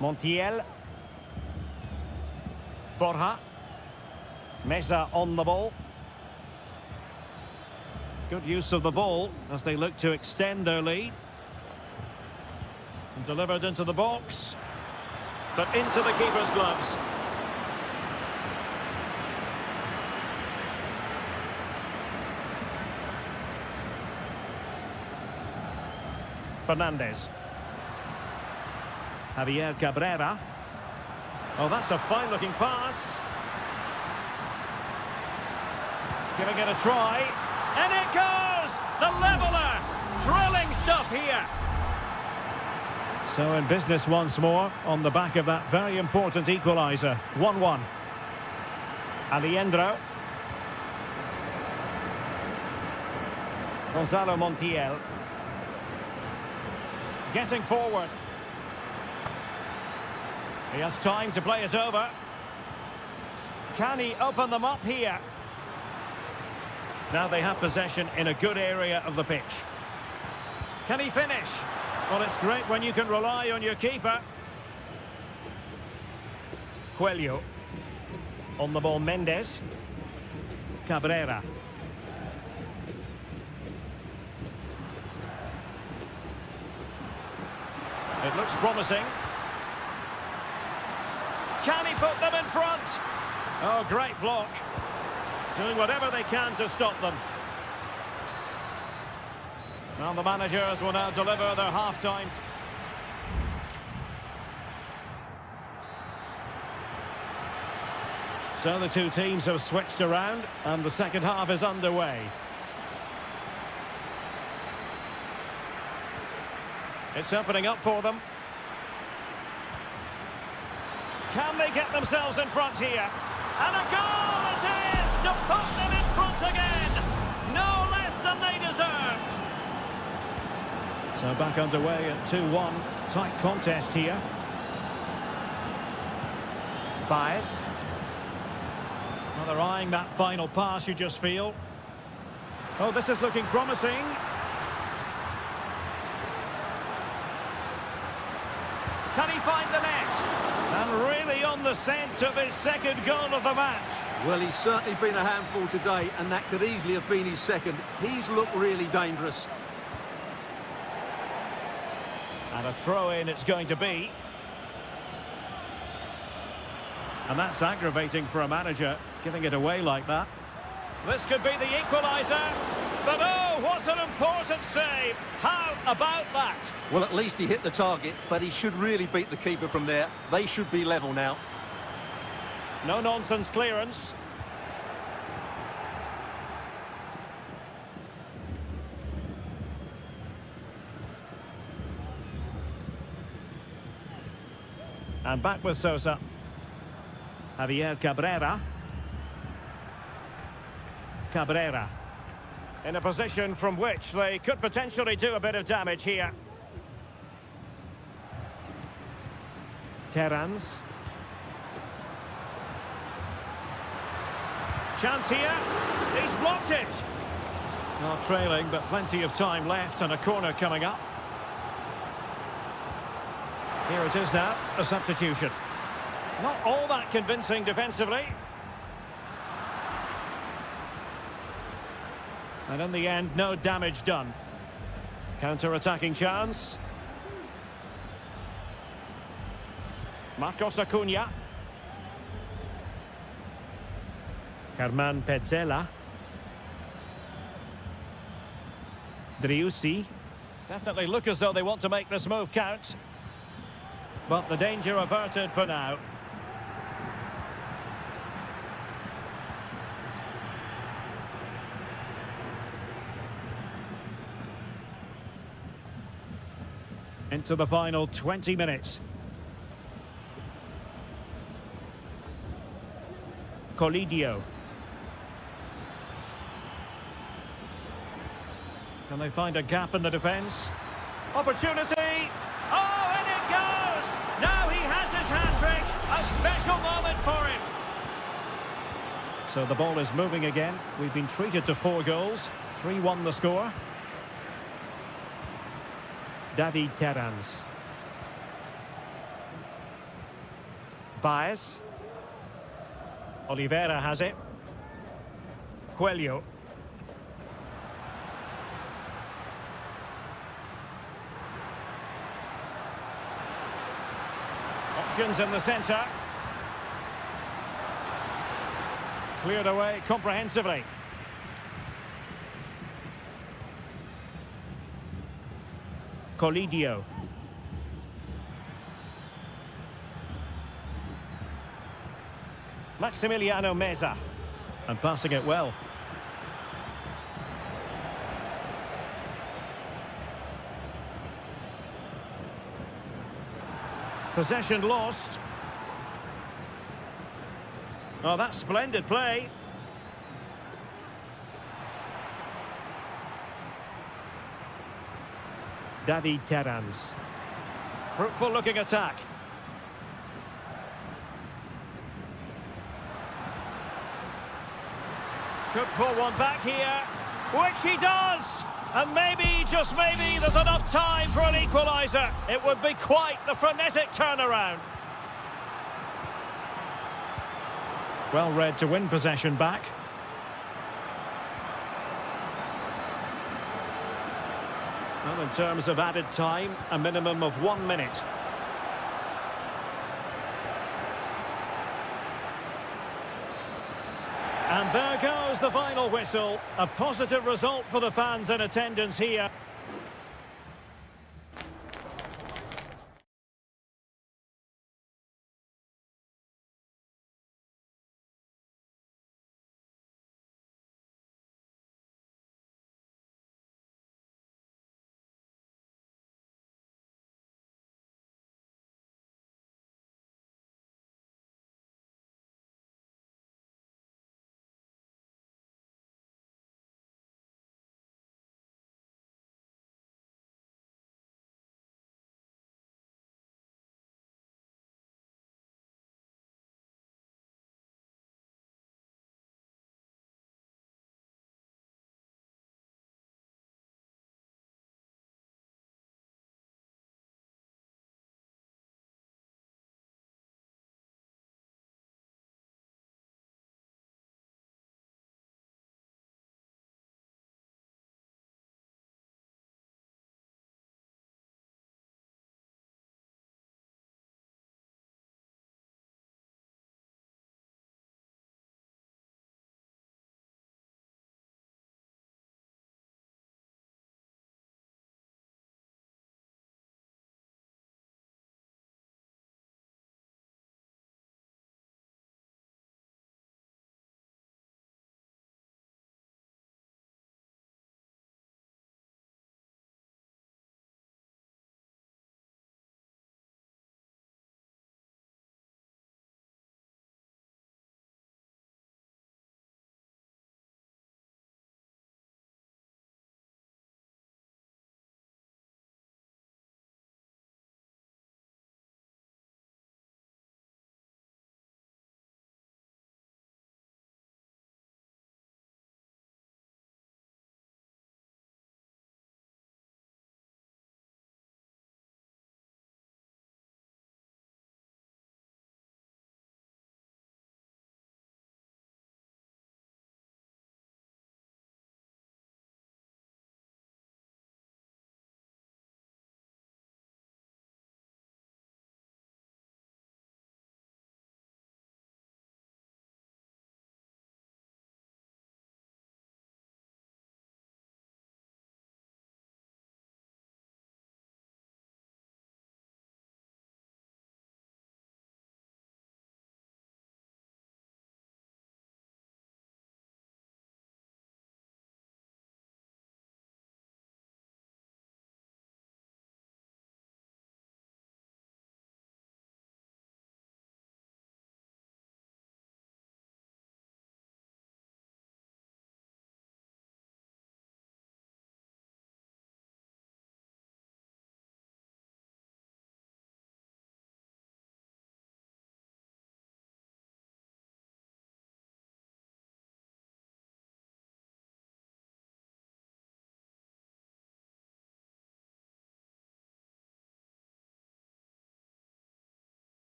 Montiel. Borja. Meza on the ball. Good use of the ball as they look to extend their lead. And delivered into the box. But into the keeper's gloves. Fernandez. Javier Cabrera. Oh, that's a fine-looking pass. Giving it a try. And it goes! The leveller! Thrilling stuff here. So in business once more on the back of that very important equaliser. 1-1. Alejandro. Gonzalo Montiel. Getting forward. He has time to play it over. Can he open them up here? Now they have possession in a good area of the pitch. Can he finish? Well, it's great when you can rely on your keeper. Coelho. On the ball, Mendes. Cabrera. It looks promising. Can he put them in front? Oh, great block. Doing whatever they can to stop them. Well, the managers will now deliver their half-time. So the two teams have switched around and the second half is underway. It's opening up for them. Can they get themselves in front here? And a goal it is to put them in front again. No less than they deserve. So back underway at 2-1. Tight contest here. Baez. Well, they're eyeing that final pass, you just feel. Oh, this is looking promising. Can he find the net? And really on the scent of his second goal of the match. Well, he's certainly been a handful today, and that could easily have been his second. He's looked really dangerous. And a throw-in it's going to be. And that's aggravating for a manager, giving it away like that. This could be the equaliser. But oh, what an important save. How about that? Well, at least he hit the target, but he should really beat the keeper from there. They should be level now. No-nonsense clearance. And back with Sosa. Javier Cabrera. Cabrera. In a position from which they could potentially do a bit of damage here. Terrans. Chance here. He's blocked it. Not trailing, but plenty of time left and a corner coming up. Here it is now, a substitution. Not all that convincing defensively. And in the end, no damage done. Counter-attacking chance. Marcos Acuna. Herman Petzela. Driussi. Definitely look as though they want to make this move count. But the danger averted for now. Into the final 20 minutes. Colidio. Can they find a gap in the defence? Opportunity! Oh, and it goes! Now he has his hat-trick! A special moment for him! So the ball is moving again. We've been treated to 4 goals. 3-1 the score. David Terrans. Baez. Oliveira has it. Coelho. Options in the centre. Cleared away comprehensively. Colidio. Maximiliano Meza. And passing it well. Possession lost. Oh, that's splendid play. David Terrans. Fruitful looking attack. Could pull one back here, which he does. And maybe, just maybe, there's enough time for an equaliser. It would be quite the frenetic turnaround. Well read to win possession back. Well, in terms of added time, a minimum of 1 minute. And there goes the final whistle. A positive result for the fans in attendance here.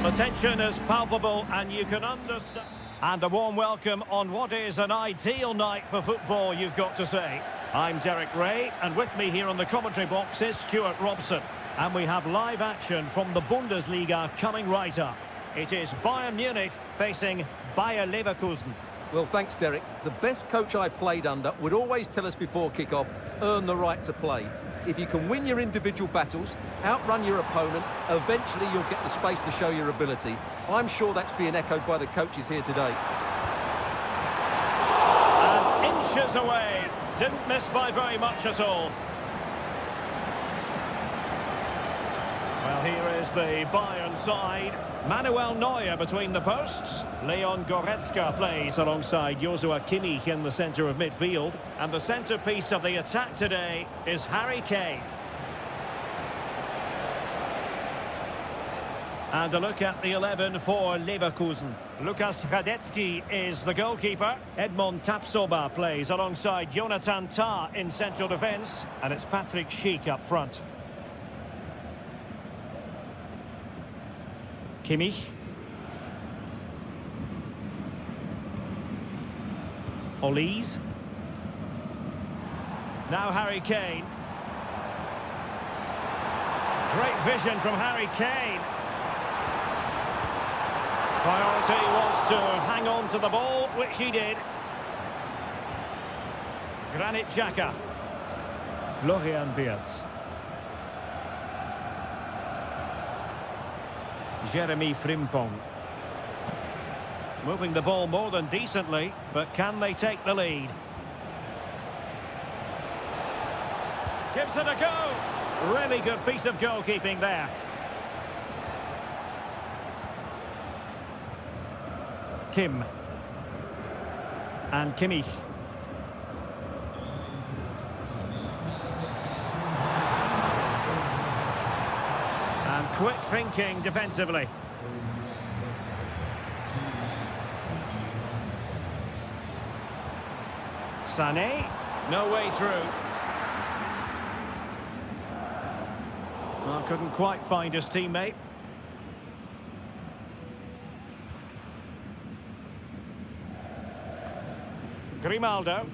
The tension is palpable and you can understand. And a warm welcome on what is an ideal night for football, you've got to say. I'm Derek Ray, and with me here on the commentary box is Stuart Robson. And we have live action from the Bundesliga coming right up. It is Bayern Munich facing Bayer Leverkusen. Well, thanks, Derek. The best coach I played under would always tell us before kick-off, earn the right to play. If you can win your individual battles, outrun your opponent, eventually you'll get the space to show your ability. I'm sure that's being echoed by the coaches here today. And inches away. Didn't miss by very much at all. Well, here is the Bayern side. Manuel Neuer between the posts. Leon Goretzka plays alongside Joshua Kimmich in the centre of midfield. And the centrepiece of the attack today is Harry Kane. And a look at the 11 for Leverkusen. Lukas Radetzky is the goalkeeper. Edmond Tapsoba plays alongside Jonathan Tah in central defence. And it's Patrick Schick up front. Kimmich. Olise. Now Harry Kane. Great vision from Harry Kane. Priority was to hang on to the ball, which he did. Granit Xhaka. Florian Wirtz. Jeremy Frimpong. Moving the ball more than decently, but can they take the lead? Gives it a go. Really good piece of goalkeeping there. Kim. And Kimmich. And quick thinking defensively. Sané, no way through. Well, couldn't quite find his teammate. Grimaldo.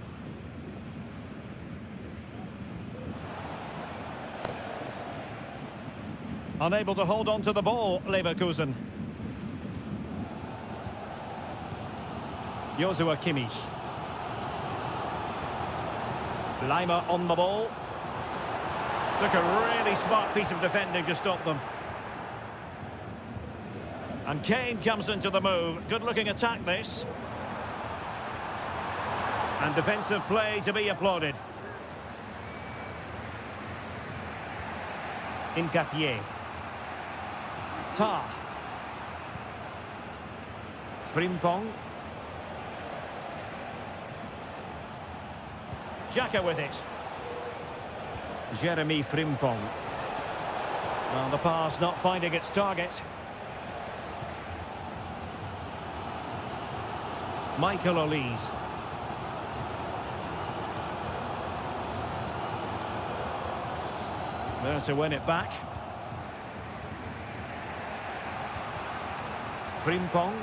Unable to hold on to the ball, Leverkusen. Joshua Kimmich. Leimer on the ball. Took a really smart piece of defending to stop them. And Kane comes into the move. Good-looking attack, this. And defensive play to be applauded. Incapié. Tah. Frimpong. Xhaka with it. Jeremy Frimpong. Well, the pass not finding its target. Michael Olise. There to win it back. Frimpong.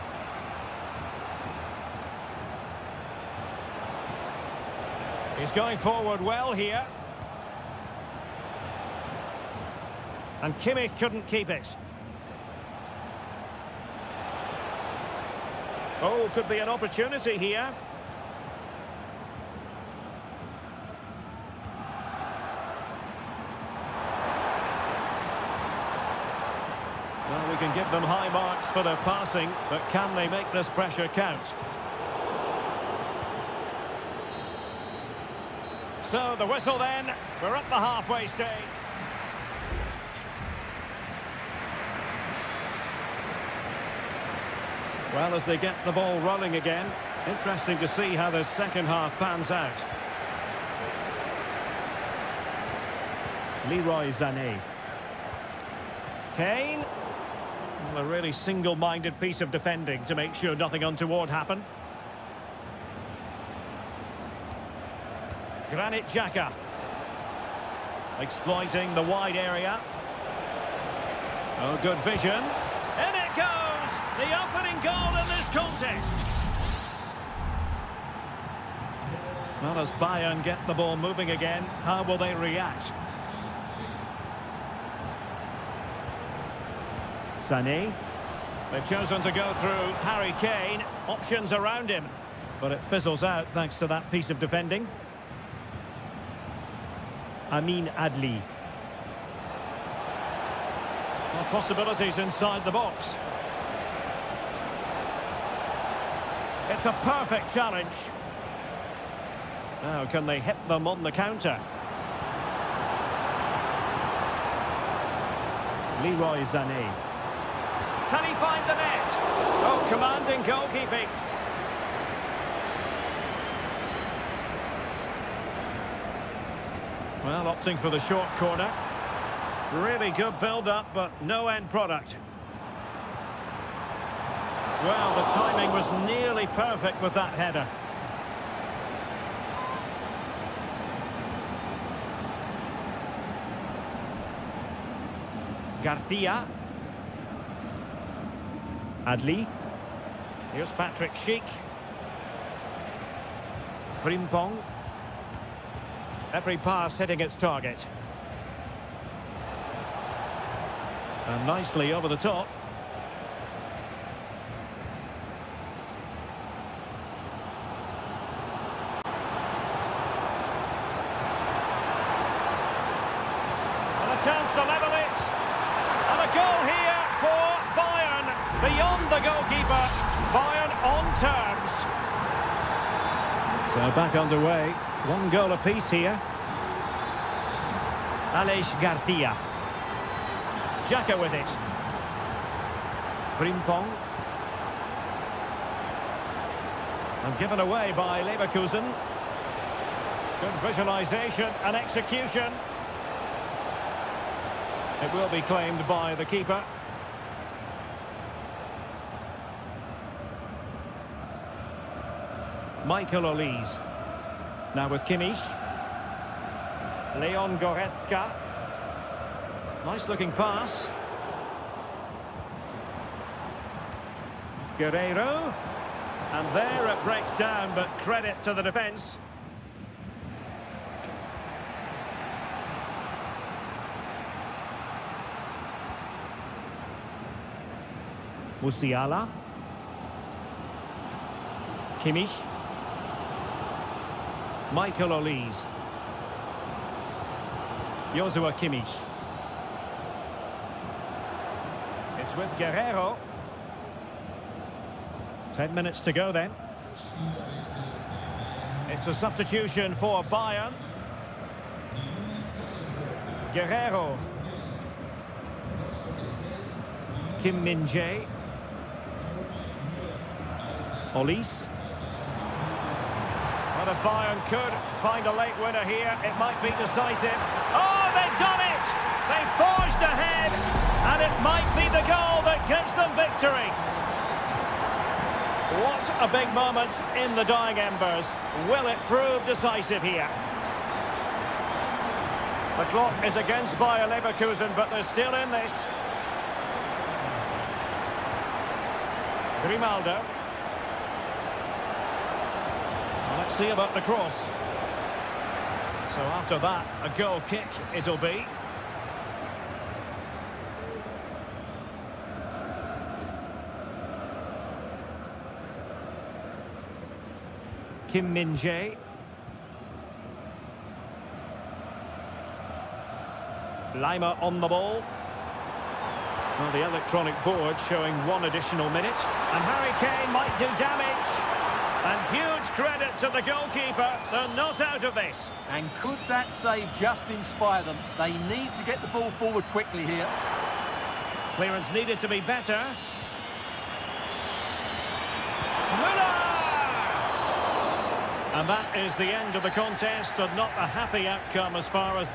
He's going forward well here. And Kimmich couldn't keep it. Oh, could be an opportunity here. Well, we can give them high marks for their passing, but can they make this pressure count? So, the whistle then. We're at the halfway stage. Well, as they get the ball rolling again, interesting to see how the second half pans out. Leroy Sané. Kane. Well, a really single-minded piece of defending to make sure nothing untoward happened. Granit Xhaka. Exploiting the wide area. Oh, good vision. In it it goes! The opening goal in this contest. Well, as Bayern get the ball moving again, how will they react? Sané. They've chosen to go through Harry Kane. Options around him. But it fizzles out thanks to that piece of defending. Amin Adli. Well, possibilities inside the box. It's a perfect challenge. Now, can they hit them on the counter? Leroy Sané. Can he find the net? Oh, commanding goalkeeping. Well, opting for the short corner. Really good build-up, but no end product. Well, the timing was nearly perfect with that header. Garcia. Adli. Here's Patrick Schick. Frimpong. Every pass hitting its target. And nicely over the top. And a chance to level it. And a goal here for Bayern. Beyond the goalkeeper. Bayern on terms. So back underway. One goal apiece here. Aleix Garcia. Xhaka with it. Frimpong. And given away by Leverkusen. Good visualisation and execution. It will be claimed by the keeper. Michael Olise. Now with Kimmich. Leon Goretzka. Nice looking pass. Guerreiro. And there it breaks down, but credit to the defence. Musiala. Kimmich. Michael Olise. Joshua Kimmich. It's with Guerreiro. 10 minutes to go then. It's a substitution for Bayern. Guerreiro. Kim Min-jae. Olise. But if Bayern could find a late winner here, it might be decisive. Oh, they've done it! They've forged ahead, and it might be the goal that gives them victory. What a big moment in the dying embers. Will it prove decisive here? The clock is against Bayer Leverkusen, but they're still in this. Grimaldo. Let's see about the cross. So after that, a goal kick it'll be. Kim Min-jae. Lima on the ball. Well, the electronic board showing one additional minute. And Harry Kane might do damage. And huge credit to the goalkeeper. They're not out of this. And could that save just inspire them? They need to get the ball forward quickly here. Clearance needed to be better. Müller! And that is the end of the contest, and not a happy outcome as far as...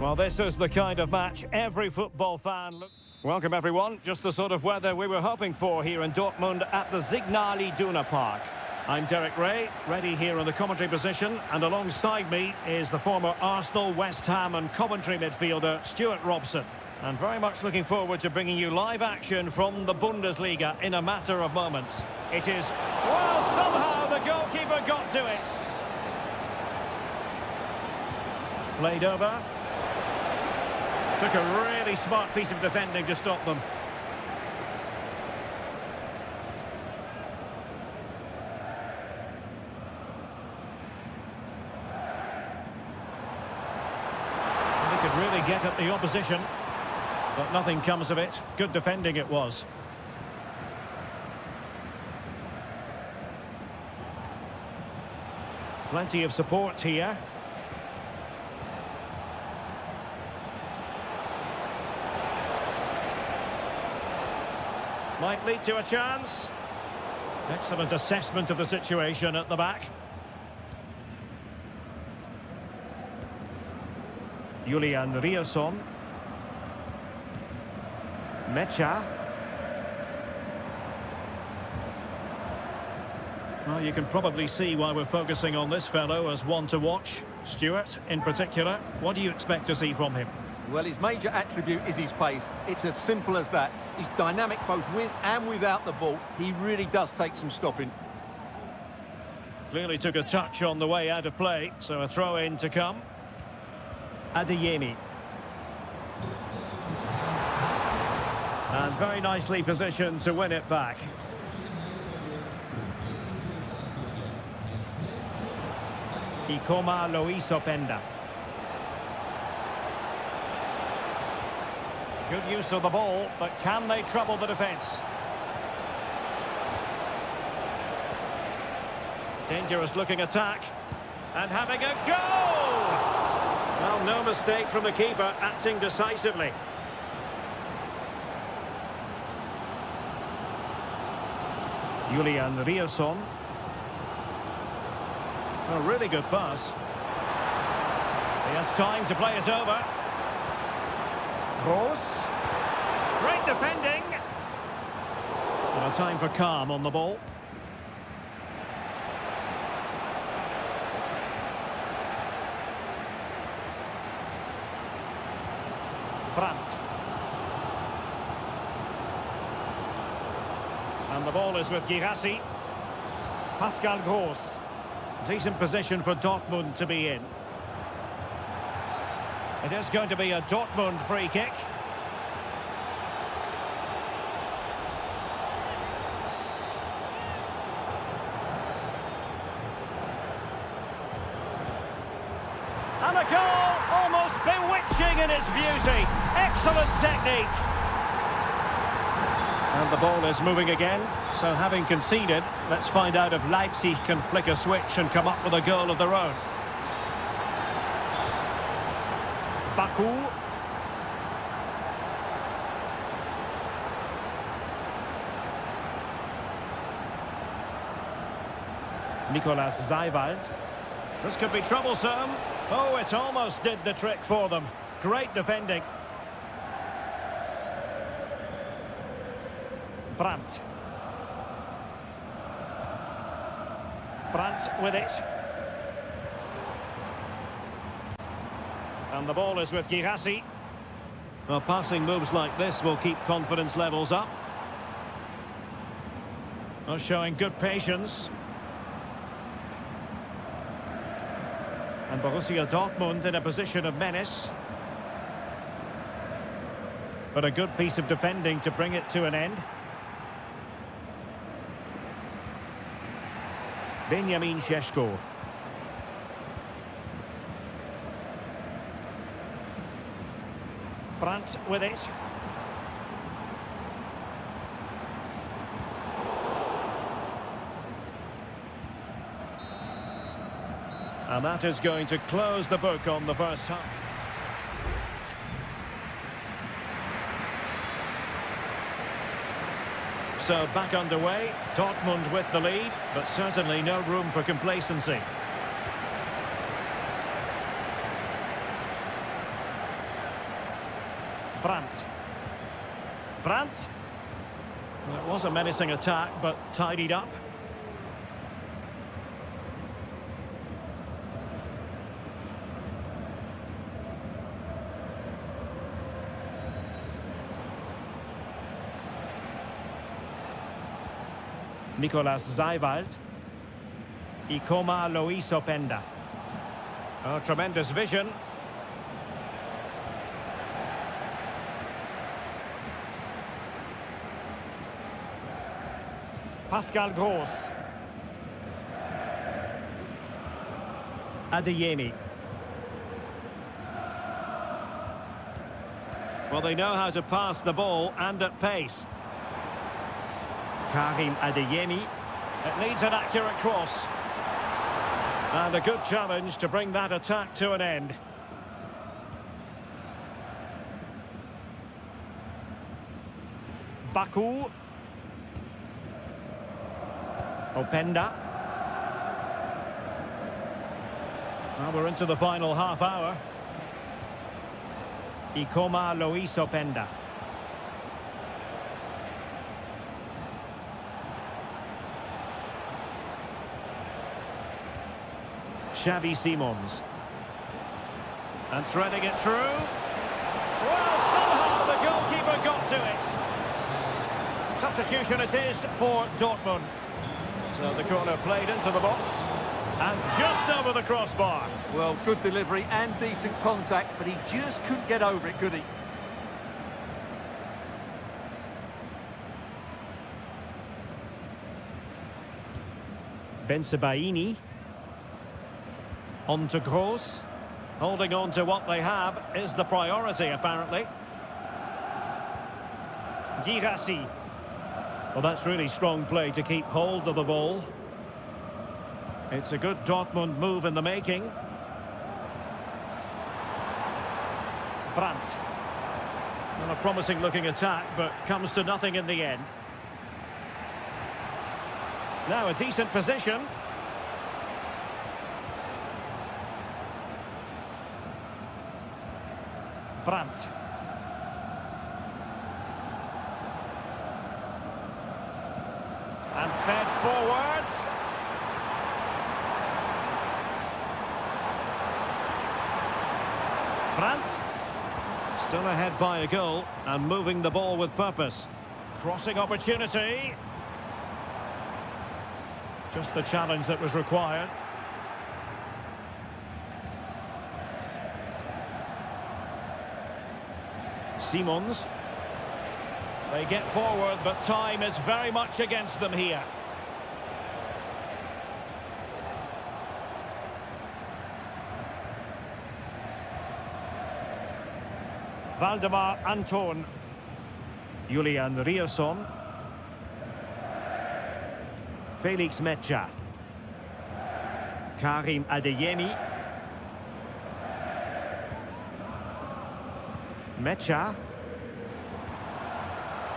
Well, this is the kind of match every football fan... Welcome, everyone. Just the sort of weather we were hoping for here in Dortmund at the Signal Iduna Park. I'm Derek Ray, ready here in the commentary position, and alongside me is the former Arsenal, West Ham and Coventry midfielder, Stuart Robson. And very much looking forward to bringing you live action from the Bundesliga in a matter of moments. It is... Well, somehow the goalkeeper got to it. Played over. Took a really smart piece of defending to stop them. They could really get at the opposition, but nothing comes of it. Good defending it was. Plenty of support here. Might lead to a chance. Excellent assessment of the situation at the back. Julian Riasson. Mecha. Well, you can probably see why we're focusing on this fellow as one to watch. Stuart, in particular, what do you expect to see from him? Well, his major attribute is his pace. It's as simple as that. He's dynamic both with and without the ball. He really does take some stopping. Clearly took a touch on the way out of play, so a throw-in to come. Adeyemi. And very nicely positioned to win it back. Ikoma Loisopenda. Good use of the ball, but can they trouble the defence? Dangerous looking attack. And having a goal! Well, no mistake from the keeper, acting decisively. Julian Riasson. A really good pass. He has time to play it over. Gross. Great defending. And a time for calm on the ball. Brandt. And the ball is with Girassi. Pascal Gross. Decent position for Dortmund to be in. It is going to be a Dortmund free kick. And a goal, almost bewitching in its beauty. Excellent technique. And the ball is moving again. So having conceded, let's find out if Leipzig can flick a switch and come up with a goal of their own. Baku. Nicolas Zeiwald. This could be troublesome. Oh, it almost did the trick for them. Great defending. Brandt. Brandt with it. And the ball is with Girassi. Well, passing moves like this will keep confidence levels up. Well, showing good patience. And Borussia Dortmund in a position of menace. But a good piece of defending to bring it to an end. Benjamin Šeško. Brandt with it. And that is going to close the book on the first half. So back underway, Dortmund with the lead, but certainly no room for complacency. Brandt. Brandt. Well, it was a menacing attack, but tidied up. Nicolas Zeiwald. Ikoma Lois Openda. Oh, tremendous vision. Pascal Gross. Adeyemi. Well, they know how to pass the ball and at pace. Karim Adeyemi. It needs an accurate cross. And a good challenge to bring that attack to an end. Baku. Openda. Well, we're into the final half hour. Ikoma Lois Openda. Xavi Simons. And threading it through. Well, somehow the goalkeeper got to it. Substitution it is for Dortmund. So the corner played into the box. And just over the crossbar. Well, good delivery and decent contact, but he just couldn't get over it, could he? Bensebaini. On to Gross. Holding on to what they have is the priority, apparently. Girassi. Well, that's really strong play to keep hold of the ball. It's a good Dortmund move in the making. Brandt. Well, a promising-looking attack, but comes to nothing in the end. Now a decent position. Brandt. And fed forwards. Brandt. Still ahead by a goal and moving the ball with purpose. Crossing opportunity. Just the challenge that was required. Simons. They get forward, but time is very much against them here. Valdemar Anton. Julian Rierson. Felix Mecha. Karim Adeyemi. Mecha.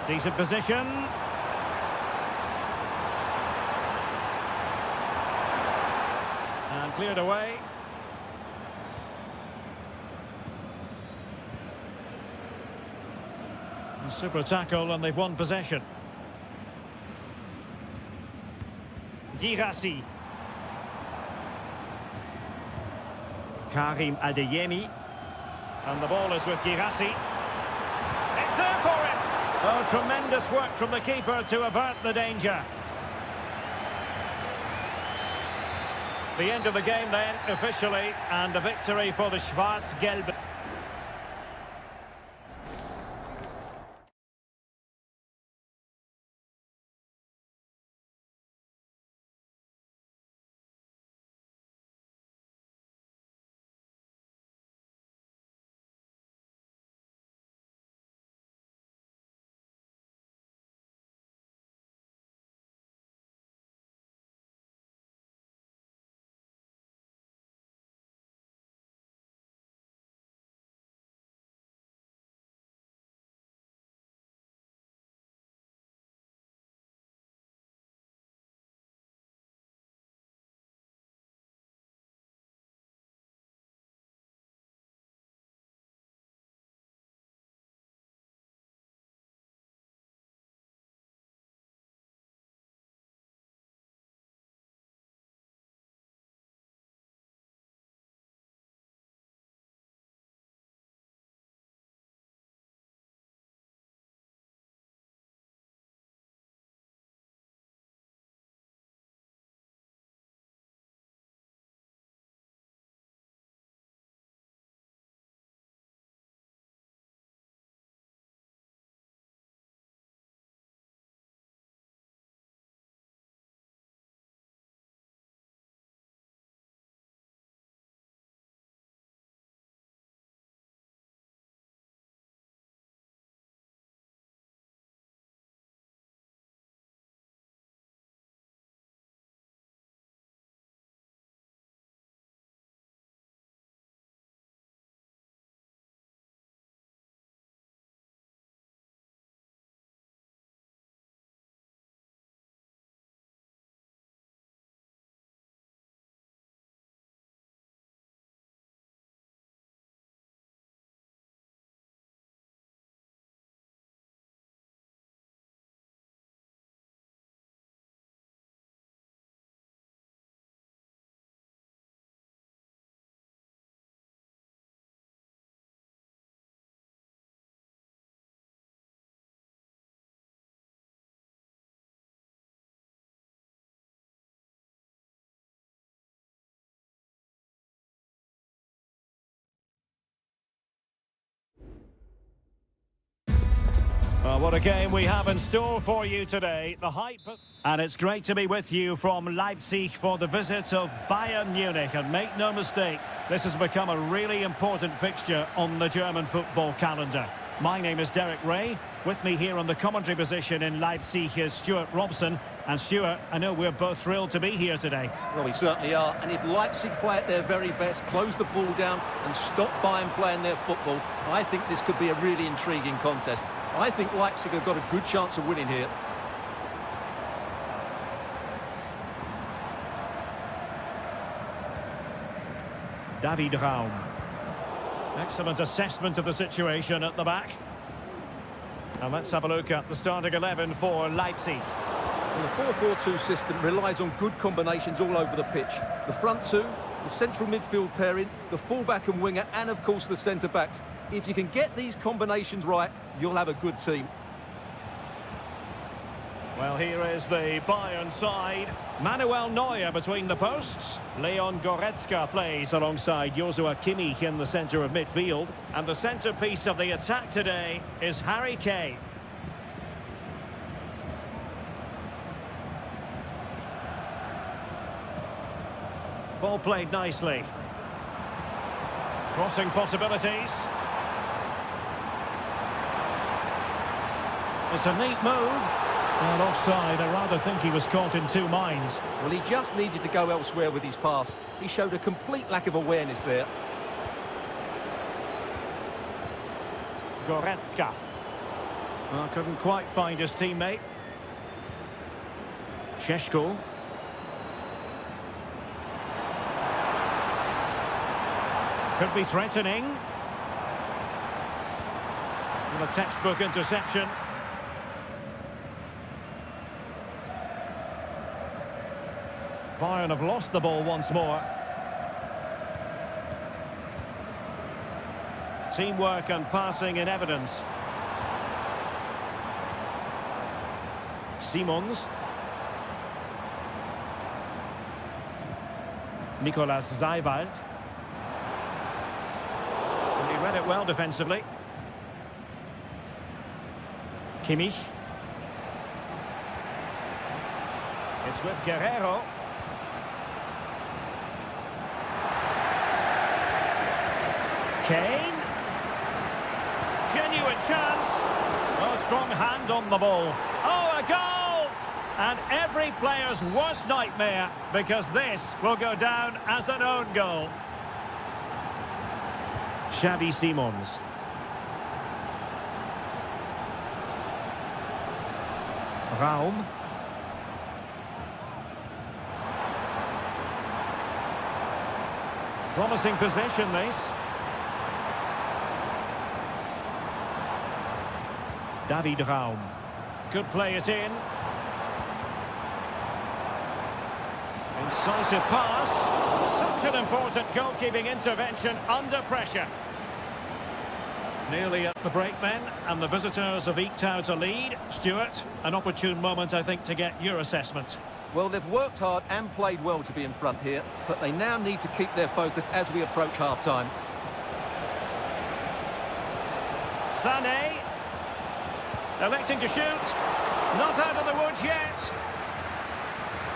Decent position. And cleared away. Super tackle and they've won possession. Girassi. Karim Adeyemi. And the ball is with Girassi. It's there for him. Oh, tremendous work from the keeper to avert the danger. The end of the game then, officially, and a victory for the Schwarz-Gelben. Well, what a game we have in store for you today. The hype... And it's great to be with you from Leipzig for the visit of Bayern Munich. And make no mistake, this has become a really important fixture on the German football calendar. My name is Derek Ray. With me here on the commentary position in Leipzig is Stuart Robson. And Stuart, I know we're both thrilled to be here today. Well, we certainly are. And if Leipzig play at their very best, close the ball down and stop Bayern playing their football, I think this could be a really intriguing contest. I think Leipzig have got a good chance of winning here. David Raum. Excellent assessment of the situation at the back. And let's have a look at the starting 11 for Leipzig. Well, the 4-4-2 system relies on good combinations all over the pitch. The front two, the central midfield pairing, the fullback and winger, and of course the centre-backs. If you can get these combinations right, you'll have a good team. Well, here is the Bayern side. Manuel Neuer between the posts. Leon Goretzka plays alongside Joshua Kimmich in the centre of midfield. And the centrepiece of the attack today is Harry Kane. Ball played nicely. Crossing possibilities. It's a neat move. And offside, I rather think he was caught in two minds. Well, he just needed to go elsewhere with his pass. He showed a complete lack of awareness there. Goretzka. Well, couldn't quite find his teammate. Šeško. Could be threatening. And a textbook interception. Bayern have lost the ball once more. Teamwork and passing in evidence. Simons. Nicolas Zeiwald. And he read it well defensively. Kimmich. It's with Guerrero. Kane. Genuine chance. Oh, strong hand on the ball. Oh, a goal! And every player's worst nightmare, because this will go down as an own goal. Xavi Simons. Raum. Promising possession, this. David Raum. Could play it in. Incisive pass. Such an important goalkeeping intervention under pressure. Nearly at the break then, and the visitors have eked out a lead. Stuart, an opportune moment, I think, to get your assessment. Well, they've worked hard and played well to be in front here, but they now need to keep their focus as we approach half-time. Sané. Electing to shoot. Not out of the woods yet.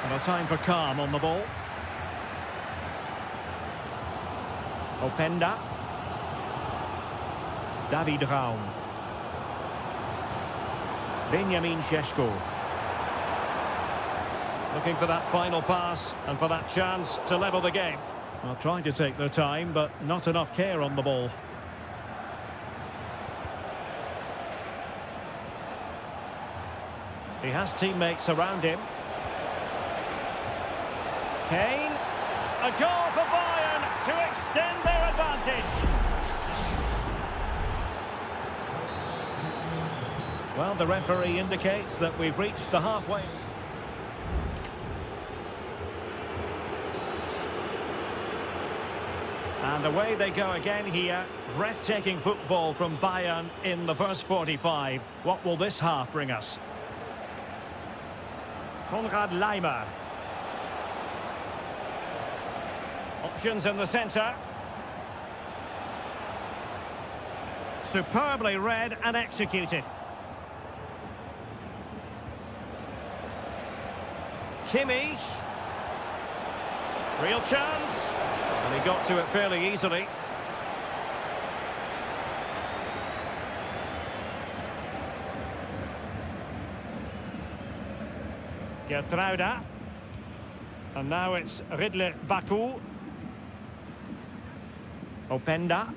And a time for calm on the ball. Openda. David Raum. Benjamin Šeško. Looking for that final pass and for that chance to level the game. Well, trying to take their time, but not enough care on the ball. He has teammates around him. Kane. A goal for Bayern to extend their advantage. Well, the referee indicates that we've reached the halfway. And away they go again here. Breathtaking football from Bayern in the first 45. What will this half bring us? Konrad Laimer. Options in the centre. Superbly read and executed. Kimmich. Real chance. And he got to it fairly easily. Gertruida. And now it's Ridley Baku. Openda.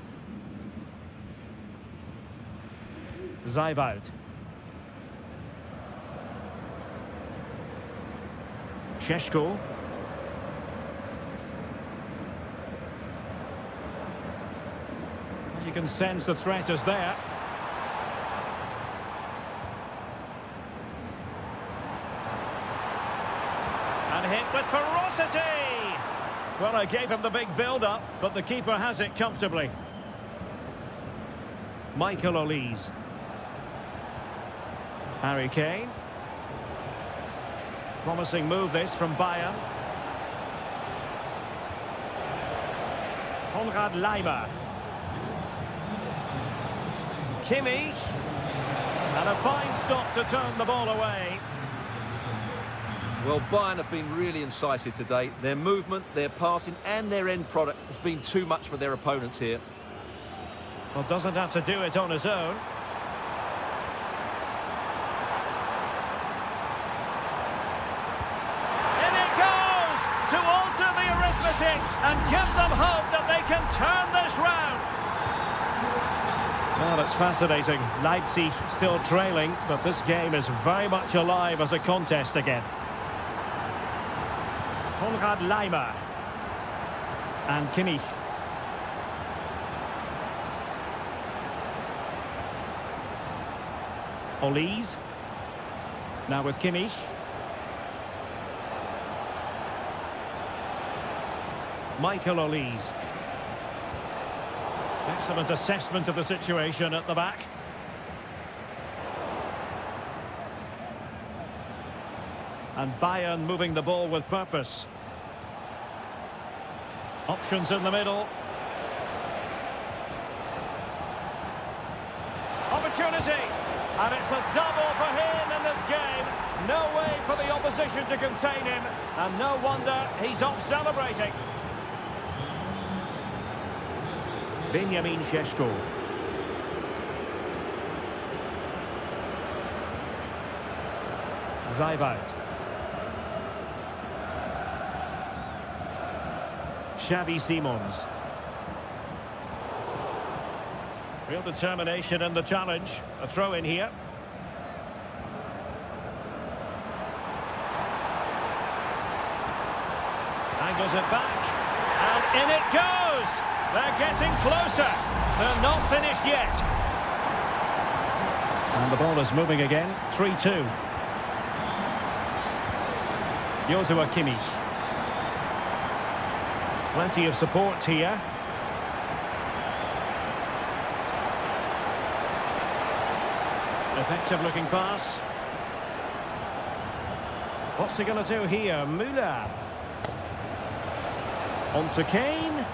Zijvoud. Šeško. You can sense the threat is there. And hit with ferocity. Well, I gave him the big build-up, but the keeper has it comfortably. Michael Olise. Harry Kane. Promising move this from Bayern. Konrad Leimer. Kimmich. And a fine stop to turn the ball away. Well, Bayern have been really incisive today. Their movement, their passing and their end product has been too much for their opponents here. Well, doesn't have to do it on his own. In it goes to alter the arithmetic and give them hope that they can turn this round. Well, it's fascinating. Leipzig still trailing, but this game is very much alive as a contest again. Konrad Leimer. And Kimmich. Olise. Now with Kimmich. Michael Olise. Excellent assessment of the situation at the back. And Bayern moving the ball with purpose. Options in the middle. Opportunity. And it's a double for him in this game. No way for the opposition to contain him. And no wonder he's off celebrating. Benjamin Šeško. Zijvoud. Xavi Simons. Real determination in the challenge. A throw in here. Angles it back. And in it goes! They're getting closer. They're not finished yet. And the ball is moving again. 3-2. Joshua Kimmich. Plenty of support here. Effective looking pass. What's he going to do here? Müller. On to Kane.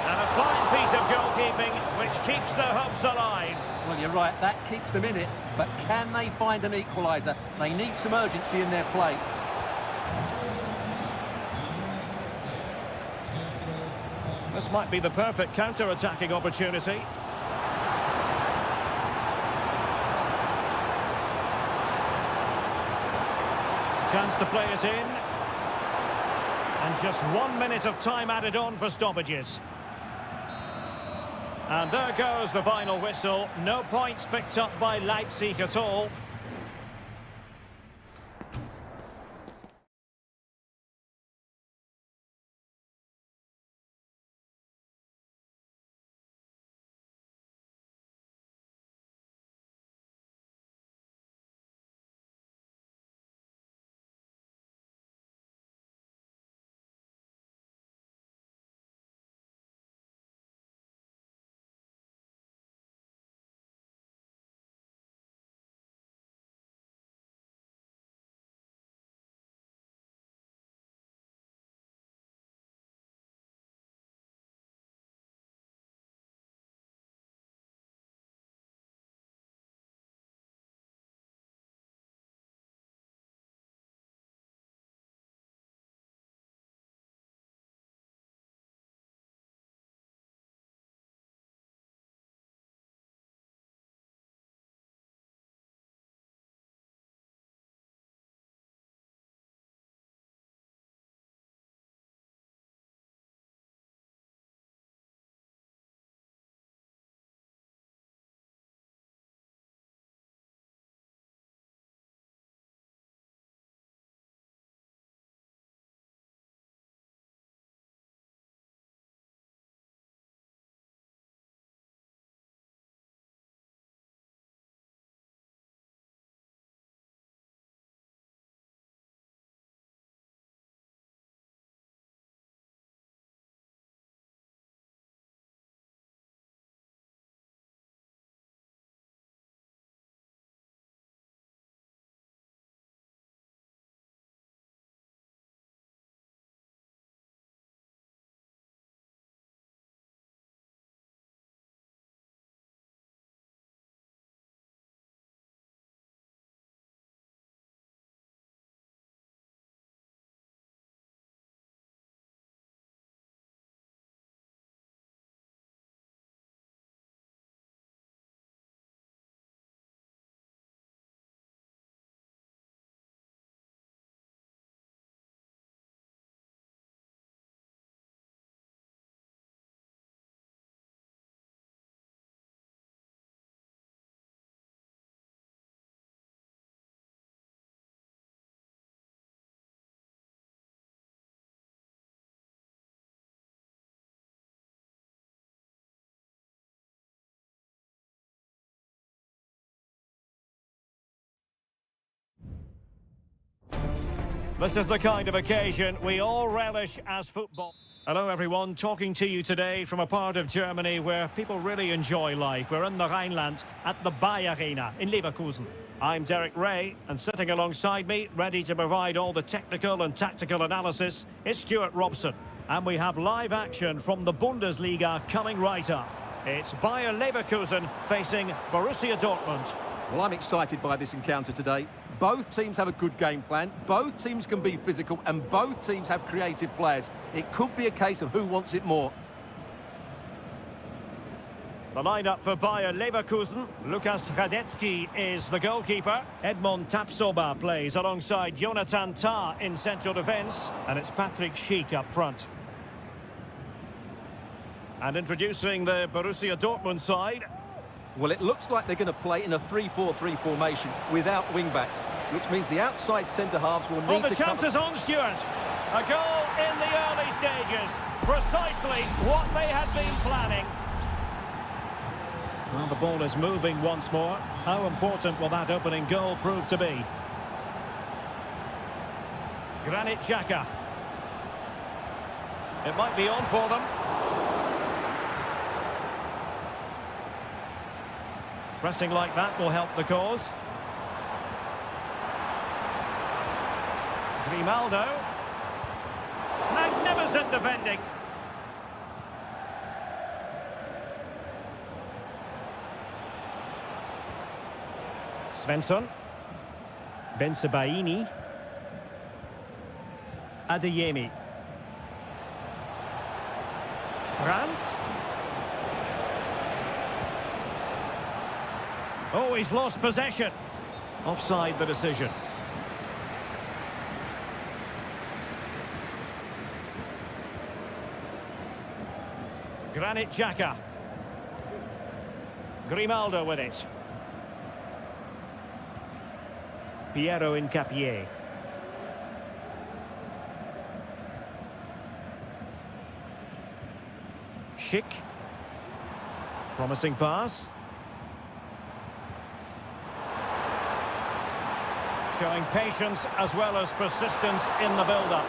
And a fine piece of goalkeeping which keeps their hopes alive. Well, you're right, that keeps them in it. But can they find an equaliser? They need some urgency in their play. This might be the perfect counter-attacking opportunity. Chance to play it in. And just 1 minute of time added on for stoppages. And there goes the final whistle. No points picked up by Leipzig at all. This is the kind of occasion we all relish as football. Hello everyone, talking to you today from a part of Germany where people really enjoy life. We're in the Rhineland at the Bayer Arena in Leverkusen. I'm Derek Ray, and sitting alongside me, ready to provide all the technical and tactical analysis, is Stuart Robson. And we have live action from the Bundesliga coming right up. It's Bayer Leverkusen facing Borussia Dortmund. Well, I'm excited by this encounter today. Both teams have a good game plan, both teams can be physical, and both teams have creative players. It could be a case of who wants it more. The lineup for Bayer Leverkusen. Lukas Radetzky is the goalkeeper. Edmond Tapsoba plays alongside Jonathan Tah in central defence. And it's Patrick Schick up front. And introducing the Borussia Dortmund side. Well, it looks like they're going to play in a 3-4-3 formation without wing-backs, which means the outside centre-halves will need the to... chances on, Stuart. A goal in the early stages. Precisely what they had been planning. Well, the ball is moving once more. How important will that opening goal prove to be? Granit Xhaka. It might be on for them. Pressing like that will help the cause. Grimaldo. Magnificent defending. Svensson. Bensebaini. Adeyemi. Brandt. Oh, he's lost possession. Offside the decision. Granit Xhaka. Grimaldo with it. Piero Incapié. Schick. Promising pass. Showing patience as well as persistence in the build-up.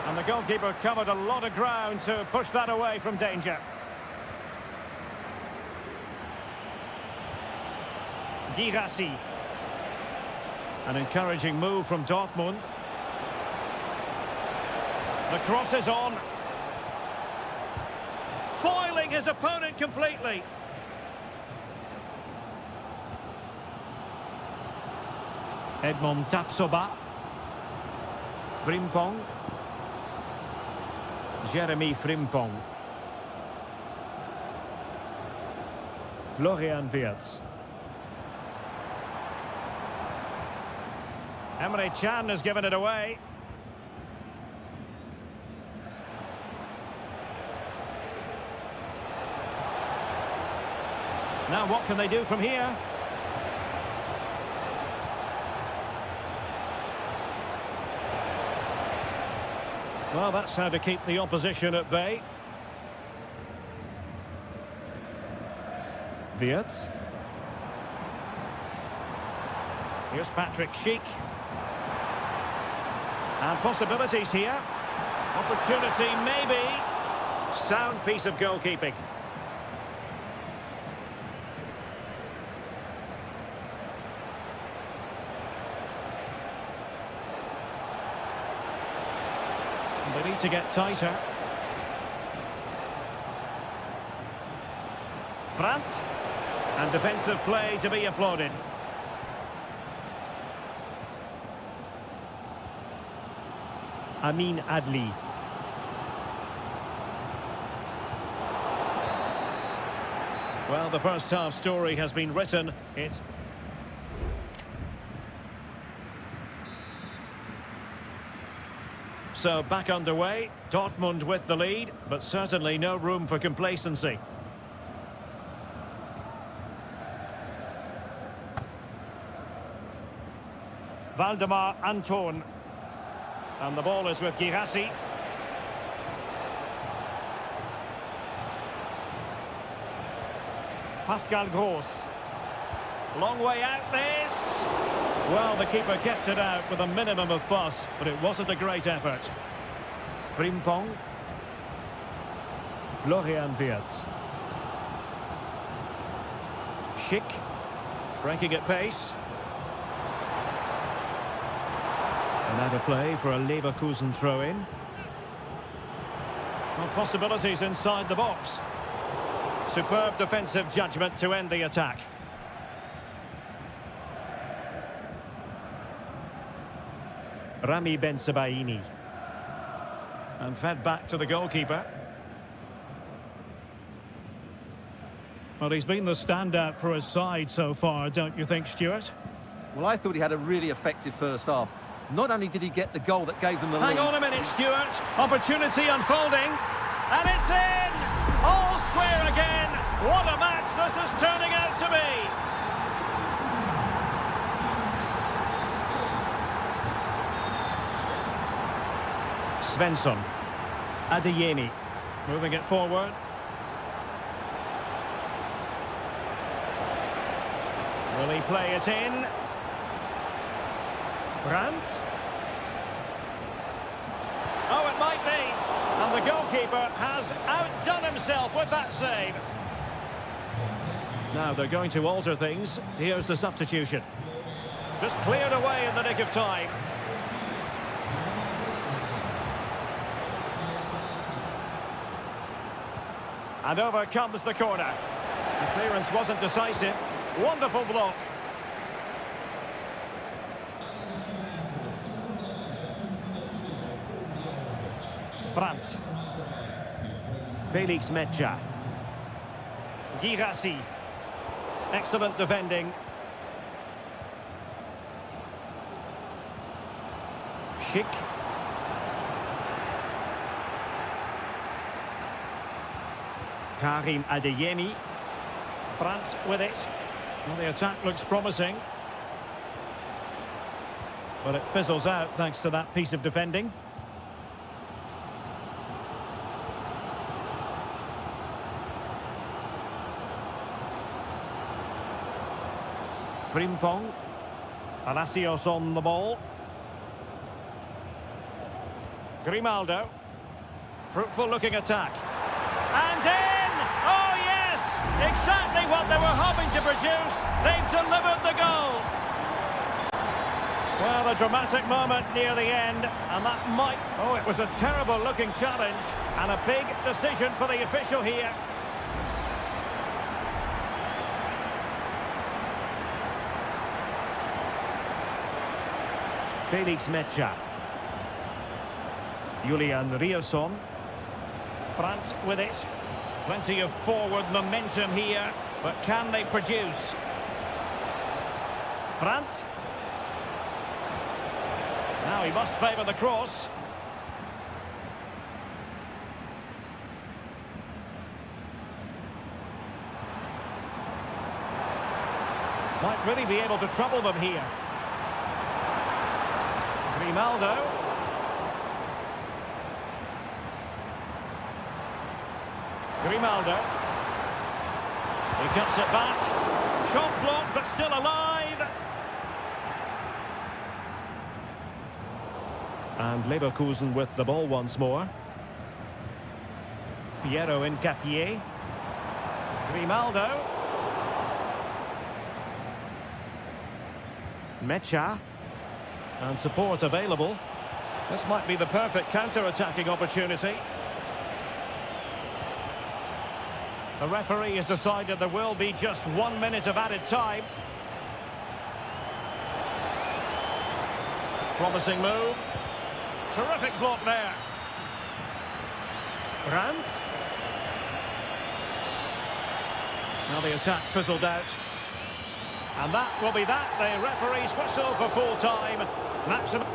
And the goalkeeper covered a lot of ground to push that away from danger. Girassi. An encouraging move from Dortmund. The cross is on. Foiling his opponent completely. Edmond Tapsoba. Frimpong. Jeremy Frimpong. Florian Wirtz. Emre Can has given it away. Now what can they do from here? Well, that's how to keep the opposition at bay. Wirtz. Here's Patrick Schick. And possibilities here. Opportunity, maybe. Sound piece of goalkeeping. They need to get tighter. Brandt. And defensive play to be applauded. Amin Adli. Well, the first half story has been written. It's... So back underway, Dortmund with the lead, but certainly no room for complacency. Valdemar Anton. And the ball is with Girassi. Pascal Gross. Long way out this. Well, the keeper kept it out with a minimum of fuss, but it wasn't a great effort. Frimpong. Florian Wirtz. Schick. Breaking at pace. Another play for a Leverkusen throw-in. Well, possibilities inside the box. Superb defensive judgment to end the attack. Rami Ben-Sebaini. And fed back to the goalkeeper. Well, he's been the standout for his side so far, don't you think, Stuart? Well, I thought he had a really effective first half. Not only did he get the goal that gave them the lead... Hang on a minute, Stuart. Opportunity unfolding. And it's in! All square again. What a match this is turning out to be. Svensson. Adeyemi. Moving it forward. Will he play it in? Brandt. Oh, it might be. And the goalkeeper has outdone himself with that save. Now they're going to alter things. Here's the substitution. Just cleared away in the nick of time. And over comes the corner. The clearance wasn't decisive. Wonderful block. Brandt. Felix Mecha. Girassi. Excellent defending. Schick. Karim Adeyemi. Brandt with it. Well, the attack looks promising. But it fizzles out thanks to that piece of defending. Frimpong. Palacios on the ball. Grimaldo. Fruitful looking attack. And in! Oh yes! Exactly what they were hoping to produce. They've delivered the goal. Well, a dramatic moment near the end, and that might... Oh, it was a terrible looking challenge, and a big decision for the official here. Felix Mecha. Julian Rierson. Brandt with it. Plenty of forward momentum here, but can they produce? Brandt. Now he must favour the cross. Might really be able to trouble them here. Grimaldo. Grimaldo. He cuts it back. Shot blocked, but still alive. And Leverkusen with the ball once more. Piero Incapié. Grimaldo. Mecha. And support available. This might be the perfect counter-attacking opportunity. The referee has decided there will be just 1 minute of added time. Promising move. Terrific block there. Brandt. Now the attack fizzled out. And that will be that. The referee's whistle for full time. Maximum.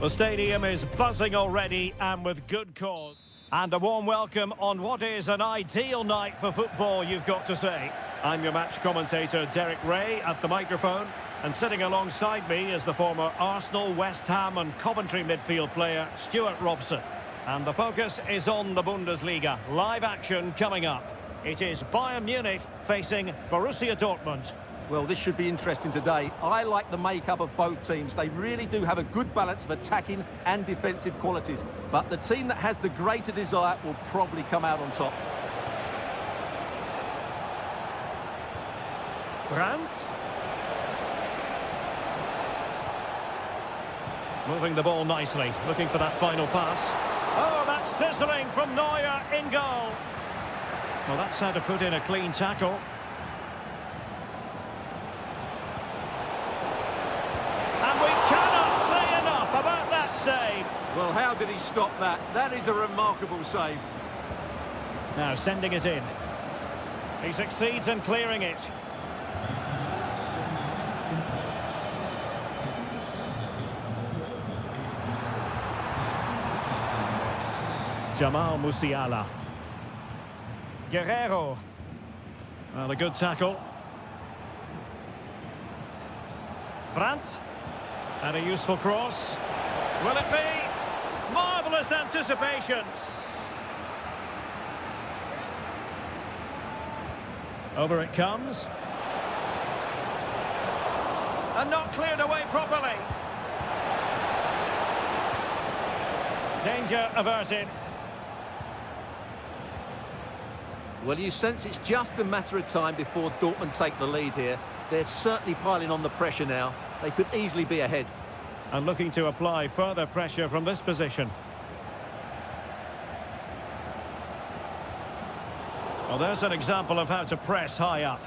The stadium is buzzing already, and with good cause. And a warm welcome on what is an ideal night for football, you've got to say. I'm your match commentator, Derek Ray, at the microphone. And sitting alongside me is the former Arsenal, West Ham and Coventry midfield player, Stuart Robson. And the focus is on the Bundesliga. Live action coming up. It is Bayern Munich facing Borussia Dortmund. Well, this should be interesting today. I like the makeup of both teams. They really do have a good balance of attacking and defensive qualities. But the team that has the greater desire will probably come out on top. Brandt. Moving the ball nicely, looking for that final pass. Oh, that's sizzling from Neuer in goal. Well, that's how to put in a clean tackle. And we cannot say enough about that save. Well, how did he stop that? That is a remarkable save. Now sending it in. He succeeds in clearing it. Jamal Musiala. Guerrero. Well, a good tackle. Brandt. And a useful cross. Will it be? Marvellous anticipation. Over it comes. And not cleared away properly. Danger averted. Well, you sense it's just a matter of time before Dortmund take the lead here. They're certainly piling on the pressure now. They could easily be ahead. And looking to apply further pressure from this position. Well, there's an example of how to press high up.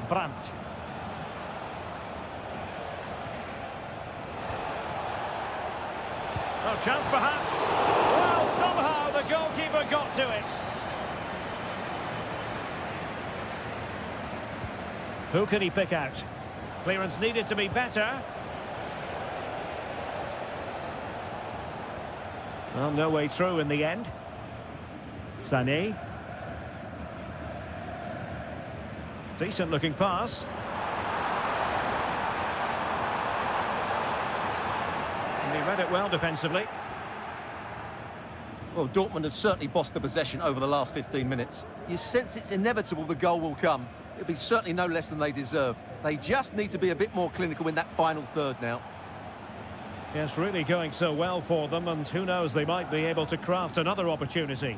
Brandt. Oh, chance perhaps. Well, somehow the goalkeeper got to it. Who can he pick out? Clearance needed to be better. Well, no way through in the end. Sané. Decent looking pass. And he read it well defensively. Well, Dortmund have certainly bossed the possession over the last 15 minutes. You sense it's inevitable the goal will come. It'll be certainly no less than they deserve. They just need to be a bit more clinical in that final third now. Yes, really going so well for them, and who knows, they might be able to craft another opportunity.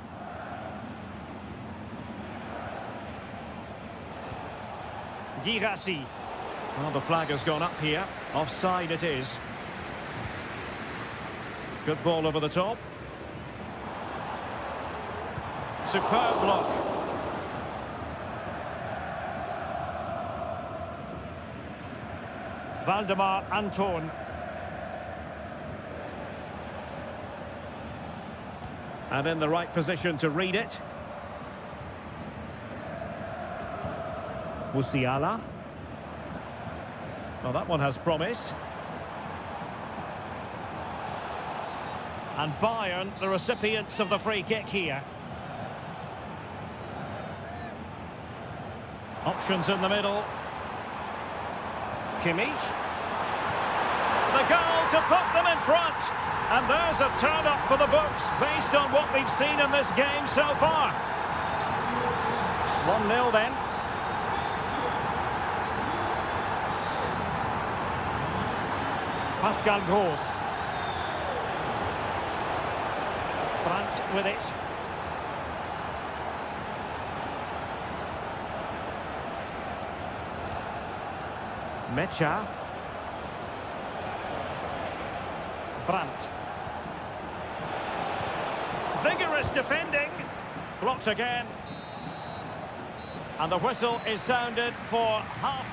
Girassi. Well, the flag has gone up here. Offside it is. Good ball over the top. Superb block. Valdemar Anton. And in the right position to read it. Musiala. Well, that one has promise. And Bayern, the recipients of the free kick here. Options in the middle. Kimmich. The goal to put them in front. And there's a turn-up for the books based on what we've seen in this game so far. 1-0 then. Pascal Gross. Brandt with it. Mecha. Brandt. Vigorous defending. Blocked again. And the whistle is sounded for half.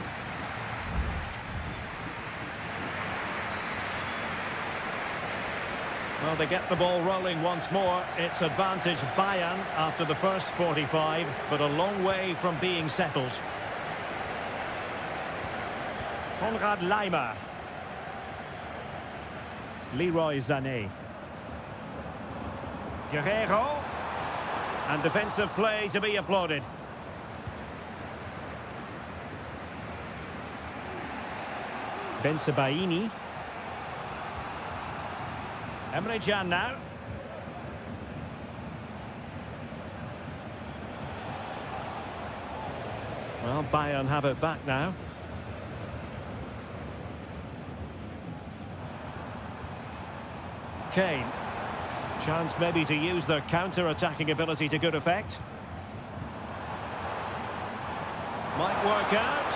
Well, they get the ball rolling once more. It's advantage Bayern after the first 45, but a long way from being settled. Konrad Laimer. Leroy Sané. Guerrero. And defensive play to be applauded. Bensebaini. Emre Can now. Well, Bayern have it back now. Kane. Chance maybe to use their counter-attacking ability to good effect. Might work out.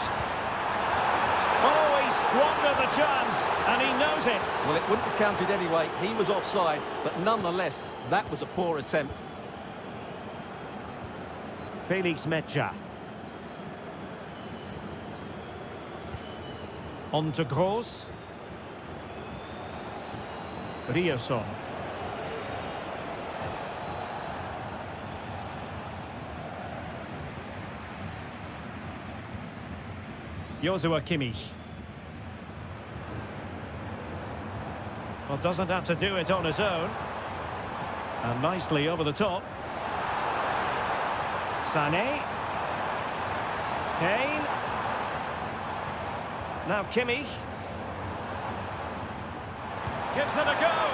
Oh, he squandered the chance, and he knows it. Well, it wouldn't have counted anyway. He was offside, but nonetheless, that was a poor attempt. Felix Mecha. On to Gross. Rierson. Joshua Kimmich. Well, doesn't have to do it on his own. And nicely over the top. Sané. Kane. Now Kimmich. Gives it a go.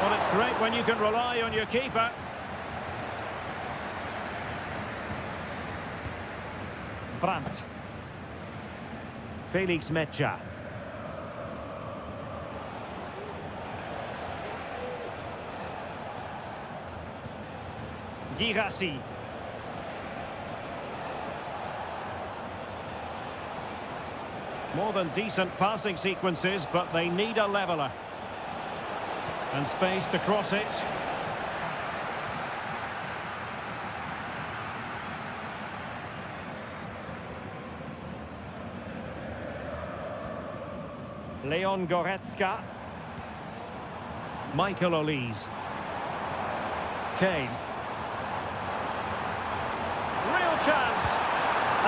Well, it's great when you can rely on your keeper. Brandt. Felix Mecha. Girassi. More than decent passing sequences, but they need a leveller. And space to cross it. Leon Goretzka. Michael Olise. Kane. Real chance.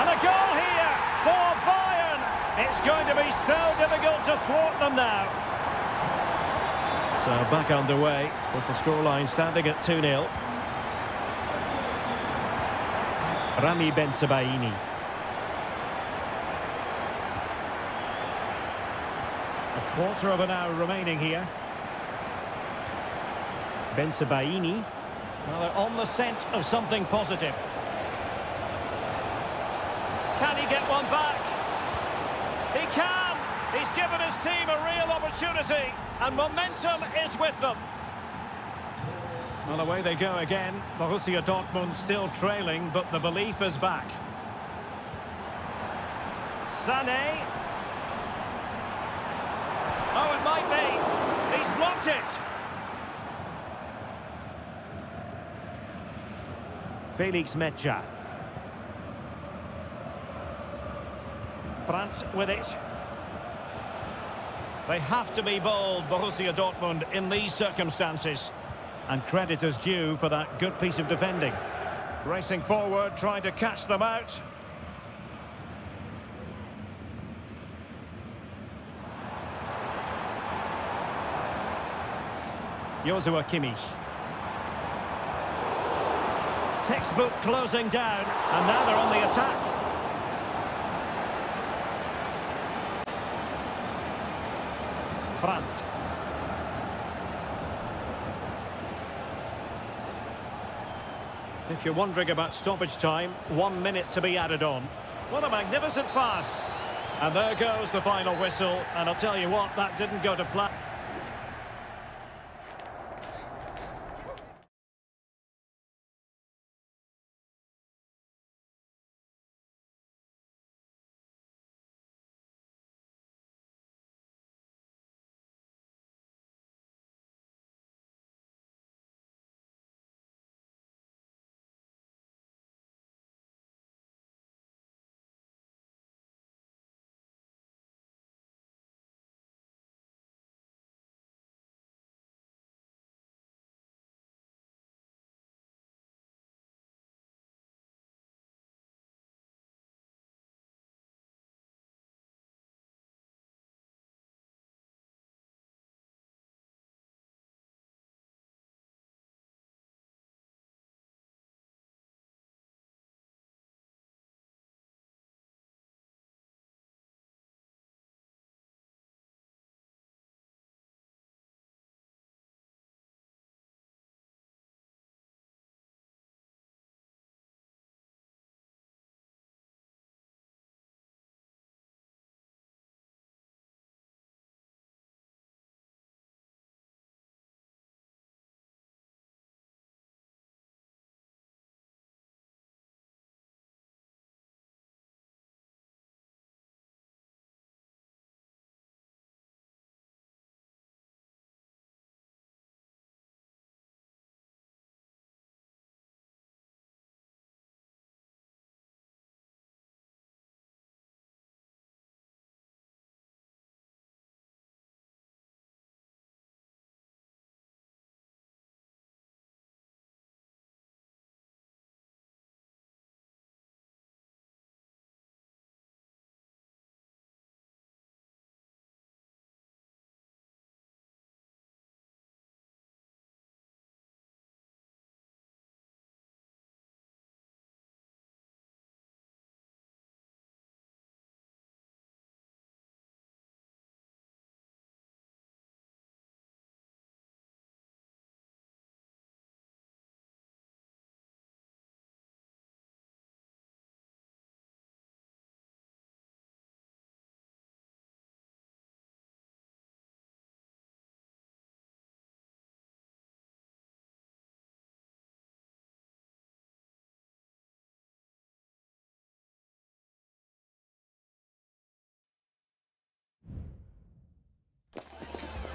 And a goal here for Bayern. It's going to be so difficult to thwart them now. So back underway with the scoreline standing at 2-0. Rami Bensebaini. A quarter of an hour remaining here. Bensebaini. Well, they're on the scent of something positive. Can he get one back? He can! He's given his team a real opportunity, and momentum is with them. Well, away they go again. Borussia Dortmund still trailing, but the belief is back. Sané. Oh, it might be. He's blocked it. Felix Mecha. Brandt with it. They have to be bold, Borussia Dortmund, in these circumstances. And credit is due for that good piece of defending. Racing forward, trying to catch them out. Joshua Kimmich. Textbook closing down, and now they're on the attack. Brandt. If you're wondering about stoppage time, 1 minute to be added on. What a magnificent pass. And there goes the final whistle, and I'll tell you what, that didn't go to plan.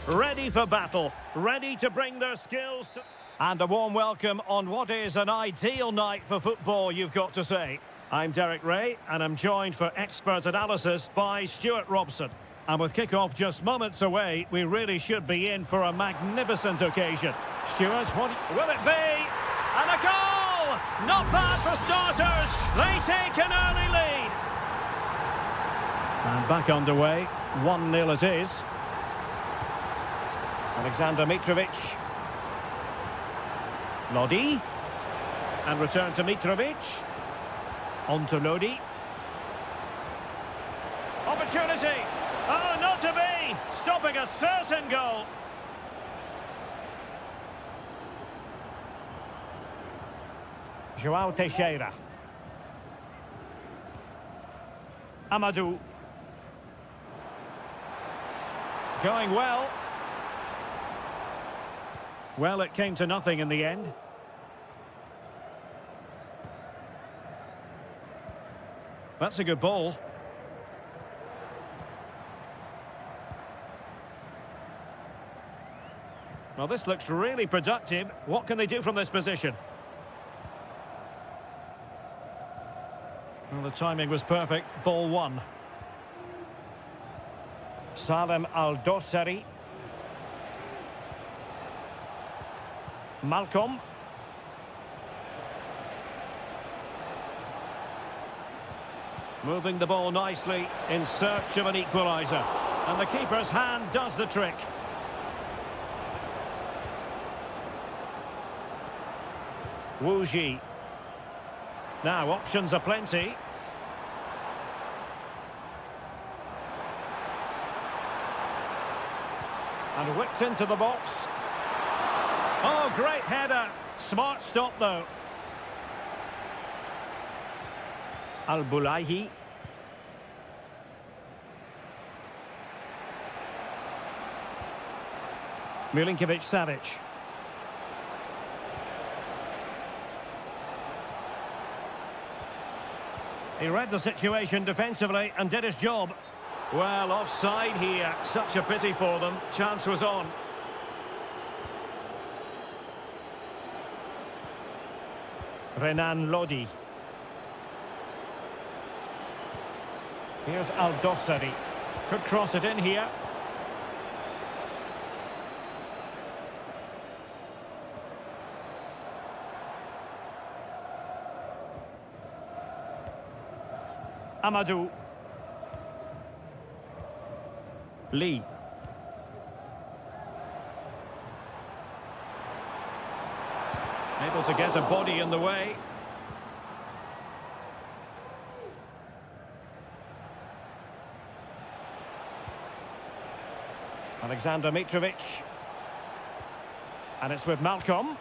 ready for battle, ready to bring their skills to... And a warm welcome on what is an ideal night for football, you've got to say. I'm Derek Ray, and I'm joined for expert analysis by Stuart Robson. And with kick-off just moments away, we really should be in for a magnificent occasion. Stuart, what will it be? And a goal! Not bad for starters. They take an early lead. And back underway, 1-0 it is. Alexander Mitrovic. Lodi. And return to Mitrovic. On to Lodi. Opportunity. Oh, not to be. Stopping a certain goal. João Teixeira. Amadou. Going well. Well, it came to nothing in the end. That's a good ball. Well, this looks really productive. What can they do from this position? Well, the timing was perfect. Ball one. Salem Al-Dossari. Malcolm. Moving the ball nicely in search of an equaliser. And the keeper's hand does the trick. Wu Ji. Now, options are plenty. And whipped into the box. Oh, great header. Smart stop, though. Al-Bulaihi. Milinkovic-Savic. He read the situation defensively and did his job. Well, offside here. Such a pity for them. Chance was on. Renan Lodi. Here's Al-Dossari. Could cross it in here. Amadou. Lee. Able to get a body in the way. Alexander Mitrovic. And it's with Malcolm.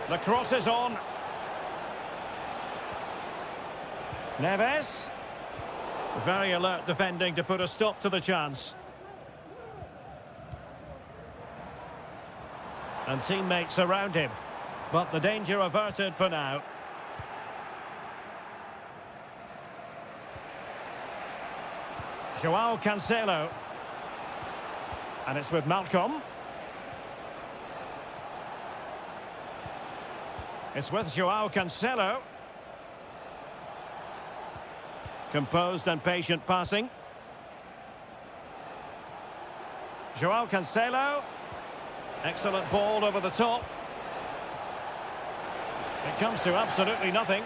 The cross is on. Neves. Very alert defending to put a stop to the chance. And teammates around him. But the danger averted for now. João Cancelo. And it's with Malcolm. It's with João Cancelo. Composed and patient passing. João Cancelo. Excellent ball over the top. It comes to absolutely nothing.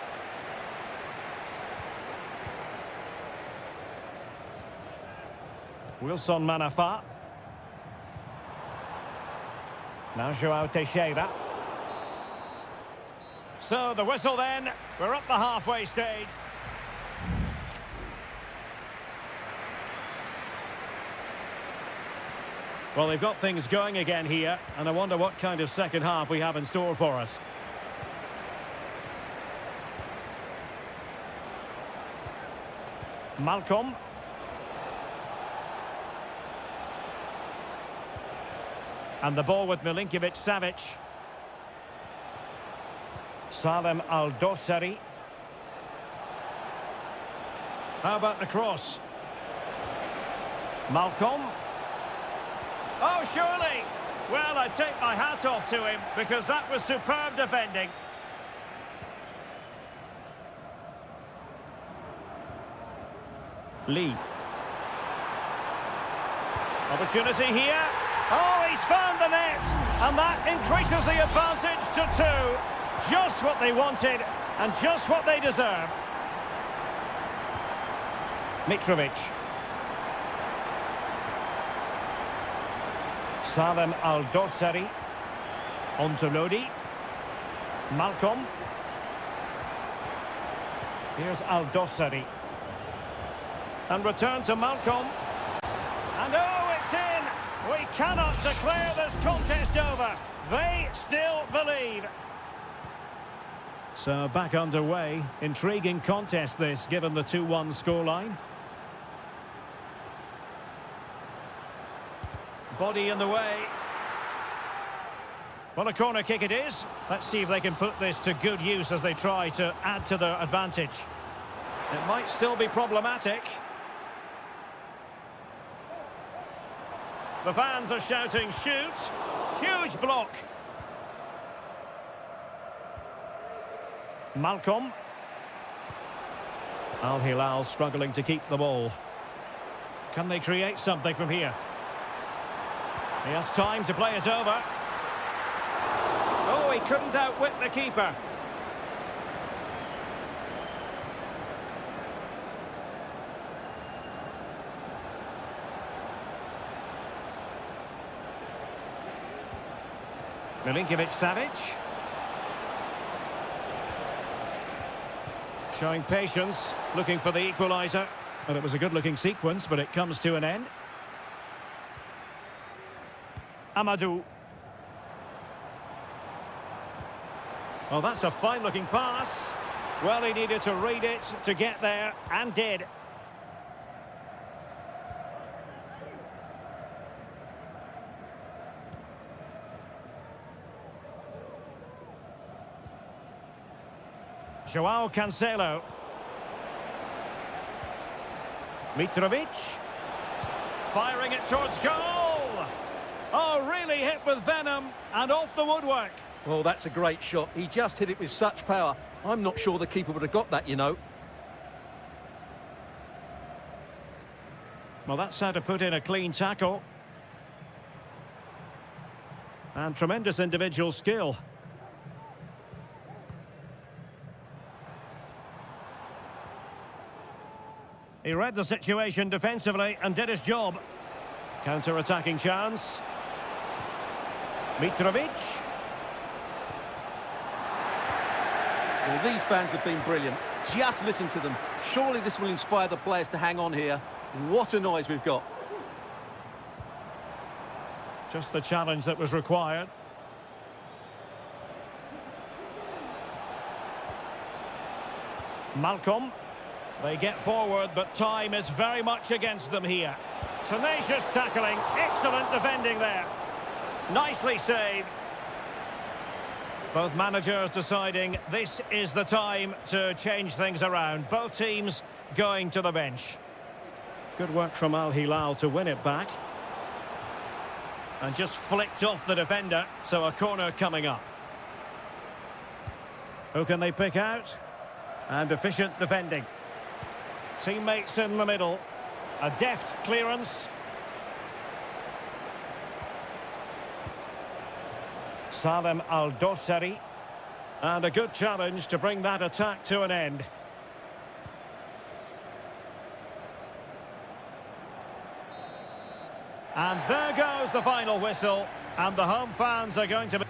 Wilson Manafa. Now João Teixeira. So the whistle then. We're up the halfway stage. Well, they've got things going again here, and I wonder what kind of second half we have in store for us. Malcolm. And the ball with Milinkovic-Savic. Salem Al-Dossari. How about the cross? Malcolm. Oh, surely. Well, I take my hat off to him because that was superb defending. Lee. Opportunity here. Oh, he's found the net. And that increases the advantage to 2. Just what they wanted and just what they deserve. Mitrovic. Salem Al-Dossari. On to Lodi. Malcolm. Here's Al-Dossari. And return to Malcolm. And oh, it's in! We cannot declare this contest over. They still believe. So back underway. Intriguing contest this, given the 2-1 scoreline. Body in the way. Well, a corner kick it is. Let's see if they can put this to good use as they try to add to their advantage. It might still be problematic. The fans are shouting, shoot. Huge block. Malcolm. Al Hilal struggling to keep the ball. Can they create something from here? He has time to play it over. Oh, he couldn't outwit the keeper. Milinkovic-Savic. Showing patience, looking for the equaliser. And it was a good-looking sequence, but it comes to an end. Amadou. Well, that's a fine-looking pass. Well, he needed to read it to get there, and did. Joao Cancelo. Mitrovic. Firing it towards goal. Oh, really hit with venom and off the woodwork. Well, that's a great shot. He just hit it with such power. I'm not sure the keeper would have got that, you know. Well, that's how to put in a clean tackle. And tremendous individual skill. He read the situation defensively and did his job. Counter-attacking chance. Mitrovic. Well, these fans have been brilliant. Just listen to them. Surely this will inspire the players to hang on here. What a noise we've got. Just the challenge that was required. Malcolm. They get forward, but time is very much against them here. Tenacious tackling. Excellent defending there. Nicely saved. Both managers deciding this is the time to change things around. Both teams going to the bench. Good work from Al Hilal to win it back. And just flicked off the defender, so a corner coming up. Who can they pick out? And efficient defending. Teammates in the middle. A deft clearance. Salem Al-Dossari. And a good challenge to bring that attack to an end. And there goes the final whistle. And the home fans are going to be...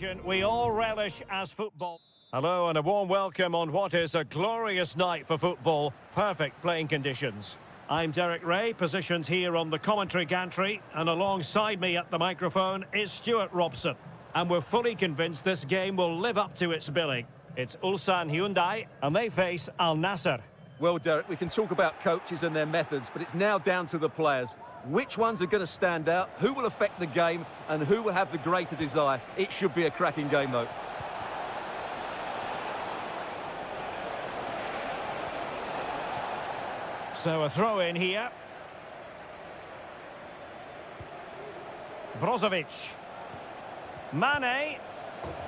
occasion we all relish as football. Hello and a warm welcome on what is a glorious night for football. Perfect playing conditions. I'm Derek Ray, positioned here on the commentary gantry, and alongside me at the microphone is Stuart Robson. And we're fully convinced this game will live up to its billing. It's Ulsan Hyundai, and they face Al Nassr. Well, Derek, we can talk about coaches and their methods, but it's now down to the players. Which ones are going to stand out, who will affect the game, and who will have the greater desire? It should be a cracking game, though. So a throw in here. Brozovic. Mane.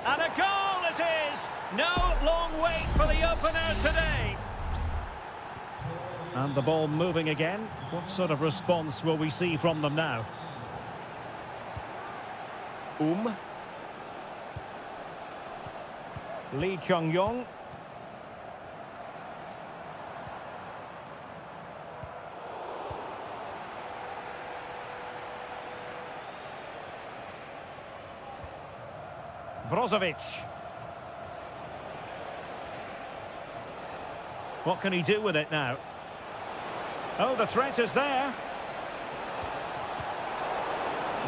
And a goal it is! No long wait for the opener today. And the ball moving again. What sort of response will we see from them now? Lee Chung-yong. Brozovic. What can he do with it now? Oh, the threat is there.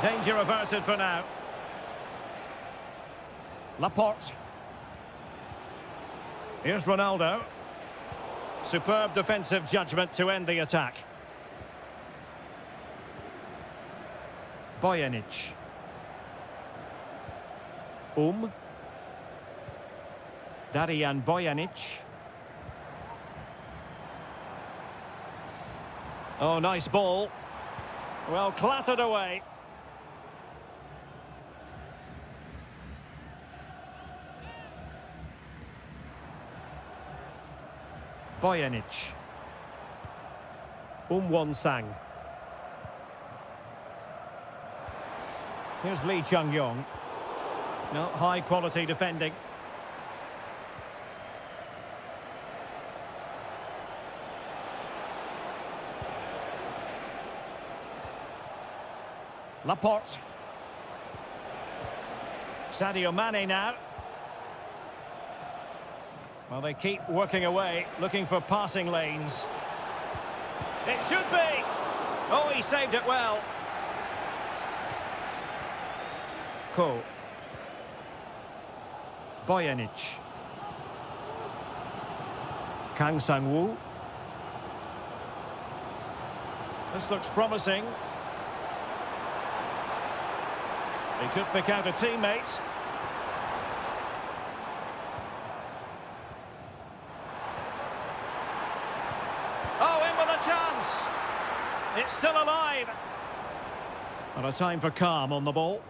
Danger averted for now. Laporte. Here's Ronaldo. Superb defensive judgment to end the attack. Bojanic. Darijan Bojanic. Oh, nice ball. Well, clattered away. Bojanic. Won-sang. Here's Lee Chung-yong. No, high-quality defending. Laporte. Sadio Mane now. Well, they keep working away, looking for passing lanes. It should be! Oh, he saved it well. Ko. Bojanic. Kang Sang-woo. This looks promising. He could pick out a teammate. Oh, in with a chance. It's still alive. And a time for calm on the ball.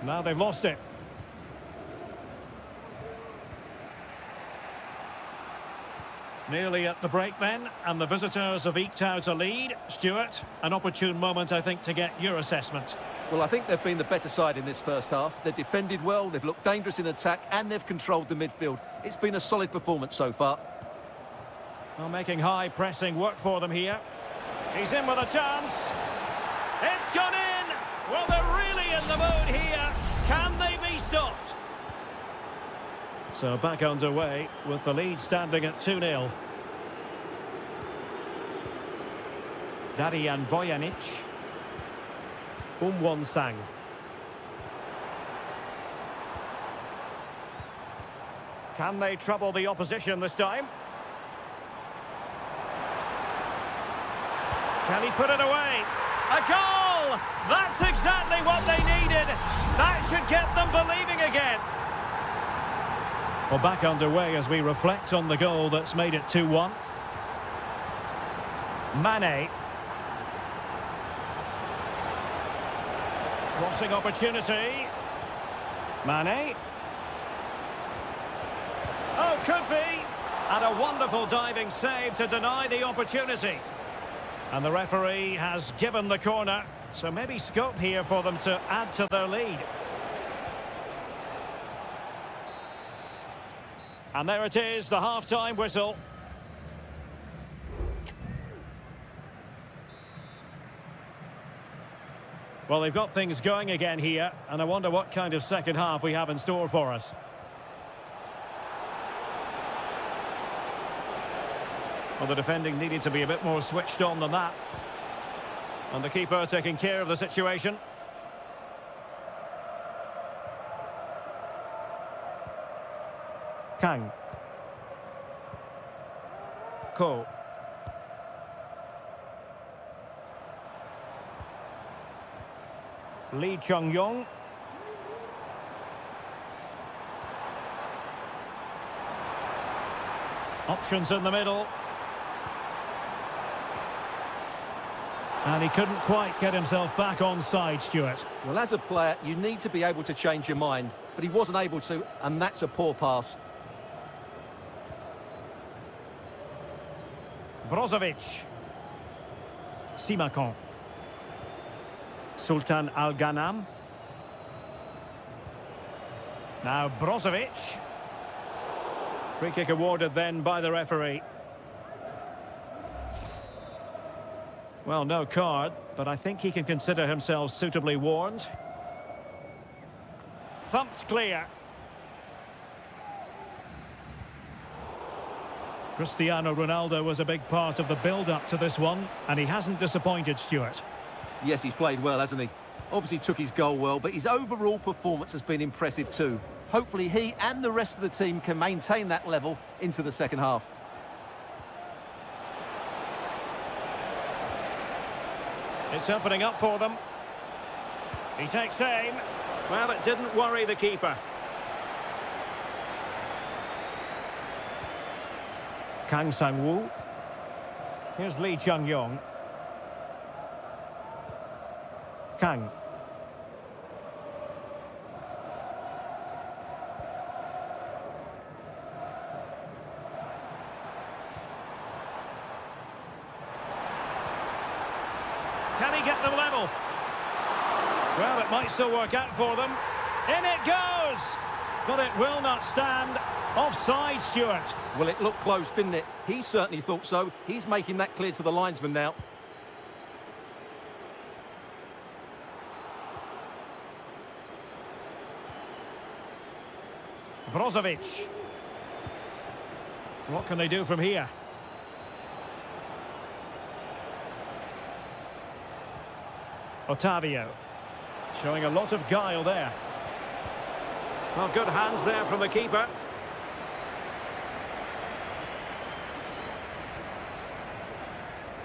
Now they've lost it. Nearly at the break then, and the visitors have eked out a lead. Stuart, an opportune moment, I think, to get your assessment. Well, I think they've been the better side in this first half. They've defended well, they've looked dangerous in attack, and they've controlled the midfield. It's been a solid performance so far. Well, making high pressing work for them here. He's in with a chance. It's gone in! Well, they're really in the mood here. Can they be stopped? So back underway with the lead standing at 2-0. Darijan Bojanic. Won-sang. Can they trouble the opposition this time? Can he put it away? A goal! That's exactly what they needed. That should get them believing again. Well, back underway as we reflect on the goal that's made it 2-1. Mane. Crossing opportunity. Mane. Oh, could be. And a wonderful diving save to deny the opportunity. And the referee has given the corner, so maybe scope here for them to add to their lead. And there it is, the half-time whistle. Well, they've got things going again here, and I wonder what kind of second half we have in store for us. Well, the defending needed to be a bit more switched on than that. And the keeper taking care of the situation. Kang. Ko. Lee Chung-yong. Options in the middle. And he couldn't quite get himself back on side, Stuart. Well, as a player, you need to be able to change your mind, but he wasn't able to, and that's a poor pass. Brozovic. Simakon. Sultan Al-Ghanam. Now Brozovic. Free kick awarded then by the referee. Well, no card, but I think he can consider himself suitably warned. Thumped clear. Cristiano Ronaldo was a big part of the build-up to this one, and he hasn't disappointed, Stuart. Yes, he's played well, hasn't he? Obviously took his goal well, but his overall performance has been impressive too. Hopefully he and the rest of the team can maintain that level into the second half. It's opening up for them. He takes aim. Well, it didn't worry the keeper. Kang Sang-woo. Here's Lee Chung-yong. Kang. Can he get them level? Well, it might still work out for them. In it goes! But it will not stand. Offside, Stuart. Well, it looked close, didn't it? He certainly thought so. He's making that clear to the linesman now. Brozovic. What can they do from here? Otavio. Showing a lot of guile there. Well, good hands there from the keeper.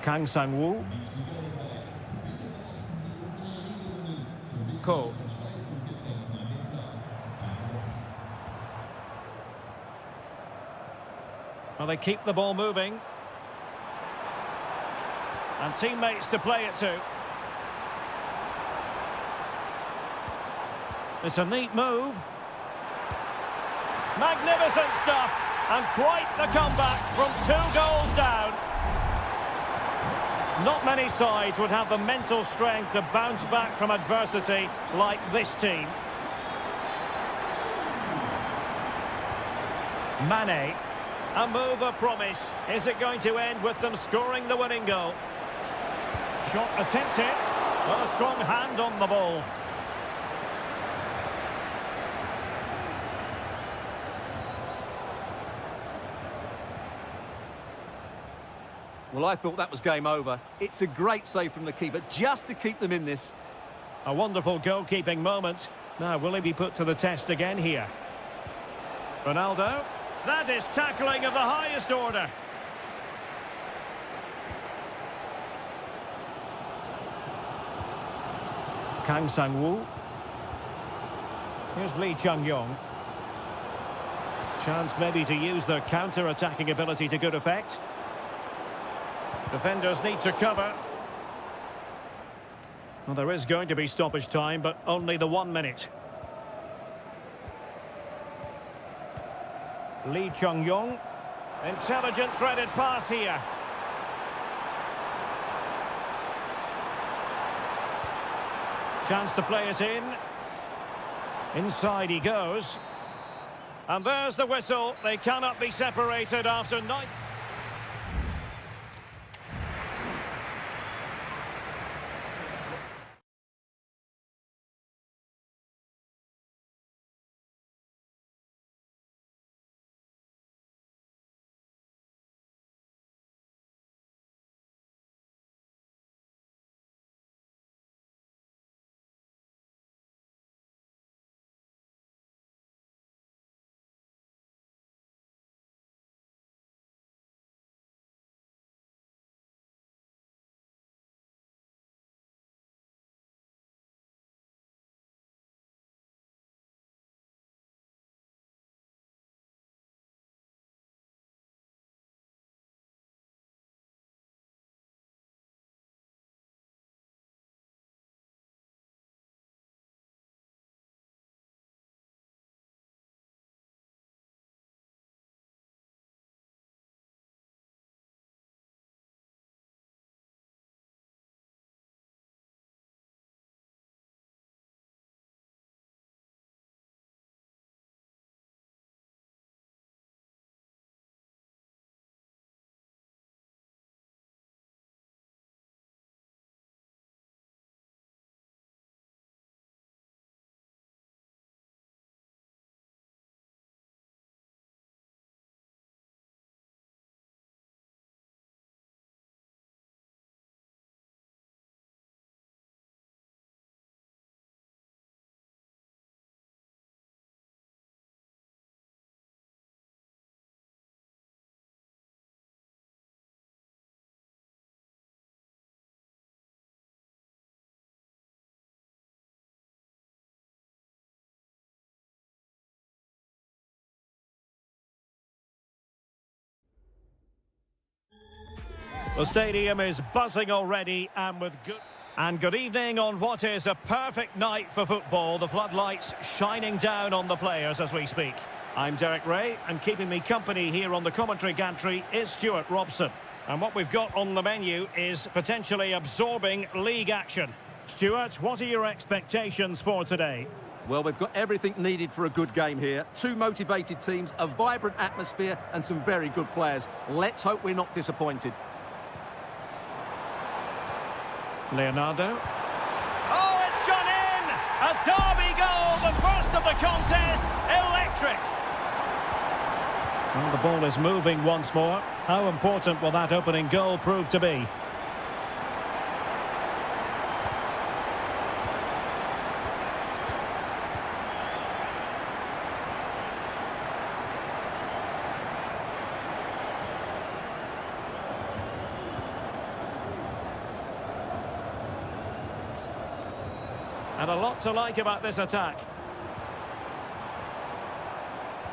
Kang Sang-woo. Ko. Well, they keep the ball moving. And teammates to play it to. It's a neat move. Magnificent stuff. And quite the comeback from 2 goals down. Not many sides would have the mental strength to bounce back from adversity like this team. Mane. A move of promise. Is it going to end with them scoring the winning goal? Shot attempted. Well, a strong hand on the ball. Well, I thought that was game over. It's a great save from the keeper just to keep them in this. A wonderful goalkeeping moment. Now, will he be put to the test again here? Ronaldo. That is tackling of the highest order. Kang Sang-woo. Here's Lee Chung-yong. Chance maybe to use their counter-attacking ability to good effect. Defenders need to cover. Well, there is going to be stoppage time, but only the 1 minute. Lee Chung-yong. Intelligent threaded pass here. Chance to play it in. Inside he goes. And there's the whistle. They cannot be separated after 9... The stadium is buzzing already and with good... And good evening on what is a perfect night for football. The floodlights shining down on the players as we speak. I'm Derek Ray, and keeping me company here on the commentary gantry is Stuart Robson. And what we've got on the menu is potentially absorbing league action. Stuart, what are your expectations for today? Well, we've got everything needed for a good game here. Two motivated teams, a vibrant atmosphere and some very good players. Let's hope we're not disappointed. Leonardo. Oh, it's gone in! A derby goal, the first of the contest. Electric! Well, the ball is moving once more. How important will that opening goal prove to be? And a lot to like about this attack.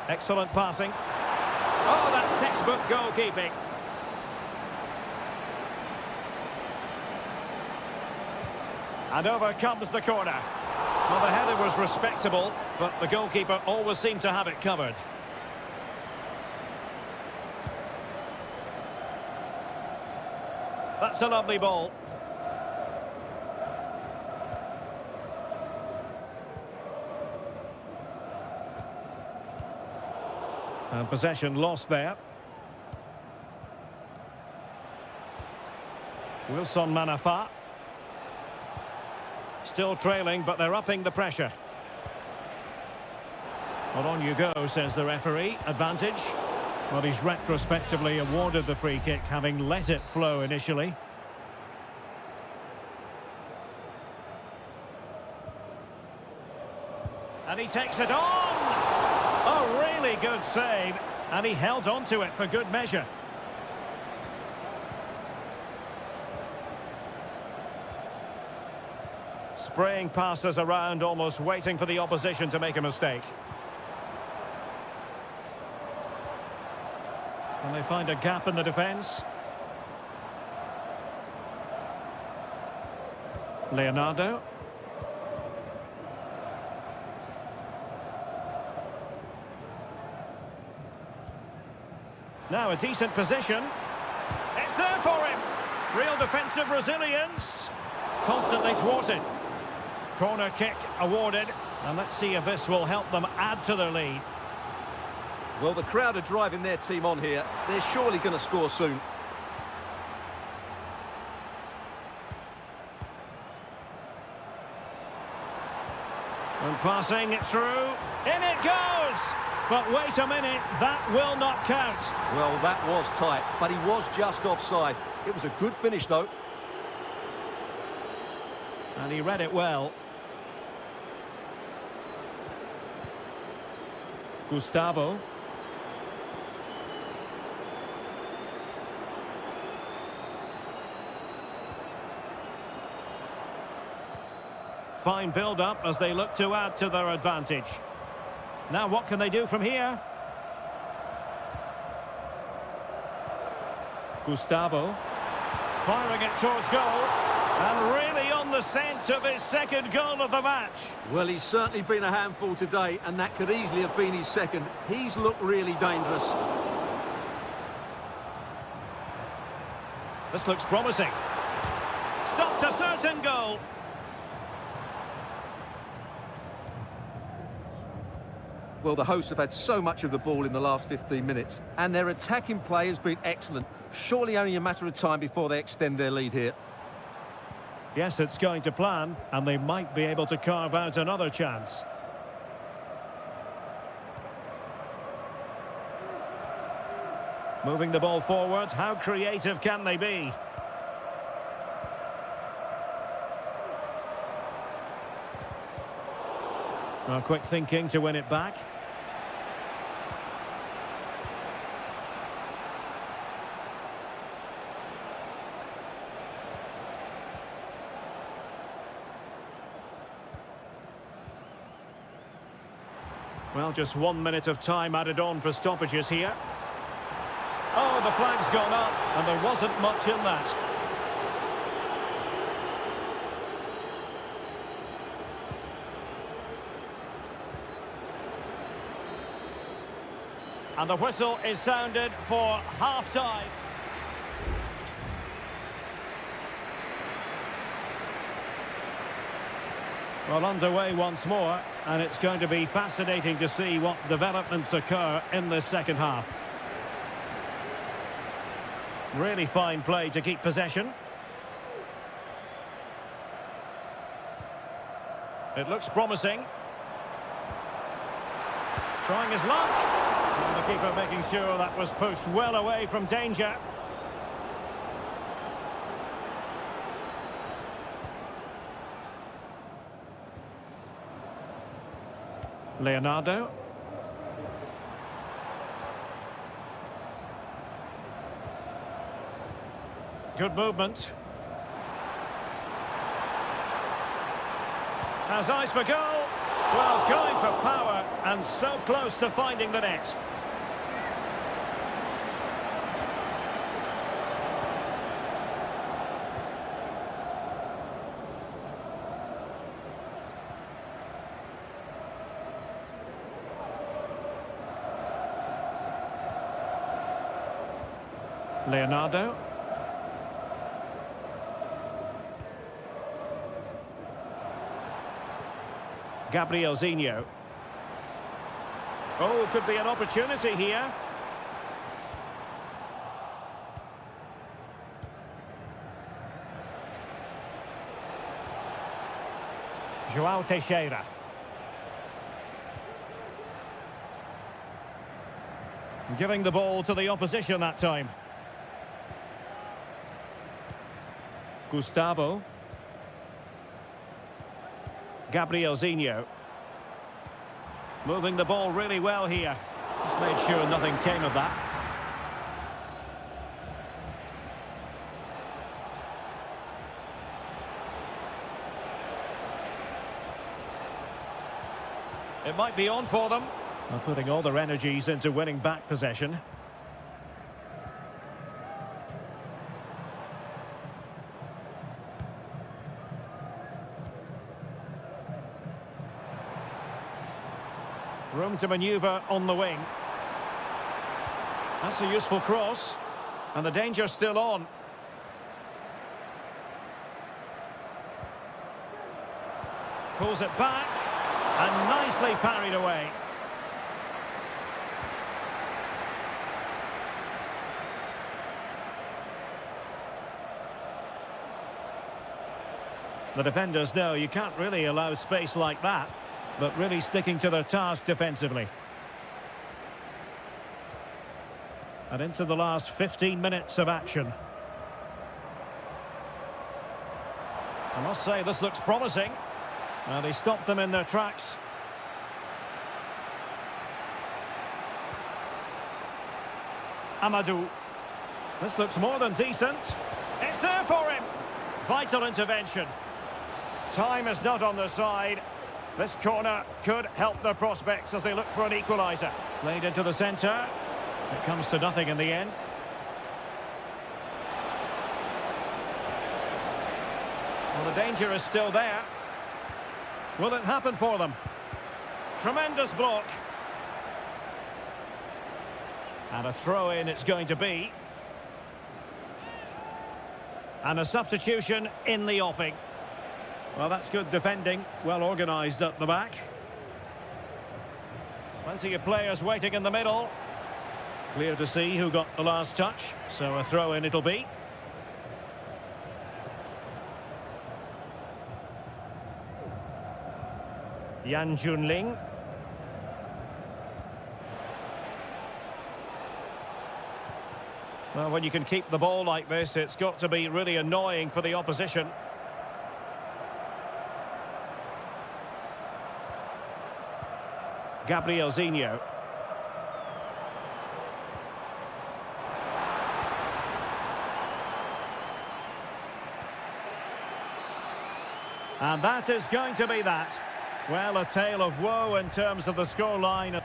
Excellent passing. Oh, that's textbook goalkeeping. And over comes the corner. Well, the header was respectable, but the goalkeeper always seemed to have it covered. That's a lovely ball. And possession lost there. Wilson Manafa. Still trailing, but they're upping the pressure. Well, on you go, says the referee. Advantage. Well, he's retrospectively awarded the free kick, having let it flow initially. And he takes it on! Oh, really good save. And he held on to it for good measure. Spraying passes around, almost waiting for the opposition to make a mistake. Can they find a gap in the defence? Leonardo. Now a decent position. It's there for him. Real defensive resilience. Constantly thwarted. Corner kick awarded. And let's see if this will help them add to their lead. Well, the crowd are driving their team on here. They're surely going to score soon. And passing it through. In it goes! But wait a minute, that will not count. Well, that was tight, but he was just offside. It was a good finish, though. And he read it well. Gustavo. Fine build-up as they look to add to their advantage. Now what can they do from here? Gustavo. Firing it towards goal. And really on the scent of his second goal of the match. Well, he's certainly been a handful today, and that could easily have been his second. He's looked really dangerous. This looks promising. Stopped a certain goal. Well, the hosts have had so much of the ball in the last 15 minutes, and their attacking play has been excellent. Surely only a matter of time before they extend their lead here. Yes, it's going to plan, and they might be able to carve out another chance. Moving the ball forward, how creative can they be? Well, quick thinking to win it back. Well, just 1 minute of time added on for stoppages here. Oh, the flag's gone up, and there wasn't much in that. And the whistle is sounded for half-time. Well, underway once more, and it's going to be fascinating to see what developments occur in this second half. Really fine play to keep possession. It looks promising. Trying his luck. And the keeper making sure that was pushed well away from danger. Leonardo. Good movement. Has eyes for goal. Well, going for power and so close to finding the net. Leonardo. Gabrielzinho. Oh, could be an opportunity here. João Teixeira. Giving the ball to the opposition that time. Gustavo. Gabrielzinho. Moving the ball really well here. Just made sure nothing came of that. It might be on for them. They're putting all their energies into winning back possession. Room to manoeuvre on the wing. That's a useful cross. And the danger's still on. Pulls it back. And nicely parried away. The defenders know you can't really allow space like that, but really sticking to their task defensively. And into the last 15 minutes of action. I must say, this looks promising. Well, they stopped them in their tracks. Amadou. This looks more than decent. It's there for him. Vital intervention. Time is not on their side. This corner could help their prospects as they look for an equaliser. Played into the centre. It comes to nothing in the end. Well, the danger is still there. Will it happen for them? Tremendous block. And a throw-in it's going to be. And a substitution in the offing. Well, that's good defending. Well organised at the back. Plenty of players waiting in the middle. Clear to see who got the last touch. So a throw-in it'll be. Yan Junling. Well, when you can keep the ball like this, it's got to be really annoying for the opposition. Gabrielzinho. And that is going to be that. Well, a tale of woe in terms of the scoreline.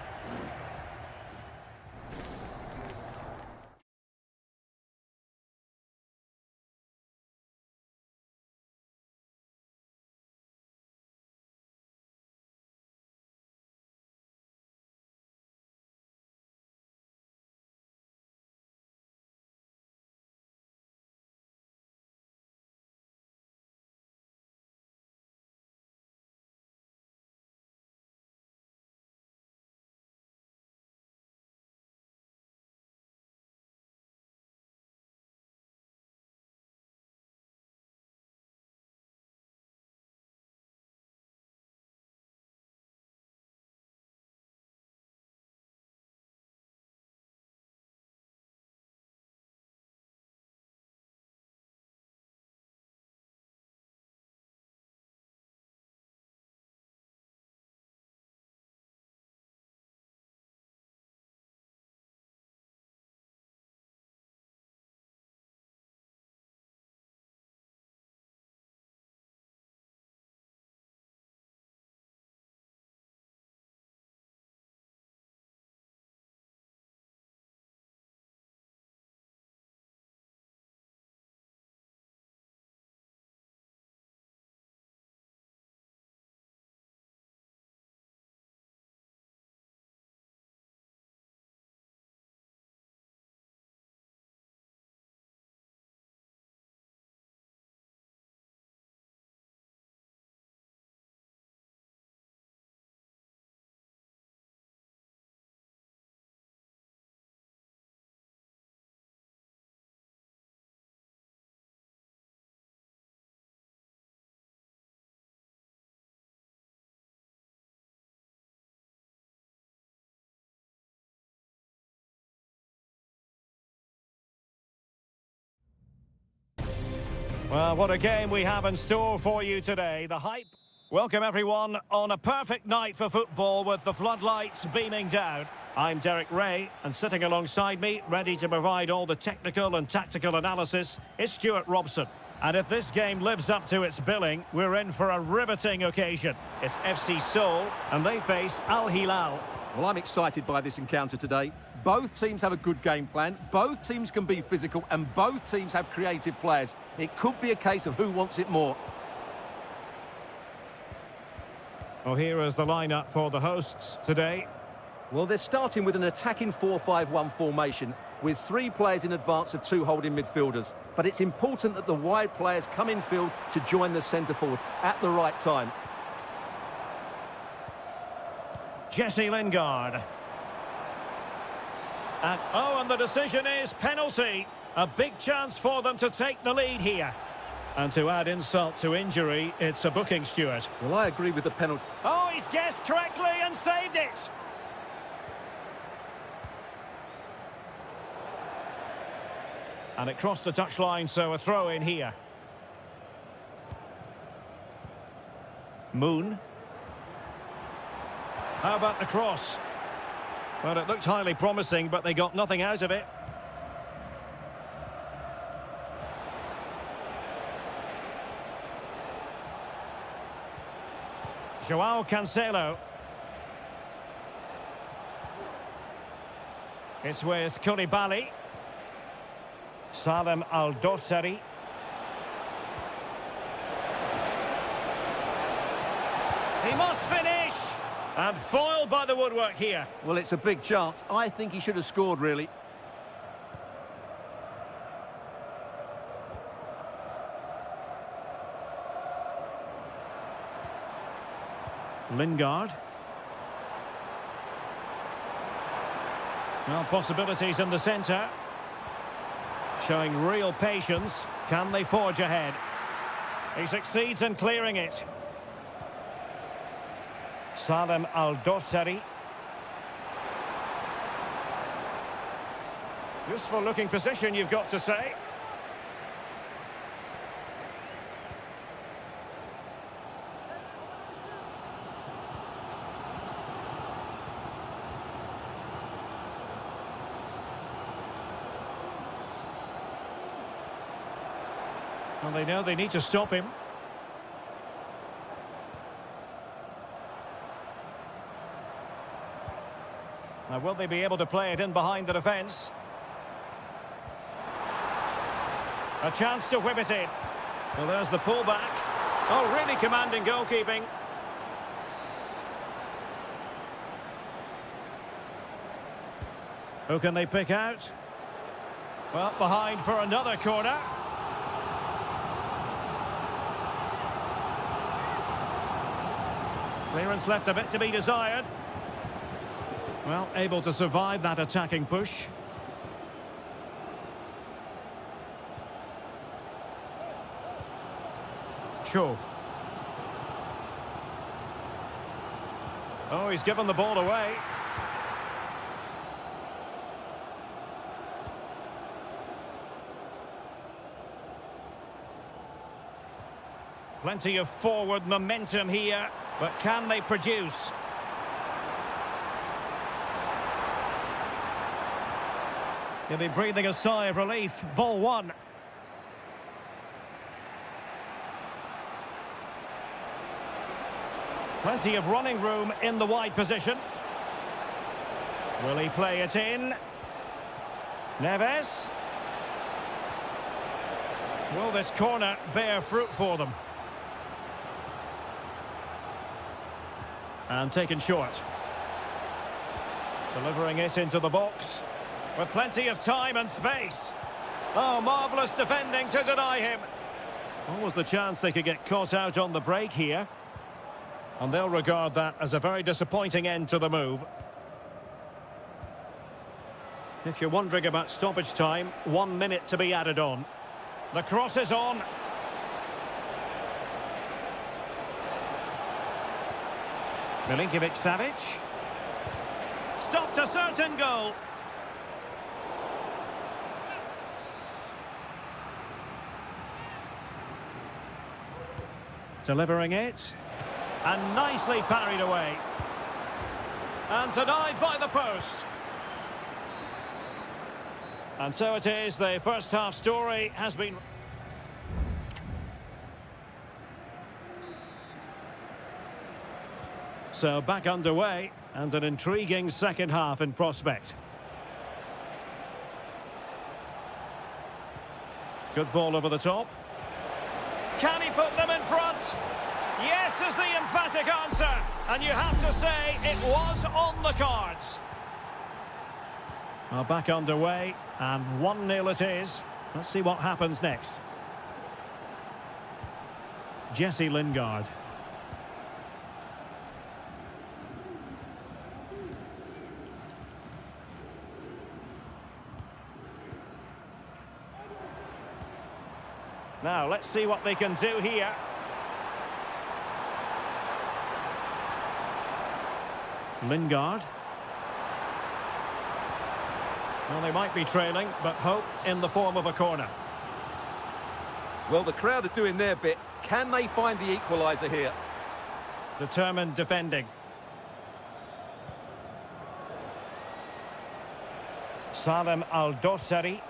Well, what a game we have in store for you today. The hype. Welcome, everyone, on a perfect night for football with the floodlights beaming down. I'm Derek Ray, and sitting alongside me, ready to provide all the technical and tactical analysis, is Stuart Robson. And if this game lives up to its billing, we're in for a riveting occasion. It's FC Seoul, and they face Al Hilal. Well, I'm excited by this encounter today. Both teams have a good game plan, both teams can be physical, and both teams have creative players. It could be a case of who wants it more. Well, here is the lineup for the hosts today. Well, they're starting with an attacking 4-5-1 formation with 3 players in advance of 2 holding midfielders. But it's important that the wide players come in field to join the centre forward at the right time. Jesse Lingard. And the decision is penalty. A big chance for them to take the lead here. And to add insult to injury, it's a booking, Stuart. Well, I agree with the penalty. Oh, he's guessed correctly and saved it. And it crossed the touchline, so a throw in here. Moon. How about the cross? Well, it looked highly promising, but they got nothing out of it. Joao Cancelo. It's with Koulibaly. Salem Al-Dossari. He must finish! And foiled by the woodwork here. Well, it's a big chance. I think he should have scored, really. Lingard. Well, possibilities in the centre. Showing real patience. Can they forge ahead? He succeeds in clearing it. Salem Al-Dossari. Useful looking position, you've got to say. Well, they know they need to stop him. Now, will they be able to play it in behind the defence? A chance to whip it in. Well, there's the pullback. Oh, really commanding goalkeeping. Who can they pick out? Well, behind for another corner. Clearance left a bit to be desired. Well, able to survive that attacking push. Cho. Oh, he's given the ball away. Plenty of forward momentum here, but can they produce? He'll be breathing a sigh of relief. Ball one. Plenty of running room in the wide position. Will he play it in? Neves. Will this corner bear fruit for them? And taken short. Delivering it into the box. With plenty of time and space. Oh, marvellous defending to deny him. What was the chance they could get caught out on the break here? And they'll regard that as a very disappointing end to the move. If you're wondering about stoppage time, 1 minute to be added on. The cross is on. Milinkovic-Savic. Stopped a certain goal. Delivering it. And nicely parried away. And denied by the post. And so it is, the first half story has been... So back underway, and an intriguing second half in prospect. Good ball over the top. Can he put them in front? Yes is the emphatic answer. And you have to say it was on the cards. Well, back underway, and 1-0 it is. Let's see what happens next. Jesse Lingard. Now, let's see what they can do here. Lingard. Well, they might be trailing, but hope in the form of a corner. Well, the crowd are doing their bit. Can they find the equaliser here? Determined defending. Salem Al-Dossari.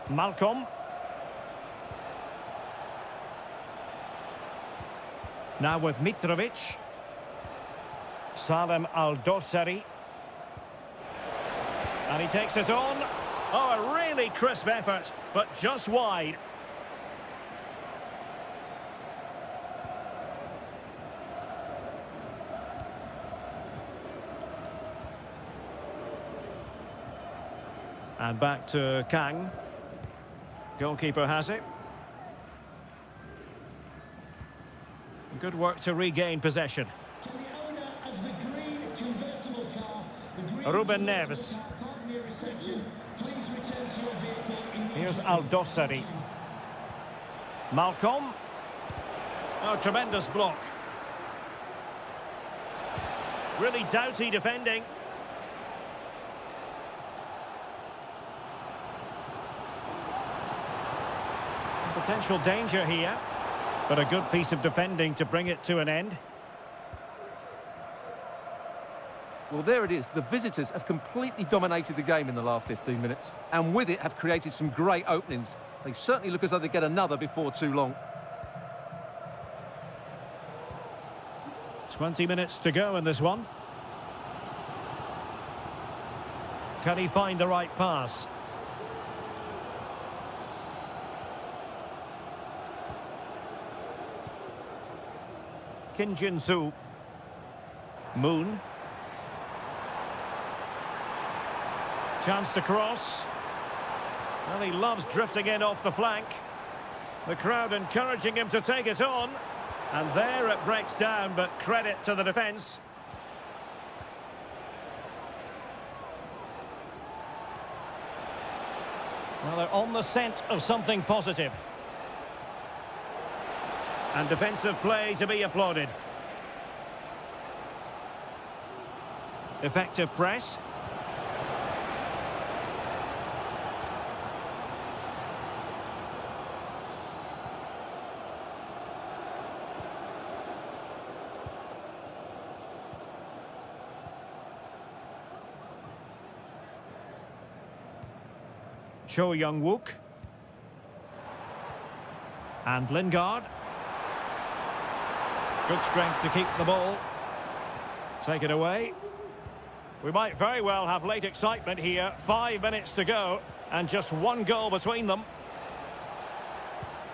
Malcolm. Now with Mitrovic. Salem Al-Dossari. And he takes it on. Oh, a really crisp effort, but just wide. And back to Kang. Goalkeeper has it. Good work to regain possession. Can the owner of the green convertible car, the green Ruben Neves. car, park near reception, please return to your vehicle immediately. Here's Al-Dossari. Malcolm. Oh, tremendous block. Really doughty defending. Potential danger here, but a good piece of defending to bring it to an end. Well, there it is. The visitors have completely dominated the game in the last 15 minutes, and with it have created some great openings. They certainly look as though they get another before too long. 20 minutes to go in this one. Can he find the right pass? Kim Jin-soo. Moon. Chance to cross. Well, he loves drifting in off the flank. The crowd encouraging him to take it on. And there it breaks down, but credit to the defence. Well, they're on the scent of something positive. And defensive play to be applauded. Effective press. Cho Young-wook. And Lingard. Good strength to keep the ball. Take it away. We might very well have late excitement here. 5 minutes to go, and just one goal between them.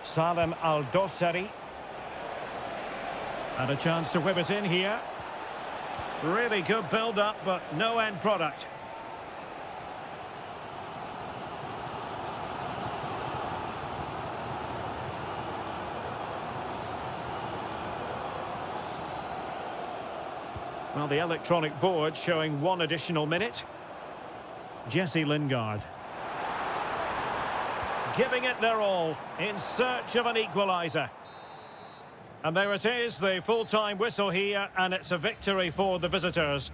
Salem Al-Dossari. And a chance to whip it in here. Really good build-up, but no end product. Well, the electronic board showing 1 additional minute. Jesse Lingard. Giving it their all in search of an equaliser. And there it is, the full-time whistle here, and it's a victory for the visitors.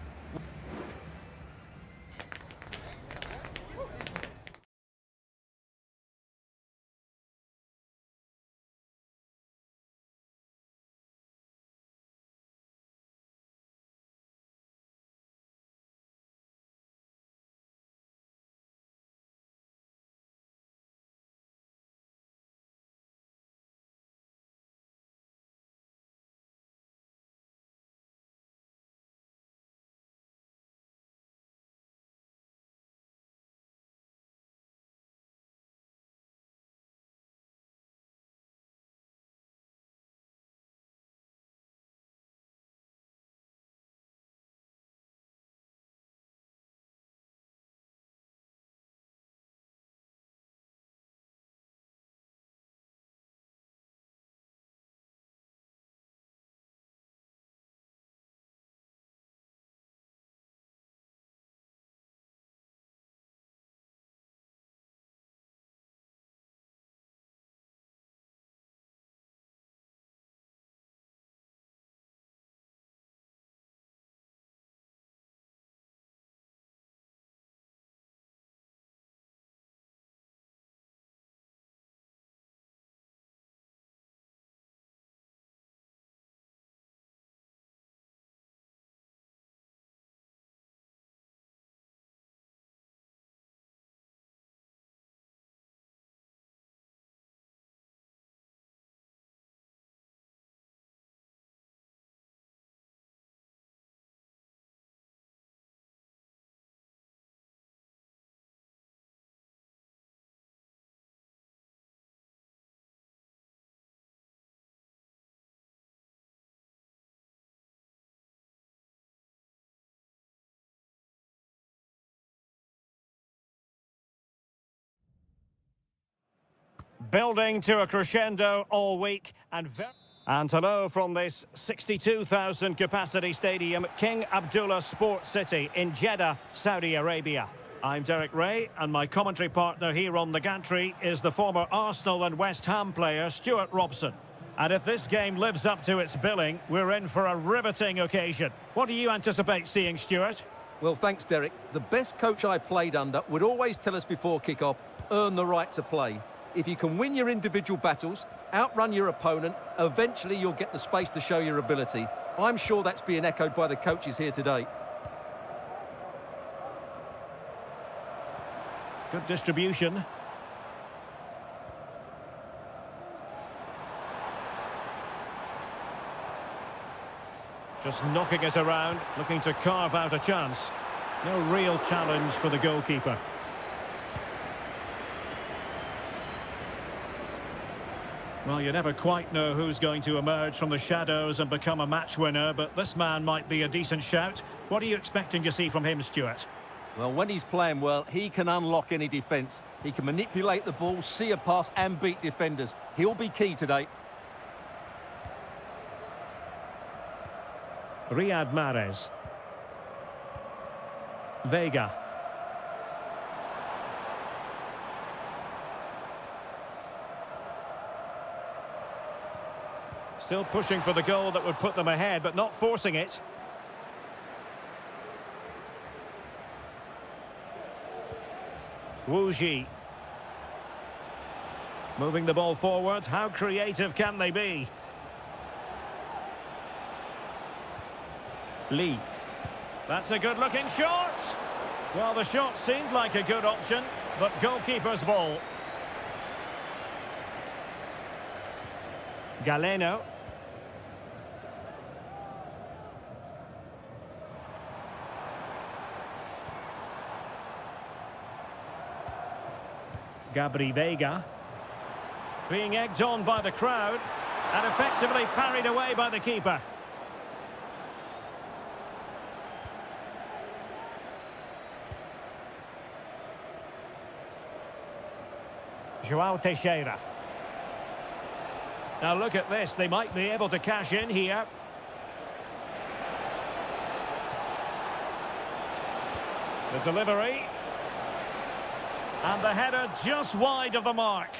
Building to a crescendo all week and hello from this 62,000 capacity stadium, King Abdullah Sports City in Jeddah, Saudi Arabia. I'm Derek Ray, and my commentary partner here on the gantry is the former Arsenal and West Ham player Stuart Robson. And if this game lives up to its billing, we're in for a riveting occasion. What do you anticipate seeing, Stuart? Well, thanks, Derek. The best coach I played under would always tell us before kick-off, earn the right to play. If you can win your individual battles, outrun your opponent, eventually you'll get the space to show your ability. I'm sure that's being echoed by the coaches here today. Good distribution. Just knocking it around, looking to carve out a chance. No real challenge for the goalkeeper. Well, you never quite know who's going to emerge from the shadows and become a match winner, but this man might be a decent shout. What are you expecting to see from him, Stuart? Well, when he's playing well, he can unlock any defence. He can manipulate the ball, see a pass and beat defenders. He'll be key today. Riyad Mahrez. Vega. Still pushing for the goal that would put them ahead, but not forcing it. Wu Ji. Moving the ball forward. How creative can they be? Lee. That's a good-looking shot. Well, the shot seemed like a good option, but goalkeeper's ball. Galeno. Gabri Vega. Being egged on by the crowd and effectively parried away by the keeper. João Teixeira. Now look at this, they might be able to cash in here. The delivery. And the header just wide of the mark.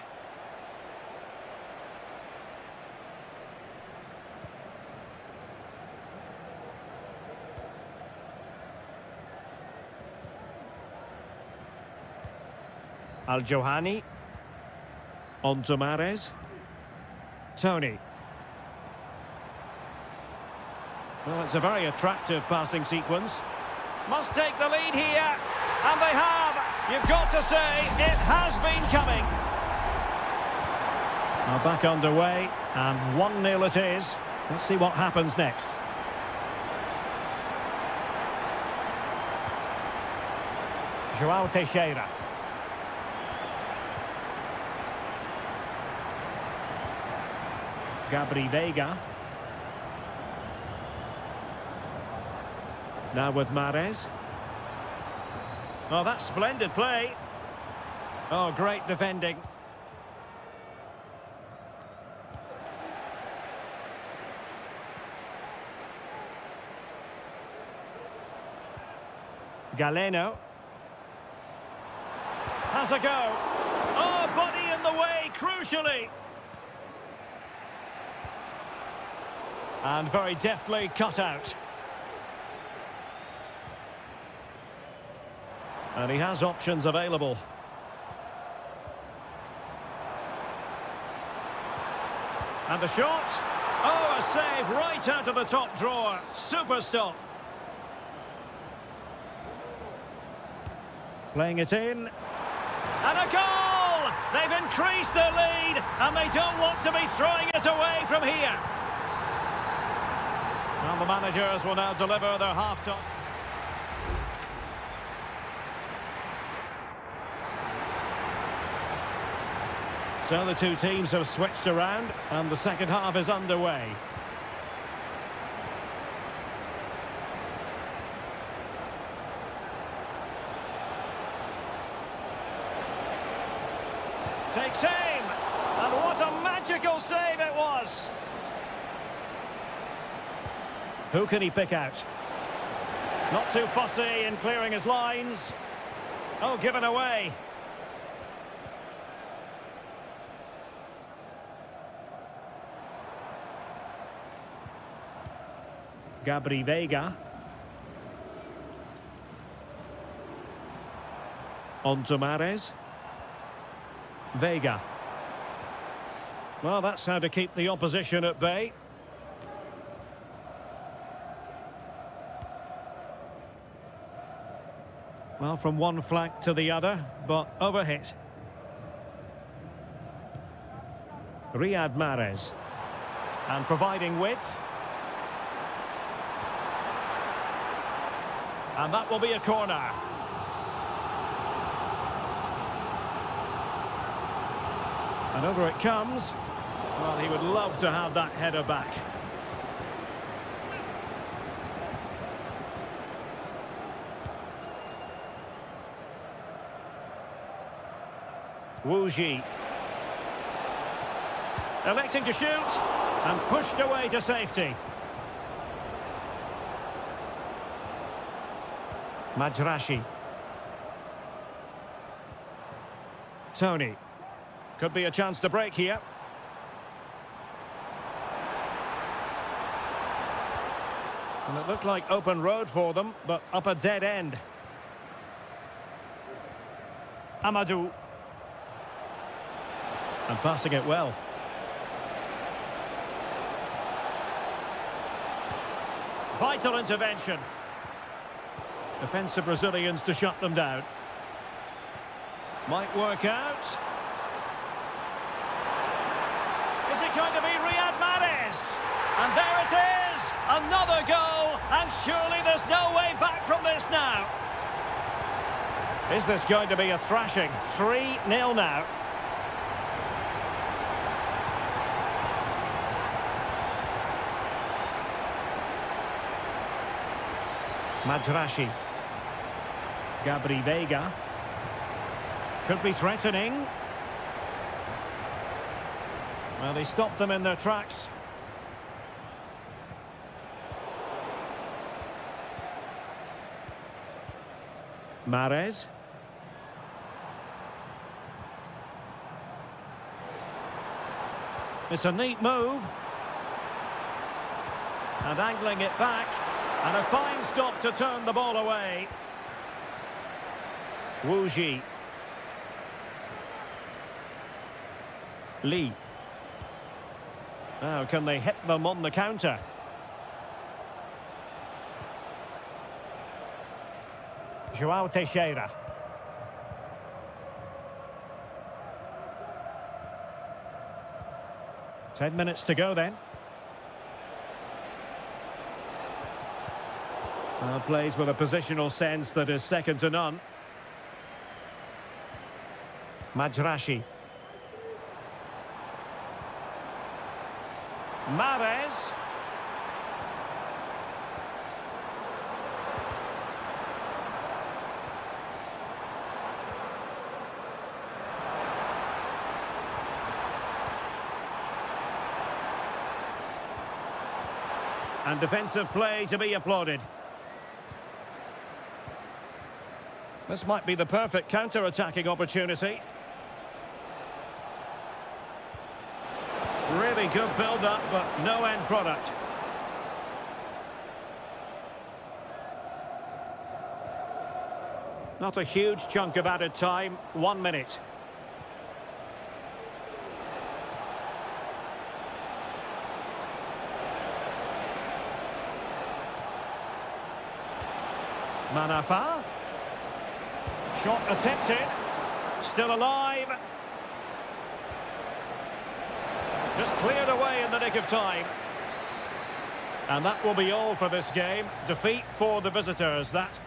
Al-Johani. On to Mahrez. Tony. Well, it's a very attractive passing sequence. Must take the lead here. And they have. You've got to say, it has been coming. Now back underway, and 1-0 it is. Let's see what happens next. João Teixeira. Gabri Vega. Now with Mahrez. Oh, that's splendid play. Oh, great defending. Galeno. Has a go. Oh, body in the way, crucially. And very deftly cut out. And he has options available. And the shot. Oh, a save right out of the top drawer. Super stop. Playing it in. And a goal! They've increased their lead, and they don't want to be throwing it away from here. And the managers will now deliver their half-time. So the two teams have switched around, and the second half is underway. Takes aim, a magical save it was. Who can he pick out? Not too fussy in clearing his lines. Oh, given away. Gabri Veiga. On to Mahrez. Veiga. Well, that's how to keep the opposition at bay. Well, from one flank to the other, but overhit. Riyad Mahrez. And providing width. And that will be a corner. And over it comes. Well, he would love to have that header back. Wu Ji. Electing to shoot. And pushed away to safety. Majrashi. Tony. Could be a chance to break here. And it looked like open road for them, but up a dead end. Amadou. And passing it well. Vital intervention. Defensive Brazilians to shut them down. Might work out. Is it going to be Riyad Mahrez? And there it is! Another goal! And surely there's no way back from this now. Is this going to be a thrashing? 3-0 now. Majrashi. Gabri Veiga. Could be threatening. Well, they stopped them in their tracks. Mahrez. It's a neat move. And angling it back. And a fine stop to turn the ball away. Wu Ji. Lee. Now, can they hit them on the counter? João Teixeira. Ten minutes to go then. Plays with a positional sense that is second to none. Majrashi. Mahrez. And defensive play to be applauded. This might be the perfect counter-attacking opportunity. Really good build-up, but no end product. Not a huge chunk of added time, 1 minute. Manafa. Shot attempted. Still alive. Just cleared away in the nick of time. And that will be all for this game. Defeat for the visitors. That's